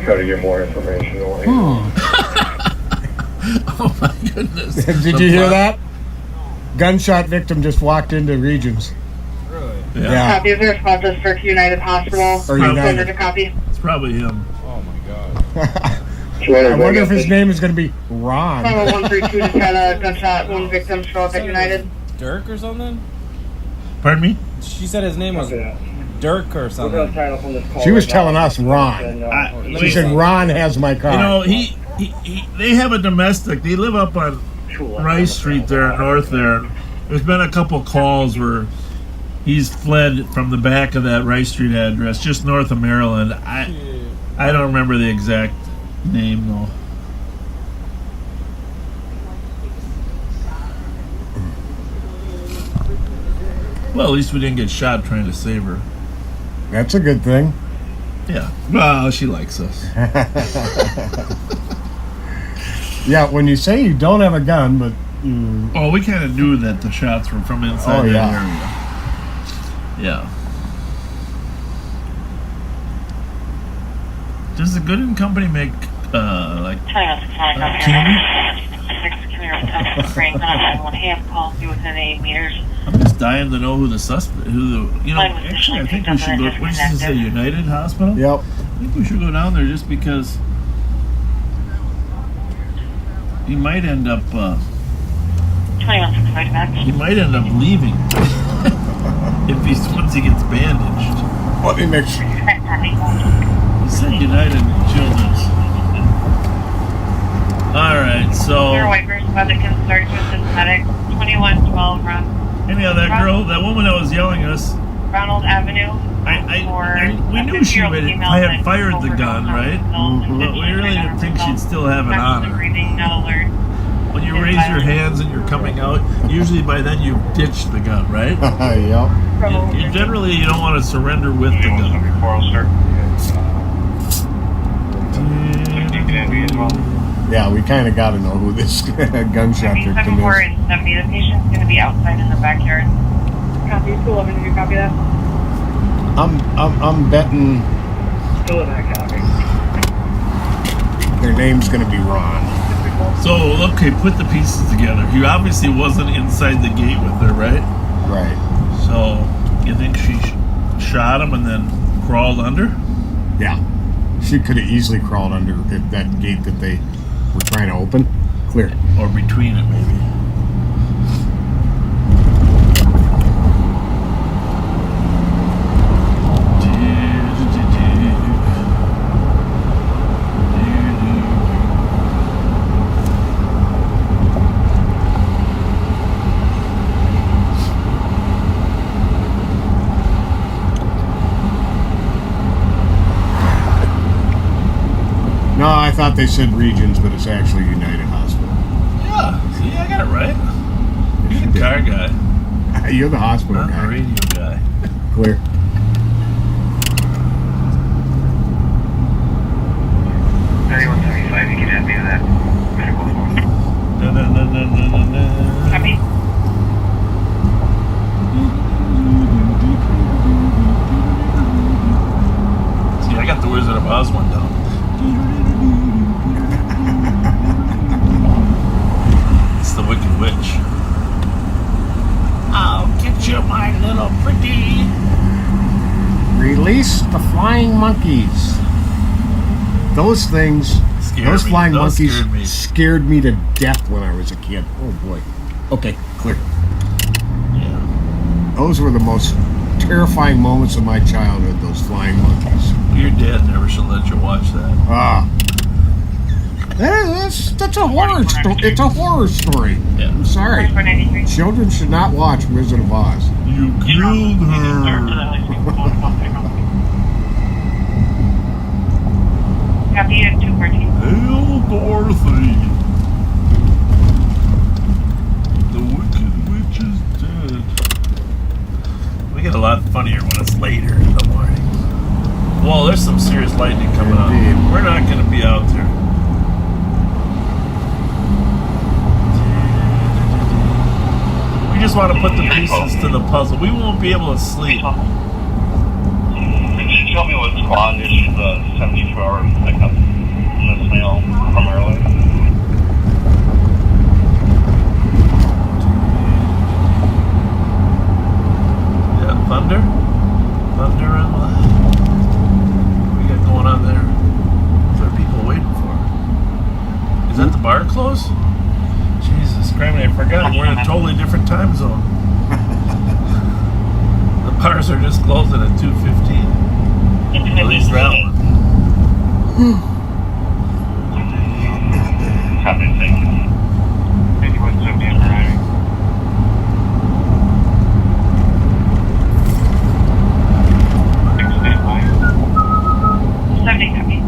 try to get more information on it. Oh my goodness. Did you hear that? Gunshot victim just walked into Regions. Really? Yeah. Copy of the responses for United Hospital. Or United. To copy. It's probably him. Oh my god. I wonder if his name is going to be Ron. 132 just had a gunshot wound victim show up at United. Dirk or something? Pardon me? She said his name was Dirk or something. She was telling us Ron. She said Ron has my car. You know, they have a domestic. They live up on Rice Street there, north there. There's been a couple calls where he's fled from the back of that Rice Street address, just north of Maryland. I don't remember the exact name though. Well, at least we didn't get shot trying to save her. That's a good thing. Yeah. Well, she likes us. Yeah, when you say you don't have a gun, but you... Oh, we kind of knew that the shots were from inside that area. Yeah. Does the Good & Company make, like, candy? I'm just dying to know who the suspect, actually I think we should go, what did you say, United Hospital? Yep. I think we should go down there just because he might end up, leaving once he gets bandaged. Let me make sure. He said United Children's. Alright, so... Wipers by the concerns with synthetic 2112 anyhow, that girl, that woman that was yelling at us, Ronald Avenue. we knew she had fired the gun, right? But we really didn't think she'd still have it on her. When you raise your hands and you're coming out, usually by then you've ditched the gun, right? Yep. You generally you don't want to surrender with the gun. Yeah, we kind of got to know who this gunshot victim 74 is. and 70. The patient's going to be outside in the backyard. Copy. 211. Did you copy that? I'm betting Still in that copy. their name's going to be Ron. So, okay, put the pieces together. He obviously wasn't inside the gate with her, right? Right. So, you think she shot him and then crawled under? Yeah. She could have easily crawled under that gate that they were trying to open. Clear. Or between it, maybe. No, I thought they said Regions, but it's actually United Hospital. Yeah, see, I got it right. You're the car guy. You're the hospital I'm guy. the radio guy. Clear. You can have me with that. Copy. See, I got the Wizard of Oz one down. It's the Wicked Witch. I'll get you, my little pretty. Release the flying monkeys. Those things, those flying monkeys scared me to death when I was a kid. Oh boy. Okay, clear. Yeah. Those were the most terrifying moments of my childhood, those flying monkeys. Your dad never should let you watch that. That's a horror story. It's a horror story. Yeah. I'm sorry. Children should not watch Wizard of Oz. You killed her. Copy at 214. Hail Dorothy. The Wicked Witch is dead. We get a lot funnier when it's later in the morning. Well, there's some serious lightning coming on. We're not going to be out there. We just want to put the pieces to the puzzle. We won't be able to sleep. you tell me what squad issued the 72-hour pickup in this mail primarily? Yeah, Thunder and what we got going on there? What are people waiting for? Is that the bar close? Jesus, Grammy, I forgot. We're in a totally different time zone. The bars are just closing at 2:15. At least that one. Copy, thank you. 5170 on arriving. Stand by. 70 copy.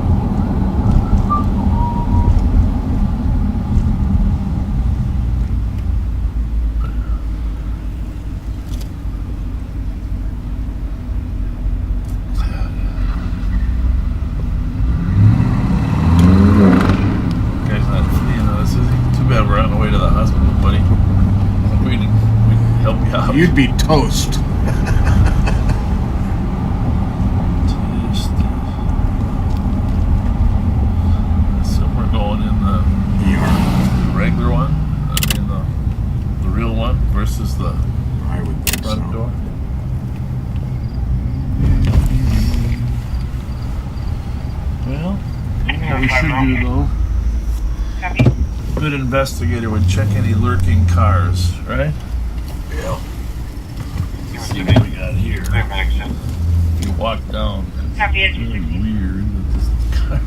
Guys, this isn't too bad. We're on the way to the hospital, buddy. We can help you out. You'd be toast. So we're going in the regular one. I mean the real one versus the front door. Well, what we should do though. Good investigator would check any lurking cars, right? Yeah. See what we got here. If you walk down, it's really weird that this car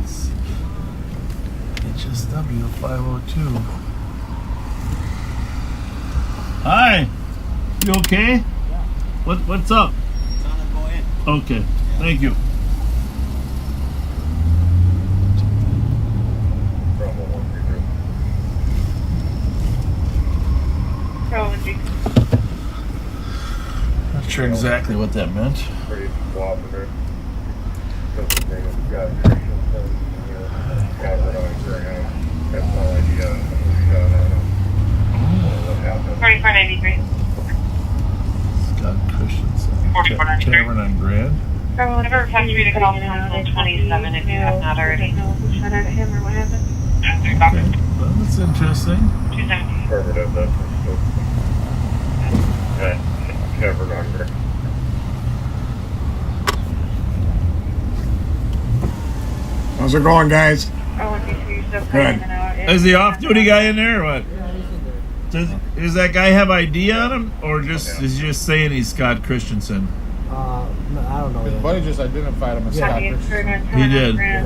is HSW 502. Hi. You okay? Yeah. What's up? Okay. Thank you. Not sure exactly what that meant. Pretty cooperative. That's no idea what happened. 4493. Scott Christensen. Cameron on Grand. Never request you to call Council 27 if you have not already. Shut out at him or what happened? Okay. Well, that's interesting. 270. Affirmative, that's okay. Covered under. How's it going, guys? Good. Is the off-duty guy in there or what? Does that guy have ID on him, or just is he just saying he's Scott Christensen? I don't know. His buddy just identified him as Scott Christensen. He did. We're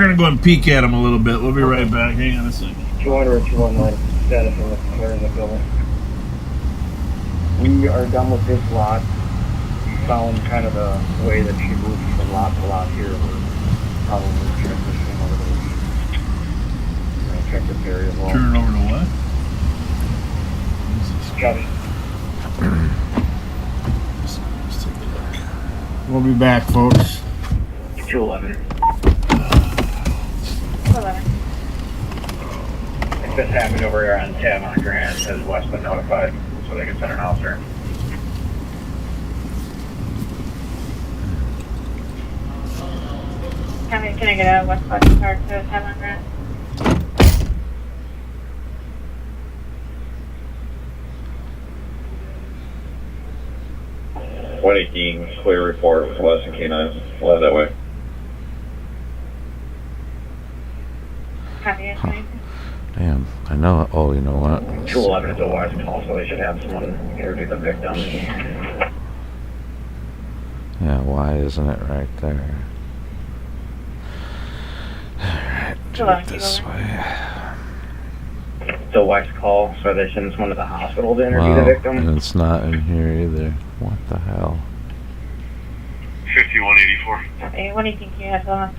gonna go and peek at him a little bit. We'll be right back. Hang on a second. 200 or 219 status in the clear in the building. We are done with this lot. We found kind of the way that she moved from lot to lot here. We're probably transitioning over to the east. Check this area as well. Turn over to what? Copy. Let's take a look. We'll be back, folks. 211. 211. If this happened over here on 10 on Grand, has West been notified so they can send an officer. Can I get a West Bus card to 10 Grand? What a Dean, clear report with less than K9. We'll head that way. Copy it, please. Damn, I know. Oh, you know what? 211 is a wise call, so they should have someone here to the victim. Yeah, why isn't it right there? Alright, do it this way. The wise call, so they send someone to the hospital to interview the Well, victim. and it's not in here either. What the hell? 5184. Hey, what do you think you have going on?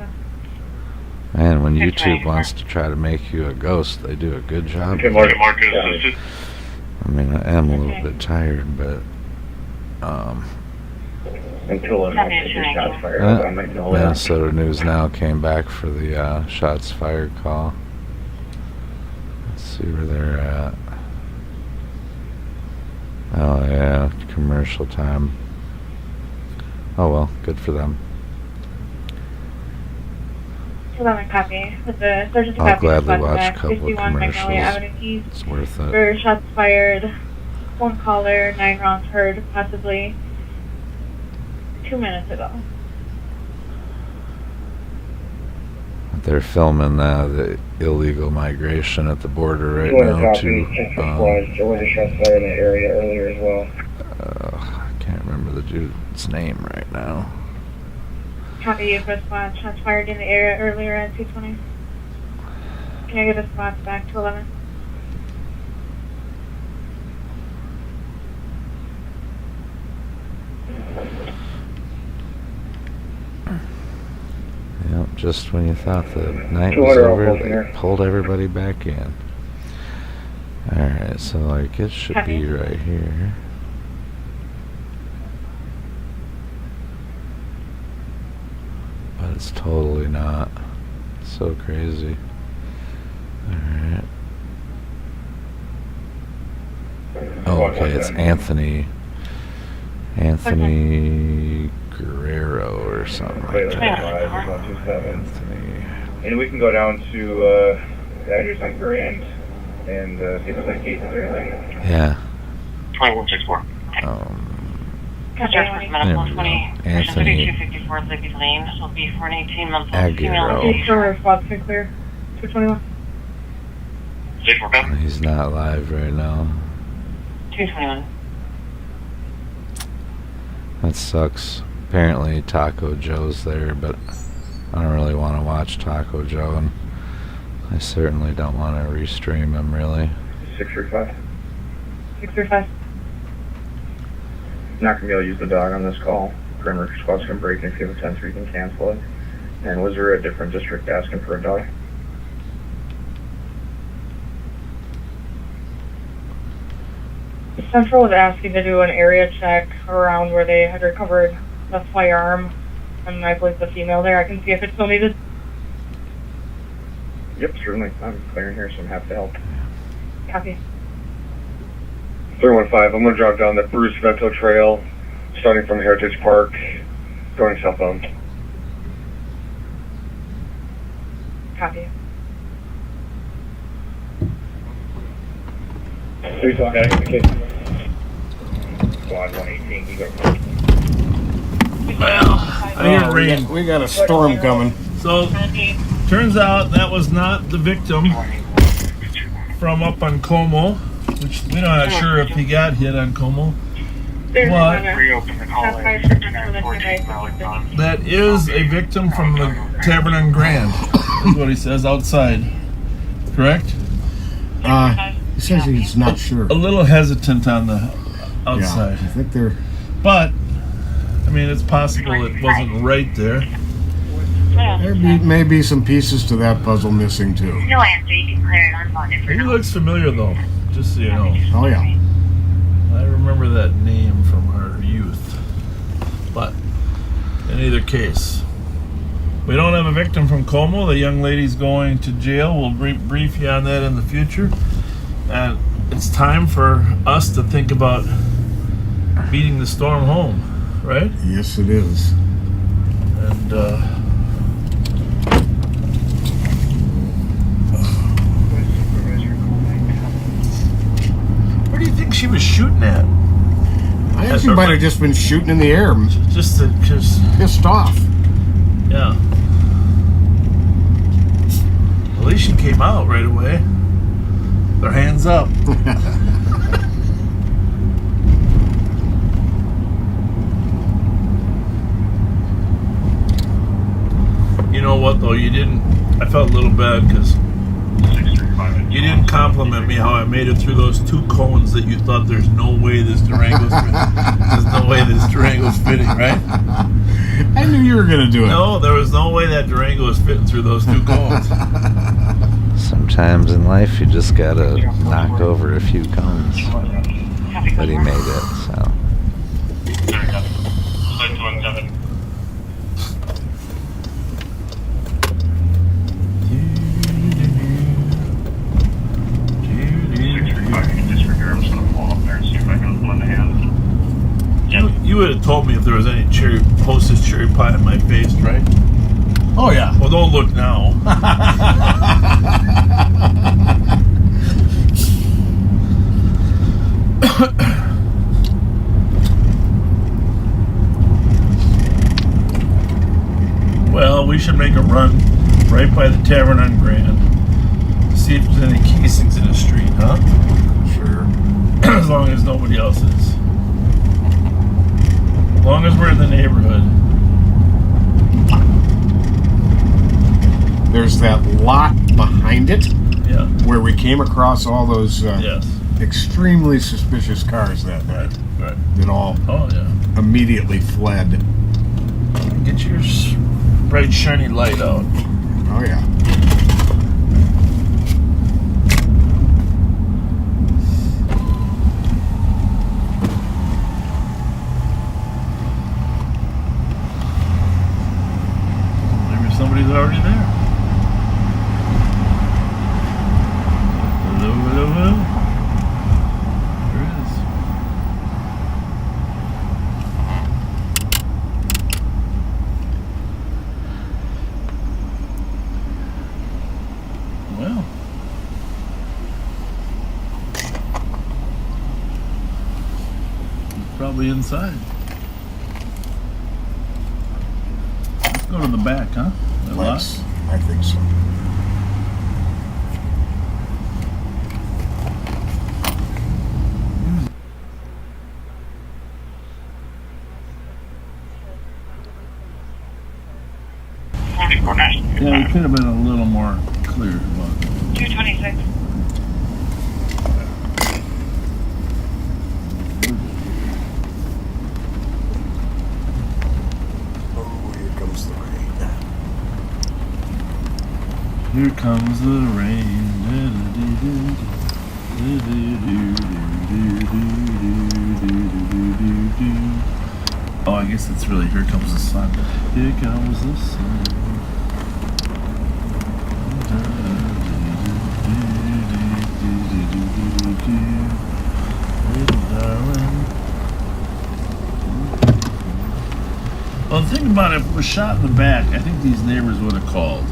Man, when YouTube wants to try to make you a ghost, they do a good job. Okay, Marcus assisted. I mean, I am a little bit tired, but Until shots fired, I might know that. Minnesota News Now came back for the shots fired call. Let's see where they're at. Oh yeah, commercial time. Oh well, good for them. 11 copy. With the Sergeant I'll copy. gladly Squad watch a back, couple of 61 Magnolia commercials. Avenue Keys. It's worth it. For shots fired, one caller, 9 rounds heard, possibly 2 minutes ago. They're filming the illegal migration at the border right now too. There was a shot fired in the area earlier as well. I can't remember the dude's name right now. Copy you for response. Shots fired in the area earlier at 220. Can I get a response back to 11? Yep, just when you thought the night was over, they pulled everybody back in. Alright, so like it should be right here. But it's totally not. So crazy. Alright. Oh, okay, it's Anthony Guerrero or something like that. And we can go down to Andrews on Grand and see if there's any cases or anything. Yeah. 2164. Search for medical 20. Anthony 254 Libby Lane. This will be for an 18-month-old female. Aguero. Response to clear. 221. He's not live right now. 221. That sucks. Apparently Taco Joe's there, but I don't really want to watch Taco Joe, and I certainly don't want to restream him, really. 635. 635. Not going to be able to use the dog on this call. Perimeter squad's going to break in if you have a 10-3, you can cancel it. And was there a different district asking for a dog? Central was asking to do an area check around where they had recovered the firearm, and I believe the female there. I can see if it's still needed. Yep, certainly. I'm clearing here, so I'm happy to help. Copy. 315, I'm going to drive down the Bruce Vento Trail, starting from Heritage Park, going southbound. Copy. 320, Squad 118, you go. Well, I hear rain. We got a storm coming. So, turns out that was not the victim from up on Como, which we're not sure if he got hit on Como. But that is a victim from the Tavern on Grand, is what he says outside. Correct? He says he's not sure. A little hesitant on the outside. Yeah, I think they're... But, I mean, it's possible it wasn't right there. There may be some pieces to that puzzle missing, too. No answer. You can clear it unbonded for He now. looks familiar, though, just so you know. Oh, yeah. I remember that name from our youth. But, in either case, we don't have a victim from Como. The young lady's going to jail. We'll brief you on that in the future. And it's time for us to think about beating the storm home, right? Yes, it is. And, where do you think she was shooting at? I think she might have just been shooting in the air. Just pissed off. Yeah. At least she came out right away. Their hands up. You know what though? You didn't. I felt a little bad because you didn't compliment me how I made it through those two cones that you thought there's no way this Durango's fitting, right? I knew you were gonna do it. No, there was no way that Durango was fitting through those two cones. Sometimes in life you just gotta knock over a few cones. But he made it, so. You You would have told me if there was any Hostess cherry pie in my face, right? Oh yeah. Well, don't look now. Well, we should make a run right by the Tavern on Grand. See if there's any casings in the street, huh? Sure. As long as nobody else is. As long as we're in the neighborhood. There's that lot behind it. Yeah. Where we came across all those Yes. extremely suspicious cars that night. Right. That all immediately fled. Get your bright, shiny light out. Oh, yeah. Maybe somebody's already there. Hello, hello, hello. There it is. Well. He's probably inside. Let's go to the back, huh? That lot? Let's. I think so. Yeah, we could have been a little more clear about it. 226. Oh, here comes the rain. Here comes the rain. Oh, I guess it's really Here Comes the Sun. Here comes the sun. Well, the thing about it, if it was shot in the back, I think these neighbors would have called.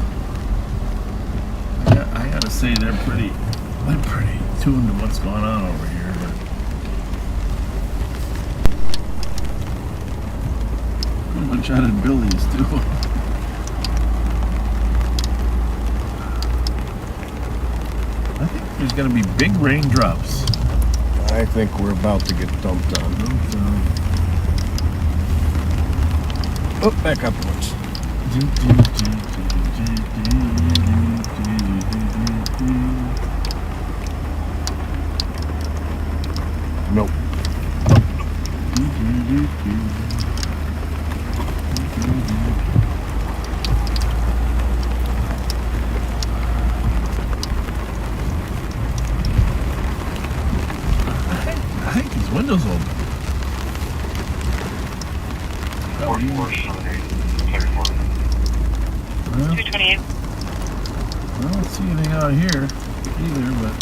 I gotta say, they're pretty tuned to what's going on over here. Pretty much out of Billy's, too. I think there's gonna be big raindrops. I think we're about to get dumped on. Oh, back up once. Nope. I think his window's open. 228. I don't see anything out here either, but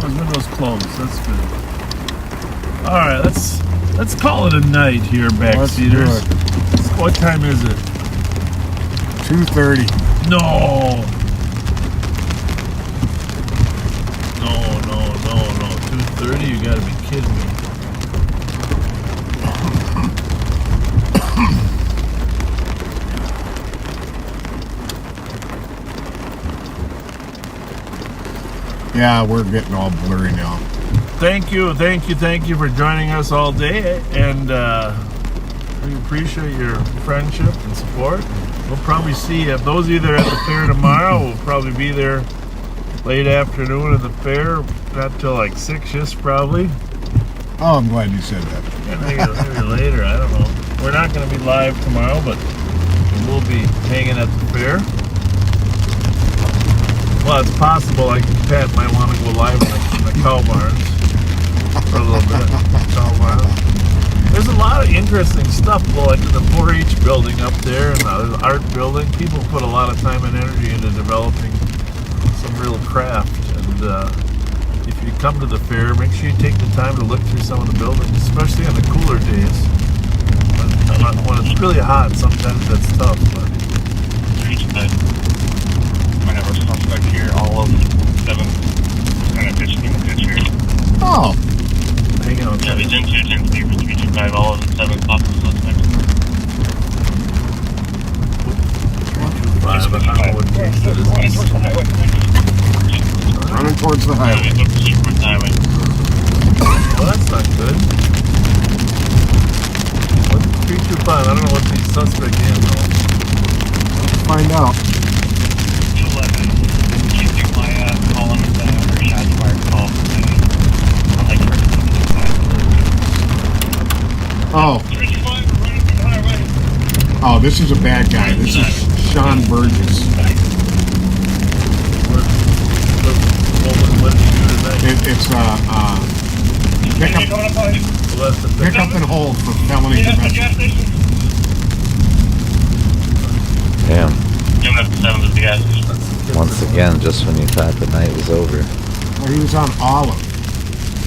his window's closed. That's good. All right, let's call it a night here, Backseaters. What time is it? 2:30. No. 2:30? You gotta be kidding me. Yeah, we're getting all blurry now. Thank you for joining us all day, and we appreciate your friendship and support. We'll probably see you, those of you that are at the fair tomorrow, we'll probably be there late afternoon at the fair, not till like 6-ish probably. Oh, I'm glad you said that. Yeah, maybe later, I don't know. We're not going to be live tomorrow, but we'll be hanging at the fair. Well, it's possible Pat might want to go live in the cow barns for a little bit. Cow barns. There's a lot of interesting stuff, like in the 4-H building up there and the art building. People put a lot of time and energy into developing some real craft. And if if you come to the fair, make sure you take the time to look through some of the buildings, especially on the cooler days. When it's really hot, sometimes that's tough. But I have a suspect here, all of 7 kind of pitching in the pitch here. Oh. Hang on. Yeah, the Gen 2, Gen 3 for 325, all of the 7 possible suspects. Running towards the highway. Well, that's not good. What's 325? I don't know what the suspect is, though. Let's find out. 211. Can you do my call on the shots fired call? I'd like Oh. Oh, this is a bad guy. This is Sean Burgess. What did you do tonight? It's pick up and hold for felony domestic. Damn. Once again, just when you thought the night was over. Well, he was on Olive.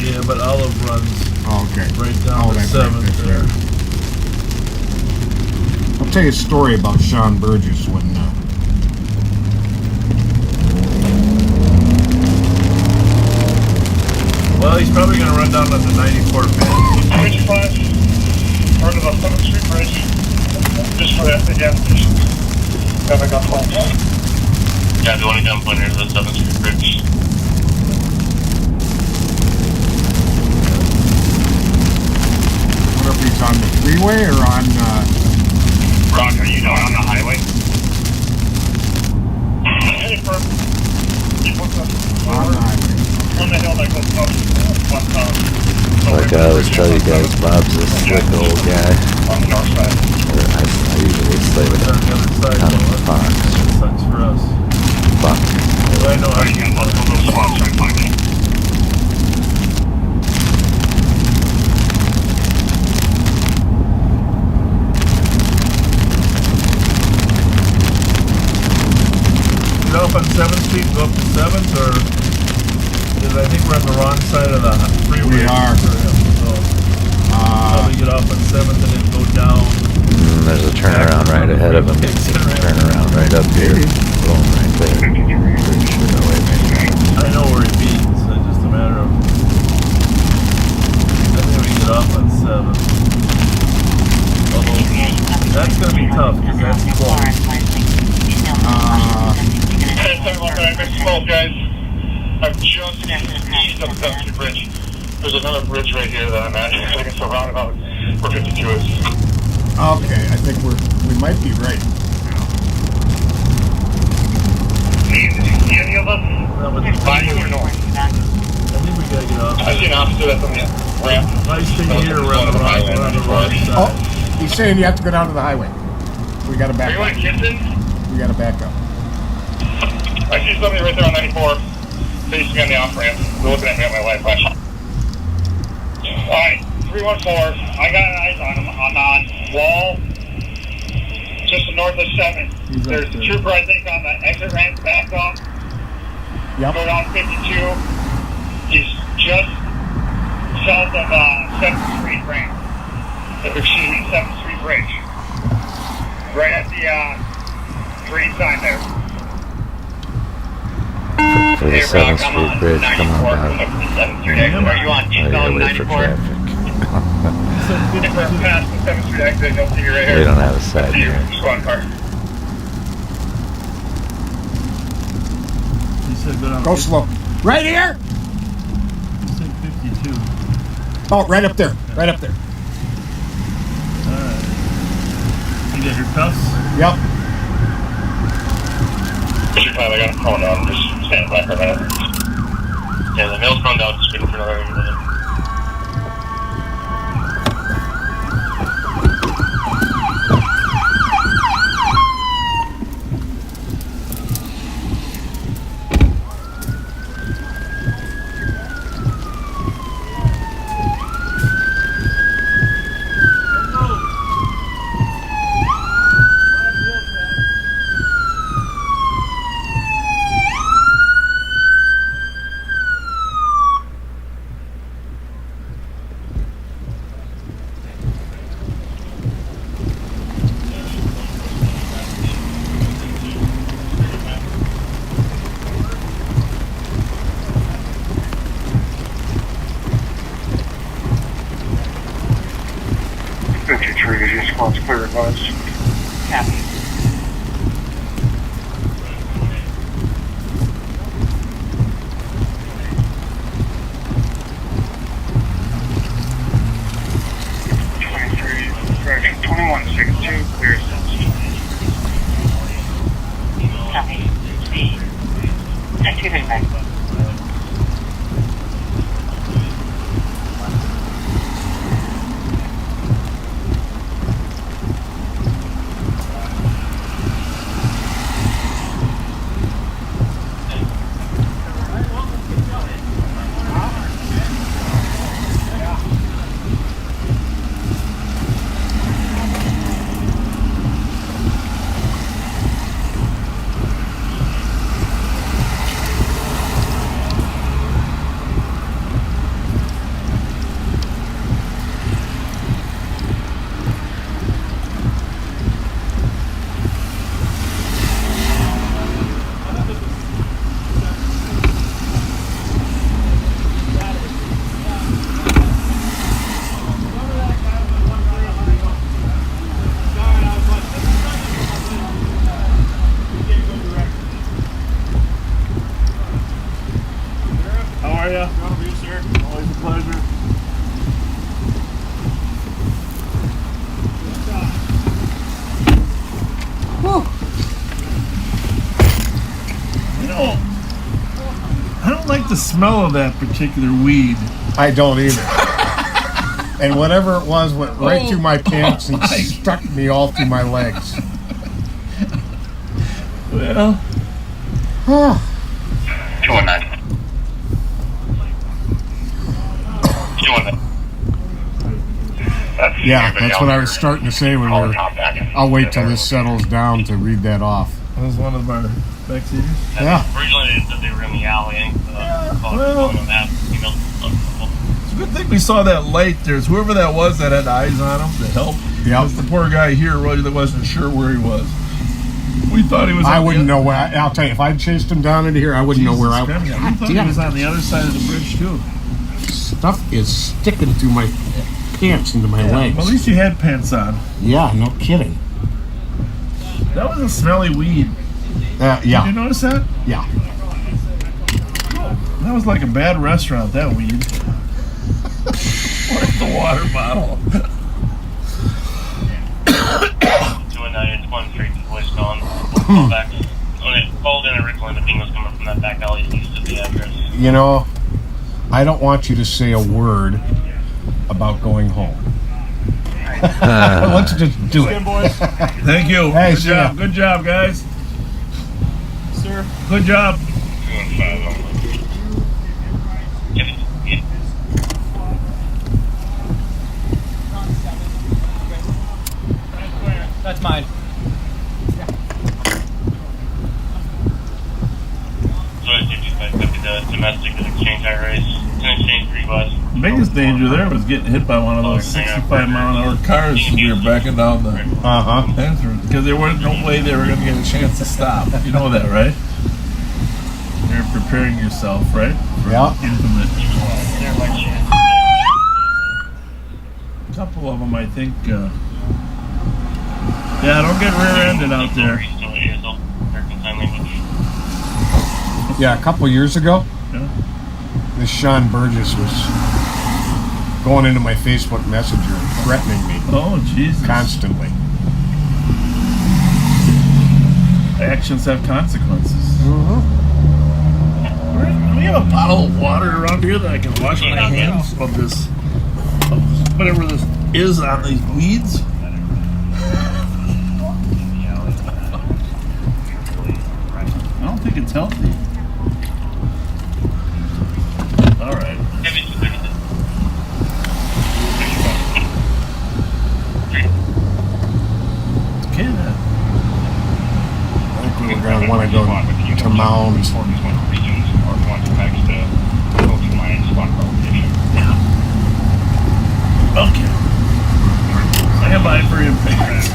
Yeah, but Olive runs okay. Right down to that's 7th right there. I'll tell you a story about Sean Burgess when well, he's probably going to run down on the 94 pin. 55, part of the 7th Street Bridge, just for the gas station. Have a gun point. Yeah, the only gun point here is the 7th Street Bridge. I wonder if he's on the freeway or on Rock, are you down on the highway? Hey, on the highway. On the hill that goes up. Like I always tell you guys, Bob's a slick old guy. On the north side. Or I usually say that kind of fox. Sucks for us. Fuck. Well, I know how to get those spots right by me. Get off on 7th Street, go up to 7th, or I think we're on the wrong side of the freeway. We are. Probably get off on 7th and then go down. There's a turnaround right ahead of him. Turnaround right up here. Boom, right there. Pretty sure that way, maybe. I know where he beats. It's just a matter of. I think we get off on 7th. Although that's going to be tough because that's close. Hey, sorry about that. I missed both guys. I'm just east of the 7th Street Bridge. There's another bridge right here that I'm at. I think it's a roundabout where 52 is. Okay, I think we might be right. See any of us? By you or north? I think we gotta get off. I see an officer that's on the ramp. Nice thing here, we're on the wrong side. Oh, he's saying you have to go down to the highway. We gotta back Are you up. on Kinston? We gotta back up. I see somebody right there on 94, facing on the off ramp. They're looking at me on my light flash. Alright, 314. I got eyes on him. I'm on wall just north of 7. There's a trooper, I think, on the exit ramp back up. Yep. Go down 52. He's just south of 7th Street ramp. Excuse me, 7th Street Bridge. Right at the green sign there. For the 7th Street Bridge, come on, Bob. Are you on eastbound 94? Past the 7th Street exit, you'll see you right here. We don't have a side here. Squad car. Go slow. Right here? You said 52. Oh, right up there. Right up there. Alright. You got your cuffs? Yep. I got him calling down. I'm just standing back right now. Yeah, the mail's gone down. Just waiting for another minute. 53, is your squad's clear advised? Copy. Correction, 2162, clear sense. Copy. Activity back. The smell of that particular weed. I don't either. And whatever it was went right through my pants and stuck me all through my legs. Well, 219. 219. Yeah, that's what I was starting to say when we were. I'll wait till this settles down to read that off. That was one of our backseaters. Yeah. Originally they said they were in the alley. Well, it's a good thing we saw that light. There's whoever that was that had eyes on him to help. Yeah. Because the poor guy here really wasn't sure where he was. We thought he was. I wouldn't know where. I'll tell you, if I chased him down into here, I wouldn't know where I was. We thought he was on the other side of the bridge too. Stuff is sticking through my pants into my legs. Well, at least you had pants on. Yeah, no kidding. That was a smelly weed. Yeah. Did you notice that? Yeah. That was like a bad restaurant, that weed. Where's the water bottle? 219, it's going straight to voice gone. Call back. When it called in originally, the ping was coming from that back alley east of the address. You know, I don't want you to say a word about going home. Let's just do it. Thank you. Hey, good job. Good job, guys. Sir. Good job. 215. That's mine. So it's 55, the domestic exchange high race. It's an exchange for you guys. The biggest danger there was getting hit by one of those 65-mile-an-hour cars as we were backing down the entrance. Because there was no way they were going to get a chance to stop. You know that, right? You're preparing yourself, right? Yeah. Intimate. A couple of them, I think. Yeah, don't get rear-ended out there. Yeah, a couple years ago, this Sean Burgess was going into my Facebook Messenger and threatening me. Oh, Jesus. Constantly. Actions have consequences. Do we have a bottle of water around here that I can wash my hands of this, of whatever this is on these weeds? I don't think it's healthy. All right. Okay then. I think we were going to want to go to Mounds. Okay. Stand by for impact.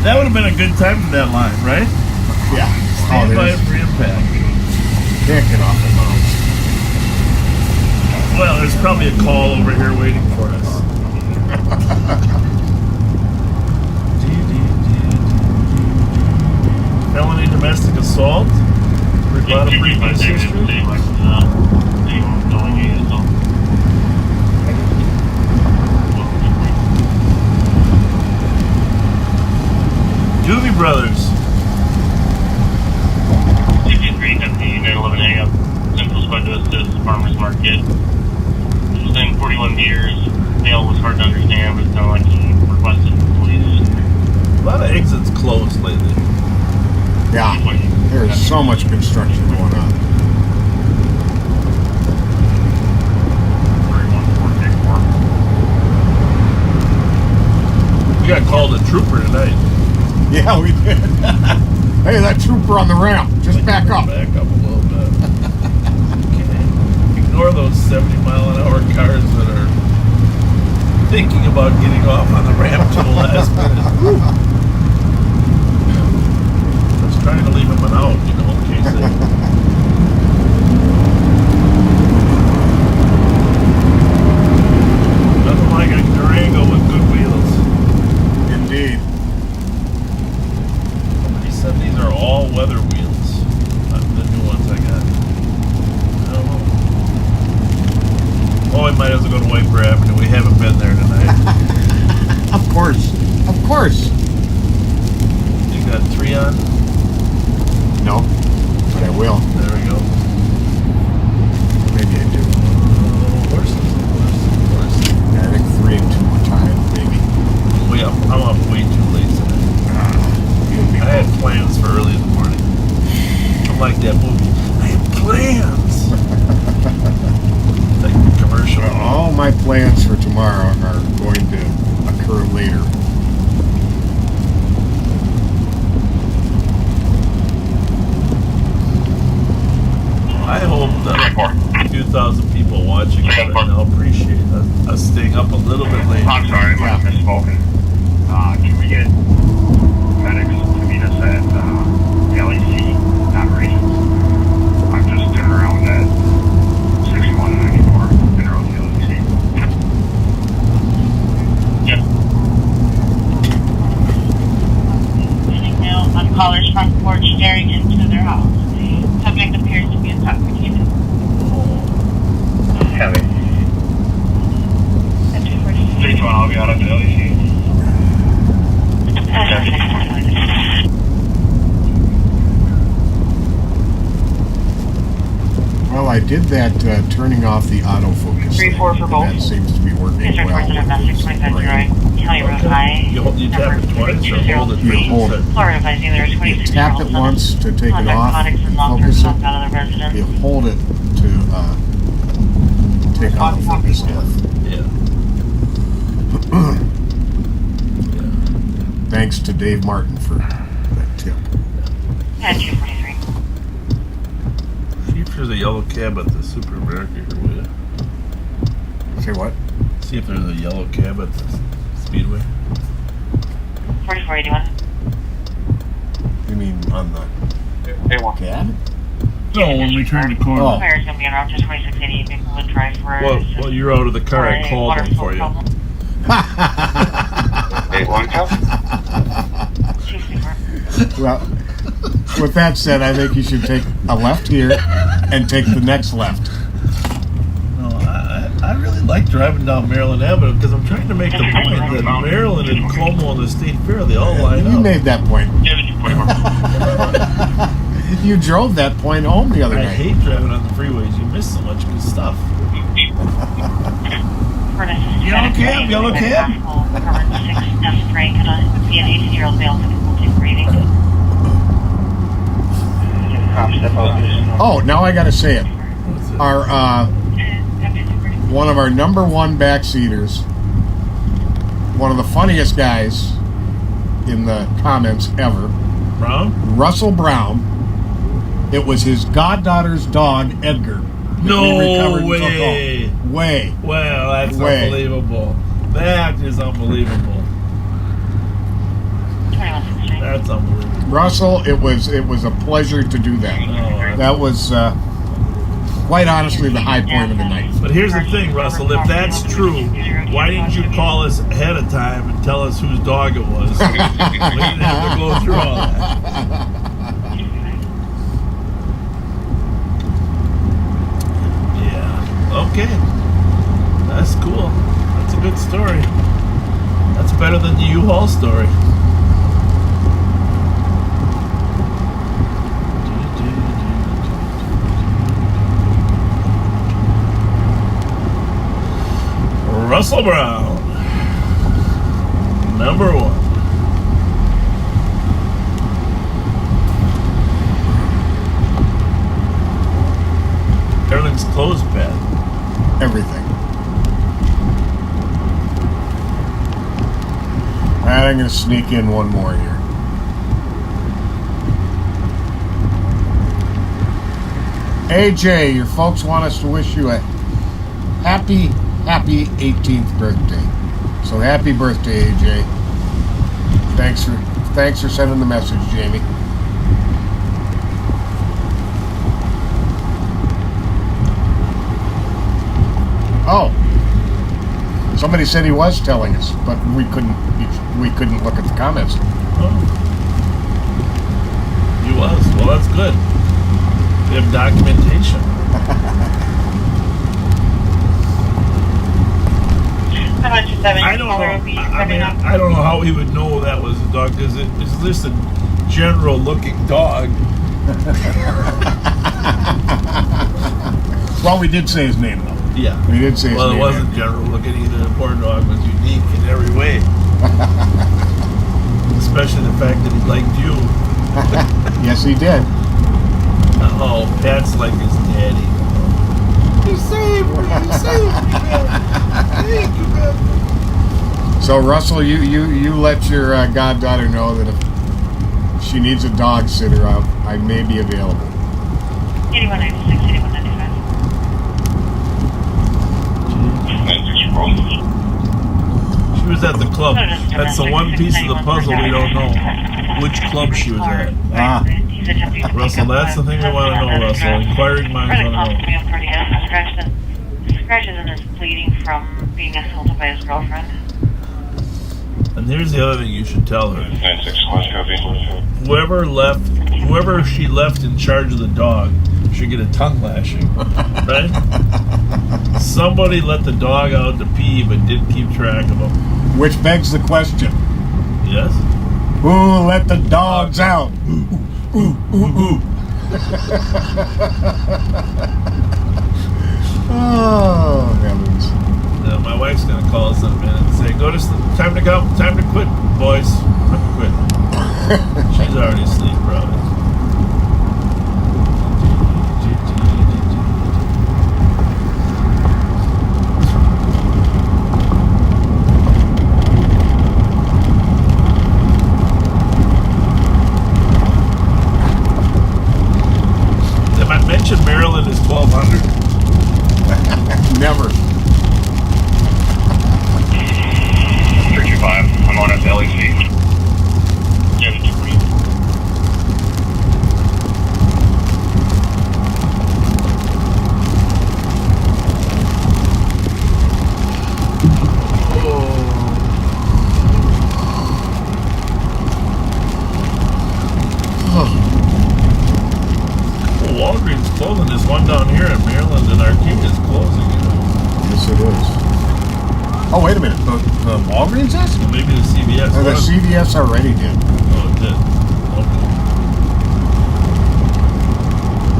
That would have been a good time for that line, right? Yeah. Stand by for impact. Can't get off the Mounds. Well, there's probably a call over here waiting for us. felony domestic assault. A lot of previous history. Doobie Brothers. 63 at the 911 AM. Central Spud to assist Farmers Market. Within 41 meters. Mail was hard to understand, but it sounded like he requested police. A lot of exits closed lately. Yeah, there's so much construction going on. We got called a trooper tonight. Yeah, we did. Hey, that trooper on the ramp, just back up. Back up a little bit. Ignore those 70-mile-an-hour cars that are thinking about getting off on the ramp to the last minute. I was trying to leave him an out, you know, in case they... Nothing like a Durango with good wheels. Indeed. He said these are all-weather wheels. The new ones I got. I don't know. Oh, we might as well go to White Bear Avenue. We haven't been there tonight. Of course. Of course. You got 3 on? No, but I will. There we go. Maybe I do. Horses. Yeah, I think 3 and 2 were tied, maybe. I'm up way too late today. I had plans for early in the morning. I'm like that movie. I had plans. Like the commercial. All my plans for tomorrow are going to occur later. I hope that a few thousand people watching that now appreciate us staying up a little bit late. I'm sorry, I might have misspoken. Can we get medics to meet us at the LEC operations? I'm just turning around at 61 and 94 in the road to the LEC. Yep. Now on caller's front porch staring into their house. Subject appears to be intoxicated. Heavy. 321, I'll be out of the LEC. Well, I did that turning off the autofocus. 3-4 for both. That seems to be working Please report to well. domestic 25 Road, County Road High. You tap it twice or hold it? You hold it. Florida advising there are 26 You tap it once to take it off, narcotics and long-term focus smoke it. out of the residence. You hold it to take autofocus off. Yeah. Thanks to Dave Martin for that tip. Yeah, 243. See if there's a yellow cab at the Super America here, will you? Say what? See if there's a yellow cab at the Speedway. 4481. You mean on the cab? No, when we turn the corner. Oh. Fire's going to be on route to 2688. Vehicle would drive for Well, you're out of the car. I called them for you. Well, with that said, I think you should take a left here and take the next left. No, I really like driving down Maryland Avenue because I'm trying to make the point that Maryland and Como and the State Fair, they all line You up. made that point. You drove that point home the other I night. hate driving on the freeways. You miss so much good stuff. Yellow cab, yellow cab. Be an 18-year-old male difficulty breathing. Oh, now I gotta say it. Our one of our number one backseaters, one of the funniest guys in the comments ever. Brown? Russell Brown. It was his goddaughter's dog, Edgar. No way. Way. Well, that's Way. unbelievable. That is unbelievable. That's unbelievable. Russell, it was a pleasure to do that. That was quite honestly the high point of the night. But here's the thing, Russell. If that's true, why didn't you call us ahead of time and tell us whose dog it was? We didn't have to go through all that. Okay. That's cool. That's a good story. That's better than the U-Haul story. Russell Brown, number 1. Everything's closed, Pat. Everything. Alright, I'm going to sneak in one more here. AJ, your folks want us to wish you a happy 18th birthday. So happy birthday, AJ. Thanks for sending the message, Jamie. Oh, somebody said he was telling us, but we couldn't look at the comments. Oh. He was. Well, that's good. We have documentation. I don't know. I mean, I don't know how he would know that was a dog. Is this a general looking dog? Well, we did say his name though. Yeah. We did say his name. Well, it wasn't general looking either. The poor dog was unique in every way. Especially the fact that he liked you. Yes, he did. Oh, Pat's like his daddy. You saved me, man. Thank you, man. So, Russell, you let your goddaughter know that if she needs a dog sitter, I may be available. 8196, 8195. She was at the club. That's the one piece of the puzzle we don't know. Which club she was at. Russell, that's the thing we want to know, Russell. Inquiring minds want to know. Scratches and is bleeding from being assaulted by his girlfriend. And here's the other thing you should tell her. Whoever she left in charge of the dog should get a tongue lashing. Right? Somebody let the dog out to pee but didn't keep track of him. Which begs the question. Yes? Who let the dogs out? Oh, heavens. My wife's going to call us in a minute and say, go to sleep. Time to go. Time to quit, boys. Time to quit. She's already asleep, probably. Maryland is 1200. Never. 325. I'm on at LEC. Yes, Walgreens closing. There's one down here in Maryland, and Arcadia's closing. Yes, it is. Oh, wait a minute. The Walgreens is? Well, maybe the CVS. Oh, the CVS already did. Oh, it did. Okay.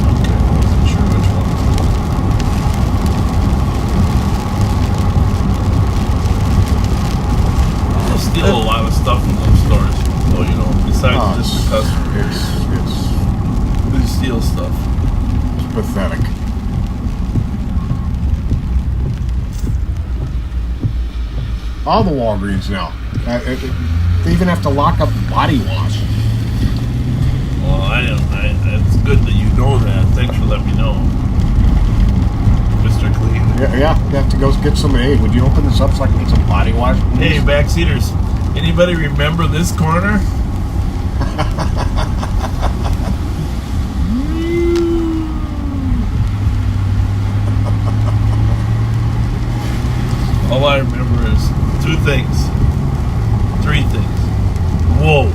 Okay, I wasn't sure which one. They steal a lot of stuff from those stores. So, you know, besides just the customers. They steal stuff. It's pathetic. All the Walgreens now. They even have to lock up body wash. Well, it's good that you know that. Thanks for letting me know, Mr. Clean. Yeah, you have to go get some. Hey, would you open this up so I can get some body wash? Hey, backseaters, anybody remember this corner? All I remember is three things. Whoa.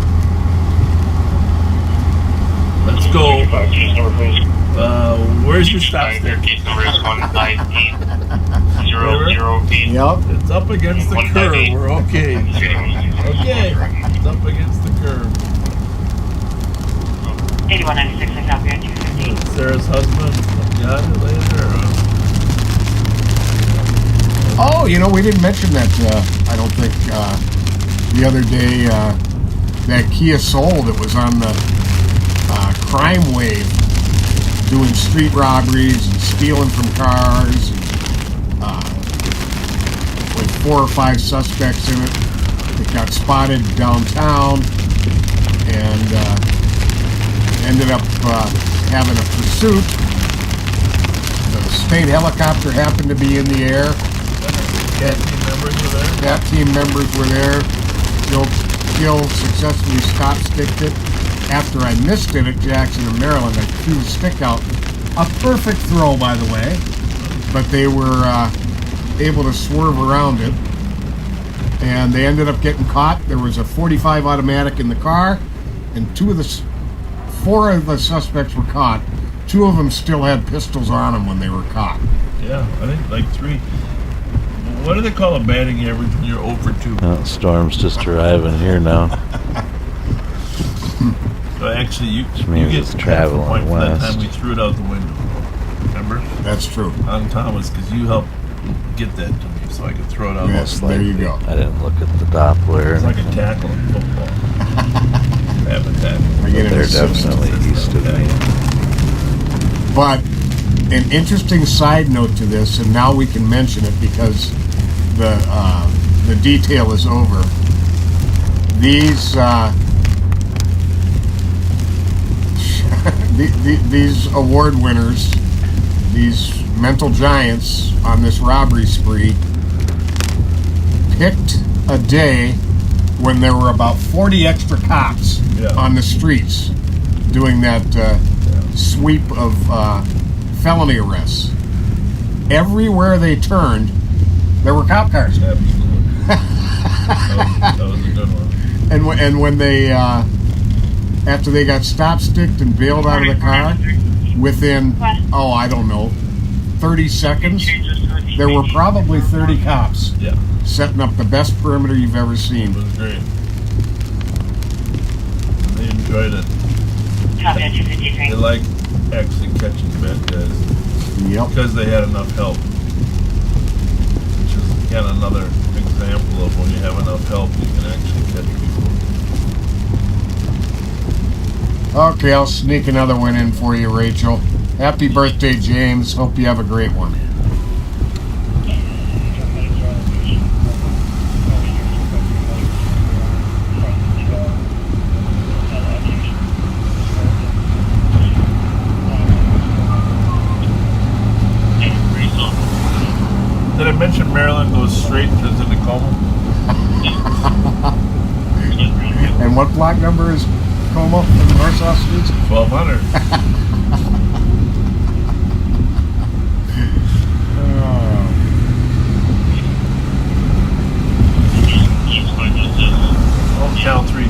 Let's go. Where's your stop stick? Case number is 158-008. Yep. It's up against the curb. We're okay. Okay. It's up against the curb. 8196, I copy on 250. Sarah's husband got it later. Oh, you know, we didn't mention that, I don't think, the other day, that Kia Soul that was on the crime wave, doing street robberies and stealing from cars, and, with 4 or 5 suspects in it. It got spotted downtown and ended up having a pursuit. The state helicopter happened to be in the air. CAT team members were there? CAT team members were there. Jill successfully stop-sticked it. After I missed it at Jackson in Maryland, I threw the stick out. A perfect throw, by the way. But they were able to swerve around it. And they ended up getting caught. There was a .45 automatic in the car, and 4 of the suspects were caught. 2 of them still had pistols on them when they were caught. Yeah, I think like 3. What do they call a batting average when you're over 2? Storm's just arriving here now. So actually, you means get it's traveling half a point for that west. time we threw it out the window. Remember? That's true. On Thomas, because you helped get that to me, so I could throw it out. Yes, there you go. I didn't look at the Doppler. It's like a tackle in football. Have a tackle. They're definitely east of me. But an interesting side note to this, and now we can mention it because the detail is over. These these award winners, these mental giants on this robbery spree, picked a day when there were about 40 extra cops on the streets doing that sweep of felony arrests. Everywhere they turned, there were cop cars. That was a good one. And when they, after they got stop-sticked and bailed out of the car, within, I don't know, 30 seconds, there were probably 30 cops setting up the best perimeter you've ever seen. It was great. They enjoyed it. They like actually catching bad guys. Yep. Because they had enough help. Which is, again, another example of when you have enough help, you can actually catch people. Okay, I'll sneak another one in for you, Rachel. Happy birthday, James. Hope you have a great one. Did I mention Maryland goes straight to Tacoma? And what block number is Tacoma in North South Streets? 1200. Channel 3.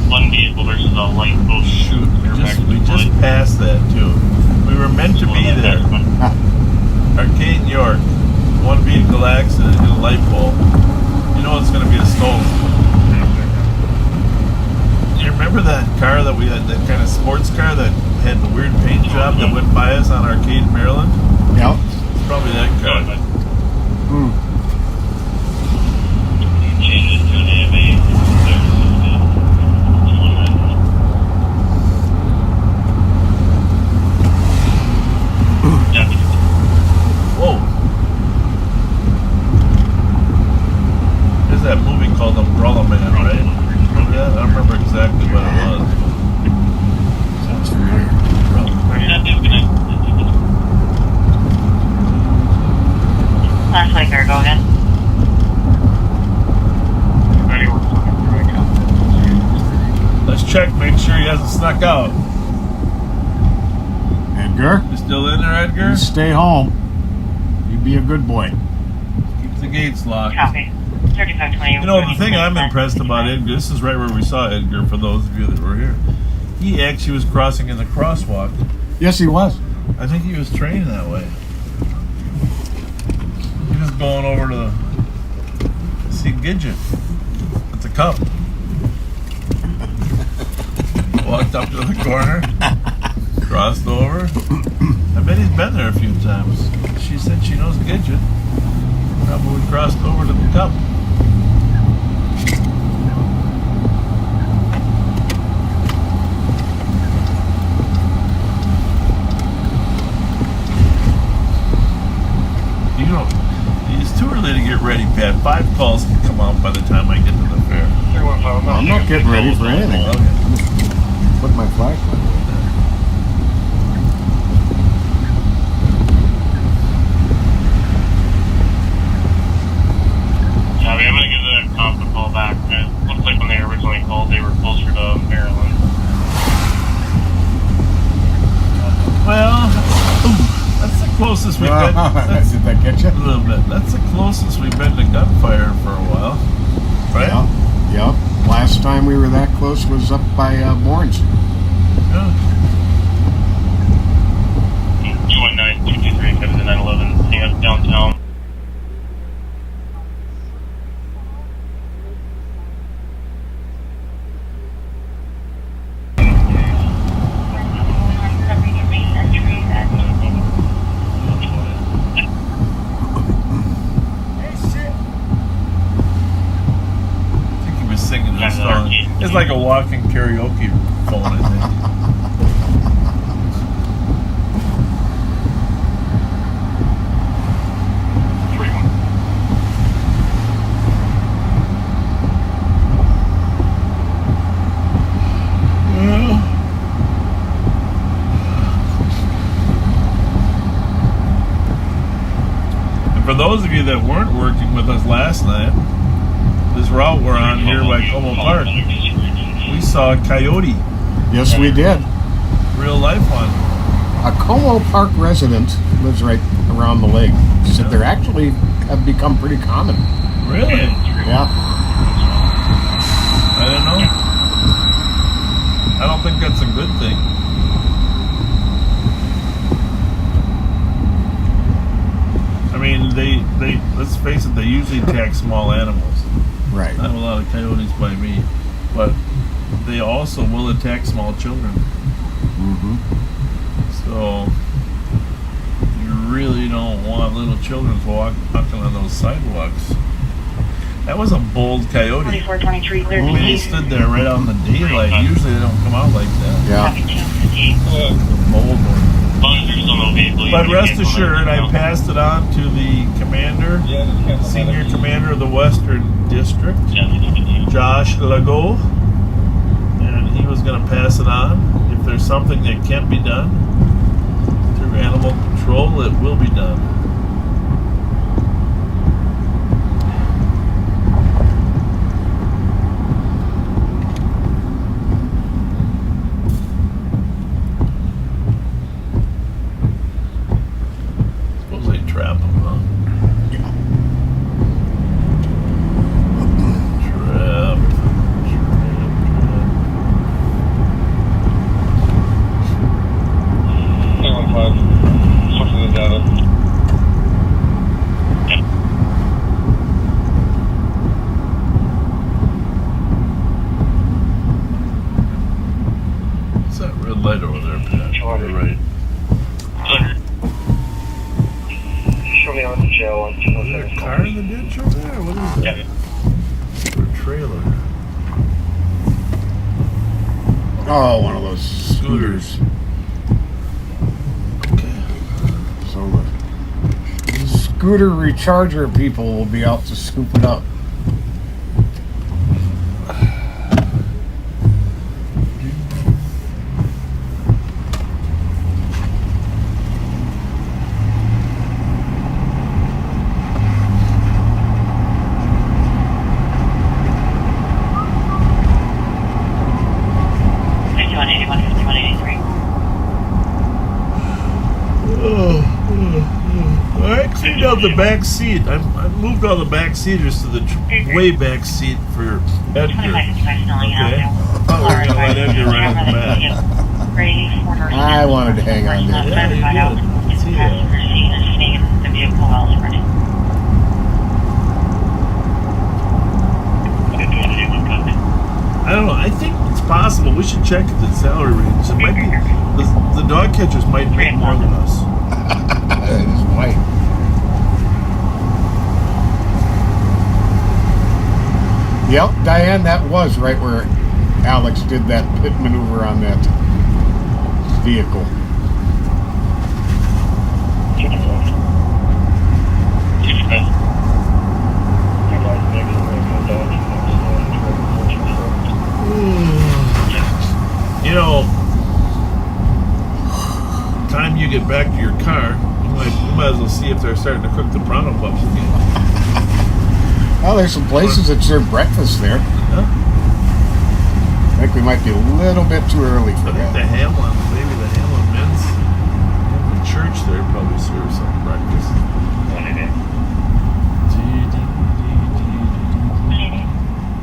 One vehicle versus a light post. Shoot, we just passed that too. We were meant to be there. Arcade, New York. One vehicle accident in a light pole. You know it's going to be a stolen. Do you remember that car that we had, that kind of sports car that had the weird paint job that went by us on Arcade, Maryland? Yep. It's probably that car. Changes to an AMA. Whoa. There's that movie called Umbrella Man, right? Remember that? I don't remember exactly what it was. Sounds familiar. Last Laker, go ahead. Let's check, make sure he hasn't snuck out. Edgar? You still in there, Edgar? You stay home. You be a good boy. Keep the gates locked. Copy. 3520. You know, the thing I'm impressed about Edgar, this is right where we saw Edgar, for those of you that were here. he actually was crossing in the crosswalk. Yes, he was. I think he was trained that way. He was going over to see Gidget at the Cup. Walked up to the corner, crossed over. I bet he's been there a few times. She said she knows Gidget. Probably crossed over to the Cup. You know, it's too early to get ready, Pat. 5 calls can come out by the time I get to the fair. I'm not getting ready for anything. Okay. Put my flashlight right there. Yeah, I'm gonna give the comp a call back. It looks like when they originally called, they were closer to Maryland. Well, that's the closest we've been. Did that get you? A little bit. That's the closest we've been to gunfire for a while, right? Yep. Last time we were that close was up by Bourne's. Yeah. 219, 223, comes to 911, hang up downtown. It's like a walking karaoke phone, I think. And for those of you that weren't working with us last night, this route we're on here by Como Park, we saw a coyote. Yes, we did. Real life one. A Como Park resident lives right around the lake. Said they're actually have become pretty common. Really? Yeah. I don't know. I don't think that's a good thing. I mean, they let's face it, they usually attack small animals. Right. I have a lot of coyotes by me, but they also will attack small children. Mm-hmm. So you really don't want little children walking on those sidewalks. That was a bold coyote. 2423, He stood there right out in the daylight. Usually they don't come out like that. Yeah. The bold one. But rest assured, I passed it on to the commander, senior commander of the Western District, Josh Legault, and he was going to pass it on. If there's something that can be done through animal control, it will be done. Trap them, huh? Trap. Switching the data. What's that red light over there, Pat? You're right. Show me on the jail on Is there a car in the ditch over there? What is that? Yeah. Or a trailer? Oh, one of those scooters. Okay. So the scooter recharger people will be out to scoop it up. I actually cleaned out the back seat. I moved all the back seaters to the way back seat for Edgar. Okay. I thought we were going to let Edgar ride in the back. I wanted to hang on there. Yeah, you did. See that. I don't know. I think it's possible. We should check the salary range. It might be the dog catchers might make more than us. That is white. Yep, Diane, that was right where Alex did that pit maneuver on that vehicle. You know, time you get back to your car, you might as well see if they're starting to cook the Pronto Pups again. Well, there's some places that serve breakfast there. Yeah. I think we might be a little bit too early for that. The Hamlin, maybe the Hamlin men's the church there probably serves some breakfast.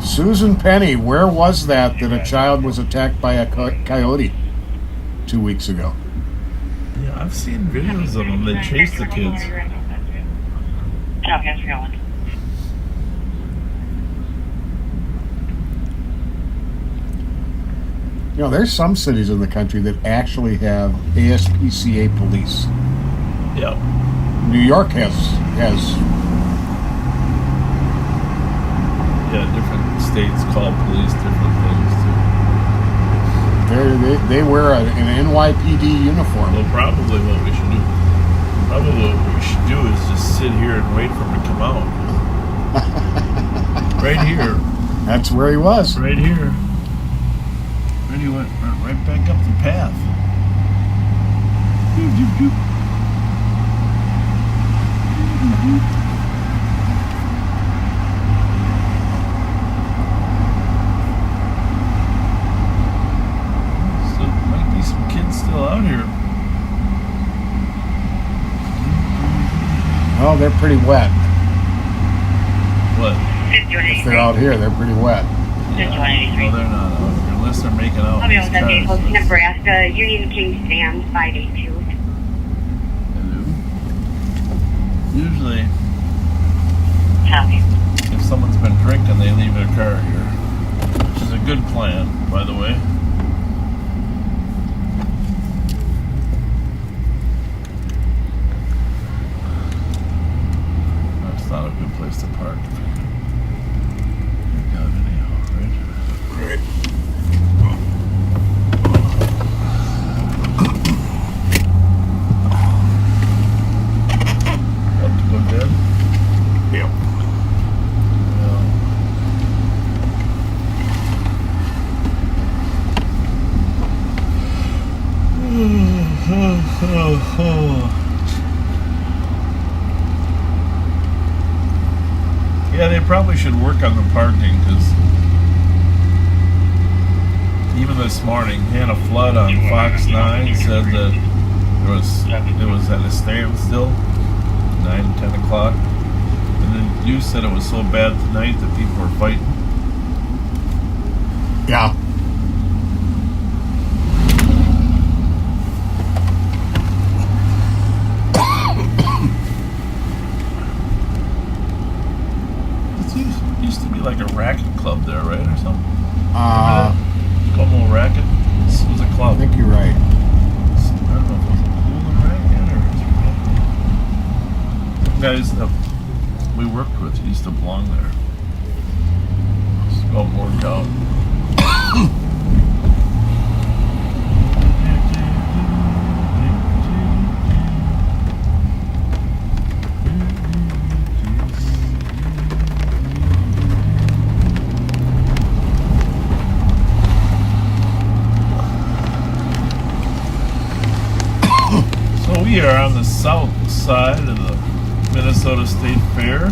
Susan Penny, where was that a child was attacked by a coyote 2 weeks ago? Yeah, I've seen videos of them. They chase the kids. You know, there's some cities in the country that actually have ASPCA police. Yep. New York has. Yeah, different states call police different things too. They wear an NYPD uniform. Well, probably what we should do. Probably what we should do is just sit here and wait for him to come out. Right here. That's where he was. Right here. Right, he went right back up the path. Doop, doop, doop. Doop, doop. Some kids still out here. Oh, they're pretty wet. What? If they're out here, they're pretty wet. Yeah. No, they're not out here. Unless they're making out. Nebraska, Union King Sam 582. Hello. Usually, Copy. if someone's been drinking, they leave their car here. Which is a good plan, by the way. Not a good place to park. Right. Up to go dead? Yep. Yeah, they probably should work on the parking because even this morning, Hannah Flood on Fox 9 said that it was at a standstill, 9, 10 o'clock. And then you said it was so bad tonight that people were fighting. Yeah. Used to be like a racket club there, right, or something? Como Racket. This was a club. I think you're right. I don't know if it was a pool and racket or some guys that we worked with used to belong there. Just go and work out. We are on the south side of the Minnesota State Fair.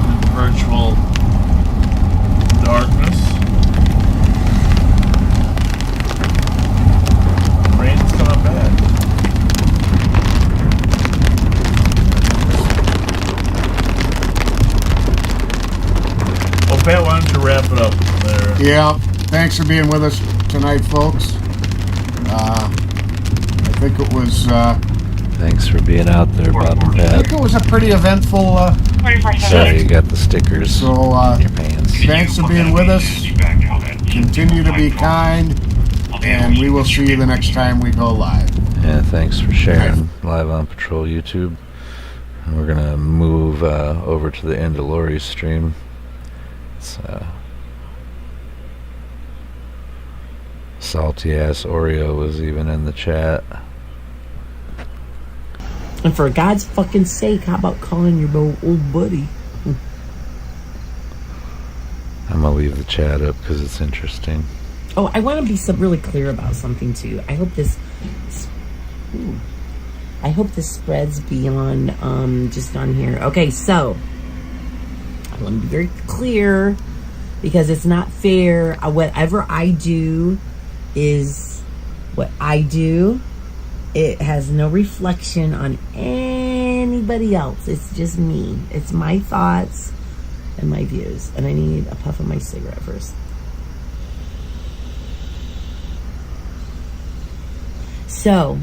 In virtual darkness. Rain's coming back. Yeah, thanks for being with us tonight, folks. I think it was... Thanks for being out there, Bob and I Pat. think it was a pretty eventful... So you got the stickers So, in your pants. thanks for being with us. Continue to be kind, and we will see you the next time we go live. Yeah, thanks for sharing Live on Patrol YouTube. And we're gonna move over to the end of Lori's stream. It's salty ass Oreo was even in the chat. And for God's fucking sake, how about calling your old buddy? I'm gonna leave the chat up because it's interesting. Oh, I want to be really clear about something too. I hope this spreads beyond just on here. Okay, so I want to be very clear because it's not fair. Whatever I do is what I do. It has no reflection on anybody else. It's just me. It's my thoughts and my views. And I need a puff of my cigarette first. So,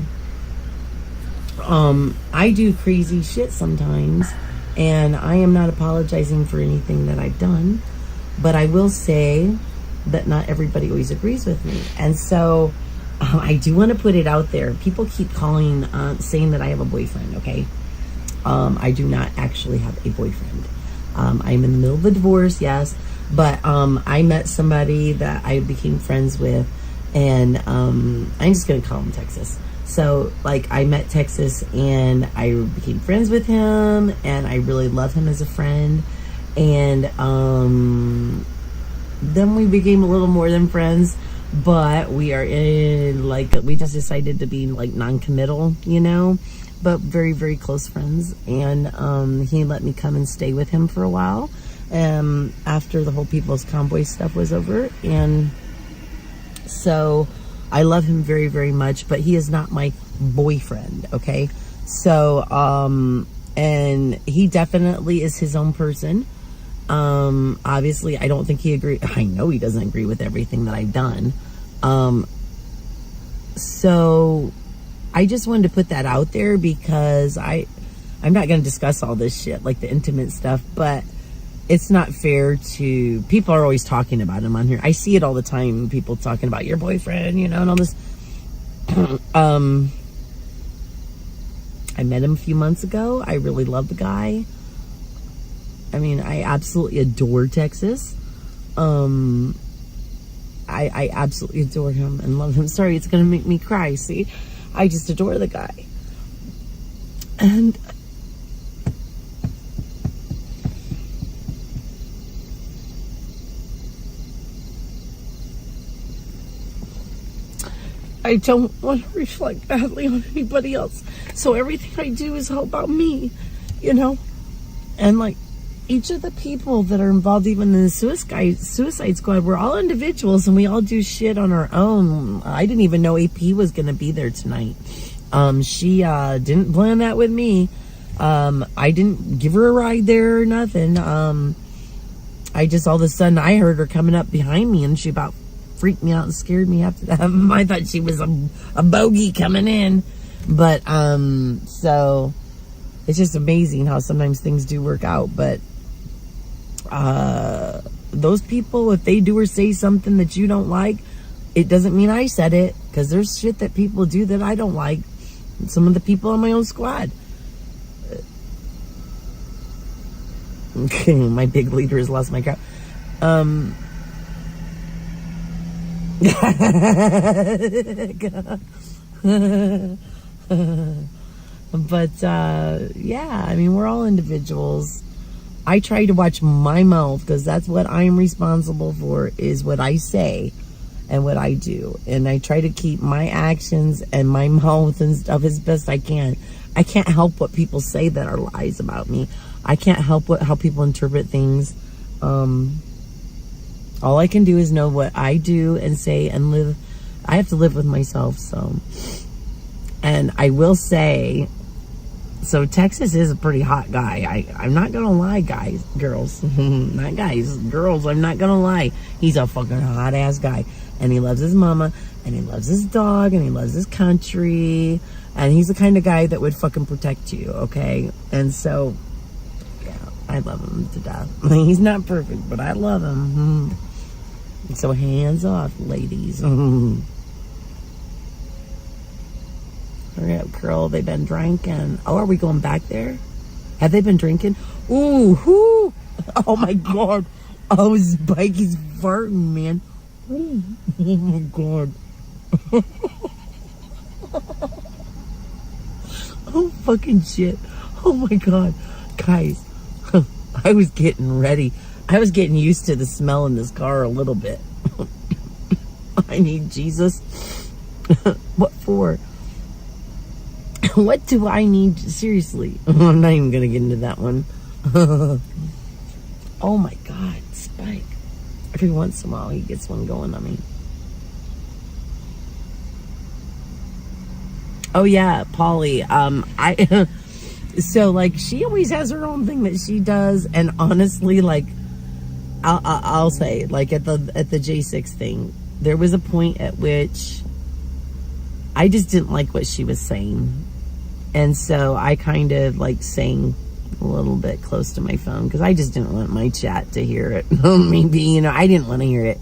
I do crazy shit sometimes, and I am not apologizing for anything that I've done, but I will say that not everybody always agrees with me. And so, I do want to put it out there. People keep calling, saying that I have a boyfriend, okay? I do not actually have a boyfriend. I'm in the middle of a divorce, yes, but I met somebody that I became friends with, and I'm just going to call him Texas. So, like, I met Texas, and I became friends with him, and I really love him as a friend, and then we became a little more than friends. But we are in, like, we just decided to be, like, non-committal, you know, but very, very close friends. And he let me come and stay with him for a while after the whole People's Convoy stuff was over. And so I love him very, very much, but he is not my boyfriend, okay? So, and he definitely is his own person. Obviously I don't think he I know he doesn't agree with everything that I've done. So I just wanted to put that out there because I'm not going to discuss all this shit, like the intimate stuff, but it's not fair to, people are always talking about him on here. I see it all the time. People talking about your boyfriend, you know, and all this. I met him a few months ago. I really love the guy. I mean, I absolutely adore Texas. I absolutely adore him and love him. Sorry, it's going to make me cry, see? I just adore the guy. And I don't want to reflect badly on anybody else. So everything I do is all about me, you know? And, like, each of the people that are involved, even in the Suicide Squad, we're all individuals and we all do shit on our own. I didn't even know AP was going to be there tonight. She didn't plan that with me. I didn't give her a ride there or nothing. I just, all of a sudden, I heard her coming up behind me and she about freaked me out and scared me after that. I thought she was a bogey coming in. But, so, it's just amazing how sometimes things do work out. But, those people, if they do or say something that you don't like, it doesn't mean I said it, because there's shit that people do that I don't like. Some of the people on my own squad. Okay, my big leader has lost my crap. But yeah, I mean, we're all individuals. I try to watch my mouth, because that's what I'm responsible for, is what I say and what I do. And I try to keep my actions and my mouth and stuff as best I can. I can't help what people say that are lies about me. I can't help how people interpret things. All I can do is know what I do and say and live. I have to live with myself, so. And I will say, So Texas is a pretty hot guy. I'm not gonna lie, girls, not guys, girls. I'm not gonna lie. He's a fucking hot ass guy, and he loves his mama, and he loves his dog, and he loves his country, and he's the kind of guy that would fucking protect you. Okay, and so yeah, I love him to death. He's not perfect, but I love him. So hands off, ladies. Hurry up, girl. They've been drinking. Oh, are we going back there? Have they been drinking? Ooh, whoo. Oh my God. Oh, Spike is farting, man. Oh my God. Oh, fucking shit. Oh my God. Guys, I was getting ready. I was getting used to the smell in this car a little bit. I need Jesus. What for? What do I need? Seriously. I'm not even going to get into that one. Oh my God, Spike. Every once in a while he gets one going on me. Oh yeah, Polly. So like she always has her own thing that she does, and honestly, like I'll say, like at the J6 thing, there was a point at which I just didn't like what she was saying. And so I kind of like sang a little bit close to my phone because I just didn't want my chat to hear it. Maybe, I didn't want to hear it.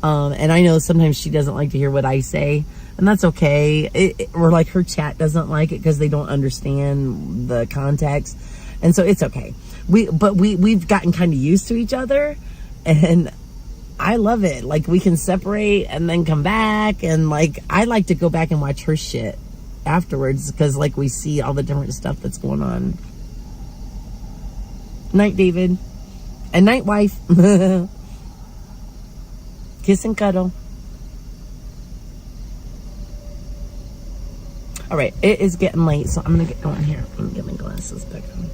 And I know sometimes she doesn't like to hear what I say, and that's okay. Or like her chat doesn't like it because they don't understand the context. And so it's okay. We've gotten kind of used to each other, and I love it. Like we can separate and then come back, and like I like to go back and watch her shit afterwards because like we see all the different stuff that's going on. Night, David. And night, wife. Kiss and cuddle. All right, it is getting late, so I'm gonna get going here. Let me get my glasses back on.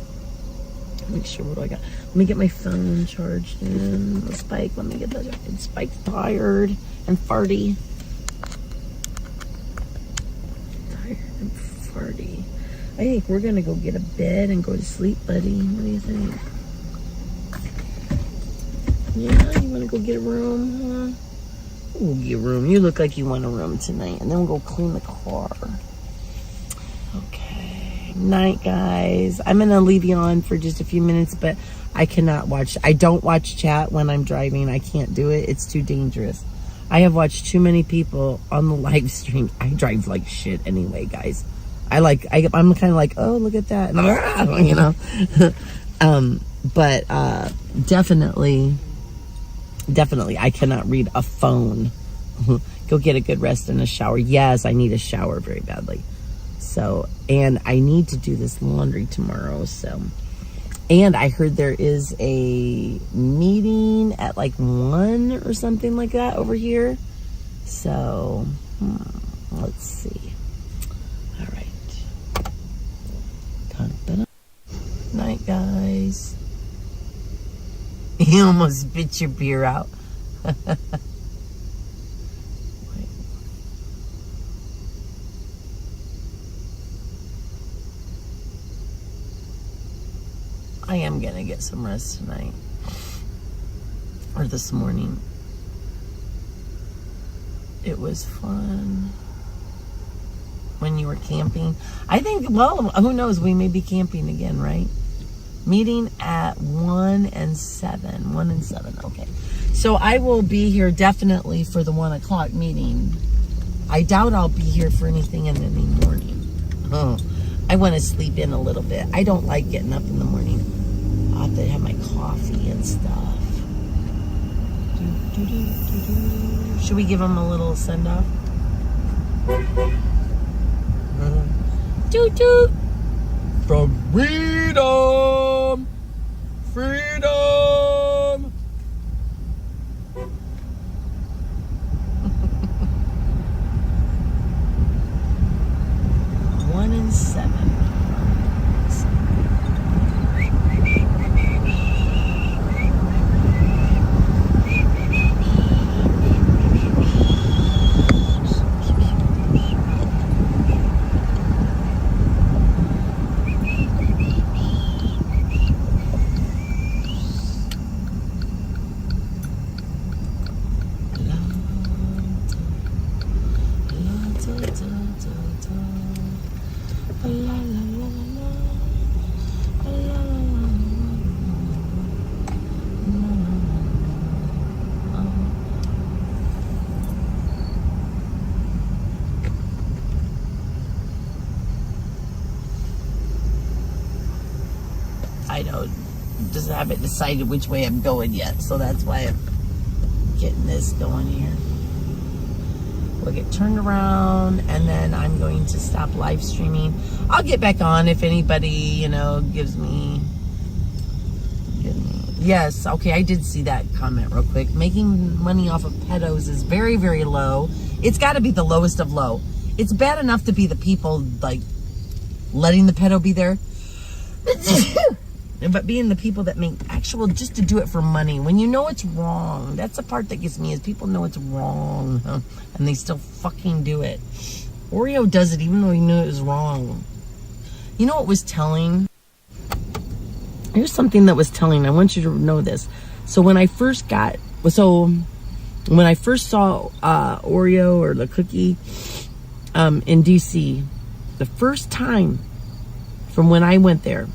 Make sure what do I got. Let me get my phone charged in. Spike, let me get that. Spike's tired and farty. I think we're gonna go get a bed and go to sleep, buddy. What do you think? Yeah, you wanna go get a room? Huh? We'll get a room. You look like you want a room tonight, and then we'll go clean the car. Okay. Night, guys. I'm gonna leave you on for just a few minutes, but I cannot watch. I don't watch chat when I'm driving. I can't do it. It's too dangerous. I have watched too many people on the live stream. I drive like shit anyway, guys. I'm kind of like, oh, look at that, but definitely, I cannot read a phone. Go get a good rest and a shower. Yes, I need a shower very badly. So, and I need to do this laundry tomorrow. So, and I heard there is a meeting at like 1 or something like that over here. So, let's see. All right. Night, guys. You almost spit your beer out. I am gonna get some rest tonight. Or this morning. It was fun. When you were camping. I think, well, who knows? We may be camping again, right? Meeting at 1 and 7. 1 and 7, okay. So I will be here definitely for the 1 o'clock meeting. I doubt I'll be here for anything in the morning. Oh, I want to sleep in a little bit. I don't like getting up in the morning. I'll have to have my coffee and stuff. Should we give them a little send-off? Toot toot! From freedom! Freedom! 1 and 7. I just haven't decided which way I'm going yet. So that's why I'm getting this going here. We'll get turned around, and then I'm going to stop live streaming. I'll get back on if anybody, you know, gives me. Yes, okay, I did see that comment real quick. Making money off of pedos is very, very low. It's got to be the lowest of low. It's bad enough to be the people, like, letting the pedo be there. But being the people that make actual, just to do it for money, when you know it's wrong. That's the part that gets me, is people know it's wrong, and they still fucking do it. Oreo does it even though he knew it was wrong. You know what was telling? Here's something that was telling. I want you to know this. So when I first saw Oreo or the cookie in DC, the first time from when I went there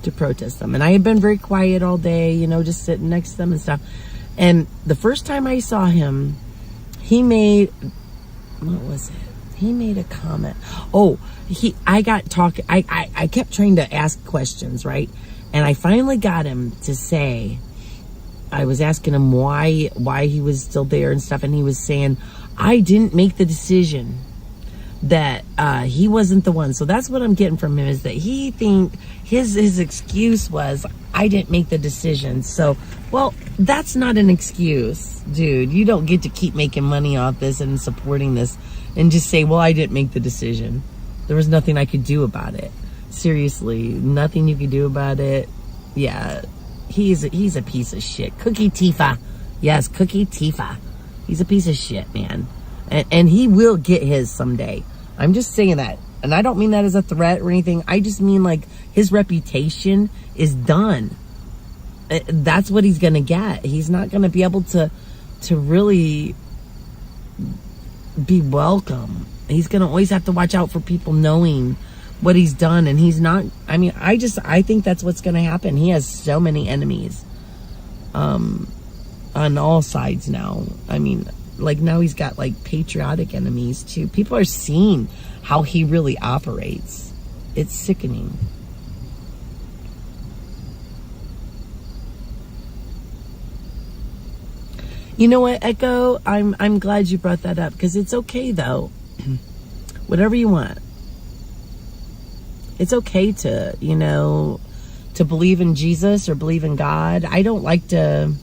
to protest them, and I had been very quiet all day, you know, just sitting next to them and stuff. And the first time I saw him, he made, what was it? He made a comment. I kept trying to ask questions, right? And I finally got him to say, I was asking him why he was still there and stuff, and he was saying, I didn't make the decision, that he wasn't the one. So that's what I'm getting from him, is that he think his excuse was, I didn't make the decision. So, well, that's not an excuse, dude. You don't get to keep making money off this and supporting this and just say, well, I didn't make the decision. There was nothing I could do about it. Seriously, nothing you could do about it. Yeah, he's a piece of shit. Cookie Tifa. Yes, Cookie Tifa. He's a piece of shit, man. And he will get his someday. I'm just saying that. And I don't mean that as a threat or anything. I just mean, like, his reputation is done. That's what he's going to get. He's not going to be able to really be welcome. He's going to always have to watch out for people knowing what he's done, and he's not. I mean, I think that's what's going to happen. He has so many enemies on all sides now. I mean, like, now he's got, like, patriotic enemies too. People are seeing how he really operates. It's sickening. You know what, Echo? I'm glad you brought that up, because it's okay though. Whatever you want. It's okay to, you know, to believe in Jesus or believe in God. I don't like to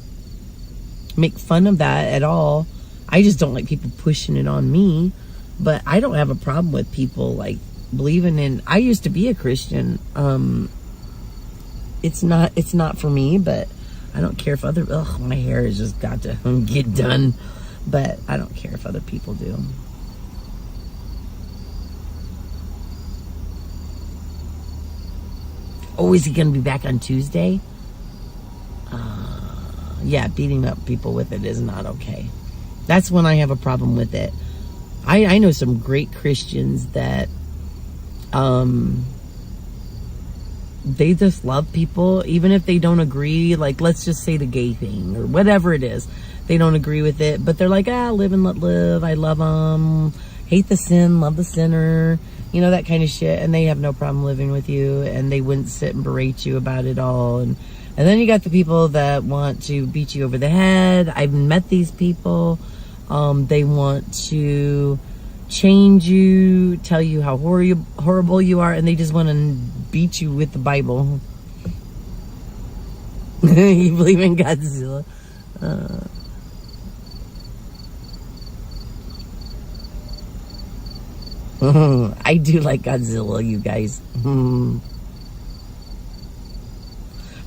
make fun of that at all. I just don't like people pushing it on me. But I don't have a problem with people, like, believing in. I used to be a Christian. It's not for me, but I don't care if other. My hair has just got to get done, but I don't care if other people do. Oh, is he going to be back on Tuesday? Yeah, beating up people with it is not okay. That's when I have a problem with it. I know some great Christians that they just love people, even if they don't agree. Like, let's just say the gay thing or whatever it is. They don't agree with it, but they're like, live and let live. I love them. Hate the sin, love the sinner. You know, that kind of shit. And they have no problem living with you, and they wouldn't sit and berate you about it all. And then you got the people that want to beat you over the head. I've met these people. They want to change you, tell you how horrible you are, and they just want to beat you with the Bible. You believe in Godzilla? I do like Godzilla, you guys. All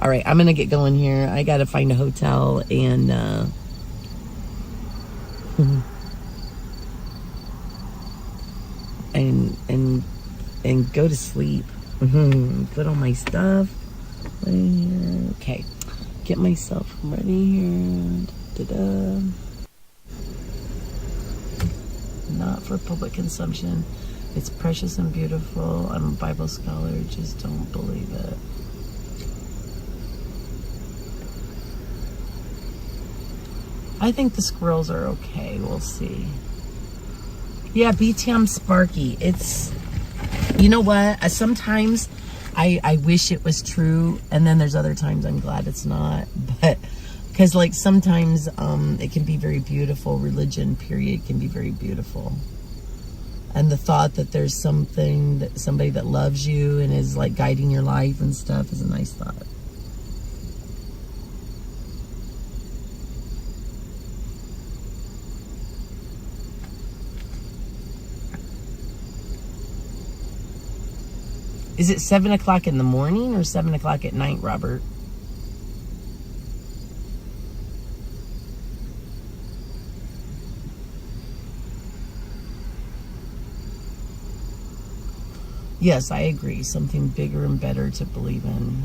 right, I'm gonna get going here. I gotta find a hotel and and go to sleep. Put on my stuff. Okay, get myself ready here. Da-da. Not for public consumption. It's precious and beautiful. I'm a Bible scholar. Just don't believe it. I think the squirrels are okay. We'll see. Yeah, BTM Sparky. It's, you know what? Sometimes I wish it was true, and then there's other times I'm glad it's not. But because like sometimes it can be very beautiful. Religion, period, can be very beautiful. And the thought that there's somebody that loves you and is like guiding your life and stuff is a nice thought. Is it 7 o'clock in the morning or 7 o'clock at night, Robert? Yes, I agree. Something bigger and better to believe in.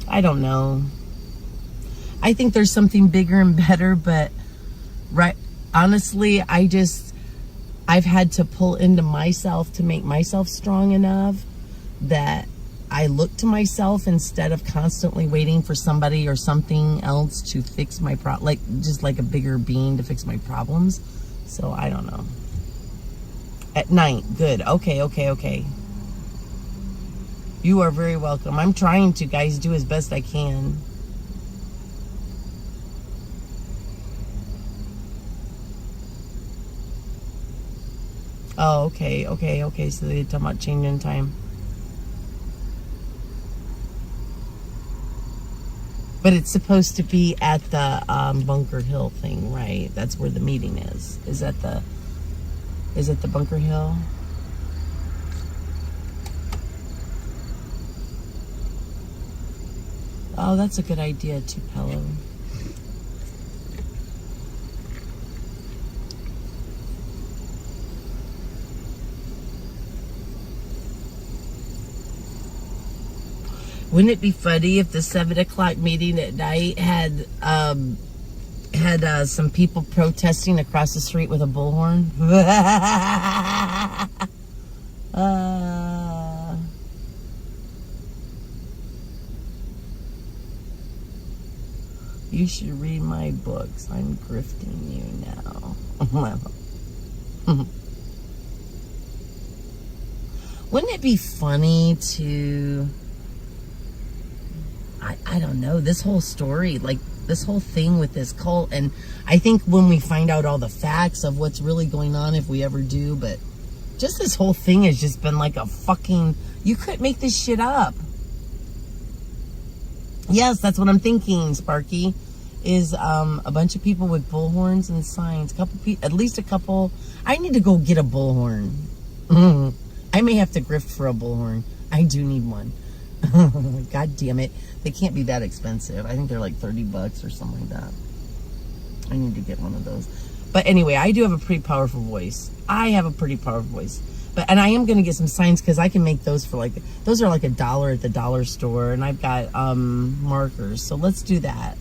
I don't know. I think there's something bigger and better, but honestly, I've had to pull into myself to make myself strong enough that I look to myself instead of constantly waiting for somebody or something else to fix my just like a bigger being to fix my problems. So I don't know. At night, good. Okay. You are very welcome. I'm trying to, guys, do as best I can. Oh, okay. So they're talking about changing time. But it's supposed to be at the Bunker Hill thing, right? That's where the meeting is. Is it the Bunker Hill? Oh, that's a good idea, Tupelo. Wouldn't it be funny if the 7 o'clock meeting at night had some people protesting across the street with a bullhorn? You should read my books. I'm grifting you now. Wouldn't it be funny to... I don't know, this whole story, like this whole thing with this cult, and I think when we find out all the facts of what's really going on, if we ever do, but just this whole thing has just been like a fucking, you couldn't make this shit up. Yes, that's what I'm thinking, Sparky, is a bunch of people with bullhorns and signs, at least a couple. I need to go get a bullhorn. I may have to grift for a bullhorn. I do need one. God damn it. They can't be that expensive. I think they're like $30 or something like that. I need to get one of those. But anyway, I do have a pretty powerful voice. And I am going to get some signs because I can make those for those are like $1 at the dollar store. And I've got markers. So let's do that.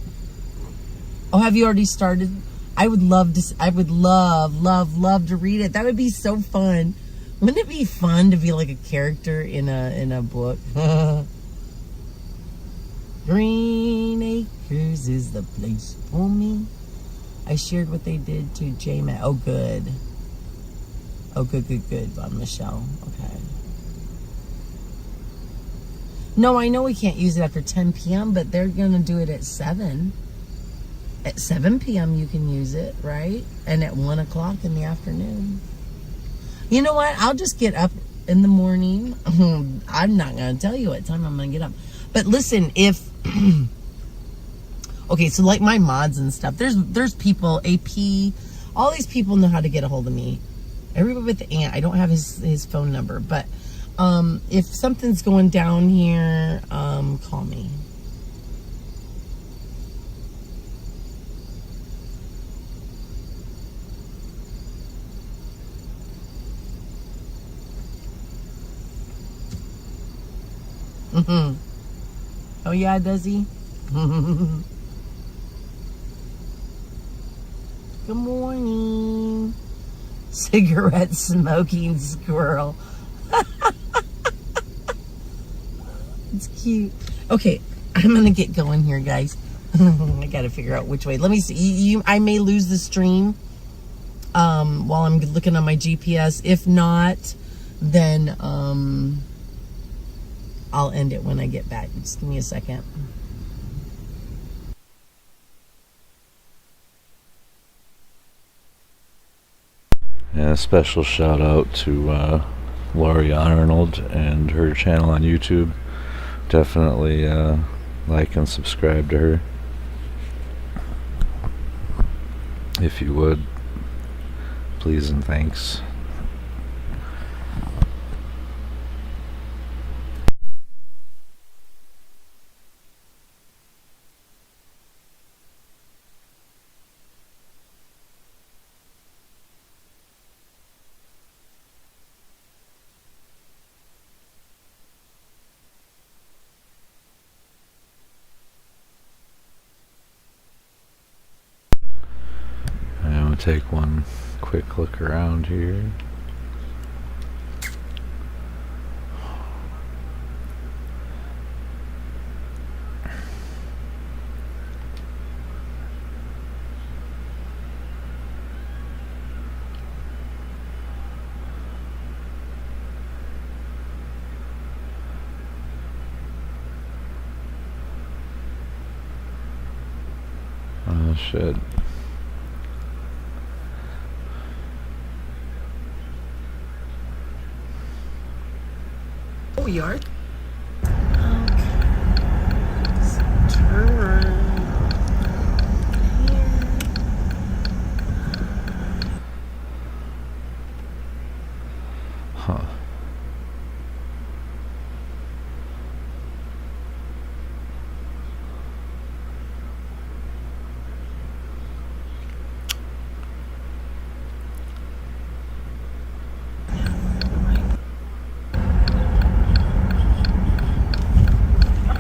Oh, have you already started? I would love to read it. That would be so fun. Wouldn't it be fun to be like a character in a book? Green Acres is the place for me. I shared what they did to J-Mac. Oh, good. Good, Von Michelle. Okay. No, I know we can't use it after 10 p.m., but they're going to do it at 7. At 7 p.m. you can use it, right? And at 1 o'clock in the afternoon. You know what? I'll just get up in the morning. I'm not going to tell you what time I'm going to get up. But listen, if... okay, so like my mods and stuff, there's people, AP, all these people know how to get a hold of me. Everybody with the aunt, I don't have his phone number, but if something's going down here, call me. Oh yeah, does he? Good morning. Cigarette smoking squirrel. It's cute. Okay, I'm gonna get going here, guys. I gotta figure out which way. Let me see. I may lose the stream while I'm looking on my GPS. If not, then I'll end it when I get back. Just give me a second. And a special shout out to Lori Arnold and her channel on YouTube. Definitely like and subscribe to her if you would, please and thanks. Take one quick look around here. Oh shit. We are. So turn around here. Huh.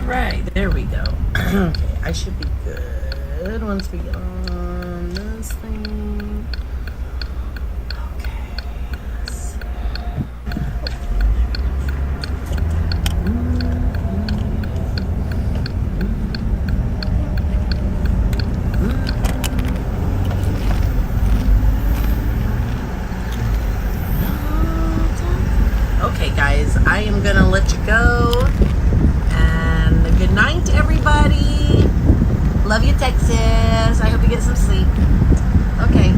Right, there we go. Okay, I should be good once we get on this thing. Okay. Okay, guys, I am gonna let you go. Good night, everybody. Love you, Texas. I hope you get some sleep. Okay.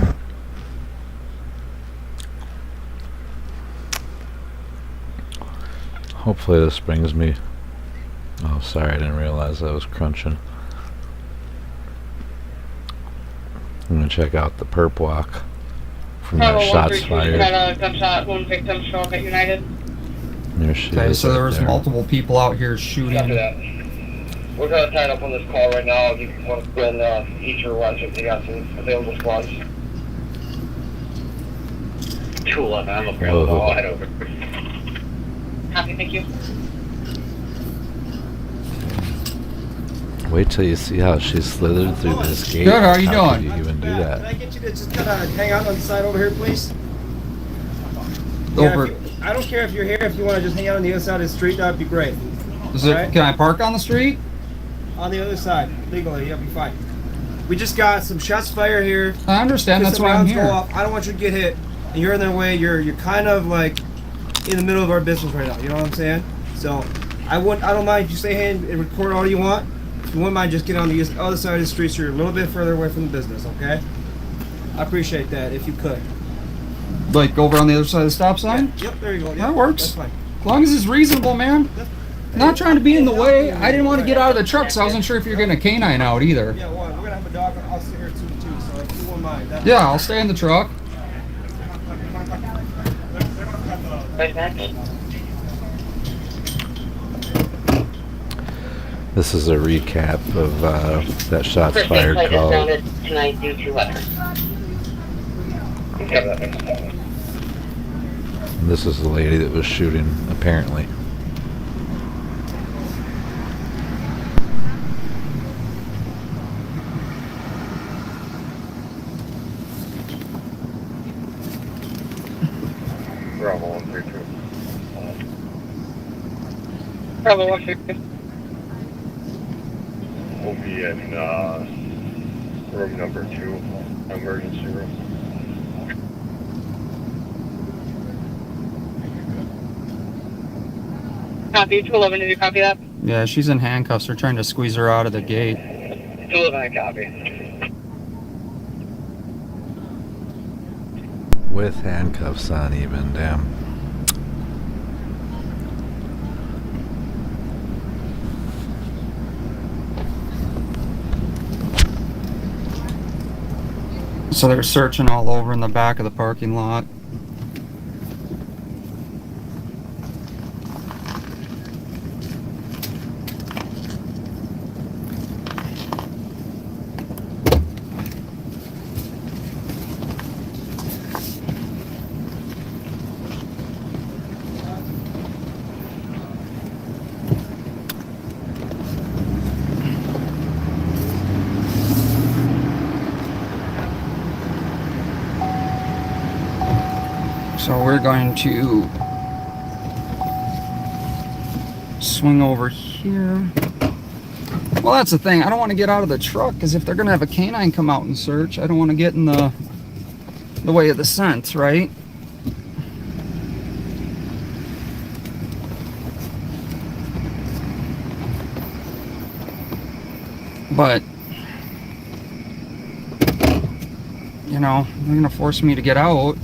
Hopefully this brings me... Oh, sorry, I didn't realize I was crunching. I'm gonna check out the perp walk from that shots fired. Had a gunshot wound victim show up at United. There she Okay, is so there right was there. multiple people out here shooting. After that. We're kind of tied up on this call right now. If you want to go and eat your lunch if you got some available squads. 211, I'm available. I'll head over. Happy, thank you. Wait till you see how she slithered through this gate. Good, how are you doing? Could you even do that? Can I get you to just kind of hang out on the side over here, please? Over. I don't care if you're here. If you want to just hang out on the other side of the street, that'd be great. Can I park on the street? On the other side, legally, you'll be fine. We just got some shots fired here. I understand. That's Some why I'm rounds here. go off. I don't want you to get hit. And you're in their way. You're kind of like in the middle of our business right now. You know what I'm saying? So I don't mind if you stay here and record all you want. If you wouldn't mind, just get on the other side of the street so you're a little bit further away from the business. Okay? I appreciate that if you could. Like over on the other side of the stop sign? Yep, there you go. Yep, That works. That's fine. As long as it's reasonable, man. Not trying to be in the way. I didn't want to get out of the truck, so I wasn't sure if you're getting a canine out either. Yeah, well, we're gonna have a dog. I'll sit here too. So if you wouldn't mind. Yeah, I'll stay in the truck. This is a recap of that shots fired call. Tonight due to weather. And this is the lady that was shooting, apparently. Bravo 132. Bravo 132. We'll be in room number 2, emergency room. Copy. 211, did you copy that? Yeah, she's in handcuffs. They're trying to squeeze her out of the gate. 211, copy. With handcuffs on even, damn. So they're searching all over in the back of the parking lot. So we're going to swing over here. Well, that's the thing. I don't want to get out of the truck because if they're going to have a canine come out and search, I don't want to get in the way of the scent, right? But, you know, they're going to force me to get out.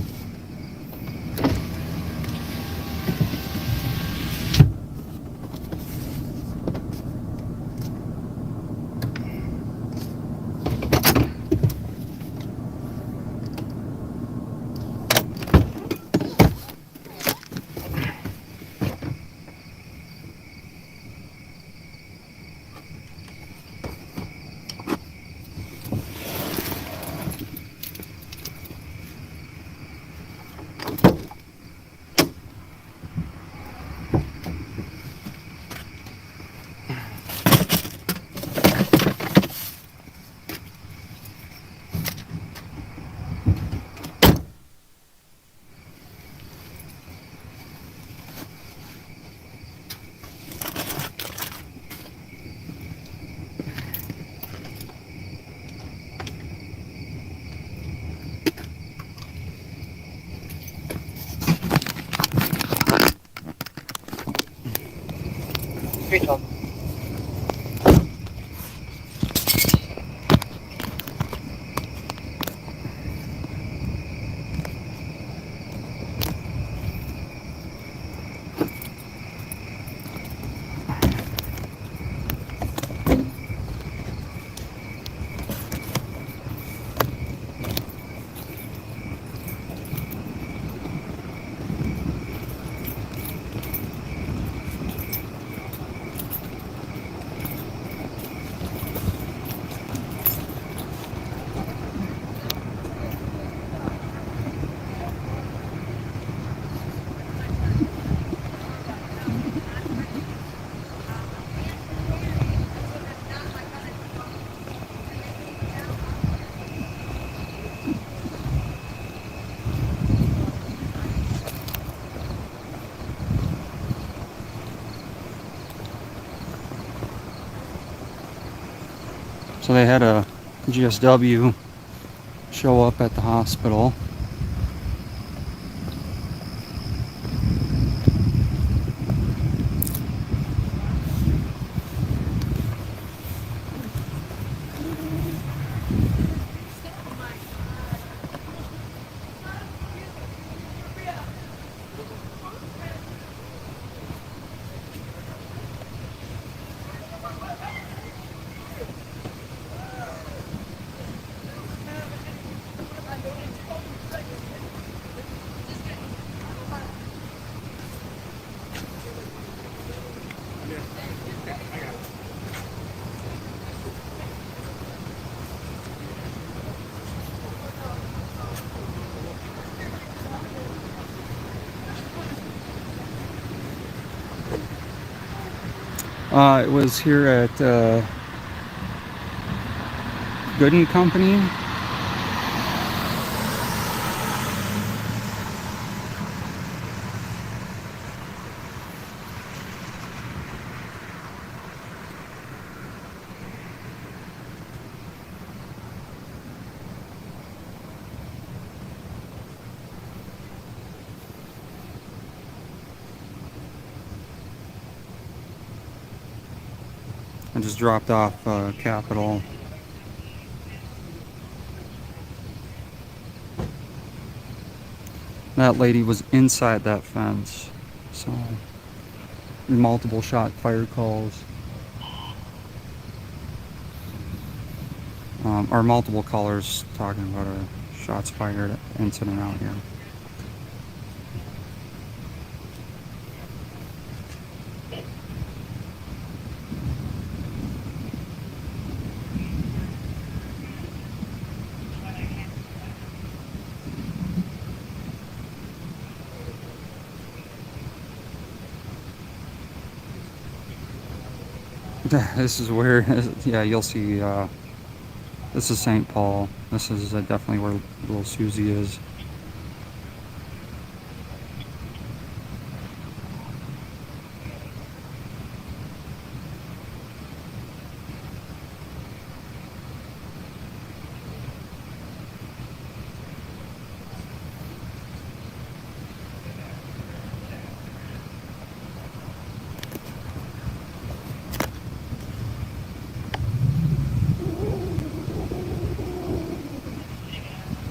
So they had a GSW show up at the hospital. It was here at Good & Company. I just dropped off Capital. That lady was inside that fence, so multiple shot fire calls. Or multiple callers talking about a shots fired incident out here. This is where, yeah, you'll see, this is St. Paul. This is definitely where little Susie is.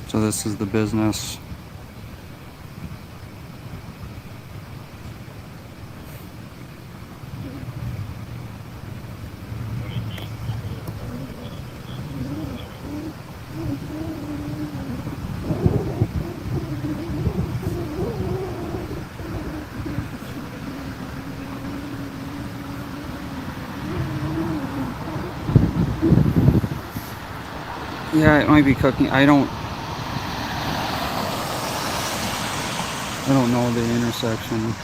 So this is the business. Yeah, it might be cooking. I don't know the intersection.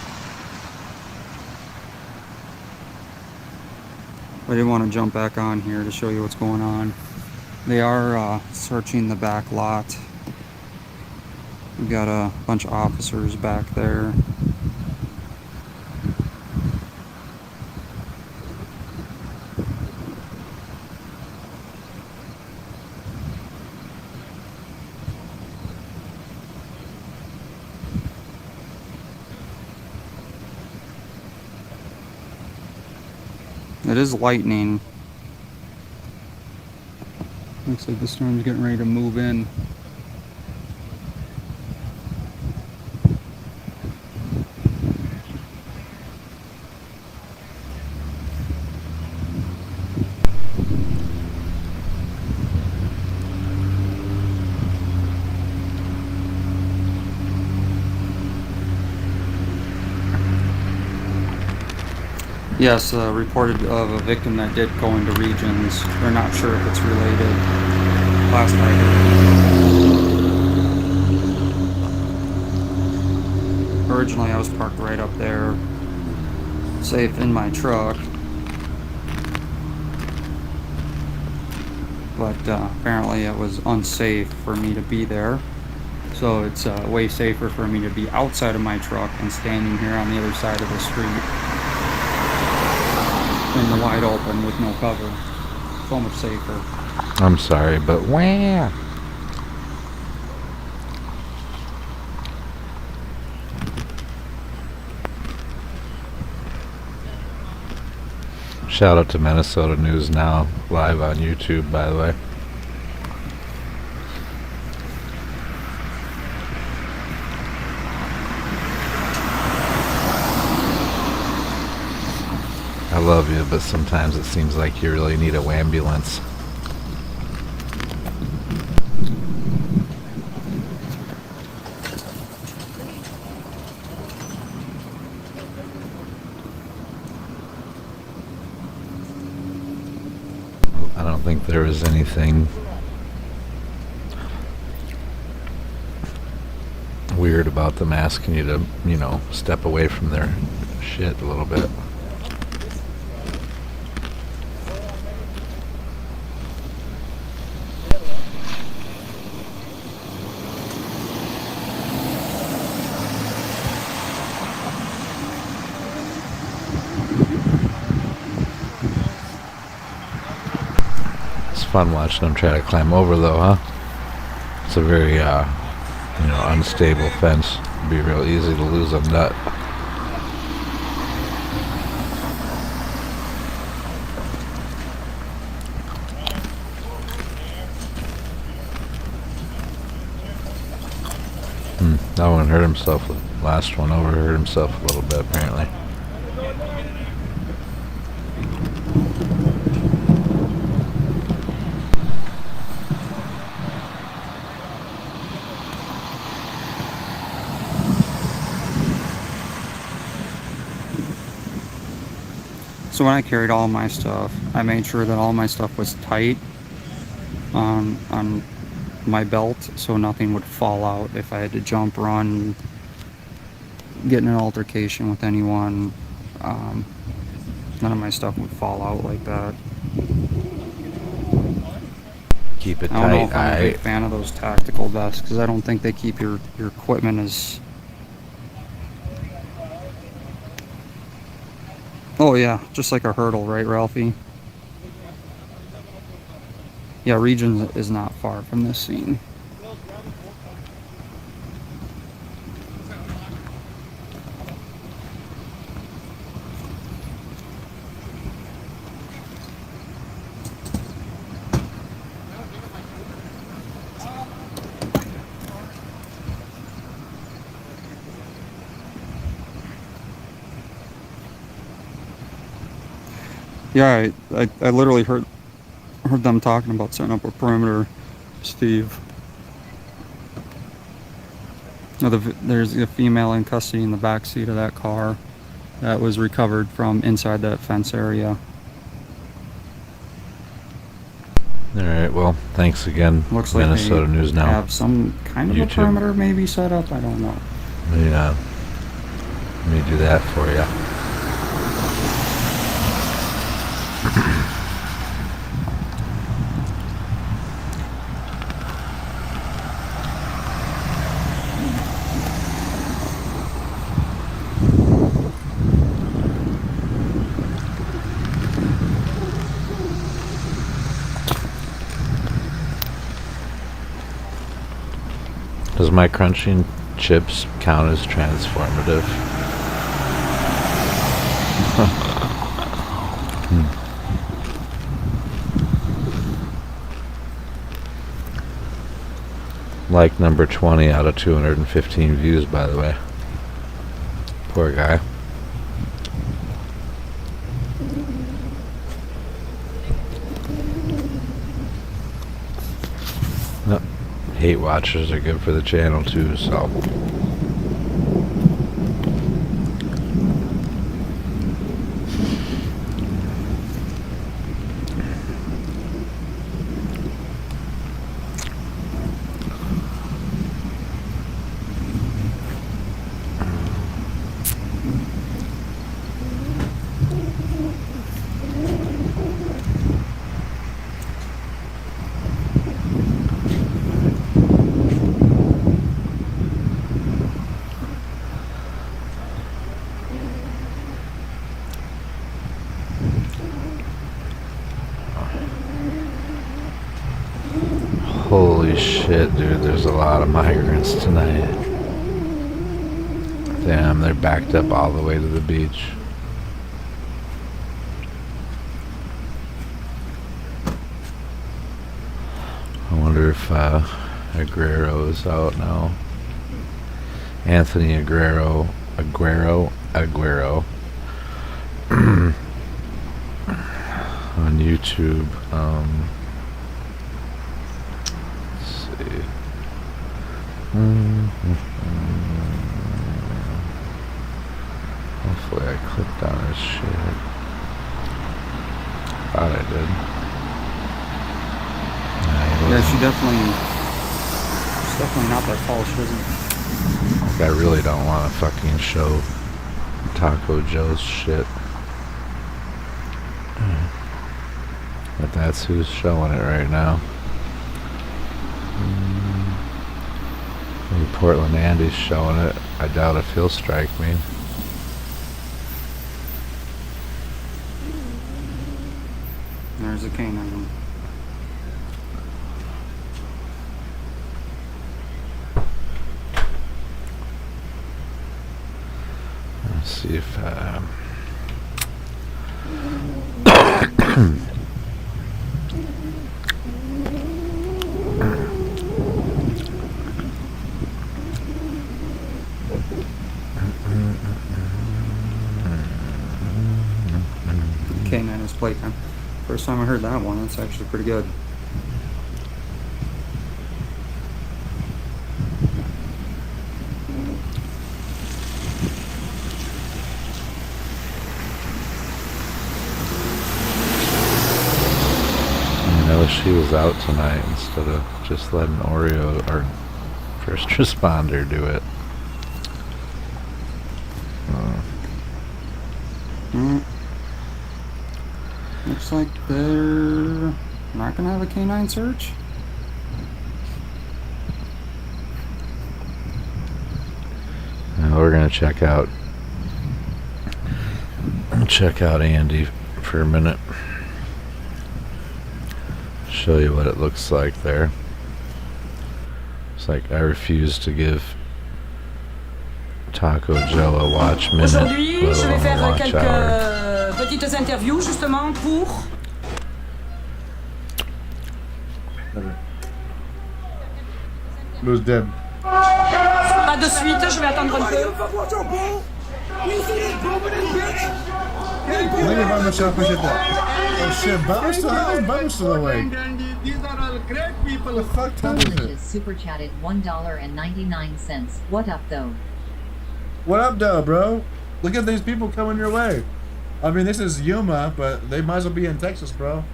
I didn't want to jump back on here to show you what's going on. They are searching the back lot. We've got a bunch of officers back there. It is lightning. Looks like the storm's getting ready to move in. Yes, reported of a victim that did go into Regions. They're not sure if it's related. Last night. Originally I was parked right up there, safe in my truck. But apparently it was unsafe for me to be there. So it's way safer for me to be outside of my truck and standing here on the other side of the street. In the wide open with no cover. So much safer. I'm sorry, but wah! Shout out to Minnesota News Now, live on YouTube, by the way. I love you, but sometimes it seems like you really need a ambulance. I don't think there was anything weird about them asking you to, you know, step away from their shit a little bit. Fun watching them try to climb over, though, huh? It's a very, you know, unstable fence. It'd be real easy to lose a nut. That one hurt himself. Last one overhurt himself a little bit, apparently. So when I carried all my stuff, I made sure that all my stuff was tight on my belt so nothing would fall out if I had to jump, run, get in an altercation with anyone. None of my stuff would fall out like that. Keep it I don't know tight. if I'm a big fan of those tactical vests because I don't think they keep your equipment as... Oh yeah, just like a hurdle, right, Ralphie? Yeah, Regions is not far from this scene. Yeah, I literally heard them talking about setting up a perimeter, Steve. There's a female in custody in the back seat of that car that was recovered from inside that fence area. Alright, well, thanks again. Looks like Minnesota they News Now. have some kind of YouTube. a perimeter maybe set up, I don't know. Yeah. Let me do that for you. Does my crunching chips count as transformative? Like number 20 out of 215 views, by the way. Poor guy. No, hate watchers are good for the channel too, so. Holy shit, dude, there's a lot of migrants tonight. Damn, they're backed up all the way to the beach. I wonder if Aguero is out now. Anthony Aguero on YouTube. Hopefully I clicked on his shit. Thought I did. Yeah, she's definitely not that tall, she doesn't. Like, I really don't want to fucking show Taco Joe's shit. But that's who's showing it right now. Maybe Portland Andy's showing it. I doubt if he'll strike me. There's a canine. Let's see if canine as playtime. First time I heard that one. That's actually pretty good. I wish she was out tonight instead of just letting Oreo, our first responder, do it. Looks like they're not gonna have a canine search. We're gonna check out Andy for a minute. Show you what it looks like there. It's like I refuse to give Taco Joe a watch minute, Aujourd'hui, let je vais alone a faire watch quelques hour. petites interviews justement pour. Who's dead? Pas de suite, je vais attendre un peu. Look at Bubba Shop and shit that. Oh shit, Bubba's still awake. These are all great people. The fuck time is it? Super chatted $1.99. What up though? What up, though, bro? Look at these people coming your way. I mean, this is Yuma, but they might as well be in Texas, bro.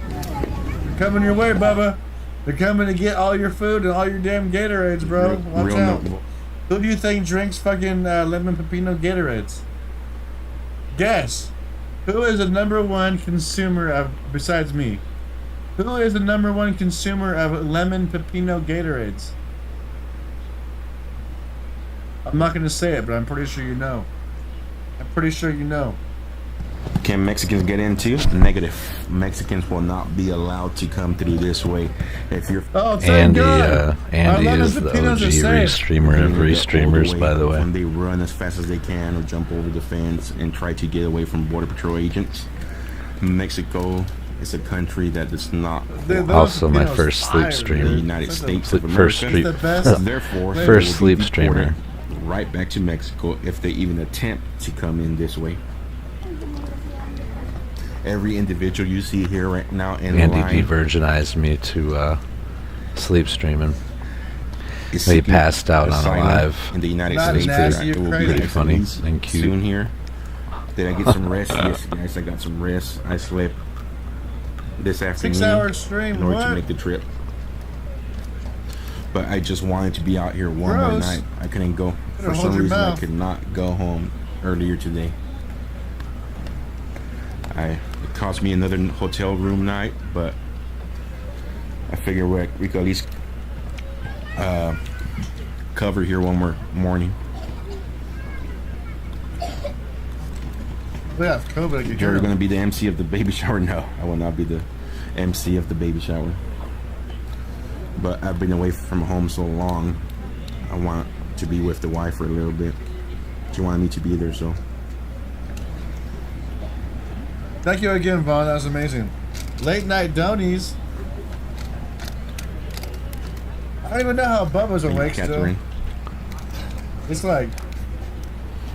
They're coming your way, Bubba. They're coming to get all your food and all your damn Gatorades, bro. Watch out. Who do you think drinks fucking lemon pepino Gatorades? Guess. Who is the #1 consumer of, besides me? Who is the #1 consumer of lemon pepino Gatorades? I'm not gonna say it, but I'm pretty sure you know. I'm pretty sure you know. Can Mexicans get in too? Negative. Mexicans will not be allowed to come through this way. If you're Andy is the OG restreamer of restreamers, by the way. When they run as fast as they can or jump over the fence and try to get away from Border Patrol agents. Mexico is a country that does not. Also, my first sleep streamer. The United States of First America. sleep. Therefore, First sleep streamer. Right back to Mexico if they even attempt to come in this way. Every individual you see here right now in the Andy line de-virginized me to sleep streaming. is He seeking passed out on a asylum live. in the United Not States. nasty, It will be you're Pretty next funny release and cute. soon here. Did I get some rest? Yes, guys, I got some rest. I slept this afternoon 6 hour stream, in order what? to make the trip. But I just wanted to be out here one more Gross. night. I couldn't go. Better For hold some your reason, I mouth. could not go home earlier today. It cost me another hotel room night, but I figure we could at least cover here one more morning. We have COVID again. You're going to be the MC of the baby shower? No, I will not be the MC of the baby shower. But I've been away from home so long, I want to be with the wife for a little bit. She wanted me to be there, so. Thank you again, Vaughn. That was amazing. Late night Donies. I don't even know how Bubba's Thank you, awake still. Catherine. It's like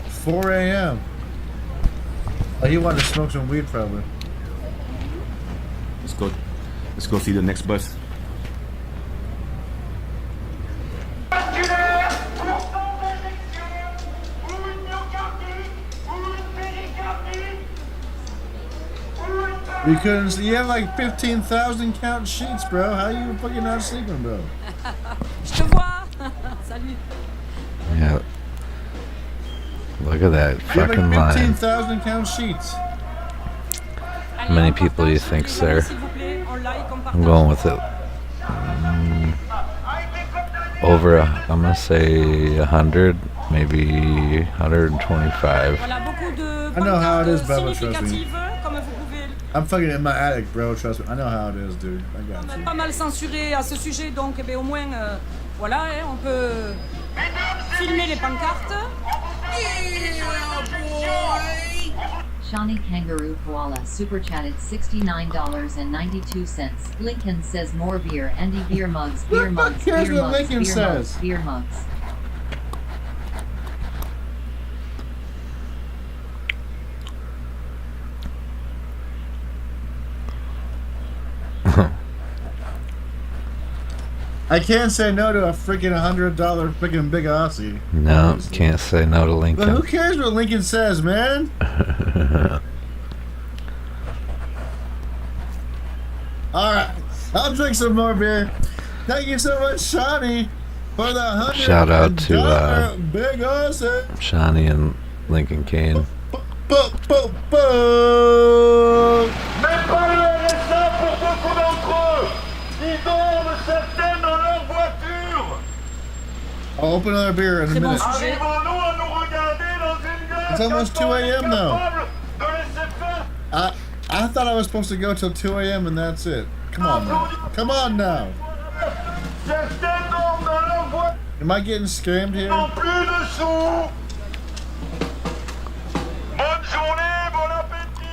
4 a.m. Oh, he wanted to smoke some weed, probably. Let's go see the next bus. You couldn't. You have like 15,000 count sheets, bro. How you fucking not sleeping, bro? Je te vois. Salut. Yeah. Look at that You have fucking like line. 15,000 count sheets. How many people do you think's there? I'm going with it. Over I'm gonna say 100, maybe 125. I know how it is, Bubba. Trust me. I'm fucking in my attic, bro. Trust me. I know how it is, dude. I got you. Pas mal censuré à ce sujet, donc eh bien, au moins, voilà, hein, on peut filmer les pancartes. Shawnee Kangaroo Koala super chatted $69.92. Lincoln says more beer. Andy beer mugs, beer mugs, cares beer what mugs, Lincoln beer says? mugs, beer mugs. I can't say no to a freaking $100 freaking big Aussie. No, can't say no to But who Lincoln. cares what Lincoln says, man? Alright, I'll drink some more beer. Thank you so much, Shawnee, for the $100 Shout out to big Aussie. Shawnee and Lincoln Kane. Boom, boom, boom. Mais parlez les ça pour beaucoup d'entre eux. Ils dorment certains dans leur voiture. I'll open another beer in a minute. Arrivons-nous à nous regarder dans une gueule It's almost 2 a.m. though. capable de laisser faire? I thought I was supposed to go till 2 a.m. and that's it. Come on, man. Come on now. Certains dorment dans leur voiture. Am I getting scammed here? N'ont plus de sous. Bonne journée, bon appétit.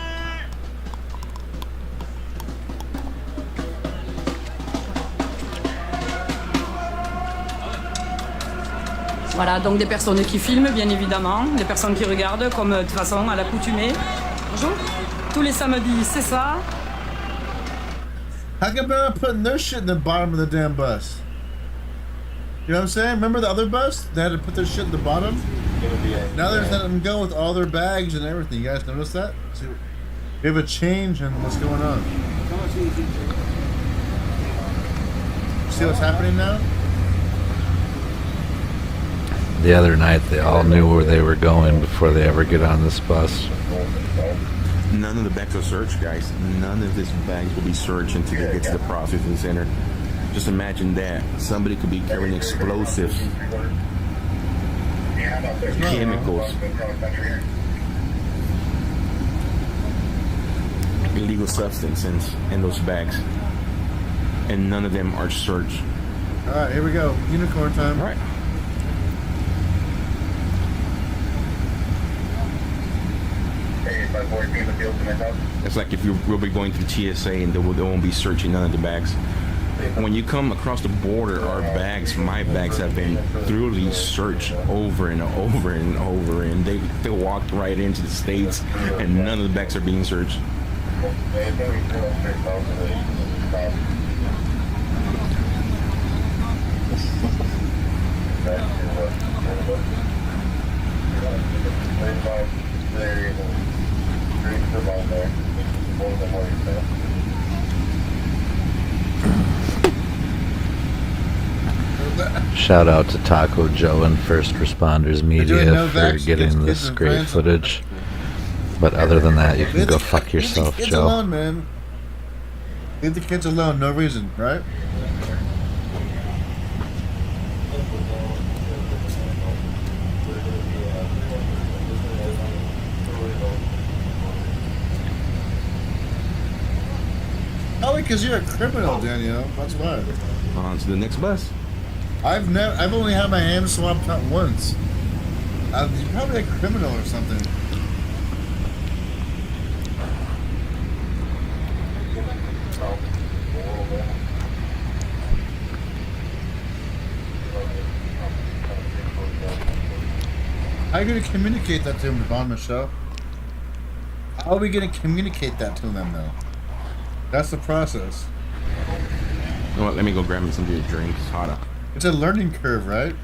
Voilà, donc des personnes qui filment, bien évidemment, des personnes qui regardent, comme de toute façon à l'accoutumée. Bonjour. Tous les samedis, c'est ça. How come they're not putting their shit in the bottom of the damn bus? You know what I'm saying? Remember the other bus? They had to put their shit in the bottom? Now they're letting them go with all their bags and everything. You guys notice that? See, we have a change in what's going on. See what's happening now? The other night, they all knew where they were going before they ever get on this bus. None of the bags are searched, guys. None of these bags will be searched until they get to the processing center. Just imagine that. Somebody could be carrying explosives, chemicals, illegal substances in those bags. And none of them are searched. Alright, here we go. Unicorn time. All right. It's like if you will be going to TSA and they won't be searching none of the bags. When you come across the border, our bags, my bags have been thoroughly searched over and over and over, and they walked right into the States and none of the bags are being searched. Shout out to Taco Joe and First Responders Media for getting this great footage. But other than that, you can go fuck yourself, Leave the kids Joe. alone, man. Leave the kids alone, no reason, right? Probably because you're a criminal, Danielle. That's why. On to the next bus. I've only had my hands swapped out once. You're probably a criminal or something. How are you going to communicate that to him, Von Michelle? How are we going to communicate that to them, though? That's the process. You know what, let me go grab me some beer drink. It's hot out. It's a learning curve, right?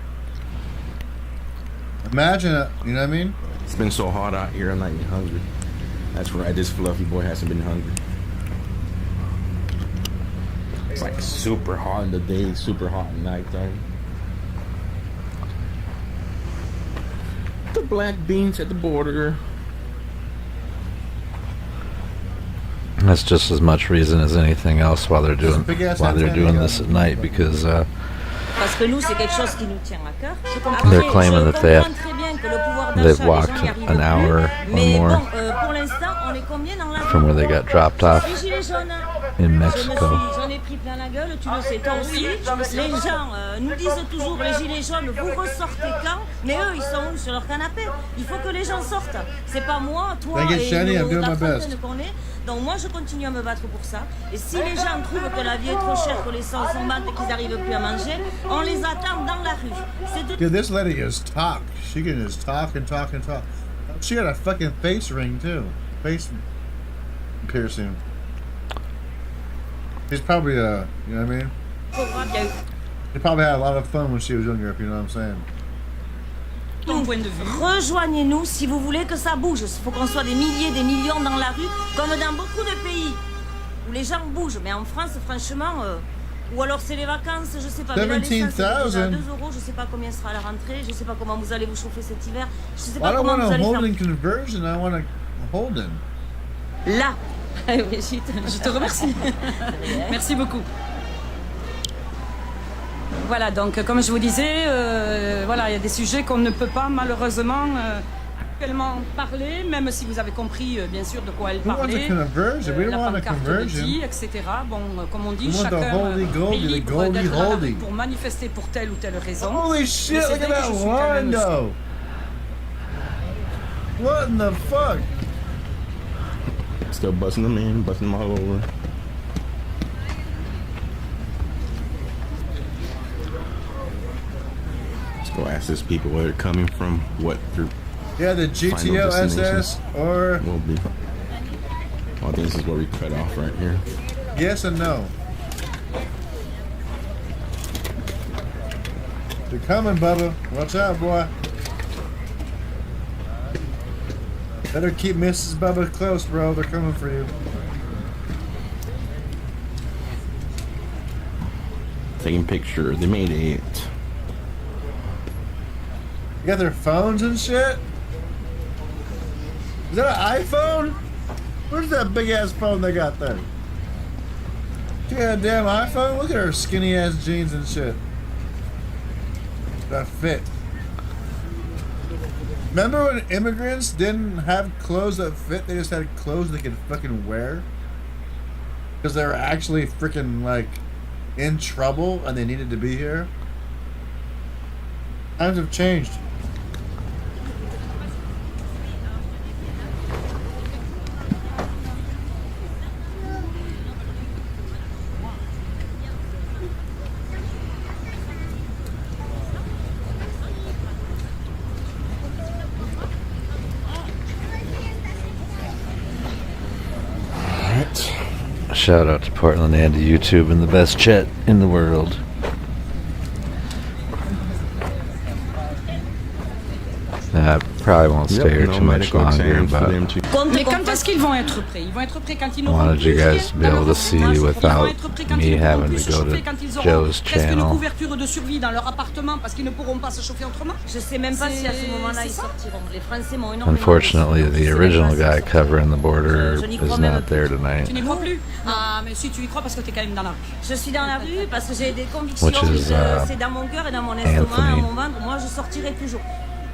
Imagine it, you know what I mean? It's been so hot out here, I'm not even hungry. That's right, this fluffy boy hasn't been hungry. It's like super hot in the day, super hot at night time. The black beans at the border. That's just as much reason as anything else why they're doing this at night, because Parce que nous, c'est quelque chose qui nous tient à cœur. they're claiming that they've walked an hour or more from where they got dropped off in Mexico. J'en ai pris plein la gueule, tu le sais, toi aussi. Les gens nous disent toujours, les gilets jaunes, vous ressortez quand? Mais eux, ils sont où? Sur leur canapé. Il faut que les gens sortent. C'est pas moi, toi et la trentaine qu'on est. Donc moi, je continue à me battre pour ça. Et si les gens trouvent que la vie est trop chère, que les sons sont battent et qu'ils n'arrivent plus à manger, on les attend dans la rue. Dude, this lady is talk. She can just talk and talk and talk. She got a fucking face ring, too. Face piercing. He's probably you know what I mean? She probably had a lot of fun when she was younger, if you know what I'm saying. Rejoignez-nous si vous voulez que ça bouge. Il faut qu'on soit des milliers, des millions dans la rue, comme dans beaucoup de pays où les gens bougent. Mais en France, franchement, ou alors c'est les vacances, je sais pas. Mais là, l'essence, c'est déjà 2 €, je sais pas combien sera la rentrée, je sais pas comment vous allez vous chauffer cet hiver, je sais pas I don't comment want vous a allez Holden faire. conversion, I want a Holden. Là. Brigitte, je te remercie. Merci beaucoup. Voilà, donc comme je vous disais, voilà, il y a des sujets qu'on ne peut pas malheureusement actuellement parler, même si vous avez compris bien sûr de quoi elle parlait. We don't want a conversion. Etc. Bon, comme on dit, We want chacun the Holy est Goldie, the libre Goldie d'être dans la rue Holdie. pour manifester pour telle ou telle raison. Holy shit, Mais c'est look vrai at que that je suis quand même line though. What in the fuck? Still busting them in, busting them all over. Let's go ask these people where they're coming from, what through. Yeah, the GTO SS or. Will be. I think this is where we cut off right here. Yes and no. They're coming, Bubba. Watch out, boy. Better keep Mrs. Bubba close, bro. They're coming for you. Taking pictures. They made it. You got their phones and shit? Is that an iPhone? Where's that big ass phone they got there? You got a damn iPhone? Look at her skinny ass jeans and shit. That fit. Remember when immigrants didn't have clothes that fit? They just had clothes they could fucking wear? Because they were actually freaking like in trouble and they needed to be here? Times have changed. Shout out to Portland and to YouTube and the best chat in the world. I probably won't stay here too much longer, but Mais quand est-ce qu'ils vont être prêts? Ils vont être prêts quand ils I n'auront wanted you plus guys to be able to see without me having to go to Joe's presque une channel. couverture de survie dans leur appartement parce qu'ils ne pourront pas se chauffer autrement. Je sais même pas si à ce moment-là ils sortiront. Les Français m'ont énormément. Unfortunately, the original guy covering the border is not there tonight, Tu n'y crois plus? Ah, mais si tu y crois parce que tu es quand même dans la rue. Je suis dans la rue parce que j'ai des convictions. Which is, C'est dans mon cœur et dans mon estomac, Anthony. à mon ventre. Moi, je sortirai toujours.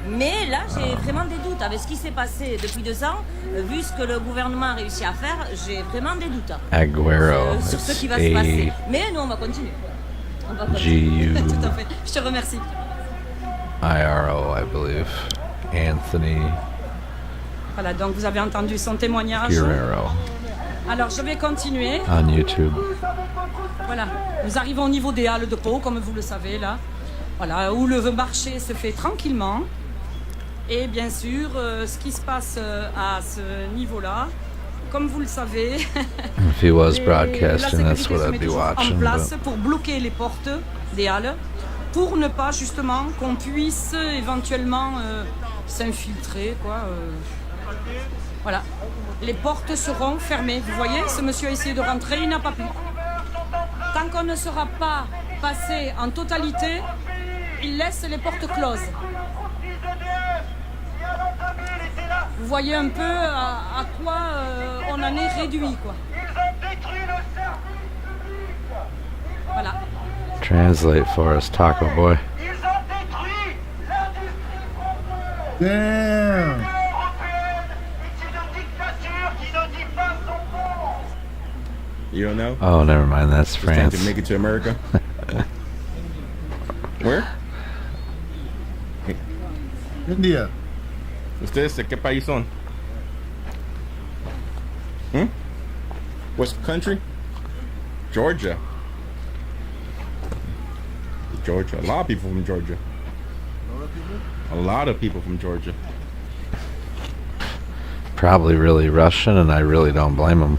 Mais là, j'ai vraiment des doutes. Avec ce qui s'est passé depuis 2 ans, vu ce que le gouvernement a réussi à faire, j'ai vraiment des doutes. Aguero. Sur ce It's qui va se passer. A Mais nous, on va continuer. On va continuer. G-U Tout à fait. Je te remercie. I-R-O, I believe. Anthony Voilà, donc vous avez entendu son témoignage. Guerrero Alors, je vais continuer. on YouTube. Voilà, nous arrivons au niveau des halles de Pau, comme vous le savez, là. Voilà, où le marché se fait tranquillement. Et bien sûr, ce qui se passe à ce niveau-là, comme vous le savez, If he was broadcasting, that's what I'd be en watching. place But pour bloquer les portes des halles, pour ne pas justement qu'on puisse éventuellement s'infiltrer, quoi. Voilà, les portes seront fermées. Vous voyez, ce monsieur a essayé de rentrer, il n'a pas pu. Tant qu'on ne sera pas passé en totalité, il laisse les portes closes. Vous voyez un peu à quoi on en est réduit, quoi. Voilà. translate for us, Taco Boy. Damn. You don't know? Oh, never mind. That's Just trying France. to make it to America. Where? India. ¿Ustedes de qué país son? What country? Georgia. Georgia. A lot of people from Georgia. A lot of people from Georgia. Probably really Russian, and I really don't blame him.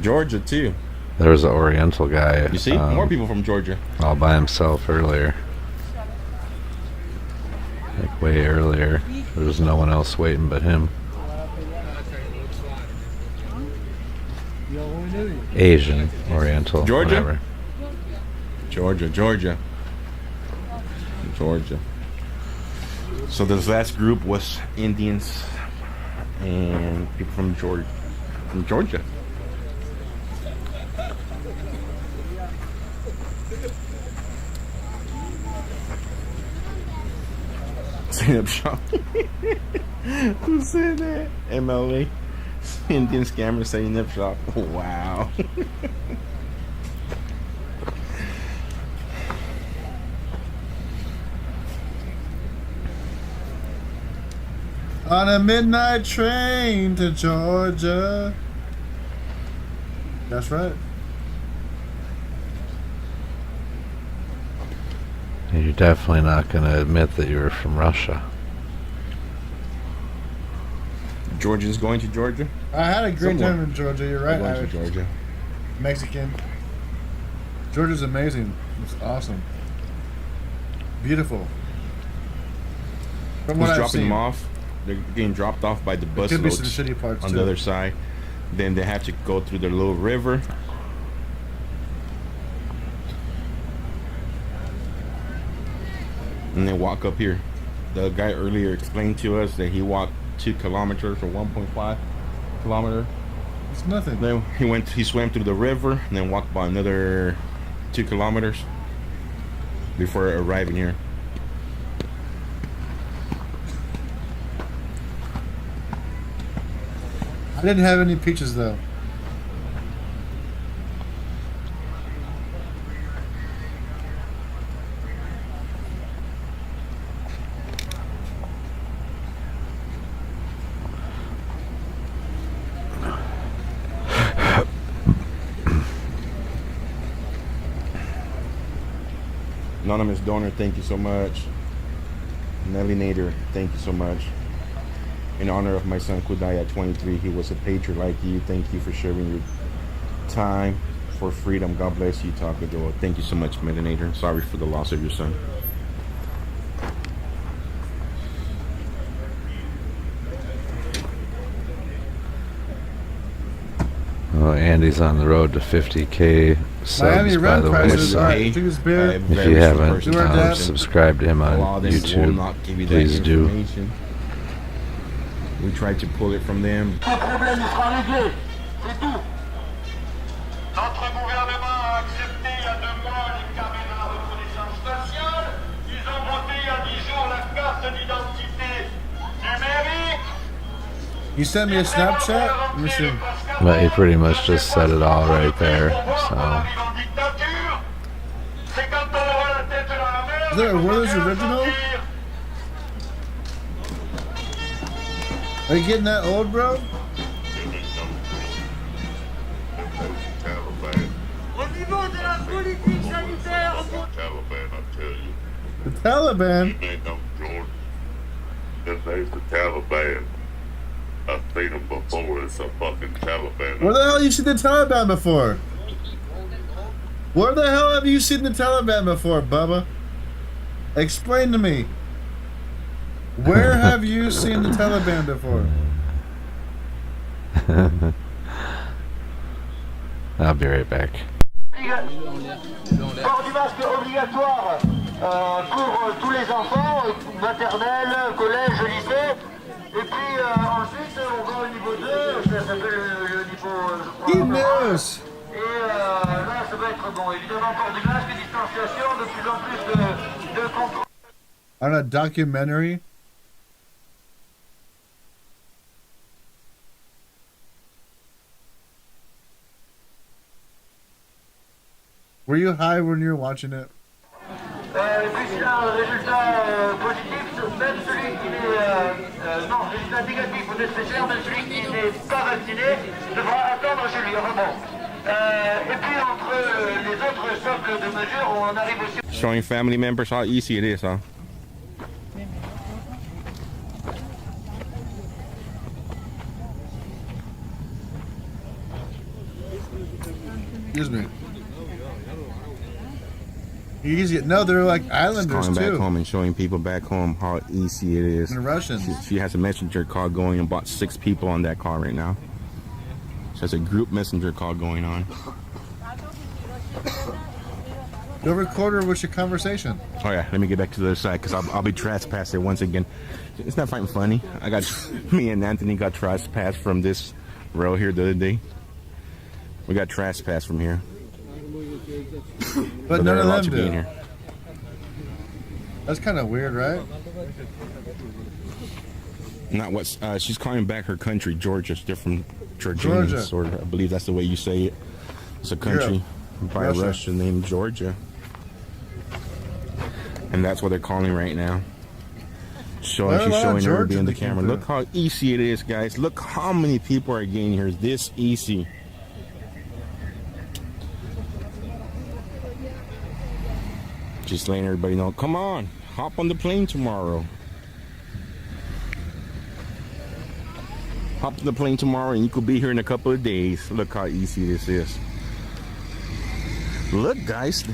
Georgia too. There was an Oriental guy. You see, more people from Georgia. All by himself earlier. Like way earlier. There was no one else waiting but him. Asian, Oriental, Georgia? whatever. Georgia. So this last group was Indians and people from Georgia. Stand-up shop. Who said that? MLA. Indian scammer saying up shop. Wow. On a midnight train to Georgia. That's right. You're definitely not going to admit that you were from Russia. Georgians going to Georgia? I had a great time in Georgia. You're right. Going to Irish. Georgia. Mexican. Georgia's amazing. It's awesome. Beautiful. From Who's what I've dropping seen. them off? They're getting dropped off by the bus could be loads some shitty parts, on too. the other side. Then they have to go through the little river. And then walk up here. The guy earlier explained to us that he walked 2 kilometers or 1.5 kilometer. It's nothing. Then he swam through the river and then walked by another 2 kilometers before arriving here. I didn't have any peaches though. Anonymous donor, thank you so much. Nelly Nader, thank you so much. In honor of my son Kudai at 23, he was a patriot like you. Thank you for sharing your time for freedom. God bless you, Takador. Thank you so much, Melanator. Sorry for the loss of your son. Oh, Andy's on the road to 50K subs, Miami by rent the way. prices So are biggest beer. if you haven't subscribed to him on A lot of them will YouTube, not give you that please do. information. We tried to pull it from them. Ce problème sera réglé, c'est tout. Notre gouvernement a accepté il y a 2 mois les caméras de reconnaissance faciale. Ils ont voté il y a 10 jours la carte d'identité numérique. You sent me a Snapchat? Let me see. But he pretty much just said it all right there. So Is that a Werther's original? Are you getting that old, bro? Au niveau de la politique sanitaire, The Taliban? It's the Taliban. I've seen them before. It's a fucking Taliban. Where the hell have you seen the Taliban before? Where the hell have you seen the Taliban before, Bubba? Explain to me. Where have you seen the Taliban before? I'll be right back. Port du masque obligatoire pour tous les enfants, maternelle, collège, lycée. Et puis ensuite on va au niveau 2, ça s'appelle le niveau Good news. Et là ça va être bon. Évidemment port du masque, distanciation, de plus en plus de contrôle. On a documentary. Were you high when you were watching it? Et puis s'il a un résultat positif, même celui qui n'est... non, résultat négatif ou nécessaire, même celui qui n'est pas vacciné devra attendre chez lui. Enfin bon. Et puis entre les autres socles de mesures, on arrive aussi... Showing family members how easy it is, huh? Excuse me. Easy. No, they're like islanders calling back too. home and showing people back home how easy it is. And Russians. She has a messenger call going and bought 6 people on that call right now. She has a group messenger call going on. Go record her with your conversation. Oh yeah, let me get back to the other side because I'll be trespassed once again. It's not fighting funny. Me and Anthony got trespassed from this row here the other day. We got trespassed from here. But none of them to be in do. here. That's kind of weird, right? Not what she's calling back her country, Georgia. It's different, Georgia. Georgia. Sort of. I believe that's the way you say it. It's a country by Russia. a Russian named Georgia, and that's what they're calling right now. She's showing everybody in the camera. Look how easy it is, guys. Look how many people are getting here. This easy. Just letting everybody know. Come on, hop on the plane tomorrow. Hop on the plane tomorrow and you could be here in a couple of days. Look how easy this is. Look, guys,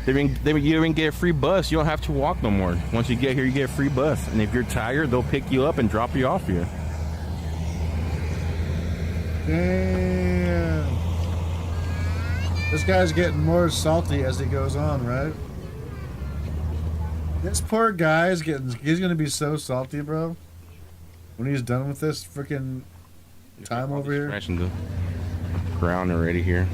you even get a free bus. You don't have to walk no more. Once you get here, you get a free bus. And if you're tired, they'll pick you up and drop you off here. Damn. This guy's getting more salty as he goes on, right? This poor guy is he's gonna be so salty, bro. When he's done with this freaking time over here. Scratching the ground already here.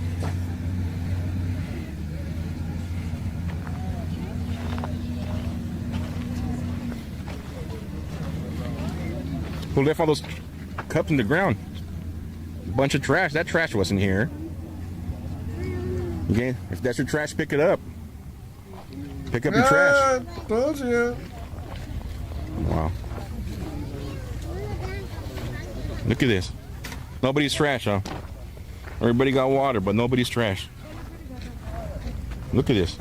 Who left all those cups in the ground? A bunch of trash. That trash wasn't here. Okay, if that's your trash, pick it up. Pick up your trash. Told you. Wow. Look at this. Nobody's trash, huh? Everybody got water, but nobody's trash. Look at this.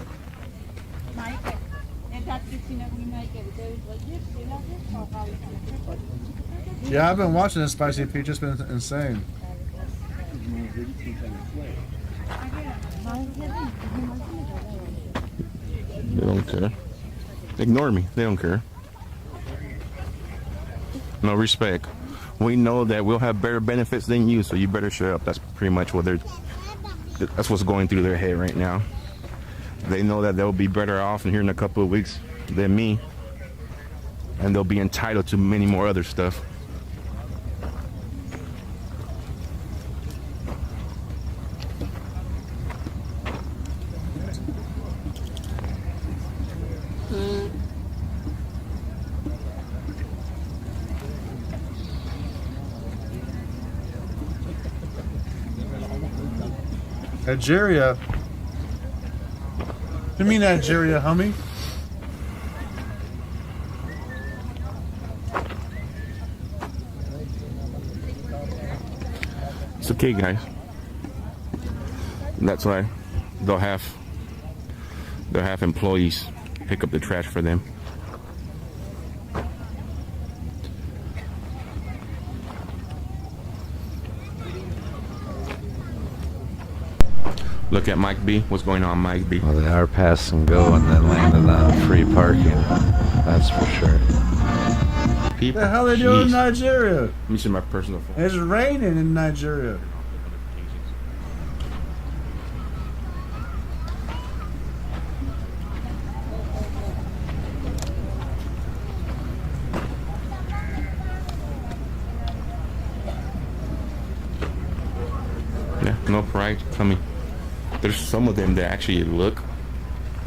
Yeah, I've been watching this Spicy Peach. It's been insane. They don't care. Ignore me. They don't care. No respect. We know that we'll have better benefits than you, so you better shut up. That's pretty much what that's what's going through their head right now. They know that they'll be better off in here in a couple of weeks than me, and they'll be entitled to many more other stuff. Nigeria? You mean Nigeria, homie? It's okay, guys. That's why they'll have employees pick up the trash for them. Look at Mike B. What's going on, Mike B? Well, they are pass and go and then landed on free parking. That's for sure. What the hell are they doing in Nigeria? Let me see my personal phone. It's raining in Nigeria. Yeah, no pride coming. There's some of them that actually look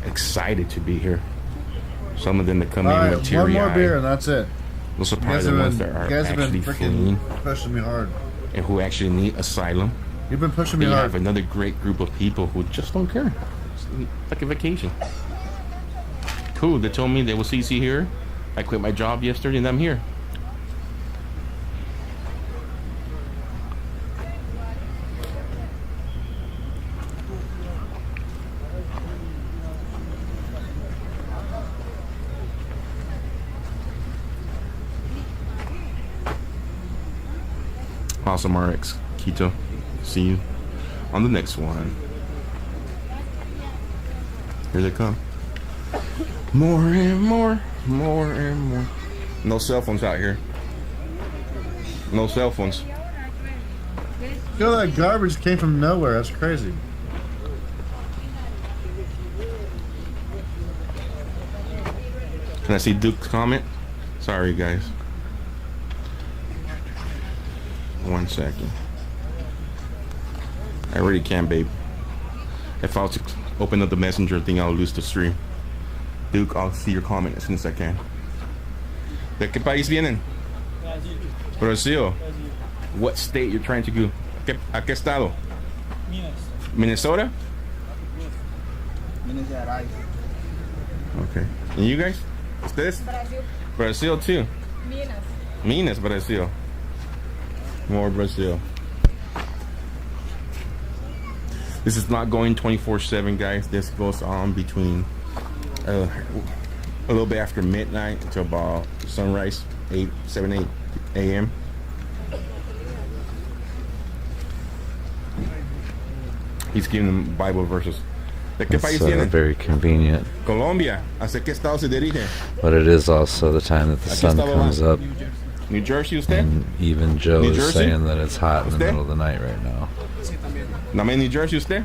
excited to be here. Some of them that come in with teary-eyed. One more beer and that's it. Those are probably the ones that are actually fleeing pushing me hard. and who actually need asylum. You've been pushing me and you hard. have another great group of people who just don't care. It's like a vacation. Cool. They told me they will CC here. I quit my job yesterday and I'm here. Awesome RX, Quito. See you. on the next one. Here they come. More and more, more and more. No cell phones out here. No cell phones. Feel that garbage came from nowhere. That's crazy. Can I see Duke's comment? Sorry, guys. 1 second. I really can't, babe. If I was to open up the messenger thing, I'll lose the stream. Duke, I'll see your comment as soon as I can. ¿De qué país vienen? Brazil. What state you're trying to go? ¿A qué estado? Minnesota? Okay. And you guys? Ustedes? Brazil too. Minas, Brazil. More Brazil. This is not going 24/7, guys. This goes on between a little bit after midnight until about sunrise, 7, 8 a.m. He's giving them Bible verses. ¿De qué país vienen? Very convenient. Colombia. ¿Hacia qué estado se dirige? But it is also the time that the sun comes up. New Jersey, usted? And even Joe New is Jersey? saying that it's hot in the ¿Usted? middle of the night right now. ¿Name New Jersey usted?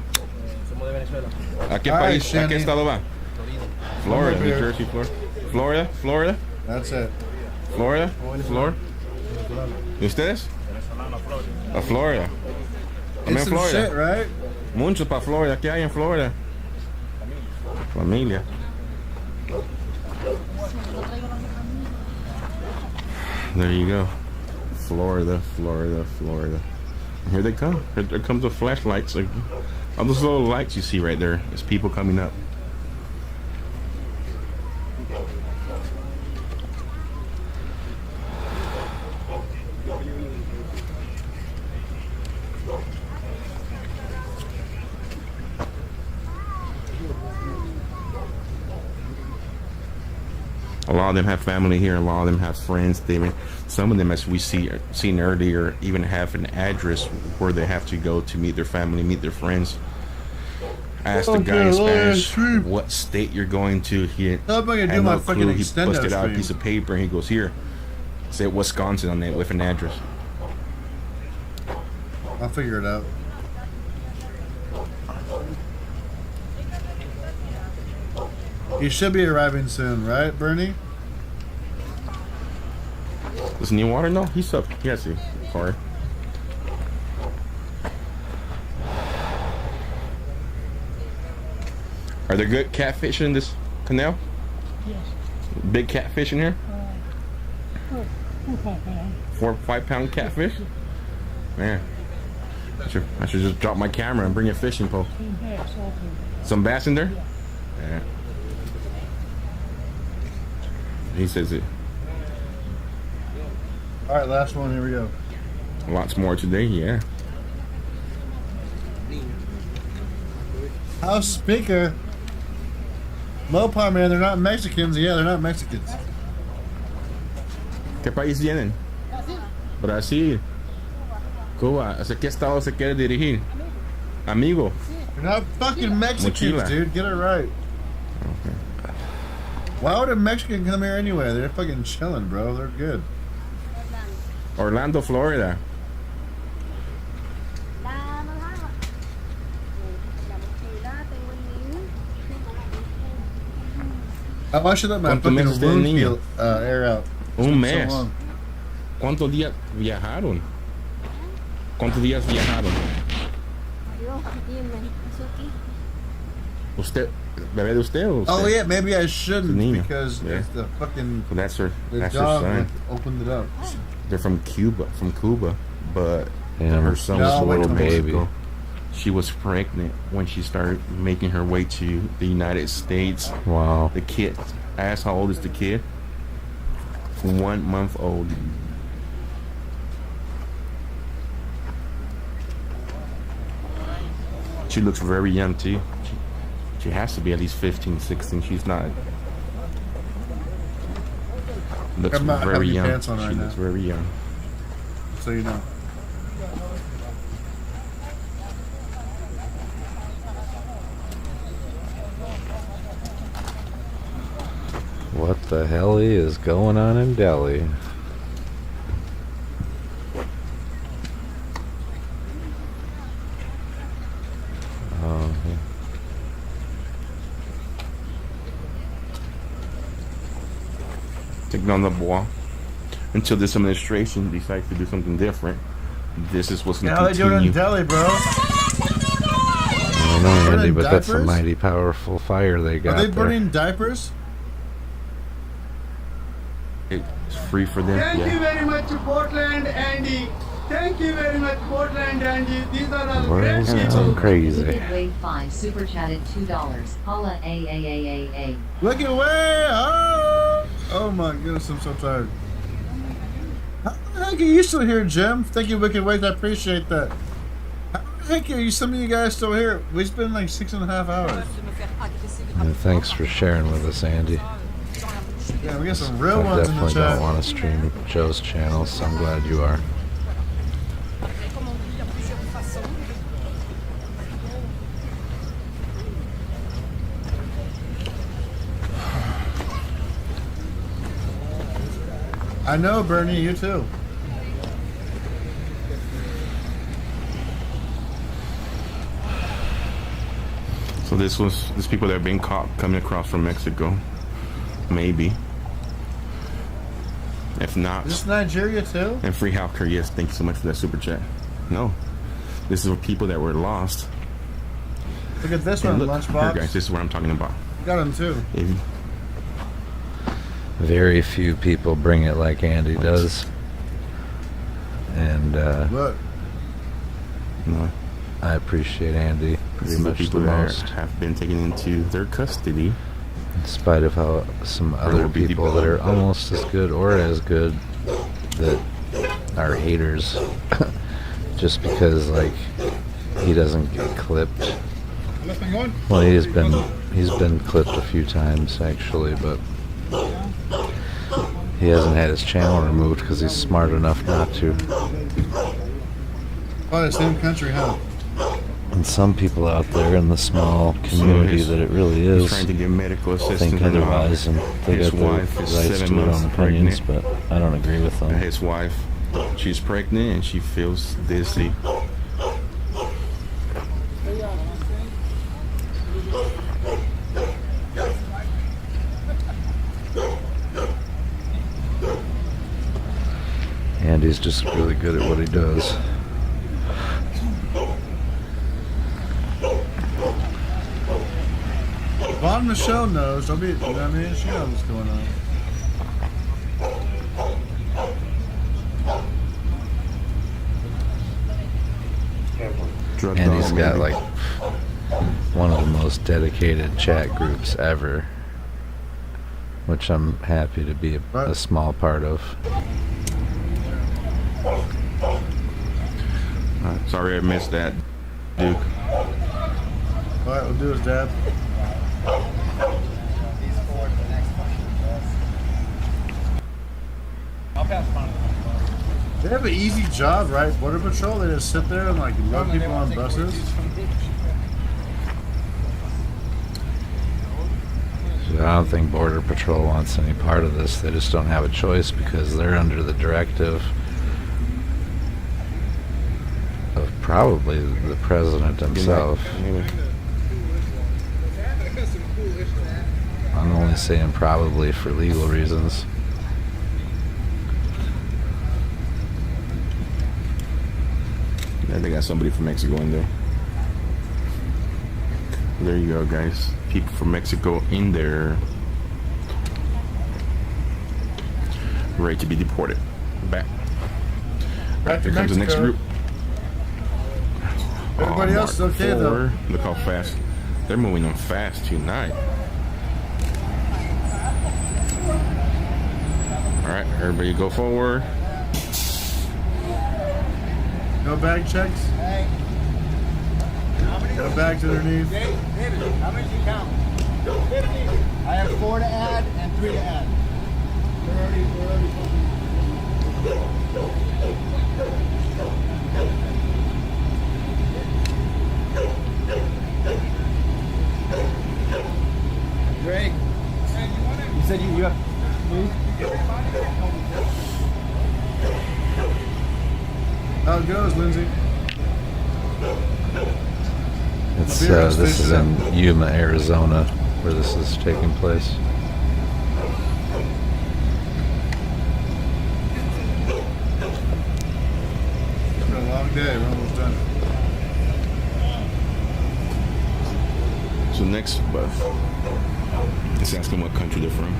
¿A qué All right, país? ¿A qué Shandy. estado va? Florida, Over New here. Jersey, Florida. Florida, Florida, That's it. Florida, Florida. ¿Y ustedes? A Florida. I'm It's in some Florida. shit, right? Mucho para Florida. ¿Qué hay en Florida? Familia. There you go. Florida, Florida, Florida. And here they come. Here comes the flashlights. Like, all those little lights you see right there. There's people coming up. A lot of them have family here. A lot of them have friends. Some of them, as we seen earlier, even have an address where they have to go to meet their family, meet their friends. I asked the guy in Spanish what state you're going to. He had How am I gonna do no my fucking clue. He extendo busted out a stream? piece of paper and he goes, "Here, say Wisconsin on it with an address." I'll figure it out. You should be arriving soon, right, Bernie? Does he need water? No, he's up. He has a car. Are there good catfish in this canal? Yes. Big catfish in here? 4 or 5 pound catfish? Man, I should just drop my camera and bring a fishing pole. Some bass in there? Yeah. He says it. All right, last one. Here we go. Lots more today, yeah. House speaker. Mopar, man, they're not Mexicans. Yeah, they're not Mexicans. ¿Qué país vienen? Brasil. Cuba. ¿Hacia qué estado se quiere dirigir? Amigo. They're not fucking Mexicans, Mochila. dude. Get it right. Okay. Why would a Mexican come here anyway? They're fucking chilling, bro. They're good. Orlando, Florida. Oh, I should let my ¿Cuántos fucking meses tiene el wound niño? heal, air out. It's Un been so mes. long. ¿Cuántos días viajaron? ¿Cuántos días viajaron? ¿Usted, bebé de usted o usted? Oh yeah, maybe I shouldn't Niño. because Yeah. it's the fucking Well, that's her the son. dog that opened it up. They're from Cuba, but Yeah, her son no, was a wait little till next baby. week. She was pregnant when she started making her way to the United States. Wow. The kid, I asked how old is the kid? 1 month old. She looks very young too. She has to be at least 15, 16. She's not. Looks I'm not very having young. pants on She right looks now. very young. So you know. What the hell is going on in Delhi? Taking on the ball until this administration decides to do something different. This is what's going to How they doing continue. in Delhi, bro? I don't know, Andy, Burning but that's a diapers? mighty powerful fire they got Are they there. burning diapers? It's free for them. Thank you Yeah. very much, Portland, Andy. Thank you very much, Portland, Andy. These are all great World's people. gone crazy. Wicked Wave 5 super chatted $2. Holla A. Wicked Way! Oh my goodness, I'm so tired. How the heck are you still here, Jim? Thank you, Wicked Way. I appreciate that. How the heck are you? Some of you guys still here? It's been like 6.5 hours. Yeah, thanks for sharing with us, Andy. Yeah, we got some real I ones in the definitely chat. don't want to stream Joe's channel, so I'm glad you are. I know, Bernie, you too. So this people that are being caught coming across from Mexico, maybe. If not, Is this Nigeria too? and free healthcare. Yes, thank you so much for that super chat. No, this is for people that were lost. Look at this And one, look, Lunchbox. here, guys, this is what I'm talking about. Got him too. If, Very few people bring it like Andy does. And Look. no, I appreciate Andy pretty these are much the people that most. have been taken into their custody. In spite of how some other will be people that are developed. almost as good or as good that are haters just because like he doesn't get clipped. Well, he's been clipped a few times actually, but he hasn't had his channel removed because he's smart enough not to. Oh, the same country, huh? And some people out there in the small community he's- that it really he's is trying to get medical assistance. think and, otherwise, and they his got their wife is rights 7 to their months own opinions, pregnant. but I don't agree with them. His wife, she's pregnant and she feels dizzy. Andy's just really good at what he does. Von Michelle knows. Don't be. I mean, she knows what's going on. Drug And he's dog, got maybe. like one of the most dedicated chat groups ever, which I'm happy to be a small part of. Sorry I missed that, Duke. Alright, we'll do his dad. They have an easy job, right? Border Patrol, they just sit there and like load people on buses. I don't think Border Patrol wants any part of this. They just don't have a choice because they're under the directive of probably the president himself. I'm only saying probably for legal reasons. Yeah, they got somebody from Mexico in there. There you go, guys. People from Mexico in there, ready to be deported. Back. Back to Here comes the next Mexico. group. Everybody else is Mark okay, though. 4. Look how fast they're moving on fast tonight. All right, everybody go forward. No bag checks. No bags underneath. David, how many do you count? 50. I have 4 to add and 3 to add. We're already Drake, you said you have how it goes, Lindsay. It's this is in Yuma, Arizona, where this is taking place. It's been a long day. We're almost done. So next bus, let's ask them what country they're from.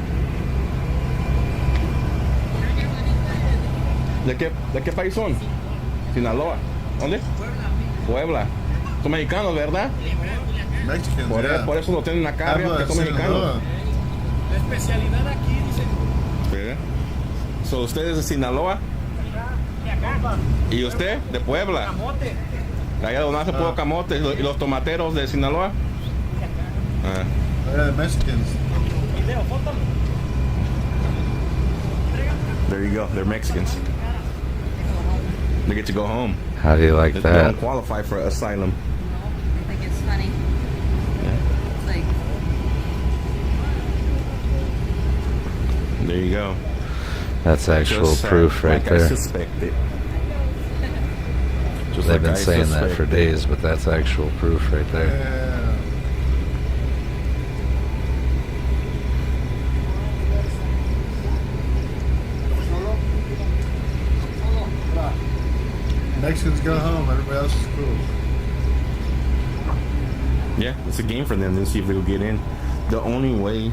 ¿De qué país son? Sinaloa. ¿Dónde? Puebla. Son mexicanos, ¿verdad? Mexicans, Por eso lo tienen acá arriba, porque son mexicanos. La especialidad aquí, dicen. ¿Verdad? ¿Son ustedes de Sinaloa? De acá. ¿Y usted? De Puebla. Camote. Allá donde hace poco camote. ¿Y los tomateros de Sinaloa? Mexicans. Video, foto. There you go. They're Mexicans. They get to go home. How do you like They that? don't qualify for asylum. I think it's funny. It's like, There you go. That's actual Just, proof right like I there. suspected. Just They've like been I saying that for suspected. days, but that's actual proof right there. Yeah. Mexicans go home. Everybody else is cool. Yeah, it's a game for them to see if they'll get in. The only way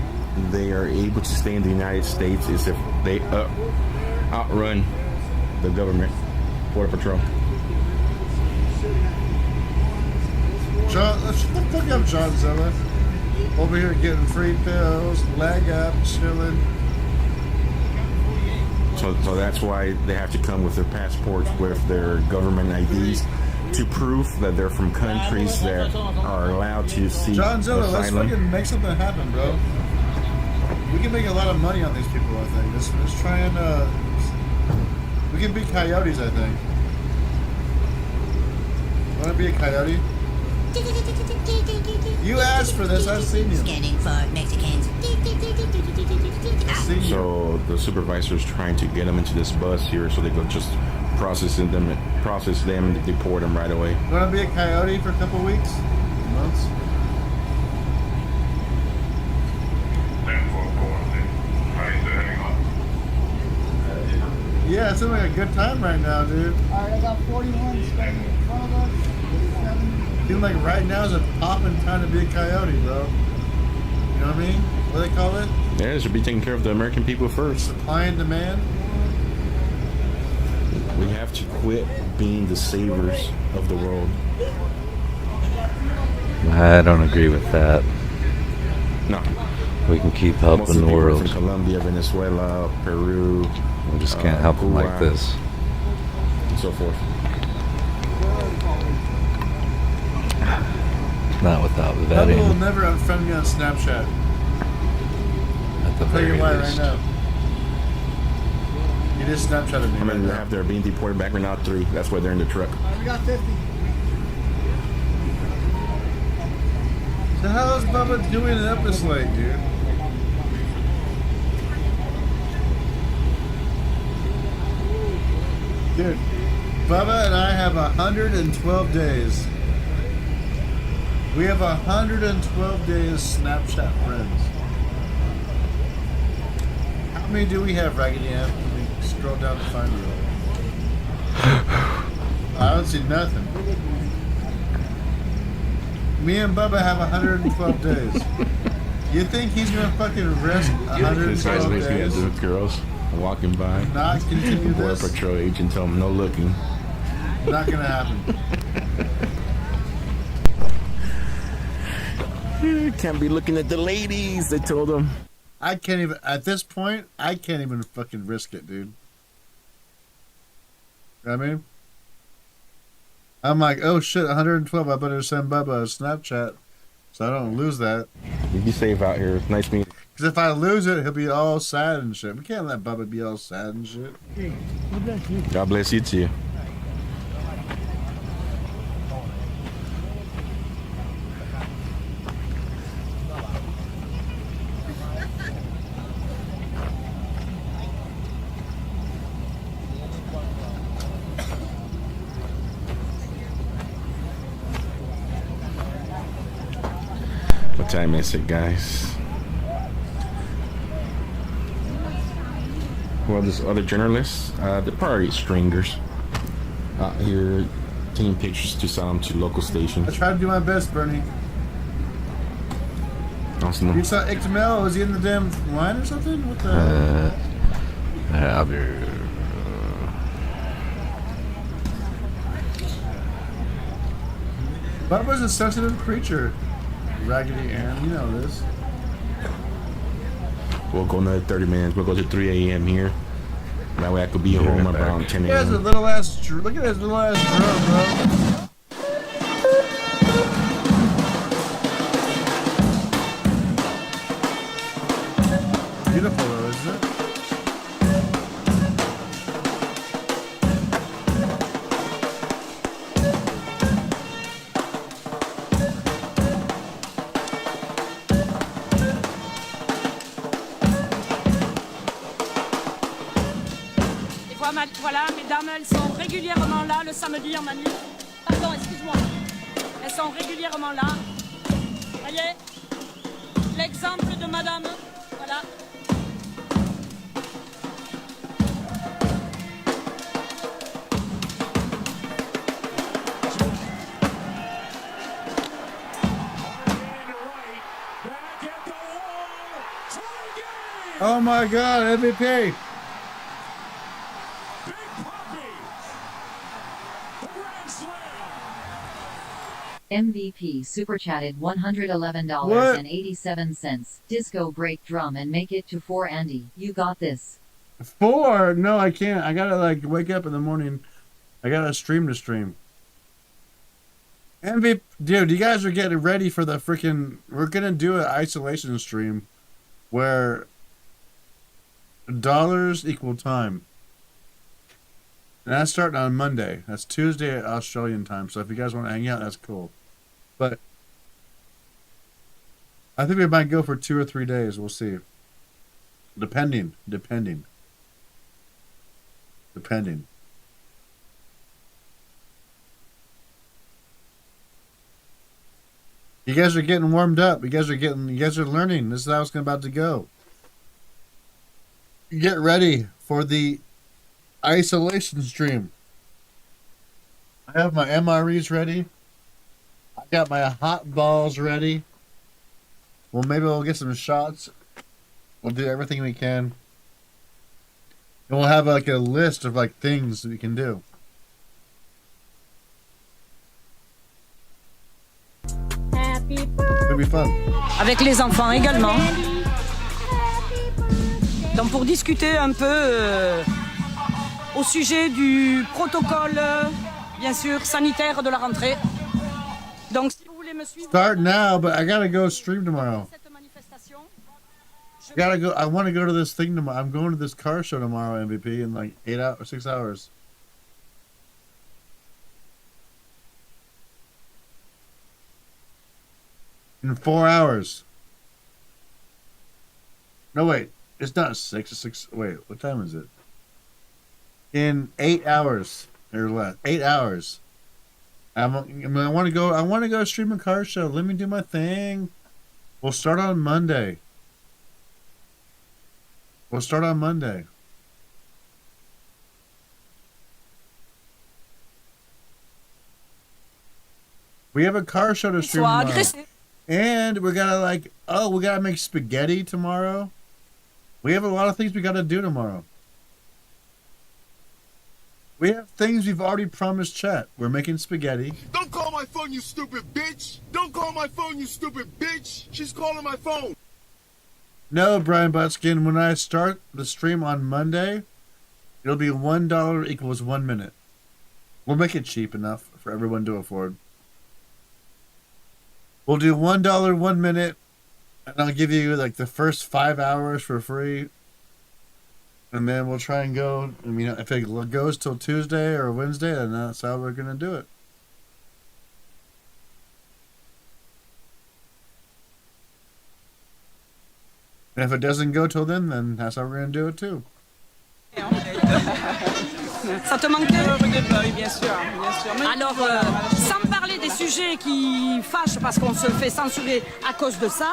they are able to stay in the United States is if they outrun the government, Border Patrol. John, let's fuck up John Zella. Over here getting free pills, leg up, chilling. So that's why they have to come with their passports, with their government IDs, to prove that they're from countries that are allowed to seek John Zella, let's asylum. fucking make something happen, bro. We can make a lot of money on these people, I think. Let's try and, we can be coyotes, I think. Wanna be a coyote? You asked for this, I've seen you. Scanning for Mexicans. So the supervisor's trying to get them into this bus here, so they can just process them, and deport them right away. Wanna be a coyote for a couple weeks? Months? Yeah, it seems like a good time right now, dude. Alright, I got 41 standing in front of us. Feeling like right now is a poppin' time to be a coyote, bro. You know what I mean? What do they call it? Yeah, they should be taking care of the American people first. Supply and demand? We have to quit being the saviors of the world. I don't agree with that. No. We can keep Most of helping the people are world. from Colombia, Venezuela, Peru. We just can't help them like Cuba, this. and so forth. Not without Bubba will vetting, never unfriend me on Snapchat. at the I'll tell you very why right least. now. You just Snapchatted me. How many right we now. have there being deported back right now? 3. That's why they're in the truck. We got 50. The hell is Bubba doing it up this late, dude? Dude, Bubba and I have 112 days. We have 112 days Snapchat friends. How many do we have, Raggedy Ann? Let me scroll down to find you. I don't see nothing. Me and Bubba have 112 days. You think he's gonna fucking risk This guy's 112 looking at days? the girls walking by. Not continue Border this? Patrol agent tell them no looking. Not gonna happen. Can't be looking at the ladies, they told him. I can't even, at this point, I can't even fucking risk it, dude. You know what I mean? I'm like, oh shit, 112, I better send Bubba a Snapchat so I don't lose that. You be safe out here. It's nice meeting. Because if I lose it, he'll be all sad and shit. We can't let Bubba be all sad and shit. God bless you too. I miss it, guys. Well, there's other journalists. They're probably stringers out here taking pictures to sell them to local stations. I tried to do my best, Bernie. Awesome. You saw Ictamel? Was he in the damn line or something? What the? Bubba's a sensitive creature. Raggedy Ann, you know this. We'll go another 30 minutes. We'll go to 3 a.m. here. That way I could be home around 10 He has a a.m. little ass. Look at his little ass drum, bro. Beautiful though, isn't it? Voilà, mesdames, elles sont régulièrement là le samedi en manif. Pardon, excuse-moi. Elles sont régulièrement là. Voyez, l'exemple de madame, voilà. Oh my God, MVP. MVP super chatted $111.87. Disco break drum and make it to 4 Andy. You got this. 4? No, I can't. I gotta like wake up in the morning. I gotta stream to stream. MVP, dude, you guys are getting ready for the freaking. We're gonna do an isolation stream where dollars equal time. And that's starting on Monday. That's Tuesday Australian time. So if you guys want to hang out, that's cool. But I think we might go for 2 or 3 days. We'll see. Depending. You guys are getting warmed up. You guys are learning. This is how it's about to go. Get ready for the isolation stream. I have my MREs ready. I got my hot balls ready. Well, maybe we'll get some shots. We'll do everything we can. And we'll have like a list of like things that we can do. It'll be fun. Avec les enfants également. Donc pour discuter un peu au sujet du protocole, bien sûr, sanitaire de la rentrée. Donc si vous voulez me suivre... Start now, but I gotta go stream tomorrow. I want to go to this thing tomorrow. I'm going to this car show tomorrow, MVP, in like 6 hours. In 4 hours. No, wait. It's not 6. It's 6. Wait, what time is it? In 8 hours or less. 8 hours. I want to go stream a car show. Let me do my thing. We'll start on Monday. We have a car show to stream tomorrow. And we gotta make spaghetti tomorrow. We have a lot of things we gotta do tomorrow. We have things we've already promised chat. We're making spaghetti. Don't call my phone, you stupid bitch! Don't call my phone, you stupid bitch! She's calling my phone! No, Brian Butskin, when I start the stream on Monday, it'll be $1 equals 1 minute. We'll make it cheap enough for everyone to afford. We'll do $1 1 minute, and I'll give you like the first 5 hours for free. And then we'll try and go. I mean, if it goes till Tuesday or Wednesday, then that's how we're gonna do it. And if it doesn't go till then that's how we're gonna do it too. Ça te manquait? Oui, bien sûr. Alors, sans parler des sujets qui fâchent parce qu'on se fait censurer à cause de ça,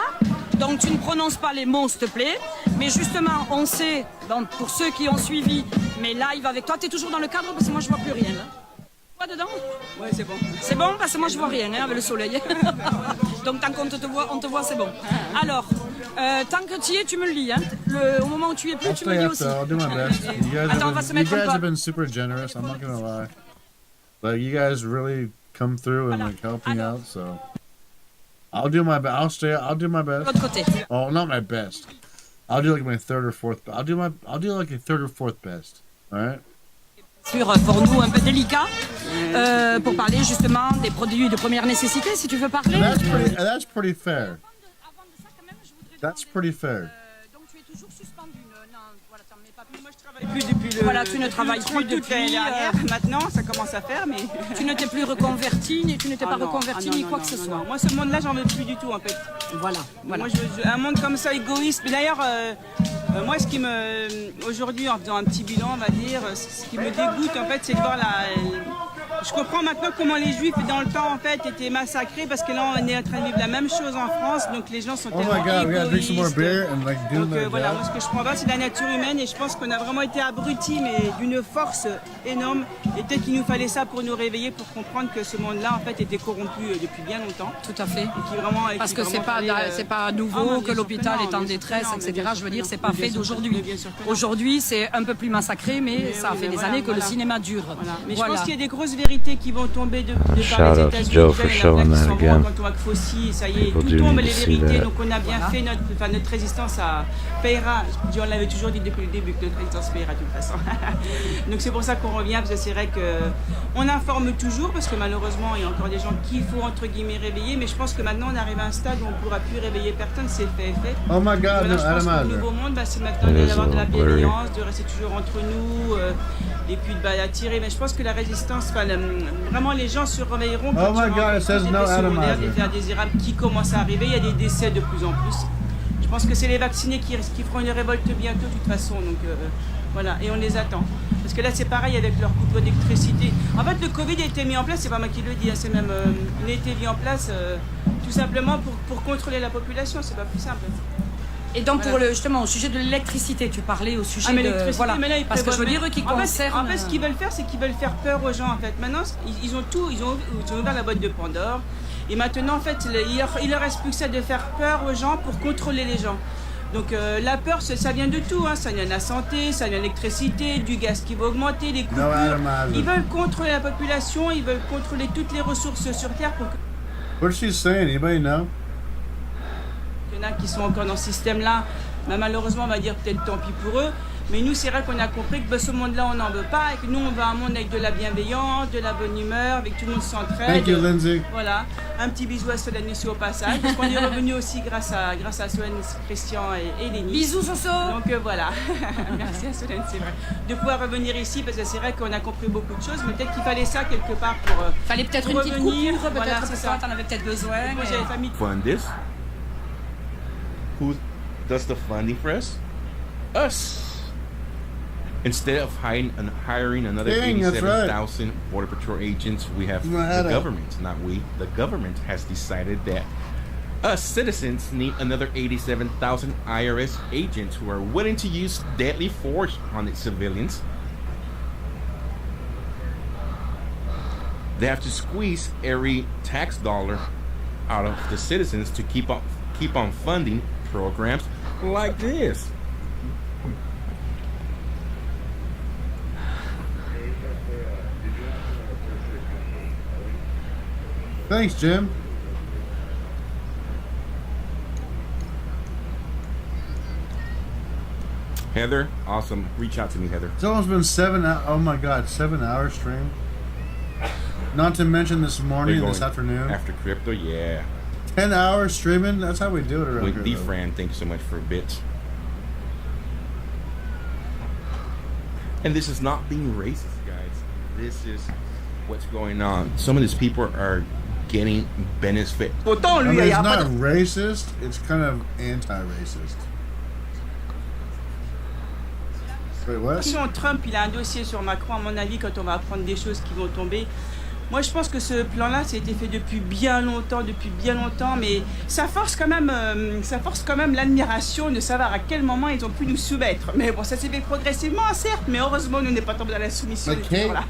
donc tu ne prononces pas les mots, s'il te plaît, mais justement, on sait, donc, pour ceux qui ont suivi mes lives avec toi, tu es toujours dans le cadre parce que moi je vois plus rien là. Quoi dedans? Ouais, c'est bon. C'est bon parce que moi je vois rien avec le soleil. Donc tant qu'on on te voit, c'est bon. Alors, tant que tu y es, tu me le lis. Hein. Au moment où tu y es plus, tu me le lis aussi. I'll do my best. Attends, on va se mettre you guys have been super generous. I'm not gonna lie. Like you guys really come through and like helping out. So I'll do my best. I'll do my best. L'autre côté. Oh, not my best. I'll do like my third or fourth. I'll do like a third or fourth best. All right. Pour nous un peu délicat, pour parler justement des produits de première nécessité, si tu veux parler. That's pretty fair. That's pretty fair. Donc tu es toujours suspendu. Non, voilà, t'en mets pas plus. Moi je travaille plus depuis le. Voilà, tu ne travailles plus depuis l'année dernière. Maintenant, ça commence à faire, mais. Tu ne t'es plus reconverti, tu n'étais pas reconverti ni quoi que ce soit. Moi, ce monde-là, j'en veux plus du tout en fait. Voilà. Moi, un monde comme ça, égoïste. Mais d'ailleurs. Moi, ce qui me, aujourd'hui, en faisant un petit bilan, on va dire, ce qui me dégoûte, en fait, c'est de voir je comprends maintenant comment les Juifs, dans le temps, en fait, étaient massacrés parce que là, on est en train de vivre la même chose en France, donc les gens sont tellement égoïstes. Donc voilà, moi, ce que je comprends pas, c'est la nature humaine et je pense qu'on a vraiment été abrutis, mais d'une force énorme. Et peut-être qu'il nous fallait ça pour nous réveiller, pour comprendre que ce monde-là, en fait, était corrompu depuis bien longtemps. Tout à fait. Parce que c'est pas nouveau que l'hôpital est en détresse, etc. Je veux dire, c'est pas fait d'aujourd'hui. Aujourd'hui, c'est un peu plus massacré, mais ça fait des années que le cinéma dure. Mais je pense qu'il y a des grosses vérités qui vont tomber de par les États-Unis. Joe for showing that again. Quand on voit que Fossi, ça y est, tout tombe les vérités. Donc on a bien fait notre résistance paiera. On l'avait toujours dit depuis le début que notre résistance paiera de toute façon. Donc c'est pour ça qu'on revient, parce que c'est vrai qu'on informe toujours, parce que malheureusement il y a encore des gens qu'il faut entre guillemets réveiller, mais je pense que maintenant on arrive à un stade où on ne pourra plus réveiller personne, c'est fait. Oh my God, je pense que le nouveau monde, c'est maintenant d'avoir de la bienveillance, de rester toujours entre nous, et puis d'attirer. Mais je pense que la résistance, vraiment les gens se réveilleront quand des effets indésirables qui commencent à arriver. Il y a des décès de plus en plus. Je pense que c'est les vaccinés qui feront une révolte bientôt de toute façon. Donc voilà, et on les attend. Parce que là c'est pareil avec leur coupure d'électricité. En fait le Covid a été mis en place, c'est pas moi qui le dis, c'est même il a été mis en place tout simplement pour contrôler la population, c'est pas plus simple. Et donc pour justement au sujet de l'électricité, tu parlais au sujet de voilà, mais là, parce que je veux dire qui concerne. En fait, ce qu'ils veulent faire, c'est qu'ils veulent faire peur aux gens. En fait, maintenant, ils ont ouvert la boîte de Pandore. Et maintenant, en fait, il leur reste plus que ça de faire peur aux gens pour contrôler les gens. Donc la peur, ça vient de tout. Hein. Ça vient de la santé, ça vient de l'électricité, du gaz qui va augmenter, des coupures. Ils veulent contrôler la population, ils veulent contrôler toutes les ressources sur Terre pour que. What's she saying? Anybody know? Il y en a qui sont encore dans ce système-là, mais malheureusement, on va dire peut-être tant pis pour eux. Mais nous, c'est vrai qu'on a compris que ce monde-là, on n'en veut pas, et que nous, on veut un monde avec de la bienveillance, de la bonne humeur, avec tout le monde s'entraide. Thank you, Lindsay. Voilà, un petit bisou à Solène aussi au passage, parce qu'on est revenu aussi grâce à Solène, Christian et Lénie. Bisous, Soso. Donc voilà, merci à Solène, c'est vrai. De pouvoir revenir ici, parce que c'est vrai qu'on a compris beaucoup de choses, mais peut-être qu'il fallait ça quelque part pour fallait peut-être une petite coupure, peut-être voilà, que toi, t'en avais peut-être besoin. Moi, j'avais famille. Fund this? Who does the funding for us? Us. Instead of hiring another 87,000 Border Patrol agents, we have the government, not we. The government has decided that us citizens need another 87,000 IRS agents who are willing to use deadly force on its civilians. They have to squeeze every tax dollar out of the citizens to keep on funding programs like this. Thanks, Jim. Heather, awesome. Reach out to me, Heather. It's almost been 7 hours. Oh my God, 7 hour stream. Not to mention this morning and this afternoon. After crypto, yeah. 10 hours streaming. That's how we do it around with here. With Fran, thank you so much for bits. And this is not being racist, guys. This is what's going on. Some of these people are getting benefit. I mean, it's not racist. It's kind of anti-racist. Attention, Trump, il a un dossier sur Macron, à mon avis, quand on va apprendre des choses qui vont tomber. Moi, je pense que ce plan-là, ça a été fait depuis bien longtemps, mais ça force quand même l'admiration de savoir à quel moment ils ont pu nous soumettre. Mais bon, ça s'est fait progressivement, certes, mais heureusement, nous n'est pas tombé dans la soumission. Là.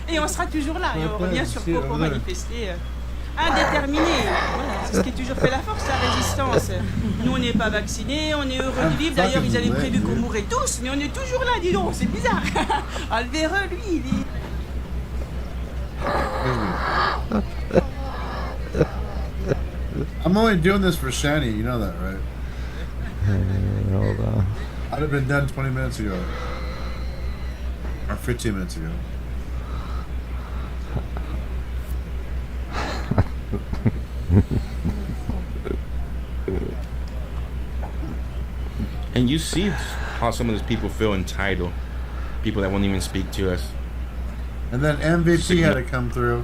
Et on sera toujours là, et on revient sur quoi pour manifester. Indéterminé, voilà, c'est ce qui a toujours fait la force, la résistance. Nous, on n'est pas vaccinés, on est heureux de vivre. D'ailleurs, ils avaient prévu qu'on mourrait tous, mais on est toujours là, dis donc, c'est bizarre. Alvéreux, lui, il est... I'm only doing this for Shani, you know that, right? Hold on. I'd have been done 20 minutes ago. Or 15 minutes ago. And you see how some of these people feel entitled. People that won't even speak to us. And then MVP had to come through.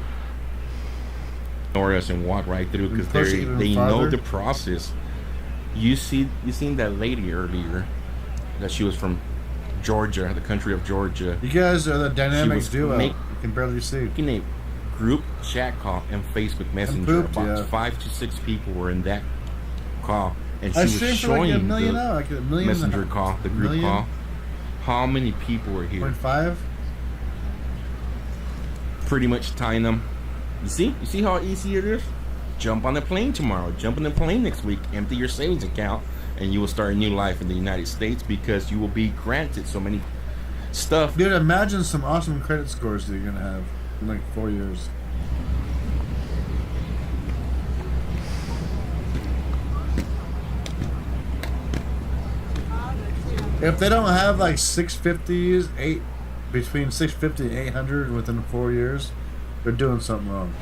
Ignore us and walk right through because they know the process. You seen that lady earlier, that she was from Georgia, the country of Georgia. You guys are the dynamic duo. You can barely see. Making a group chat call and Facebook Messenger. About 5 to 6 people were in that call, and she was showing the messenger call, the group call. How many people were here? 0.5. Pretty much tying them. You see how easy it is? Jump on a plane tomorrow. Jump on a plane next week. Empty your savings account, and you will start a new life in the United States because you will be granted so many stuff. Dude, imagine some awesome credit scores that you're gonna have in like 4 years. If they don't have like 650s, between 650 and 800 within 4 years, they're doing something wrong.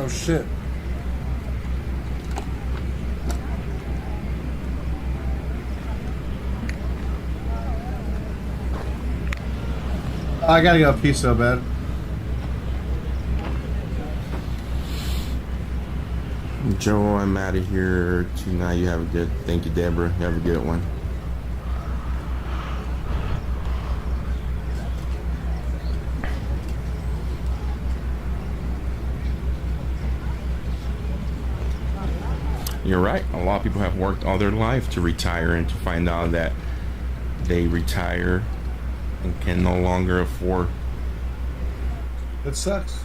Oh shit. I gotta go pee so bad. Joe, I'm out of here tonight. You have a good. Thank you, Deborah. You have a good one. You're right. A lot of people have worked all their life to retire, and to find out that they retire and can no longer afford. It sucks.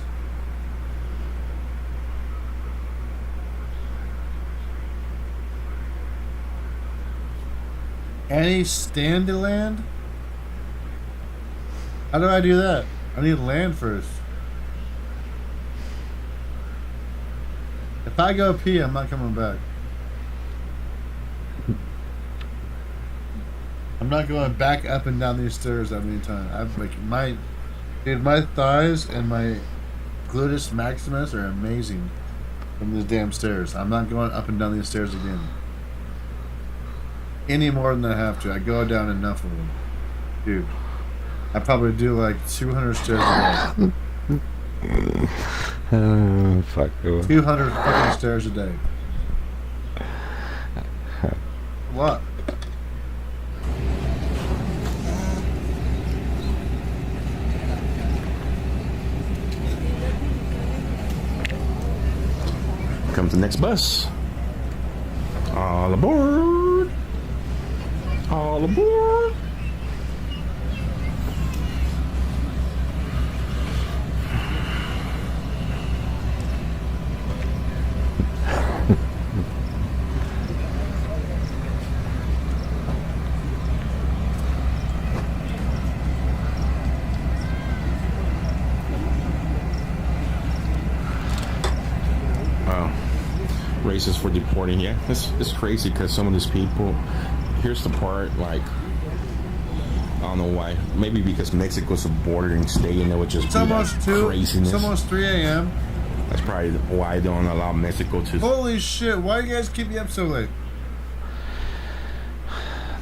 Any stand to land? How do I do that? I need land first. If I go pee, I'm not coming back. I'm not going back up and down these stairs that many times. I've like my thighs and my gluteus maximus are amazing from these damn stairs. I'm not going up and down these stairs again. Any more than I have to. I go down enough of them. Dude, I probably do like 200 stairs a day. Fuck. 200 fucking stairs a day. What? Comes the next bus. All aboard. All aboard. Races for deporting. Yeah, it's crazy because some of these people, here's the part, like don't know why. Maybe because Mexico's a bordering state and it would just It's be almost like 2. craziness. It's almost 3 a.m. That's probably why they don't allow Mexico to. Holy shit! Why you guys keep me up so late?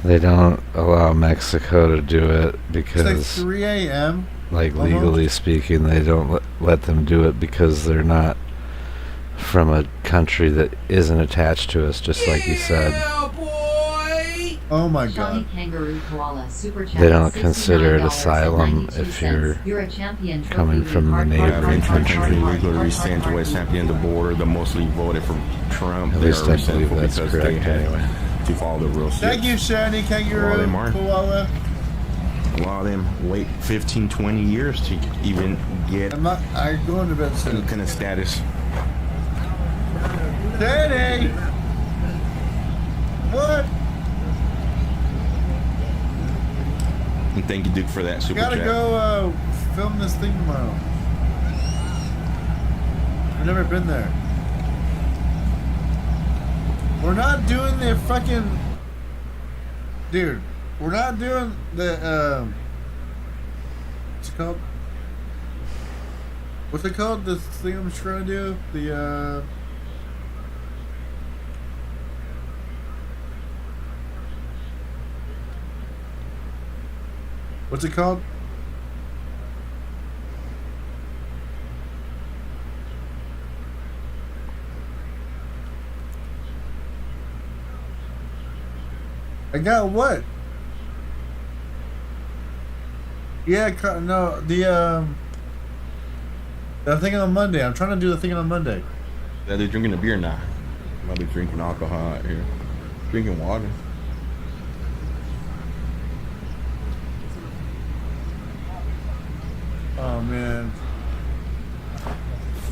They don't allow Mexico to do it It's because, like 3 a.m. like almost. legally speaking, they don't let them do it because they're not from a country that isn't attached to us, just like you said. Oh my Shawnee god. Kangaroo Koala Super Chat They don't consider it asylum $69.92. if you're You're a champion. coming Trophy from the hard, neighboring hard, hard, country. hard, hard, Legally hard, resent hard, West hard, Champion the border, the mostly voted for Trump. At They least are I believe resentful that's because they correct had anyway. to follow the rules. Thank you, Shani A lot of Kangaroo them are. Koala. A lot of them wait 15, 20 years to even get I'm going to bed any soon. kind of status. Daddy! What? And thank you, Duke, for that super Gotta chat. go film this thing tomorrow. I've never been there. We're not doing the fucking... Dude, we're not doing the, what's it called? What's it called? The thing I'm trying to do? The, what's it called? I got what? Yeah, no, the thing on Monday. I'm trying to do the thing on Monday. Are they drinking a beer now? Might be drinking alcohol out here. Drinking water. Oh man.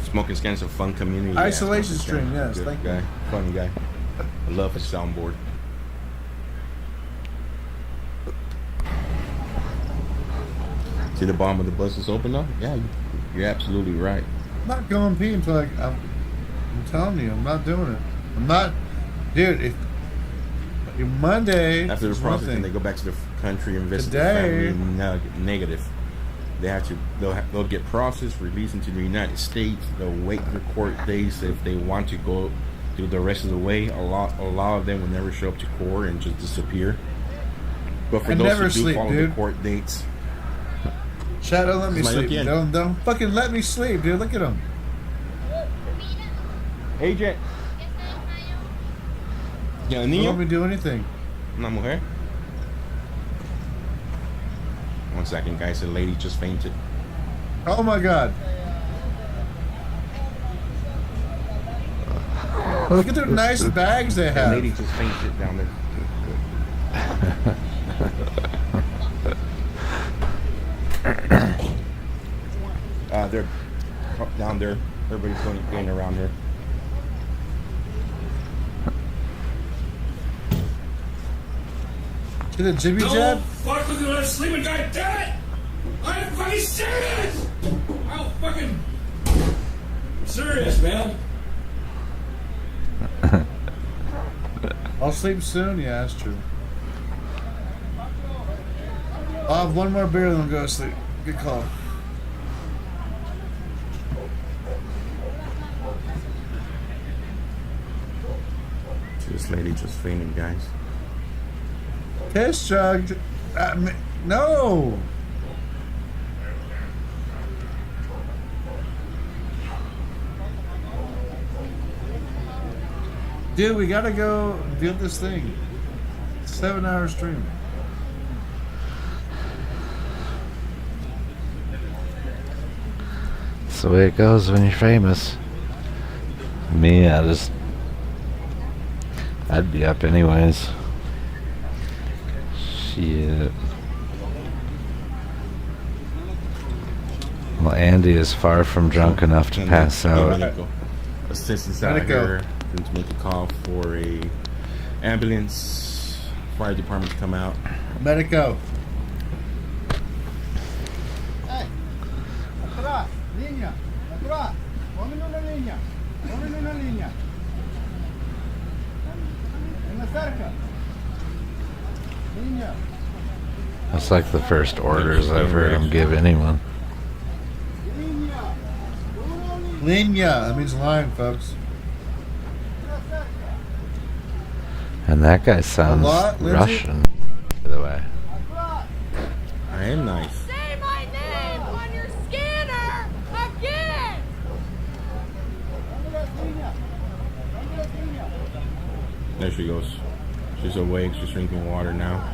Smoking Scan's a fun community. Isolation Smoking stream, Scan. yes, Good thank guy. you. Funny guy. I love his soundboard. See the bottom of the bus is open though? Yeah, you're absolutely right. I'm not going pee until I'm telling you, I'm not doing it. I'm not, dude. If Monday After the is one process, thing. and they go back to the country and visit Today- the family. Negative. They have to. They'll get processed, released into the United States. They'll wait their court days if they want to go through the rest of the way. A lot of them will never show up to court and just disappear. But for I those never who do sleep, follow dude. the court dates, Chad, don't let me Like, sleep. again. Don't fucking let me sleep, dude. Look at him. AJ. Ya, Don't niño. let me do anything. Una mujer. 1 second, guys. A lady just fainted. Oh my god. Look at their nice bags they A have. lady just fainted down there. They're down there. Everybody's going around here. See the jibby jab? Fuck with the sleeping guy, damn it! I'm fucking serious! I'm fucking serious, man. I'll sleep soon. Yeah, that's true. I'll have one more beer and then go to sleep. Good call. See this lady just fainted, guys. Piss jug. No. Dude, we gotta go do this thing. 7-hour stream. That's the way it goes when you're famous. Me, I'd be up anyways. Shit. Well, Andy is far from drunk enough to pass out. Assistance out here to make a call for a ambulance, fire department to come out. Medico. Hey, atrás, línea, atrás, ponme una línea, ponme una línea. En la cerca. Línea. It's like the first orders I've heard him give anyone. Linya, that means line, folks. And that guy sounds Russian, by the way. I am nice. Say my name on your scanner again! There she goes. She's awake. She's drinking water now.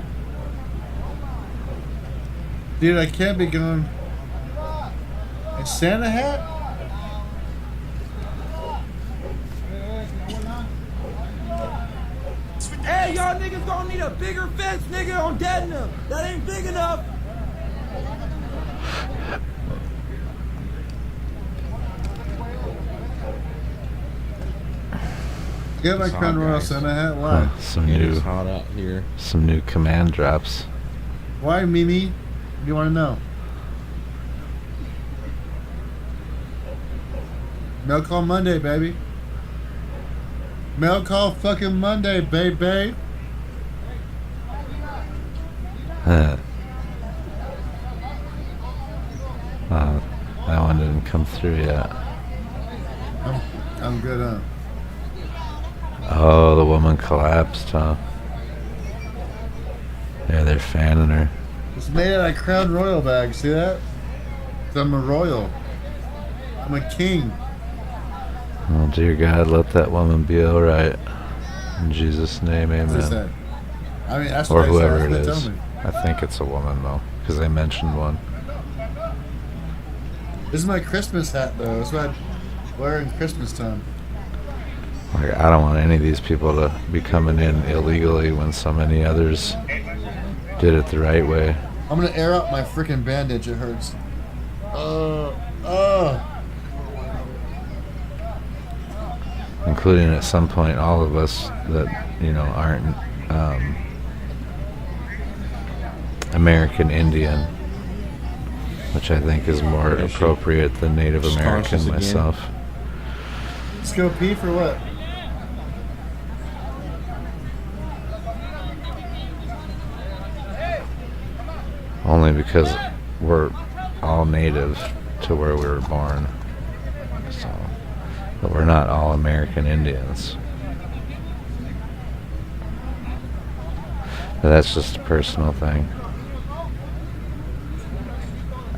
Dude, I can't be going. A Santa hat? Hey, y'all niggas gonna need a bigger fence, nigga, on Dednam. That ain't big enough. Get my Crown Royal Santa hat. Why? It's hot out here. Some new command drops. Why, Mimi? What do you want to know? Mail call Monday, baby. Mail call fucking Monday, baby. That one didn't come through yet. I'm good, huh? Oh, the woman collapsed, huh? Yeah, they're fanning her. It's made out of Crown Royal bag. See that? 'Cause I'm a royal. I'm a king. Oh, dear God, let that woman be alright. In Jesus' name, amen. What's that? I mean, that's or what whoever they it tell is. me. I think it's a woman, though, because they mentioned one. This is my Christmas hat, though. That's what I wear in Christmas time. Like, I don't want any of these people to be coming in illegally when so many others did it the right way. I'm gonna air out my freaking bandage. It hurts. Including at some point all of us that, you know, aren't American Indian, which I think is more appropriate than Native American myself. Let's go pee for what? Only because we're all native to where we were born. So, but we're not all American Indians. But that's just a personal thing.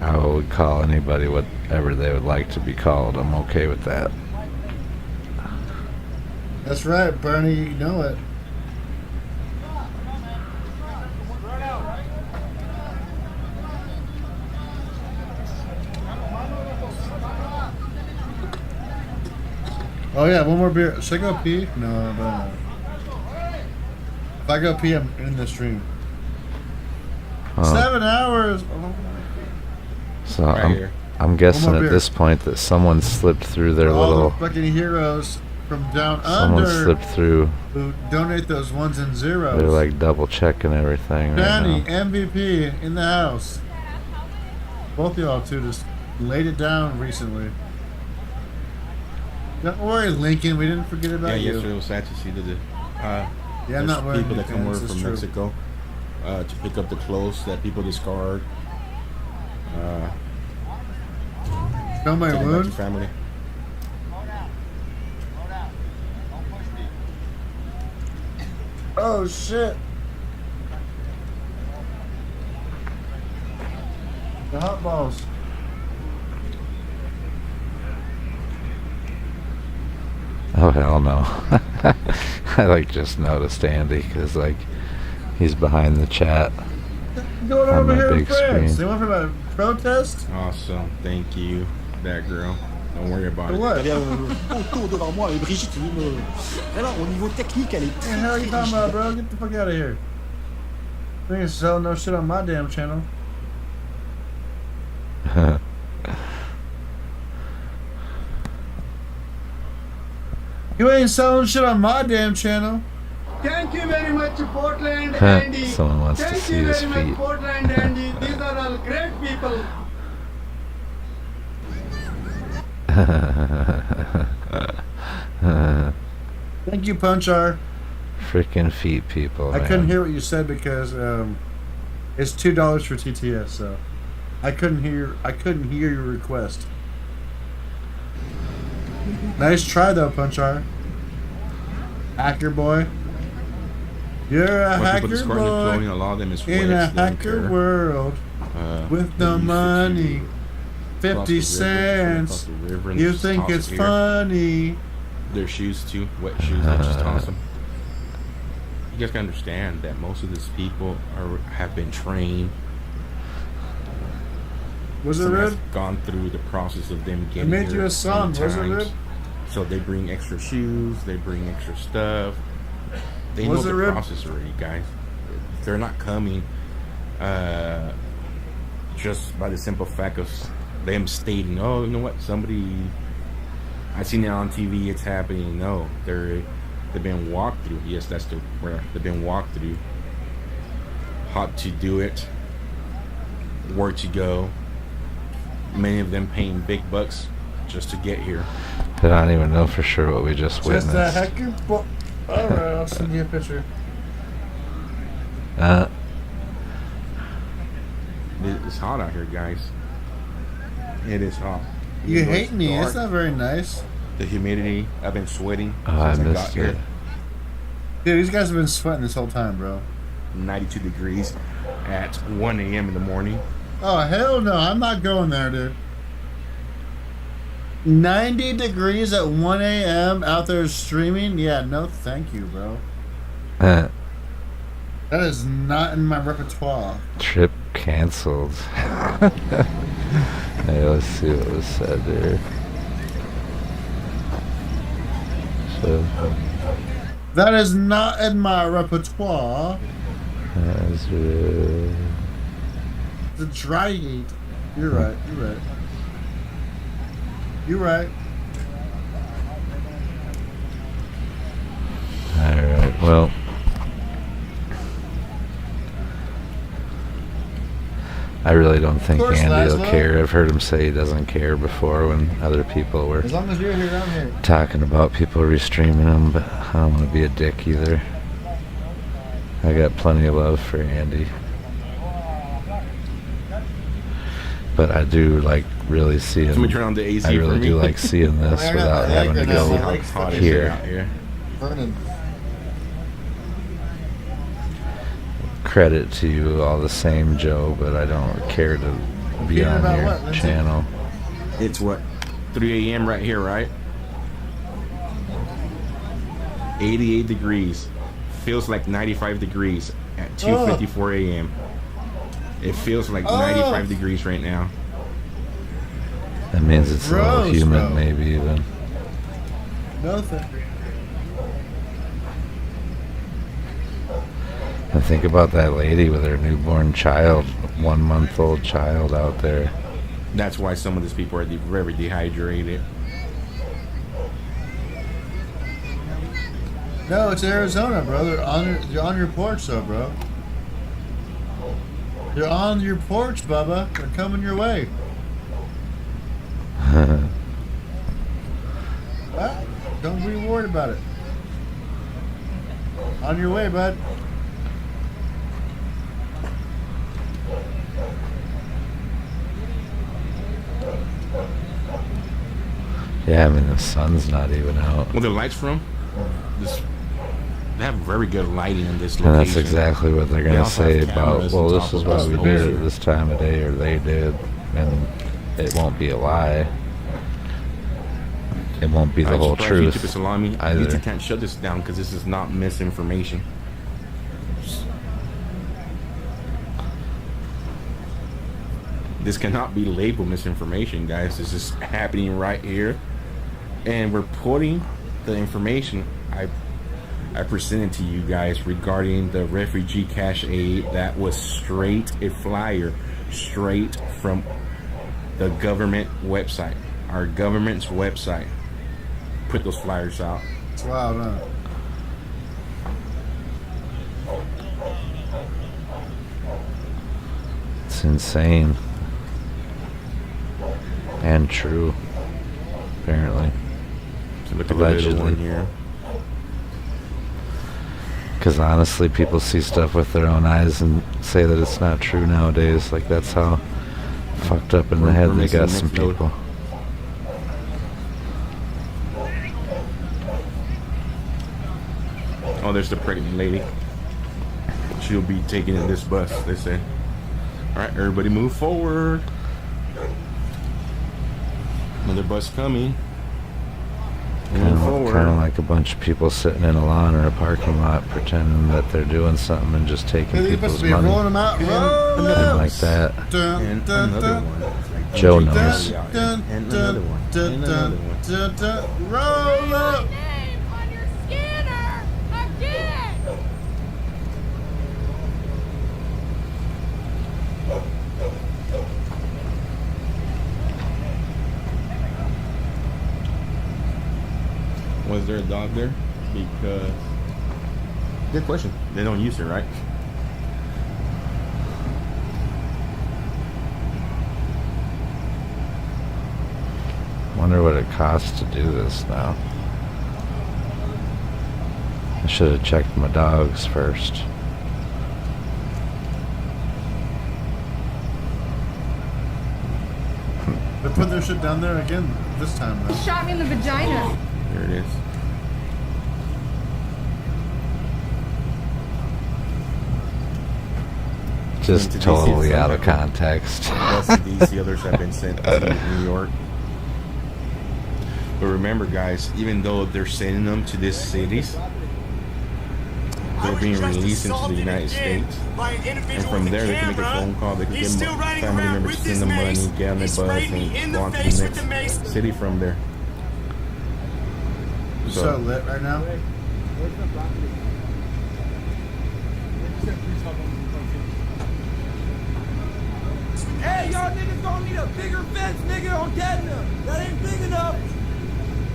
I would call anybody whatever they would like to be called. I'm okay with that. That's right, Bernie. You know it. Oh yeah, one more beer. Should I go pee? No, no. If I go pee, I'm in the stream. 7 hours. Oh. So I'm guessing at this point that someone slipped through their all little. the fucking heroes from down Someone under. slipped through. Who donate those ones and zeros. They're like double checking everything right Danny, now. MVP in the house. Both of y'all too just laid it down recently. Don't worry, Lincoln. We didn't forget about you. Yeah, yesterday was sad to see that I'm not wearing people that come over pants, from it's true. Mexico to pick up the clothes that people discard. Smell my take it back wound? to family. Oh shit! The hot balls. Oh hell no! I like just noticed Andy because like he's behind the chat Going on over my here in big France. screen. They went for a protest? Awesome, thank you, that girl. Don't worry about it. What? Elle est autour devant moi et Brigitte, vraiment au niveau technique, elle est What the hell are you talking about, bro? Get the fuck out of here. You ain't selling no shit on my damn channel. You ain't selling shit on my damn channel. Thank you very much, Portland Andy. Someone wants to Thank see you his very much, feet. Portland Andy. These are all great people. Thank you, Punchar. Freaking feet, people. I man. couldn't hear what you said because It's $2 for TTS, so I couldn't hear your request. Nice try though, Punchar. Hacker boy. You're a hacker boy a lot of them is in a hacker world with no money. 50 cents. You think it's funny? Their shoes too, wet shoes. They just toss them. You guys can understand that most of these people have been trained. Was it red? Gone through the process of them getting. I made you a song. Was it red? So they bring extra shoes. They bring extra stuff. They know the process already, guys. They're not coming just by the simple fact of them stating, "Oh, you know what? Somebody, I seen it on TV. It's happening." No, they've been walked through. Yes, that's the word. They've been walked through. How to do it, where to go. Many of them paying big bucks just to get here. I don't even know for sure what we just witnessed. Just a hacker boy. Alright, I'll send you a picture. It's hot out here, guys. It is hot. You hate me. It's not very nice. The humidity. I've been sweating I since I got missed here. it. Dude, these guys have been sweating this whole time, bro. 92 degrees at 1 a.m. in the morning. Oh, hell no. I'm not going there, dude. 90 degrees at 1 a.m. out there streaming? Yeah, no thank you, bro. That is not in my repertoire. Trip canceled. Hey, let's see what was said there. So, that is not in my repertoire. The dry heat. You're right. You're right. You're right. Alright, well. I really don't think Andy will care. I've heard him say he doesn't care before when other people were as long as you're here, I'm here. Talking about people restreaming him, but I don't want to be a dick either. I got plenty of love for Andy. But I do like really seeing. Can we turn on the AC? I really do like seeing this without having to go here. Credit to you all the same, Joe, but I don't care to be on your channel. It's what? 3 a.m. right here, right? 88 degrees. Feels like 95 degrees at 2:54 a.m. It feels like 95 degrees right now. That means it's a little humid, maybe even. Nothing. And think about that lady with her newborn child, 1-month-old child out there. That's why some of these people are very dehydrated. No, it's Arizona, bro. You're on your porch, though, bro. They're on your porch, Bubba. They're coming your way. Well, don't be worried about it. On your way, bud. Yeah, I mean the sun's not even out. Well, the lights from they have very good lighting in this location. And location. that's exactly what they're gonna say about. Well, this is what we did at this time of day, or they did, and it won't be a lie. It won't be the whole truth either. You can't shut this down because this is not misinformation. This cannot be labeled misinformation, guys. This is happening right here, and we're putting the information I presented to you guys regarding the refugee cash aid. That was straight a flyer, straight from the government website. Our government's website put those flyers out. It's wild, huh? It's insane. And true, apparently. So look at the little one here. Because honestly, people see stuff with their own eyes and say that it's not true nowadays. Like, that's how fucked up in the head they got some people. Oh, there's the pregnant lady. She'll be taking in this bus, they say. Alright, everybody move forward. Another bus coming. Kind of like a bunch of people sitting in a lawn or a parking lot pretending that they're doing something and just taking people's money. Rolling them out, And like that. And another one. Joe knows. And another one. And another one. Roll up. On your scanner again. Was there a dog there? Because... Good question. They don't use it, right? Wonder what it costs to do this now. I should have checked my dogs first. They're putting their shit down there again this time, though. Shot me in the vagina. There it is. Just totally out of context. Plus to DC, others have been sent to New York. But remember, guys, even though they're sending them to these cities, they're being released into the United States. And from there, they can make a phone call, they can get family members to send them money, get on their bus, and go on to the next city from there. It's so lit right now. Hey, y'all niggas gonna need a bigger fence, nigga, on Cadna. That ain't big enough.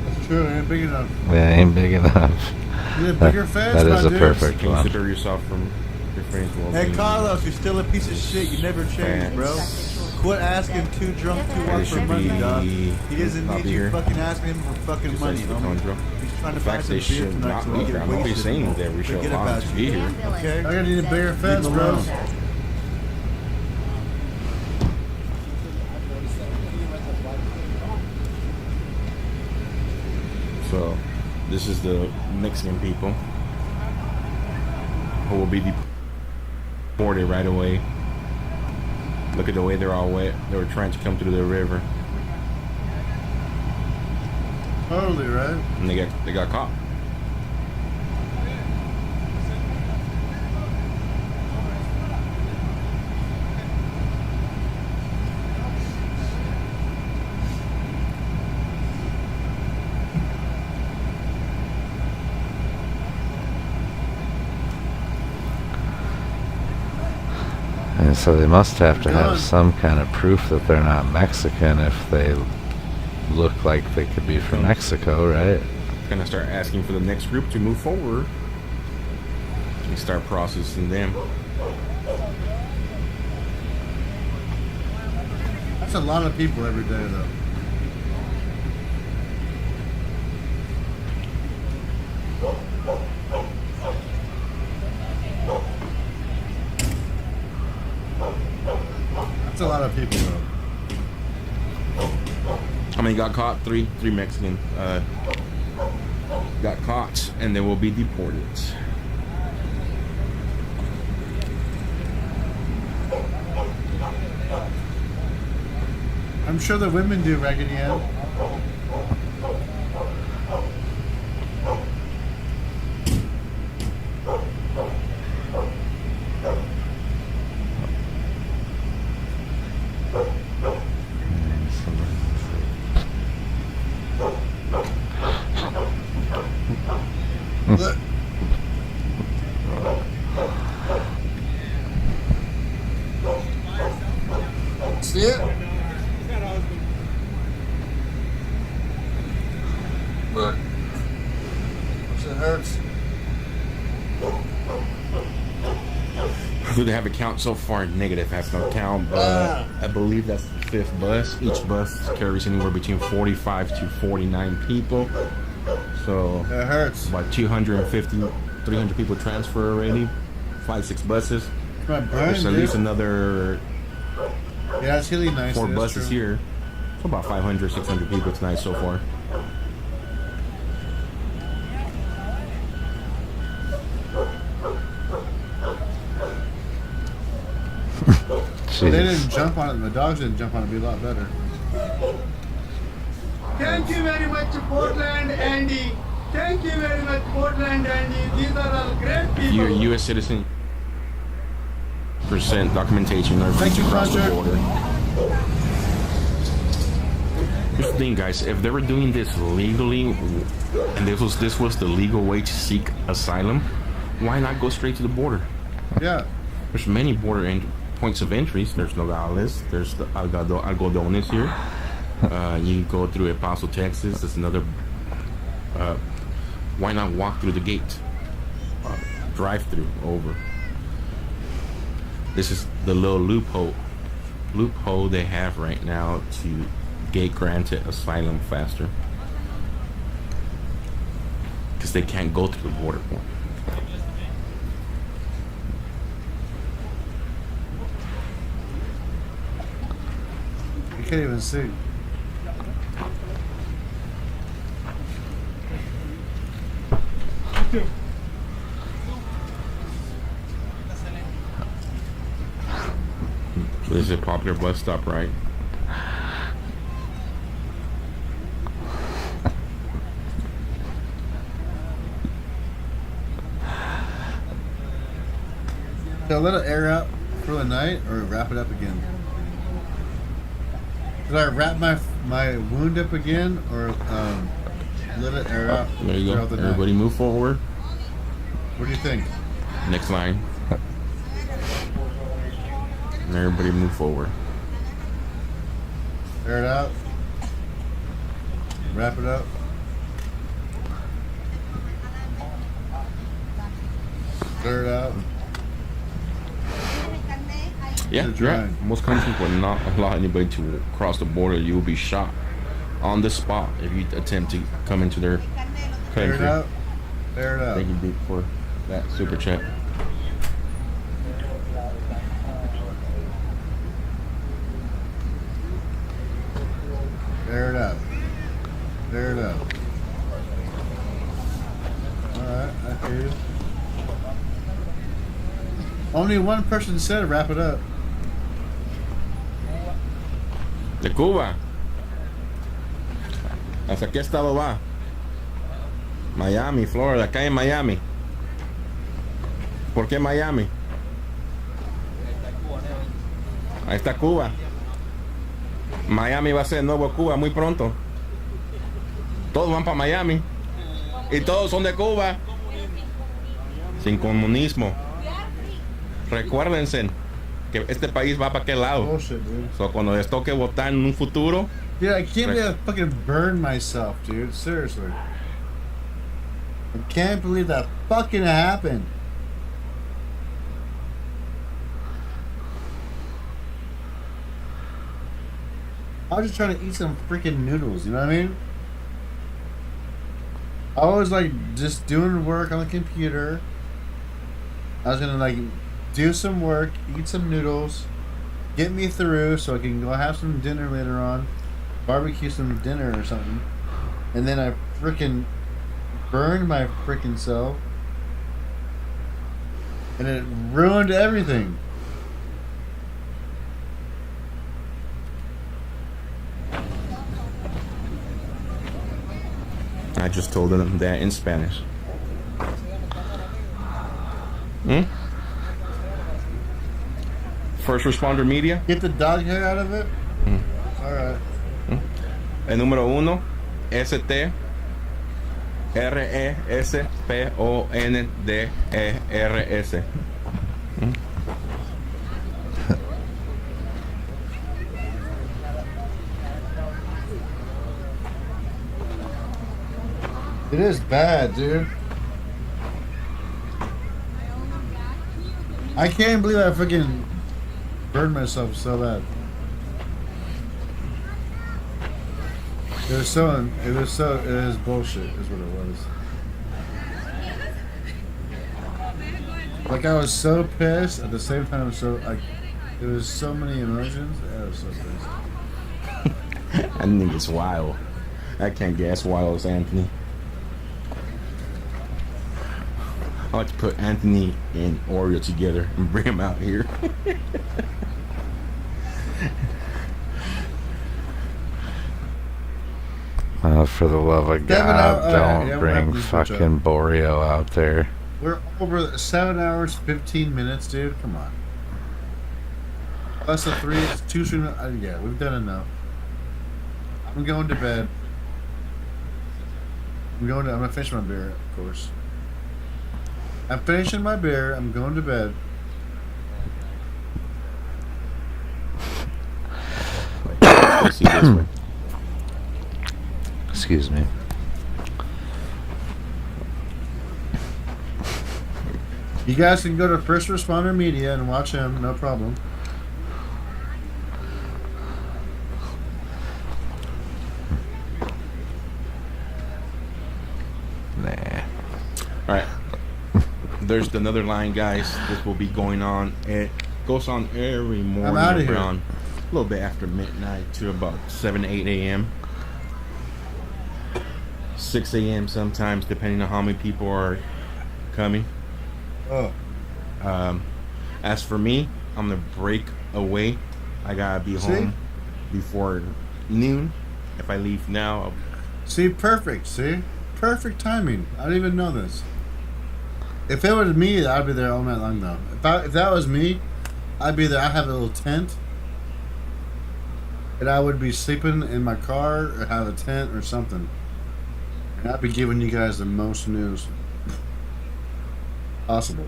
That's true, it ain't big enough. Yeah, ain't big enough. You need a bigger fence, that is a my perfect dude. one. Consider yourself from your friends' well. Hey, Carlos, you're still a piece of shit. You never changed, bro. Quit asking too drunk to work for money, dog. He doesn't need you fucking asking him for fucking money, homie. He's trying to buy some beer tonight so we get wasted. Saying that we should Forget allow about to be you. here. Okay? I gotta need a bigger fence, bro. So, this is the Mexican people who will be deported right away. Look at the way they're all wet. They were trying to come through the river. Totally right. And they got caught. And so they must have to have some kind of proof that they're not Mexican if they look like they could be from Mexico, right? Gonna start asking for the next group to move forward and start processing them. That's a lot of people every day, though. That's a lot of people, though. How many got caught? Three Mexican got caught, and they will be deported. I'm sure the women do, Raggedy Ann. See it? Look. It hurts. Do they have a count so far? Negative. I have no count, but I believe that's the 5th bus. Each bus carries anywhere between 45 to 49 people. So it hurts. About 250 300 people transfer already. 5-6 buses. There's at least another yeah, it's really nice. 4 buses here. So about 500, 600 people tonight so far. They didn't jump on it. The dogs didn't jump on it. It'd be a lot better. Thank you very much, Portland, Andy. Thank you very much, Portland, Andy. These are all great people. If you're a U.S. citizen, present documentation or free to cross the border. Here's the thing, guys. If they were doing this legally, and this was the legal way to seek asylum, why not go straight to the border? Yeah. There's many border points of entries. There's Nogales. There's the Algodones here. You go through El Paso, Texas. There's another. Why not walk through the gate? Drive-through over. This is the little loophole they have right now to get granted asylum faster, because they can't go through the border point. You can't even see. This is a popular bus stop, right? Should I let it air out for the night or wrap it up again? Should I wrap my wound up again or let it air out? There you go. Everybody night? move forward. What do you think? Next line. And everybody move forward. Air it out. Wrap it up. Air it out. Yeah. Most countries will not allow anybody to cross the border. You will be shot on the spot if you attempt to come into their country. Air it out. Air it out. Thank you, Beat, for that super chat. Air it out. Air it out. Alright, I hear you. Only one person said wrap it up. De Cuba. ¿Hasta qué estado va? Miami, Florida, acá en Miami. ¿Por qué Miami? Ahí está Cuba. Miami va a ser el nuevo Cuba muy pronto. Todos van para Miami. Y todos son de Cuba. Sin comunismo. Recuérdense que este país va para aquel lado. Bullshit, dude. So, cuando les toque votar en un futuro. Dude, I can't believe I fucking burned myself, dude. Seriously. I can't believe that fucking happened. I was just trying to eat some freaking noodles, you know what I mean? I was like just doing work on the computer. I was gonna like do some work, eat some noodles, get me through so I can go have some dinner later on, barbecue some dinner or something. And then I freaking burned my freaking self. And it ruined everything. I just told them that in Spanish. First responder media. Get the dog hair out of it? Alright. El número 1, STRESPONDERS. It is bad, dude. I can't believe I freaking burned myself so bad. It was bullshit, is what it was. Like, I was so pissed. At the same time, so like, there was so many emotions. I was so pissed. I think it's wild. I can't guess wild as Anthony. I like to put Anthony and Oreo together and bring him out here. For the love of God, don't bring fucking Boreo out there. We're over 7 hours, 15 minutes, dude. Come on. Plus the 2 stream. Yeah, we've done enough. I'm going to bed. I'm gonna finish my beer, of course. I'm finishing my beer. I'm going to bed. Excuse me. You guys can go to First Responder Media and watch him, no problem. Nah. Alright. There's another line, guys. This will be going on. It goes on every morning around a little bit after midnight to about 7, 8 a.m. 6 a.m. sometimes, depending on how many people are coming. Oh. As for me, I'm gonna break away. I gotta be home before noon. If I leave now, See, perfect. See, perfect timing. I didn't even know this. If it was me, I'd be there all night long, though. If that was me, I'd be there. I'd have a little tent, and I would be sleeping in my car or have a tent or something. And I'd be giving you guys the most news possible.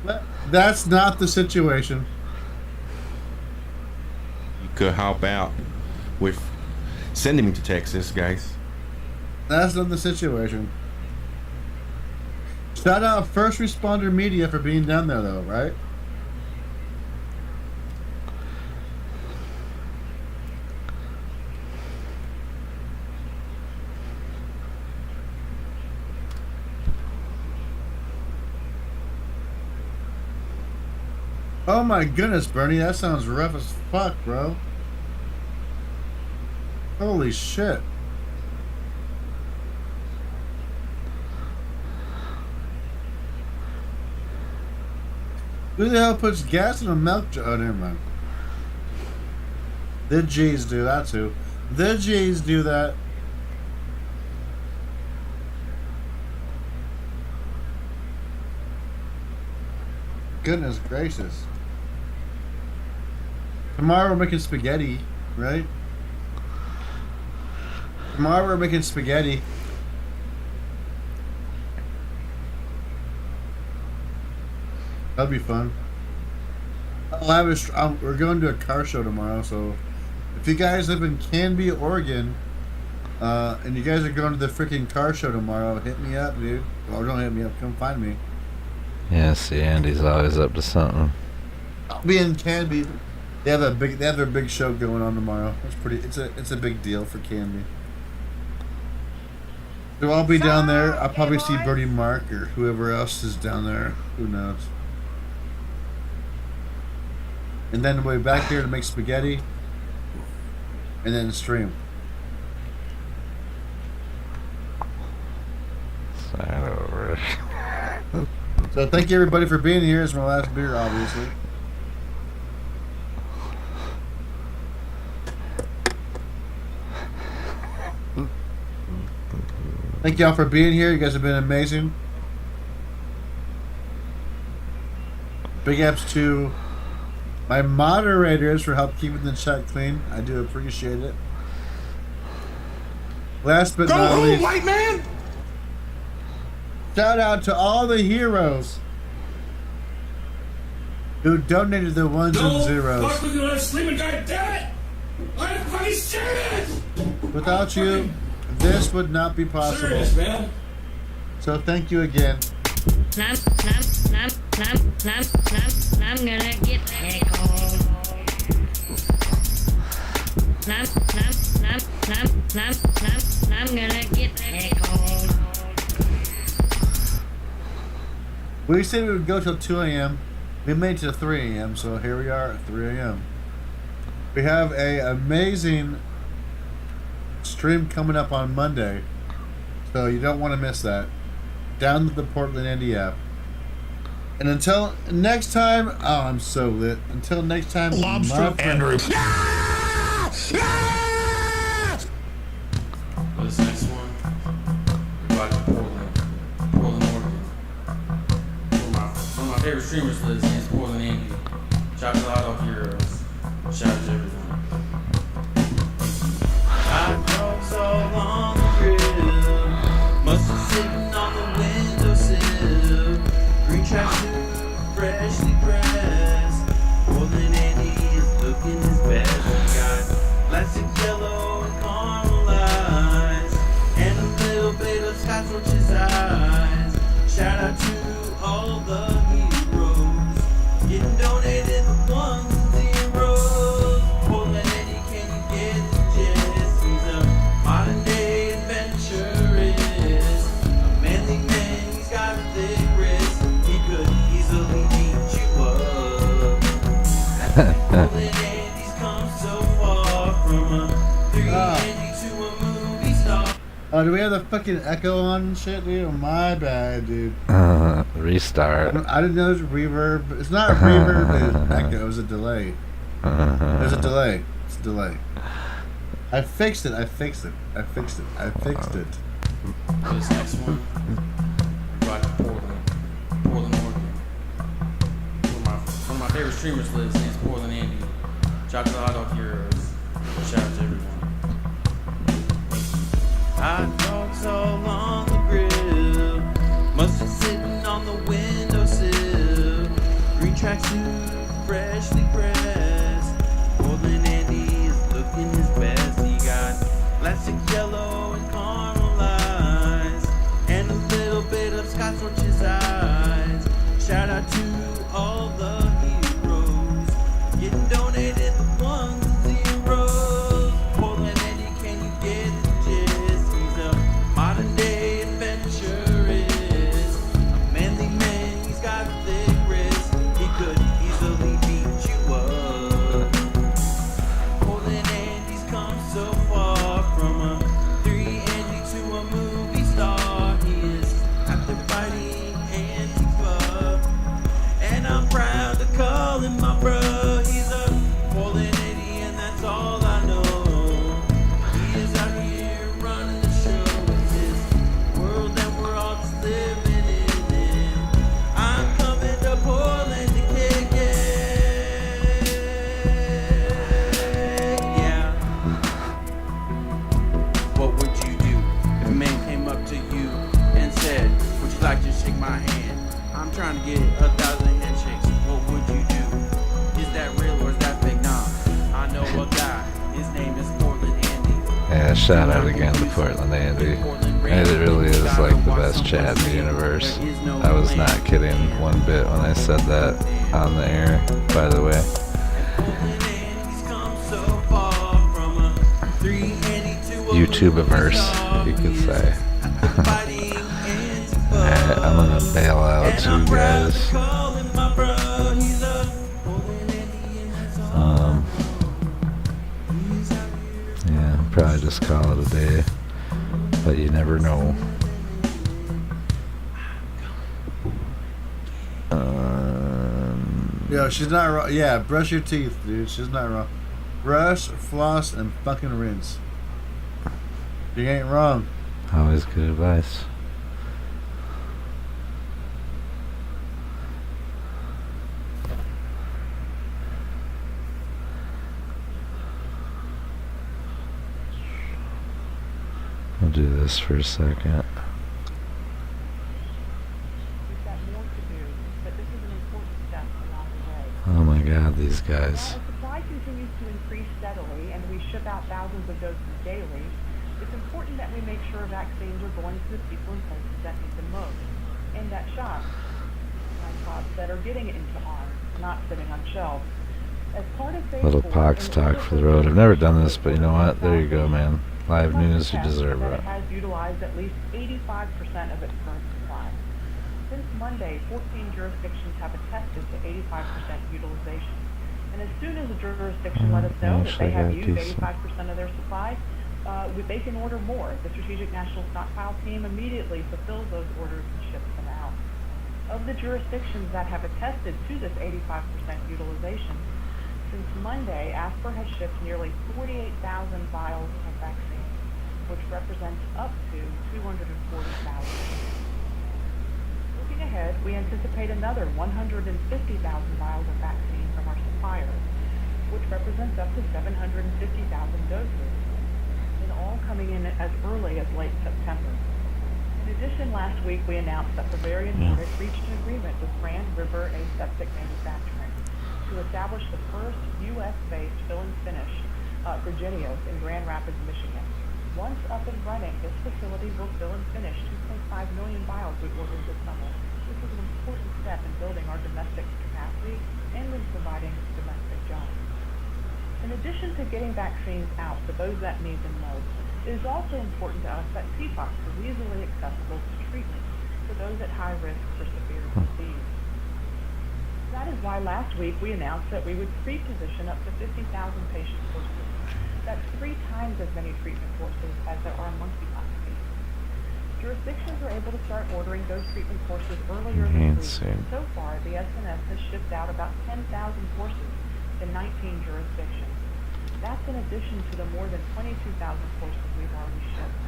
But that's not the situation. you could help out with sending me to Texas, guys. That's not the situation. Shout out First Responder Media for being down there, though, right? Oh my goodness, Bernie, that sounds rough as fuck, bro. Holy shit. Who the hell puts gas in a milk jar? Oh, never mind. The G's do that too. The G's do that. Goodness gracious. Tomorrow we're making spaghetti, right? Tomorrow we're making spaghetti. That'll be fun. We're going to a car show tomorrow, so if you guys live in Canby, Oregon, and you guys are going to the freaking car show tomorrow, hit me up, dude. Or don't hit me up, come find me. Yeah, see, Andy's always up to something. I'll be in Canby. They have their big show going on tomorrow. It's a big deal for Canby. So I'll be down there. I'll probably see Bertie Mark or whoever else is down there. Who knows? And then we'll be back here to make spaghetti. And then stream. Sign over. So thank you everybody for being here. It's my last beer, obviously. Thank y'all for being here. You guys have been amazing. Big ups to my moderators for help keeping the chat clean. I do appreciate it. Last but not least, white man! Shout out to all the heroes who donated the ones and zeros. Fuck with you, sleeping guy, damn it! I'm fucking serious! Without you, this would not be possible. Serious, man. So thank you again. I'm gonna get heckled. I'm gonna get heckled. We said we would go till 2 a.m. We made it to 3 a.m. So here we are at 3 a.m. We have a amazing stream coming up on Monday, so you don't want to miss that. Download the Portland Indie app. And until next time, oh, I'm so lit. Until next time, Lobster Andrew. For this next one, we're back to Portland, Oregon. One of my favorite streamers for this is Portland Andy. Shout out all heroes. Shout out to everyone. I drove so long the grill, must have sitting on the windowsill. Green tracksuit, freshly pressed. Portland Andy is looking his best. He got plastic yellow and caramelized, and a little bit of Scotch on his eyes. Shout out to all the heroes, getting donated the ones and zeros. Portland Andy, can you get the gist? He's a modern day adventurist, a manly man, he's got a thick wrist. He could easily beat you up. Portland Andy's come so far from a 3 Andy to a movie star. Oh, do we have the fucking echo on and shit, dude? Oh, my bad, dude. Restart. I didn't know there's reverb. It's not a reverb, it's echo. It was a delay. There's a delay. It's a delay. I fixed it. I fixed it. For this next one, we're back to Portland, Oregon. One of my favorite streamers lives in Portland Andy. Shout out to all heroes. Shout out to everyone. I drove so long the grill, must have sitting on the windowsill. Green tracksuit, freshly pressed. Portland Andy is looking his best. He got plastic yellow and caramelized, and a little bit of Scotch on his eyes. Shout out to all the heroes, getting donated the ones and zeros. Portland Andy, can you get the gist? He's a modern day adventurist, a manly man, he's got a thick wrist. He could easily beat you up. Portland Andy's come so far from a 3 Andy to a movie star. He is after fighting Antifa, and I'm proud to call him my bro. He's a Portland Andy, and that's all I know. He is out here running the show. It's his world that we're all just living in. I'm coming to Portland to kick it. Yeah. What would you do if a man came up to you and said, would you like to shake my hand? I'm trying to get 1,000 handshakes. What would you do? Is that real or is that fake? Nah, I know a guy. His name is Portland Andy. Yeah, shout out again to Portland Andy. And it really is like the best chat in the universe. I was not kidding one bit when I said that on the air, by the way. YouTube immerse, you could say. Alright, I'm gonna bail out too, guys. Yeah, probably just call it a day, but you never know. Yo, she's not wrong. Yeah, brush your teeth, dude. She's not wrong. Brush, floss, and fucking rinse. You ain't wrong. Always good advice. I'll do this for a second. Oh my god, these guys. While the supply continues to increase steadily and we ship out thousands of doses daily, it's important that we make sure vaccines are going to the people in places that need them most. And that shops, pods that are getting into arms, not sitting on shelves. As part of phase Little 4, pox talk for the road. I've never done this, but you know what? There you go, man. Live news, you deserve that it. it has utilized at least 85% of its current supply. Since Monday, 14 jurisdictions have attested to 85% utilization. And as soon as a jurisdiction let us know that they have used 85% of their supply, they can order more. The Strategic National Stockpile team immediately fulfills those orders and ships them out. Of the jurisdictions that have attested to this 85% utilization, since Monday, ASPR has shipped nearly 48,000 vials of vaccine, which represents up to 240,000. Looking ahead, we anticipate another 150,000 vials of vaccine from our suppliers, which represents up to 750,000 doses, and all coming in as early as late September. In addition, last week we announced that Bavarian Nordic reached an agreement with Grand River Aseptic Manufacturing to establish the first U.S.-based fill and finish for Genios in Grand Rapids, Michigan. Once up and running, this facility will fill and finish 2.5 million vials we ordered this summer. This is an important step in building our domestic capacity and in providing domestic jobs. In addition to getting vaccines out to those that need them most, it is also important to us that TPOXX is easily accessible to treatment for those at high risk for severe disease. That is why last week we announced that we would pre-position up to 50,000 patient courses. That's 3 times as many treatment courses as there are monkeypox cases. Jurisdictions are able to start ordering those treatment courses earlier this week. So far, the SNS has shipped out about 10,000 courses to 19 jurisdictions. That's in addition to the more than 22,000 courses we've already shipped.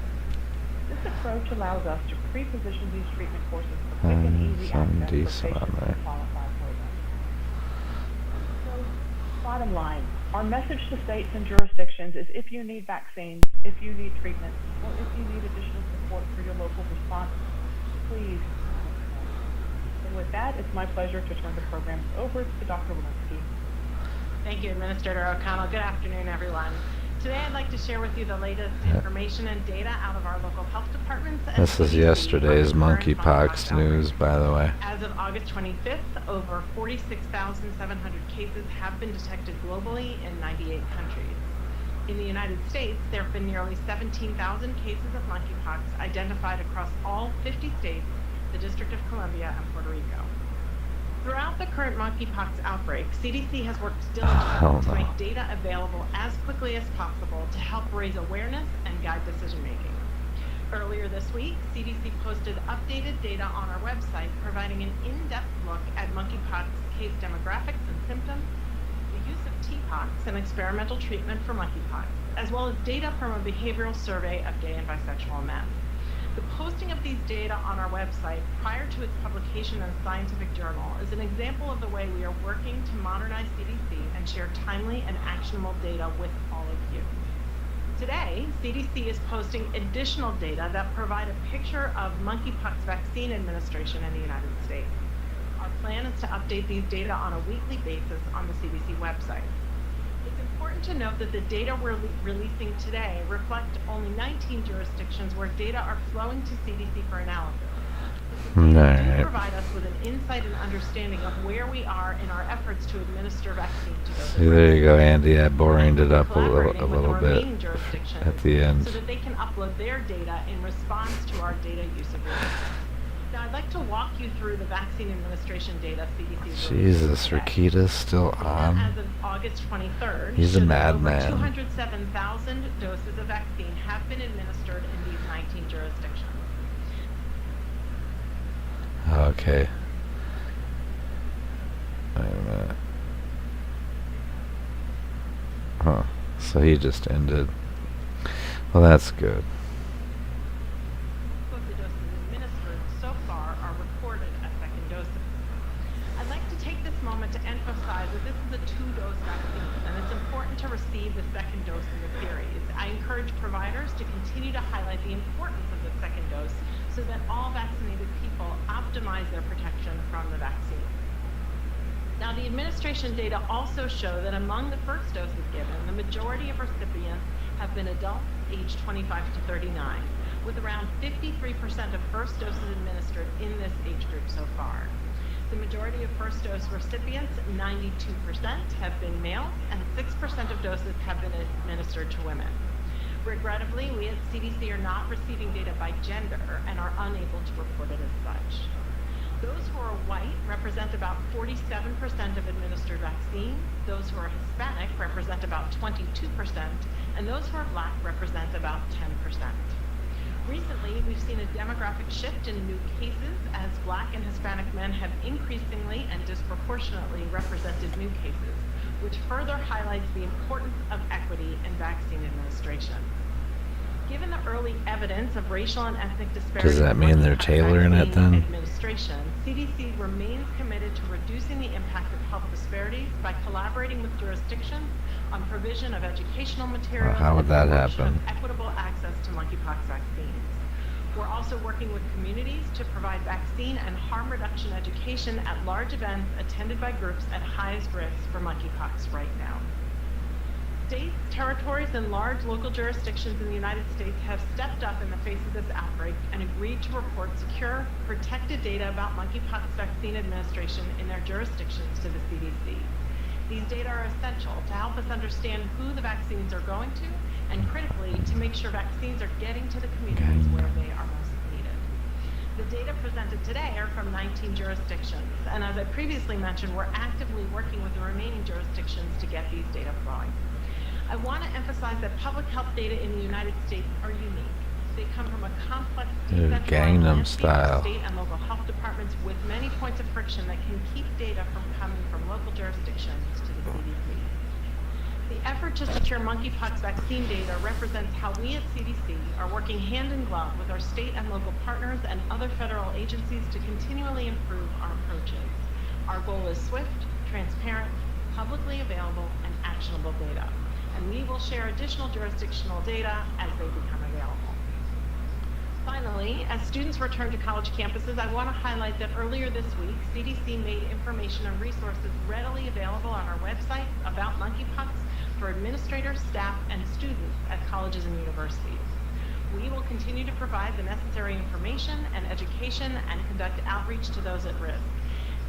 This approach allows us to pre-position these treatment courses for quick and easy access for patients who qualify for them. So, bottom line, our message to states and jurisdictions is if you need vaccines, if you need treatment, or if you need additional support for your local response, please. And with that, it's my pleasure to turn the program over to Dr. Walensky. Thank you, Administrator O'Connell. Good afternoon, everyone. Today I'd like to share with you the latest information and data out of our local health departments. This is yesterday's monkeypox news, by the way. As of August 25th, over 46,700 cases have been detected globally in 98 countries. In the United States, there have been nearly 17,000 cases of monkeypox identified across all 50 states, the District of Columbia, and Puerto Rico. Throughout the current monkeypox outbreak, CDC has worked diligently to make data available as quickly as possible to help raise awareness and guide decision-making. Earlier this week, CDC posted updated data on our website providing an in-depth look at monkeypox case demographics and symptoms, the use of TPOXX and experimental treatment for monkeypox, as well as data from a behavioral survey of gay and bisexual men. The posting of these data on our website prior to its publication in a scientific journal is an example of the way we are working to modernize CDC and share timely and actionable data with all of you. Today, CDC is posting additional data that provide a picture of monkeypox vaccine administration in the United States. Our plan is to update these data on a weekly basis on the CDC website. It's important to note that the data we're releasing today reflect only 19 jurisdictions where data are flowing to CDC for analysis. This will provide us with an insight and understanding of where we are in our efforts to administer vaccines to those. See, there you go, Andy. I boringed it up a little bit at the end. So that they can upload their data in response to our data use agreement. Now, I'd like to walk you through the vaccine administration data CDC is Jesus, Rakita's still on. As of August 23rd, He's a madman. 207,000 doses of vaccine have been administered in these 19 jurisdictions. Okay. Wait a minute. Huh. So he just ended. Well, that's good. To emphasize that this is a 2-dose vaccine, and it's important to receive the second dose in the series. I encourage providers to continue to highlight the importance of the second dose so that all vaccinated people optimize their protection from the vaccine. Now, the administration data also show that among the first doses given, the majority of recipients have been adults aged 25 to 39, with around 53% of first doses administered in this age group so far. The majority of first dose recipients, 92%, have been males, and 6% of doses have been administered to women. Regrettably, we at CDC are not receiving data by gender and are unable to report it as such. Those who are white represent about 47% of administered vaccines, those who are Hispanic represent about 22%, and those who are black represent about 10%. Recently, we've seen a demographic shift in new cases as black and Hispanic men have increasingly and disproportionately represented new cases, which further highlights the importance of equity in vaccine administration. Given the early evidence of racial and ethnic disparity, Does that mean they're tailoring it then? Administration, CDC remains committed to reducing the impact of health disparities by collaborating with jurisdictions on provision of educational materials. How would that happen? Equitable access to monkeypox vaccines. We're also working with communities to provide vaccine and harm reduction education at large events attended by groups at highest risk for monkeypox right now. States, territories, and large local jurisdictions in the United States have stepped up in the face of this outbreak and agreed to report secure, protected data about monkeypox vaccine administration in their jurisdictions to the CDC. These data are essential to help us understand who the vaccines are going to, and critically, to make sure vaccines are getting to the communities where they are most needed. The data presented today are from 19 jurisdictions, and as I previously mentioned, we're actively working with the remaining jurisdictions to get these data flowing. I want to emphasize that public health data in the United States are unique. They come from a complex, decentralized Gangnam landscape Style. of state and local health departments with many points of friction that can keep data from coming from local jurisdictions to the CDC. The effort to secure monkeypox vaccine data represents how we at CDC are working hand in glove with our state and local partners and other federal agencies to continually improve our approaches. Our goal is swift, transparent, publicly available, and actionable data. And we will share additional jurisdictional data as they become available. Finally, as students return to college campuses, I want to highlight that earlier this week, CDC made information and resources readily available on our website about monkeypox for administrators, staff, and students at colleges and universities. We will continue to provide the necessary information and education and conduct outreach to those at risk.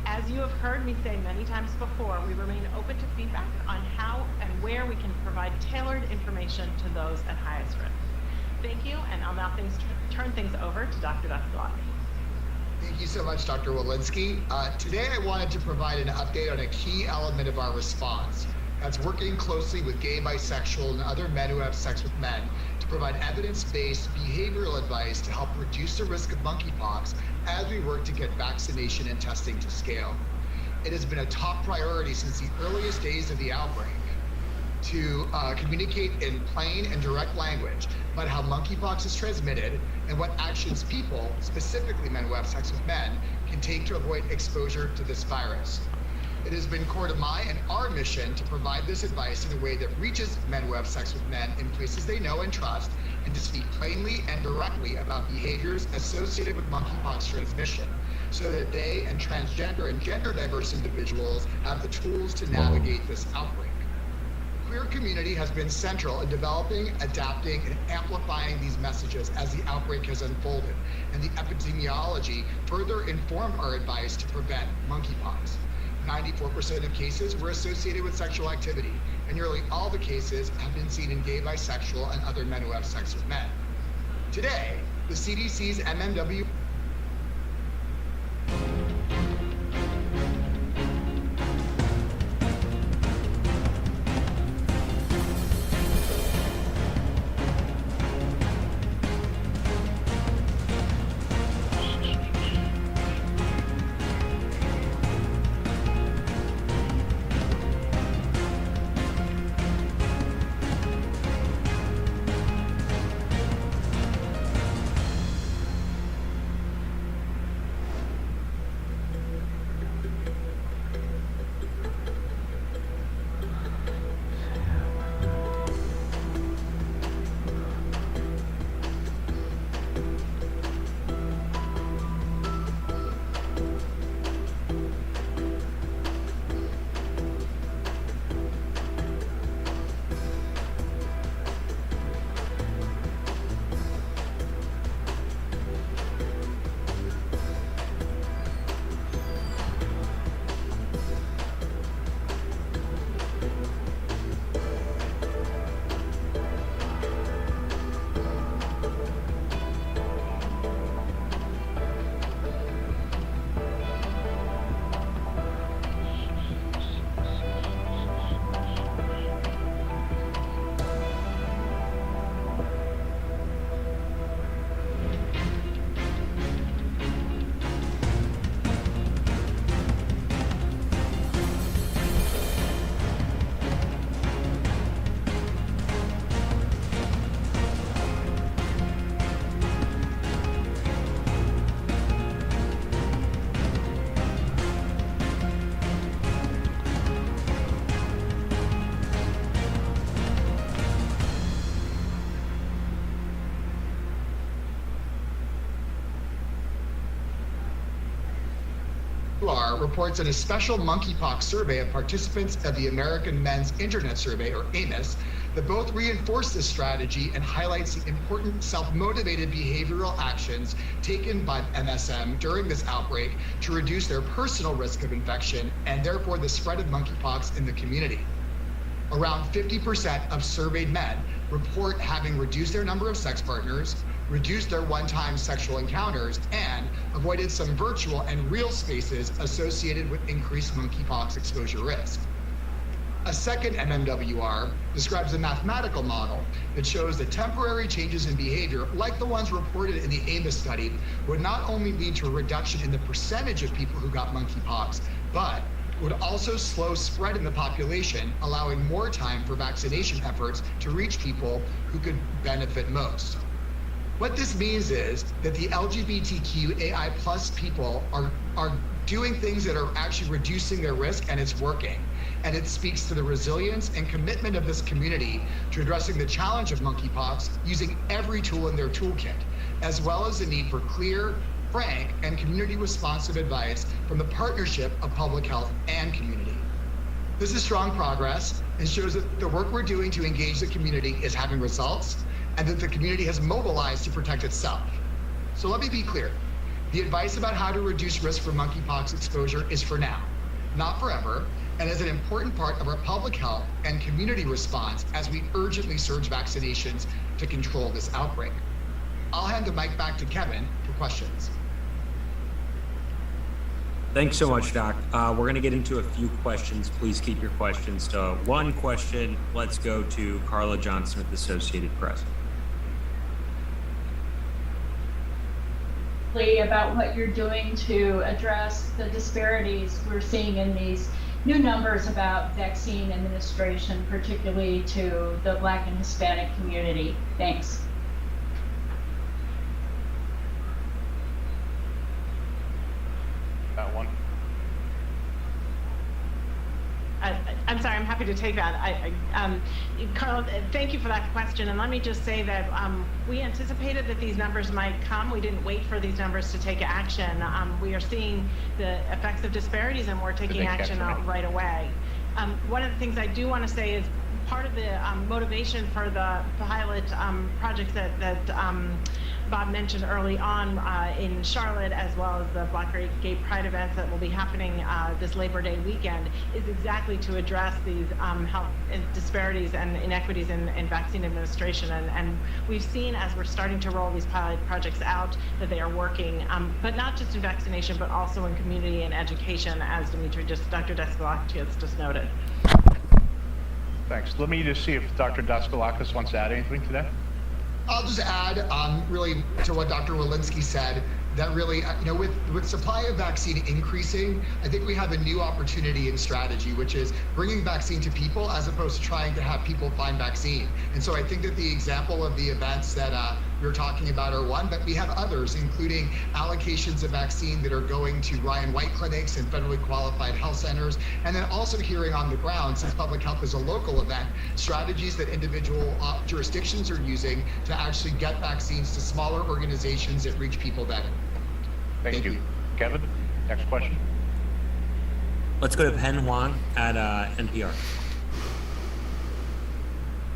As you have heard me say many times before, we remain open to feedback on how and where we can provide tailored information to those at highest risk. Thank you, and I'll now turn things over to Dr. Vasilati. Thank you so much, Dr. Walensky. Today I wanted to provide an update on a key element of our response. That's working closely with gay, bisexual, and other men who have sex with men to provide evidence-based behavioral advice to help reduce the risk of monkeypox as we work to get vaccination and testing to scale. It has been a top priority since the earliest days of the outbreak to communicate in plain and direct language about how monkeypox is transmitted and what actions people, specifically men who have sex with men, can take to avoid exposure to this virus. It has been core to my and our mission to provide this advice in a way that reaches men who have sex with men in places they know and trust, and to speak plainly and directly about behaviors associated with monkeypox transmission, so that they and transgender and gender diverse individuals have the tools to navigate this outbreak. The queer community has been central in developing, adapting, and amplifying these messages as the outbreak has unfolded, and the epidemiology further informed our advice to prevent monkeypox. 94% of cases were associated with sexual activity, and nearly all the cases have been seen in gay, bisexual, and other men who have sex with men. Today, the CDC's MMW NMWR reports in a special monkeypox survey of participants of the American Men's Internet Survey, or AMIS, that both reinforce this strategy and highlights the important self-motivated behavioral actions taken by MSM during this outbreak to reduce their personal risk of infection and therefore the spread of monkeypox in the community. Around 50% of surveyed men report having reduced their number of sex partners, reduced their one-time sexual encounters, and avoided some virtual and real spaces associated with increased monkeypox exposure risk. A second MMWR describes a mathematical model that shows that temporary changes in behavior, like the ones reported in the AMIS study, would not only lead to a reduction in the percentage of people who got monkeypox, but would also slow spread in the population, allowing more time for vaccination efforts to reach people who could benefit most. What this means is that the LGBTQAI plus people are doing things that are actually reducing their risk, and it's working. And it speaks to the resilience and commitment of this community to addressing the challenge of monkeypox using every tool in their toolkit, as well as the need for clear, frank, and community responsive advice from the partnership of public health and community. This is strong progress and shows that the work we're doing to engage the community is having results, and that the community has mobilized to protect itself. So let me be clear. The advice about how to reduce risk for monkeypox exposure is for now, not forever, and is an important part of our public health and community response as we urgently surge vaccinations to control this outbreak. I'll hand the mic back to Kevin for questions. Thanks so much, Doc. We're going to get into a few questions. Please keep your questions to one question. Let's go to Carla Johnson with Associated Press. About what you're doing to address the disparities we're seeing in these new numbers about vaccine administration, particularly to the Black and Hispanic community. Thanks. That one. I'm sorry, I'm happy to take that. Carl, thank you for that question. And let me just say that we anticipated that these numbers might come. We didn't wait for these numbers to take action. We are seeing the effects of disparities, and we're taking action right away. One of the things I do want to say is part of the motivation for the pilot projects that Bob mentioned early on in Charlotte, as well as the Black Gay Pride events that will be happening this Labor Day weekend, is exactly to address these health disparities and inequities in vaccine administration. And we've seen, as we're starting to roll these pilot projects out, that they are working, but not just in vaccination, but also in community and education, as Dr. Daskalakis just noted. Thanks. Let me just see if Dr. Daskalakis wants to add anything to that. I'll just add really to what Dr. Walensky said, that really, with supply of vaccine increasing, I think we have a new opportunity and strategy, which is bringing vaccine to people as opposed to trying to have people find vaccine. And so I think that the example of the events that you're talking about are one, but we have others, including allocations of vaccine that are going to Ryan White clinics and federally qualified health centers. And then also hearing on the ground, since public health is a local event, strategies that individual jurisdictions are using to actually get vaccines to smaller organizations that reach people better. Thank you. Kevin, next question. Let's go to Pen Huang at NPR.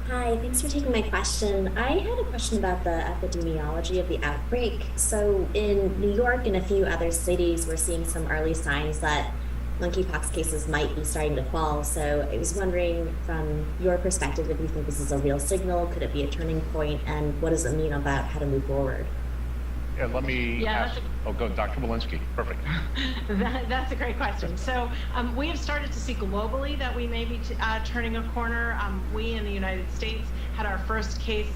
Hi, thanks for taking my question. I had a question about the epidemiology of the outbreak. So in New York and a few other cities, we're seeing some early signs that monkeypox cases might be starting to fall. So I was wondering, from your perspective, if you think this is a real signal, could it be a turning point, and what does it mean about how to move forward? Yeah, let me ask. Go, Dr. Walensky. Perfect. That's a great question. So we have started to see globally that we may be turning a corner. We in the United States had our first case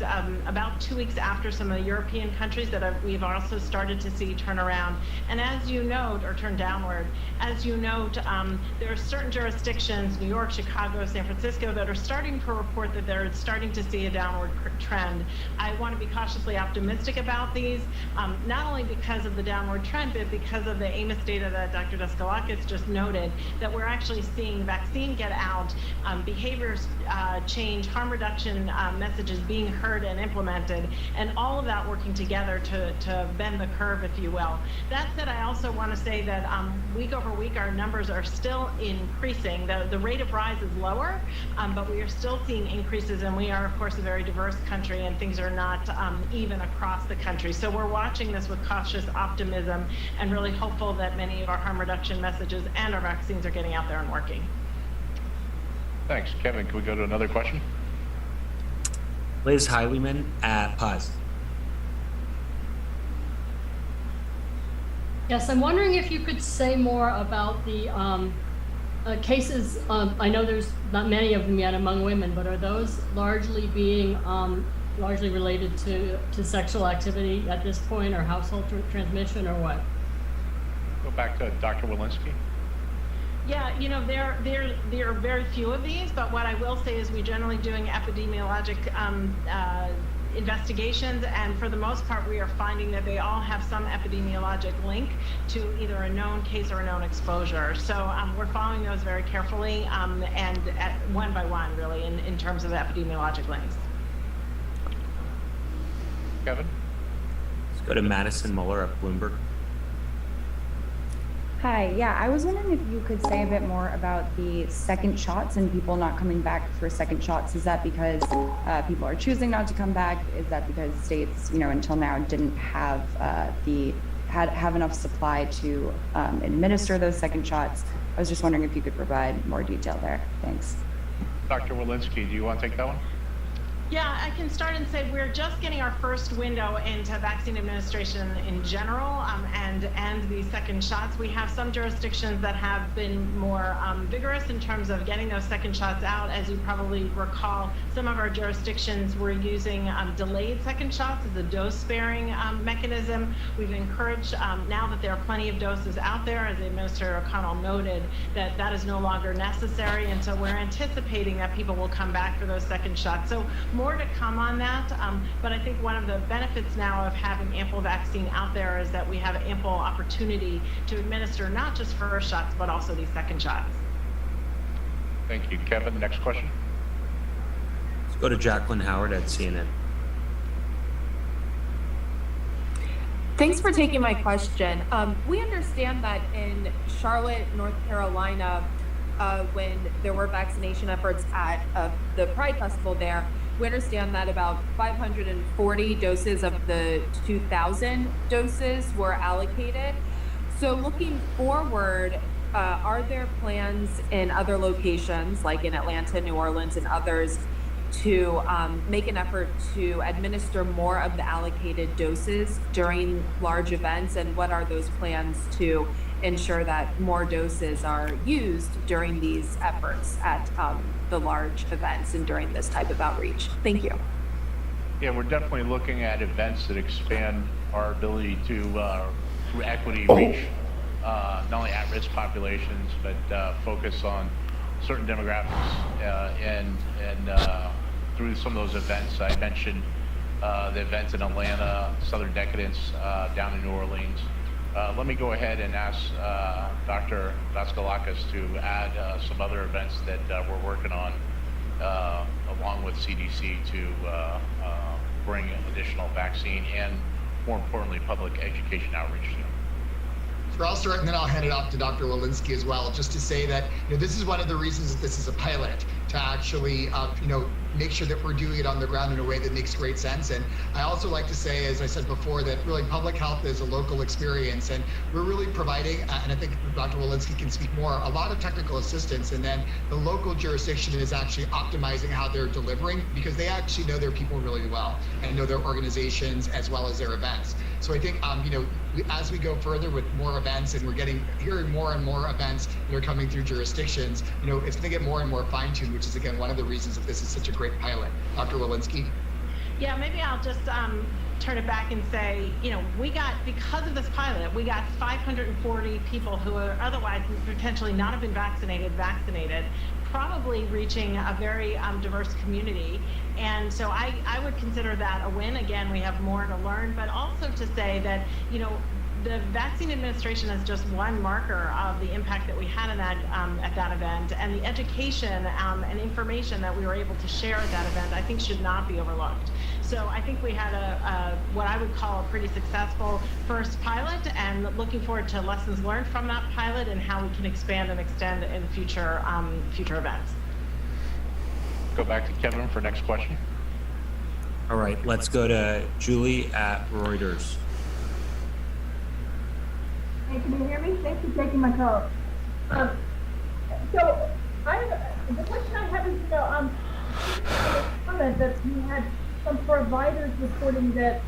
about 2 weeks after some of the European countries that we've also started to see turn around. And as you note, or turn downward, as you note, there are certain jurisdictions, New York, Chicago, San Francisco, that are starting to report that they're starting to see a downward trend. I want to be cautiously optimistic about these, not only because of the downward trend, but because of the AMIS data that Dr. Daskalakis just noted, that we're actually seeing vaccine get out, behaviors change, harm reduction messages being heard and implemented, and all of that working together to bend the curve, if you will. That said, I also want to say that week over week, our numbers are still increasing. The rate of rise is lower, but we are still seeing increases, and we are, of course, a very diverse country, and things are not even across the country. So we're watching this with cautious optimism and really hopeful that many of our harm reduction messages and our vaccines are getting out there and working. Thanks. Kevin, can we go to another question? Liz Heileman at Pause. Yes, I'm wondering if you could say more about the cases. I know there's not many of them yet among women, but are those largely being largely related to sexual activity at this point, or household transmission, or what? Go back to Dr. Walensky. Yeah, you know, there are very few of these, but what I will say is we're generally doing epidemiologic investigations, and for the most part, we are finding that they all have some epidemiologic link to either a known case or a known exposure. So we're following those very carefully and one by one, really, in terms of epidemiologic links. Kevin? Let's go to Madison Muller at Bloomberg. Hi, yeah, I was wondering if you could say a bit more about the second shots and people not coming back for second shots. Is that because people are choosing not to come back? Is that because states, you know, until now didn't have have enough supply to administer those second shots? I was just wondering if you could provide more detail there. Thanks. Dr. Walensky, do you want to take that one? Yeah, I can start and say we're just getting our first window into vaccine administration in general and the second shots. We have some jurisdictions that have been more vigorous in terms of getting those second shots out. As you probably recall, some of our jurisdictions were using delayed second shots as a dose-sparing mechanism. We've encouraged, now that there are plenty of doses out there, as Administrator O'Connell noted, that is no longer necessary. And so we're anticipating that people will come back for those second shots. So more to come on that, but I think one of the benefits now of having ample vaccine out there is that we have ample opportunity to administer not just first shots, but also these second shots. Thank you. Kevin, next question. Let's go to Jacqueline Howard at CNN. Thanks for taking my question. We understand that in Charlotte, North Carolina, when there were vaccination efforts at the Pride Festival there, we understand that about 540 doses of the 2,000 doses were allocated. So looking forward, are there plans in other locations, like in Atlanta, New Orleans, and others, to make an effort to administer more of the allocated doses during large events? And what are those plans to ensure that more doses are used during these efforts at the large events and during this type of outreach? Thank you. Yeah, we're definitely looking at events that expand our ability to, through equity, reach not only at-risk populations, but focus on certain demographics and through some of those events. I mentioned the events in Atlanta, Southern Decadence down in New Orleans. Let me go ahead and ask Dr. Daskalakis to add some other events that we're working on along with CDC to bring additional vaccine and, more importantly, public education outreach to them. So I'll start and then I'll hand it off to Dr. Walensky as well, just to say that, you know, this is one of the reasons that this is a pilot, to actually, you know, make sure that we're doing it on the ground in a way that makes great sense. And I also like to say, as I said before, that really public health is a local experience, and we're really providing, and I think Dr. Walensky can speak more, a lot of technical assistance, and then the local jurisdiction is actually optimizing how they're delivering, because they actually know their people really well and know their organizations as well as their events. So I think, you know, as we go further with more events, and we're hearing more and more events that are coming through jurisdictions, you know, it's going to get more and more fine-tuned, which is, again, one of the reasons that this is such a great pilot. Dr. Walensky? Yeah, maybe I'll just turn it back and say, you know, because of this pilot, we got 540 people who are otherwise potentially not have been vaccinated, probably reaching a very diverse community. And so I would consider that a win. Again, we have more to learn, but also to say that, you know, the vaccine administration is just one marker of the impact that we had in that at that event, and the education and information that we were able to share at that event, I think, should not be overlooked. So I think we had a what I would call a pretty successful first pilot, and looking forward to lessons learned from that pilot and how we can expand and extend in future events. Go back to Kevin for next question. All right, let's go to Julie at Reuters. Hey, can you hear me? Thanks for taking my call. The question I have is, comment that you had some providers reporting that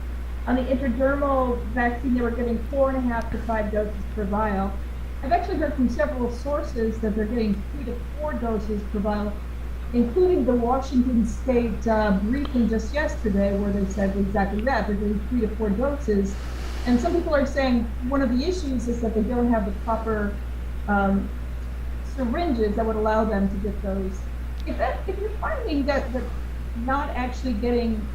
on the intradermal vaccine they were getting 4.5 to 5 doses per vial. I've actually heard from several sources that they're getting 3 to 4 doses per vial, including the Washington State briefing just yesterday, where they said exactly that. They're getting 3 to 4 doses. And some people are saying one of the issues is that they don't have the proper syringes that would allow them to get those. If you're finding that not actually getting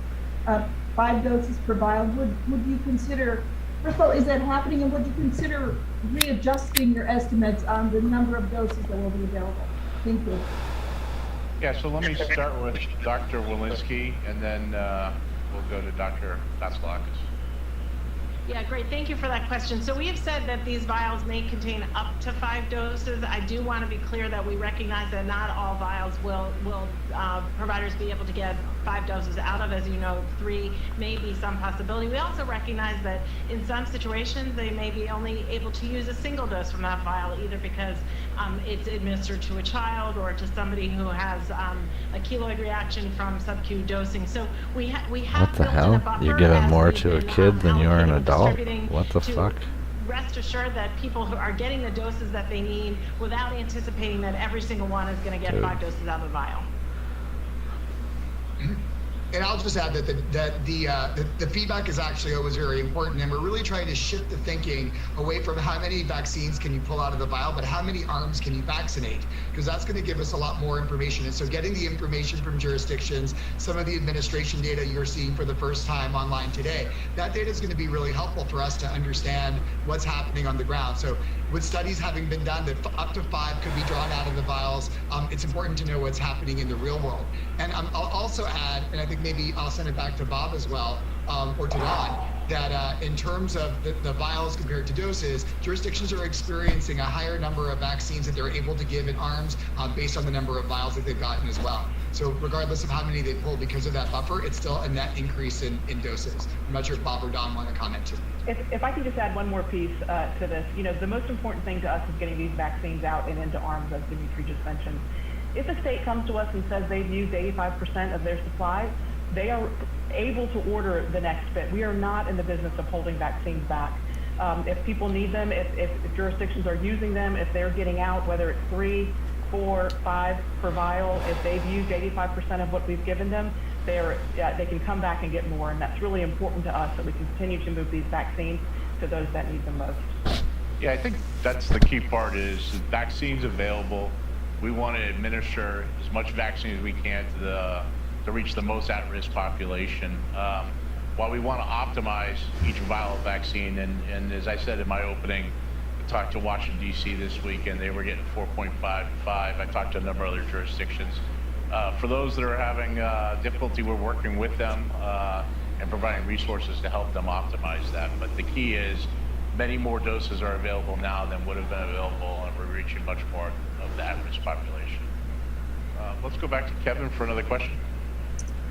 5 doses per vial, would you consider, first of all, is that happening, and would you consider readjusting your estimates on the number of doses that will be available? Thank you. Yeah, so let me start with Dr. Walensky, and then we'll go to Dr. Daskalakis. Yeah, great. Thank you for that question. So we have said that these vials may contain up to 5 doses. I do want to be clear that we recognize that not all vials will providers be able to get 5 doses out of. As you know, 3 may be some possibility. We also recognize that in some situations they may be only able to use a single dose from that vial, either because it's administered to a child or to somebody who has a keloid reaction from sub-Q dosing. So we have What the hell? You're giving more to a kid than you are an adult? What the fuck? Rest assured that people who are getting the doses that they need without anticipating that every single one is going to get 5 doses out of the vial. And I'll just add that the feedback is actually always very important, and we're really trying to shift the thinking away from how many vaccines can you pull out of the vial, but how many arms can you vaccinate, because that's going to give us a lot more information. And so getting the information from jurisdictions, some of the administration data you're seeing for the first time online today, that data is going to be really helpful for us to understand what's happening on the ground. So with studies having been done that up to 5 could be drawn out of the vials, it's important to know what's happening in the real world. And I'll also add, and I think maybe I'll send it back to Bob as well, or to Don, that in terms of the vials compared to doses, jurisdictions are experiencing a higher number of vaccines that they're able to give in arms based on the number of vials that they've gotten as well. So regardless of how many they pull because of that buffer, it's still a net increase in doses. I'm not sure if Bob or Don want to comment too. If I can just add one more piece to this, the most important thing to us is getting these vaccines out and into arms, as Dimitri just mentioned. If a state comes to us and says they've used 85% of their supply, they are able to order the next bit. We are not in the business of holding vaccines back. If people need them, if jurisdictions are using them, if they're getting out, whether it's 3, 4, 5 per vial, if they've used 85% of what we've given them, they can come back and get more. And that's really important to us, that we can continue to move these vaccines to those that need them most. Yeah, I think that's the key part is vaccines available. We want to administer as much vaccine as we can to reach the most at-risk population. While we want to optimize each vial of vaccine, and as I said in my opening, I talked to Washington, D.C. this week, and they were getting 4.5 to 5. I talked to a number of other jurisdictions. For those that are having difficulty, we're working with them and providing resources to help them optimize that. But the key is many more doses are available now than would have been available, and we're reaching much more of the at-risk population. Let's go back to Kevin for another question.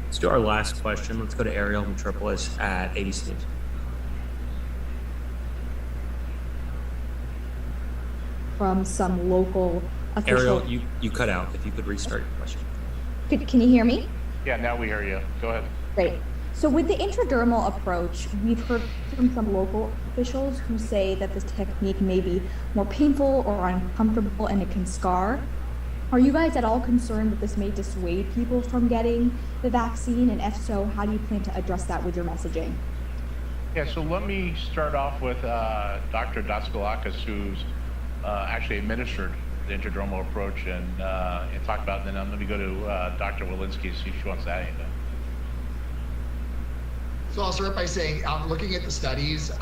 Let's do our last question. Let's go to Ariel Metropolis at ABC News. From some local official. Ariel, you cut out. If you could restart your question. Can you hear me? Yeah, now we hear you. Go ahead. Great. So with the intradermal approach, we've heard from some local officials who say that this technique may be more painful or uncomfortable and it can scar. Are you guys at all concerned that this may dissuade people from getting the vaccine? And if so, how do you plan to address that with your messaging? Yeah, so let me start off with Dr. Daskalakis, who's actually administered the intradermal approach and talk about it. Then let me go to Dr. Walensky and see if she wants to add anything. So I'll start by saying, looking at the studies, the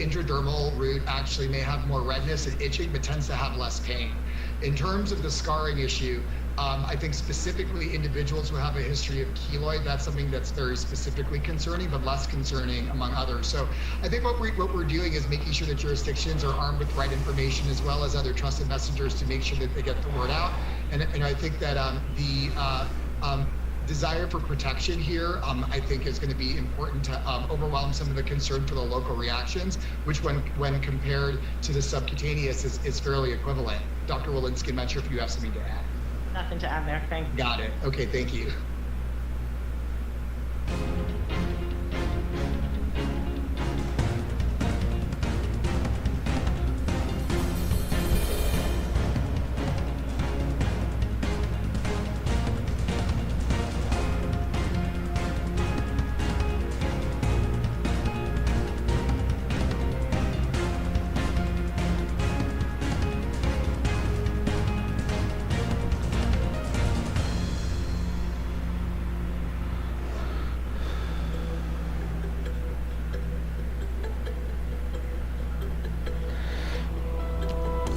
intradermal route actually may have more redness and itching, but tends to have less pain. In terms of the scarring issue, I think specifically individuals who have a history of keloid, that's something that's very specifically concerning, but less concerning among others. So I think what we're doing is making sure that jurisdictions are armed with the right information, as well as other trusted messengers, to make sure that they get the word out. And I think that the desire for protection here, I think, is going to be important to overwhelm some of the concern for the local reactions, which when compared to the subcutaneous is fairly equivalent. Dr. Walensky, I'm not sure if you have something to add. Nothing to add there, thanks. Got it. Okay, thank you.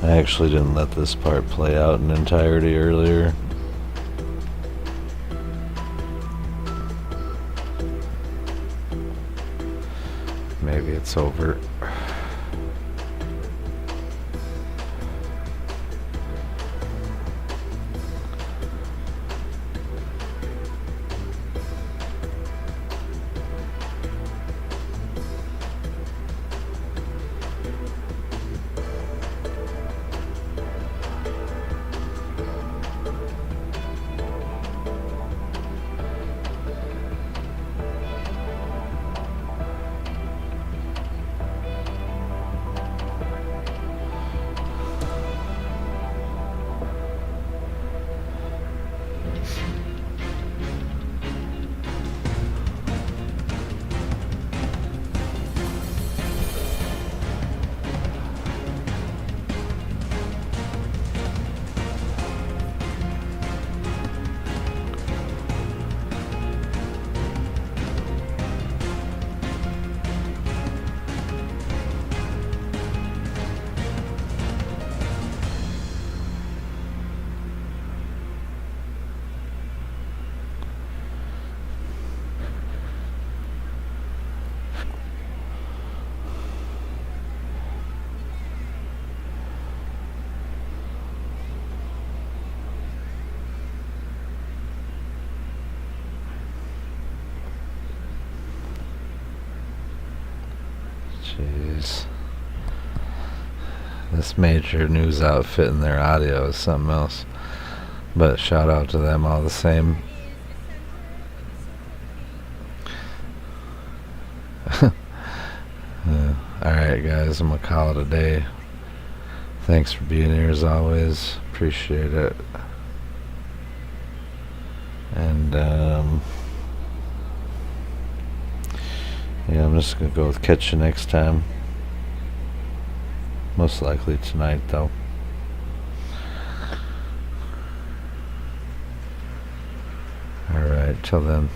I actually didn't let this part play out in entirety earlier. Maybe it's over. Jeez. This major news outfit and their audio is something else. But shout out to them all the same. Alright guys, I'm gonna call it a day. Thanks for being here as always. Appreciate it. And yeah, I'm just gonna go with catch you next time. Most likely tonight though. Alright, till then.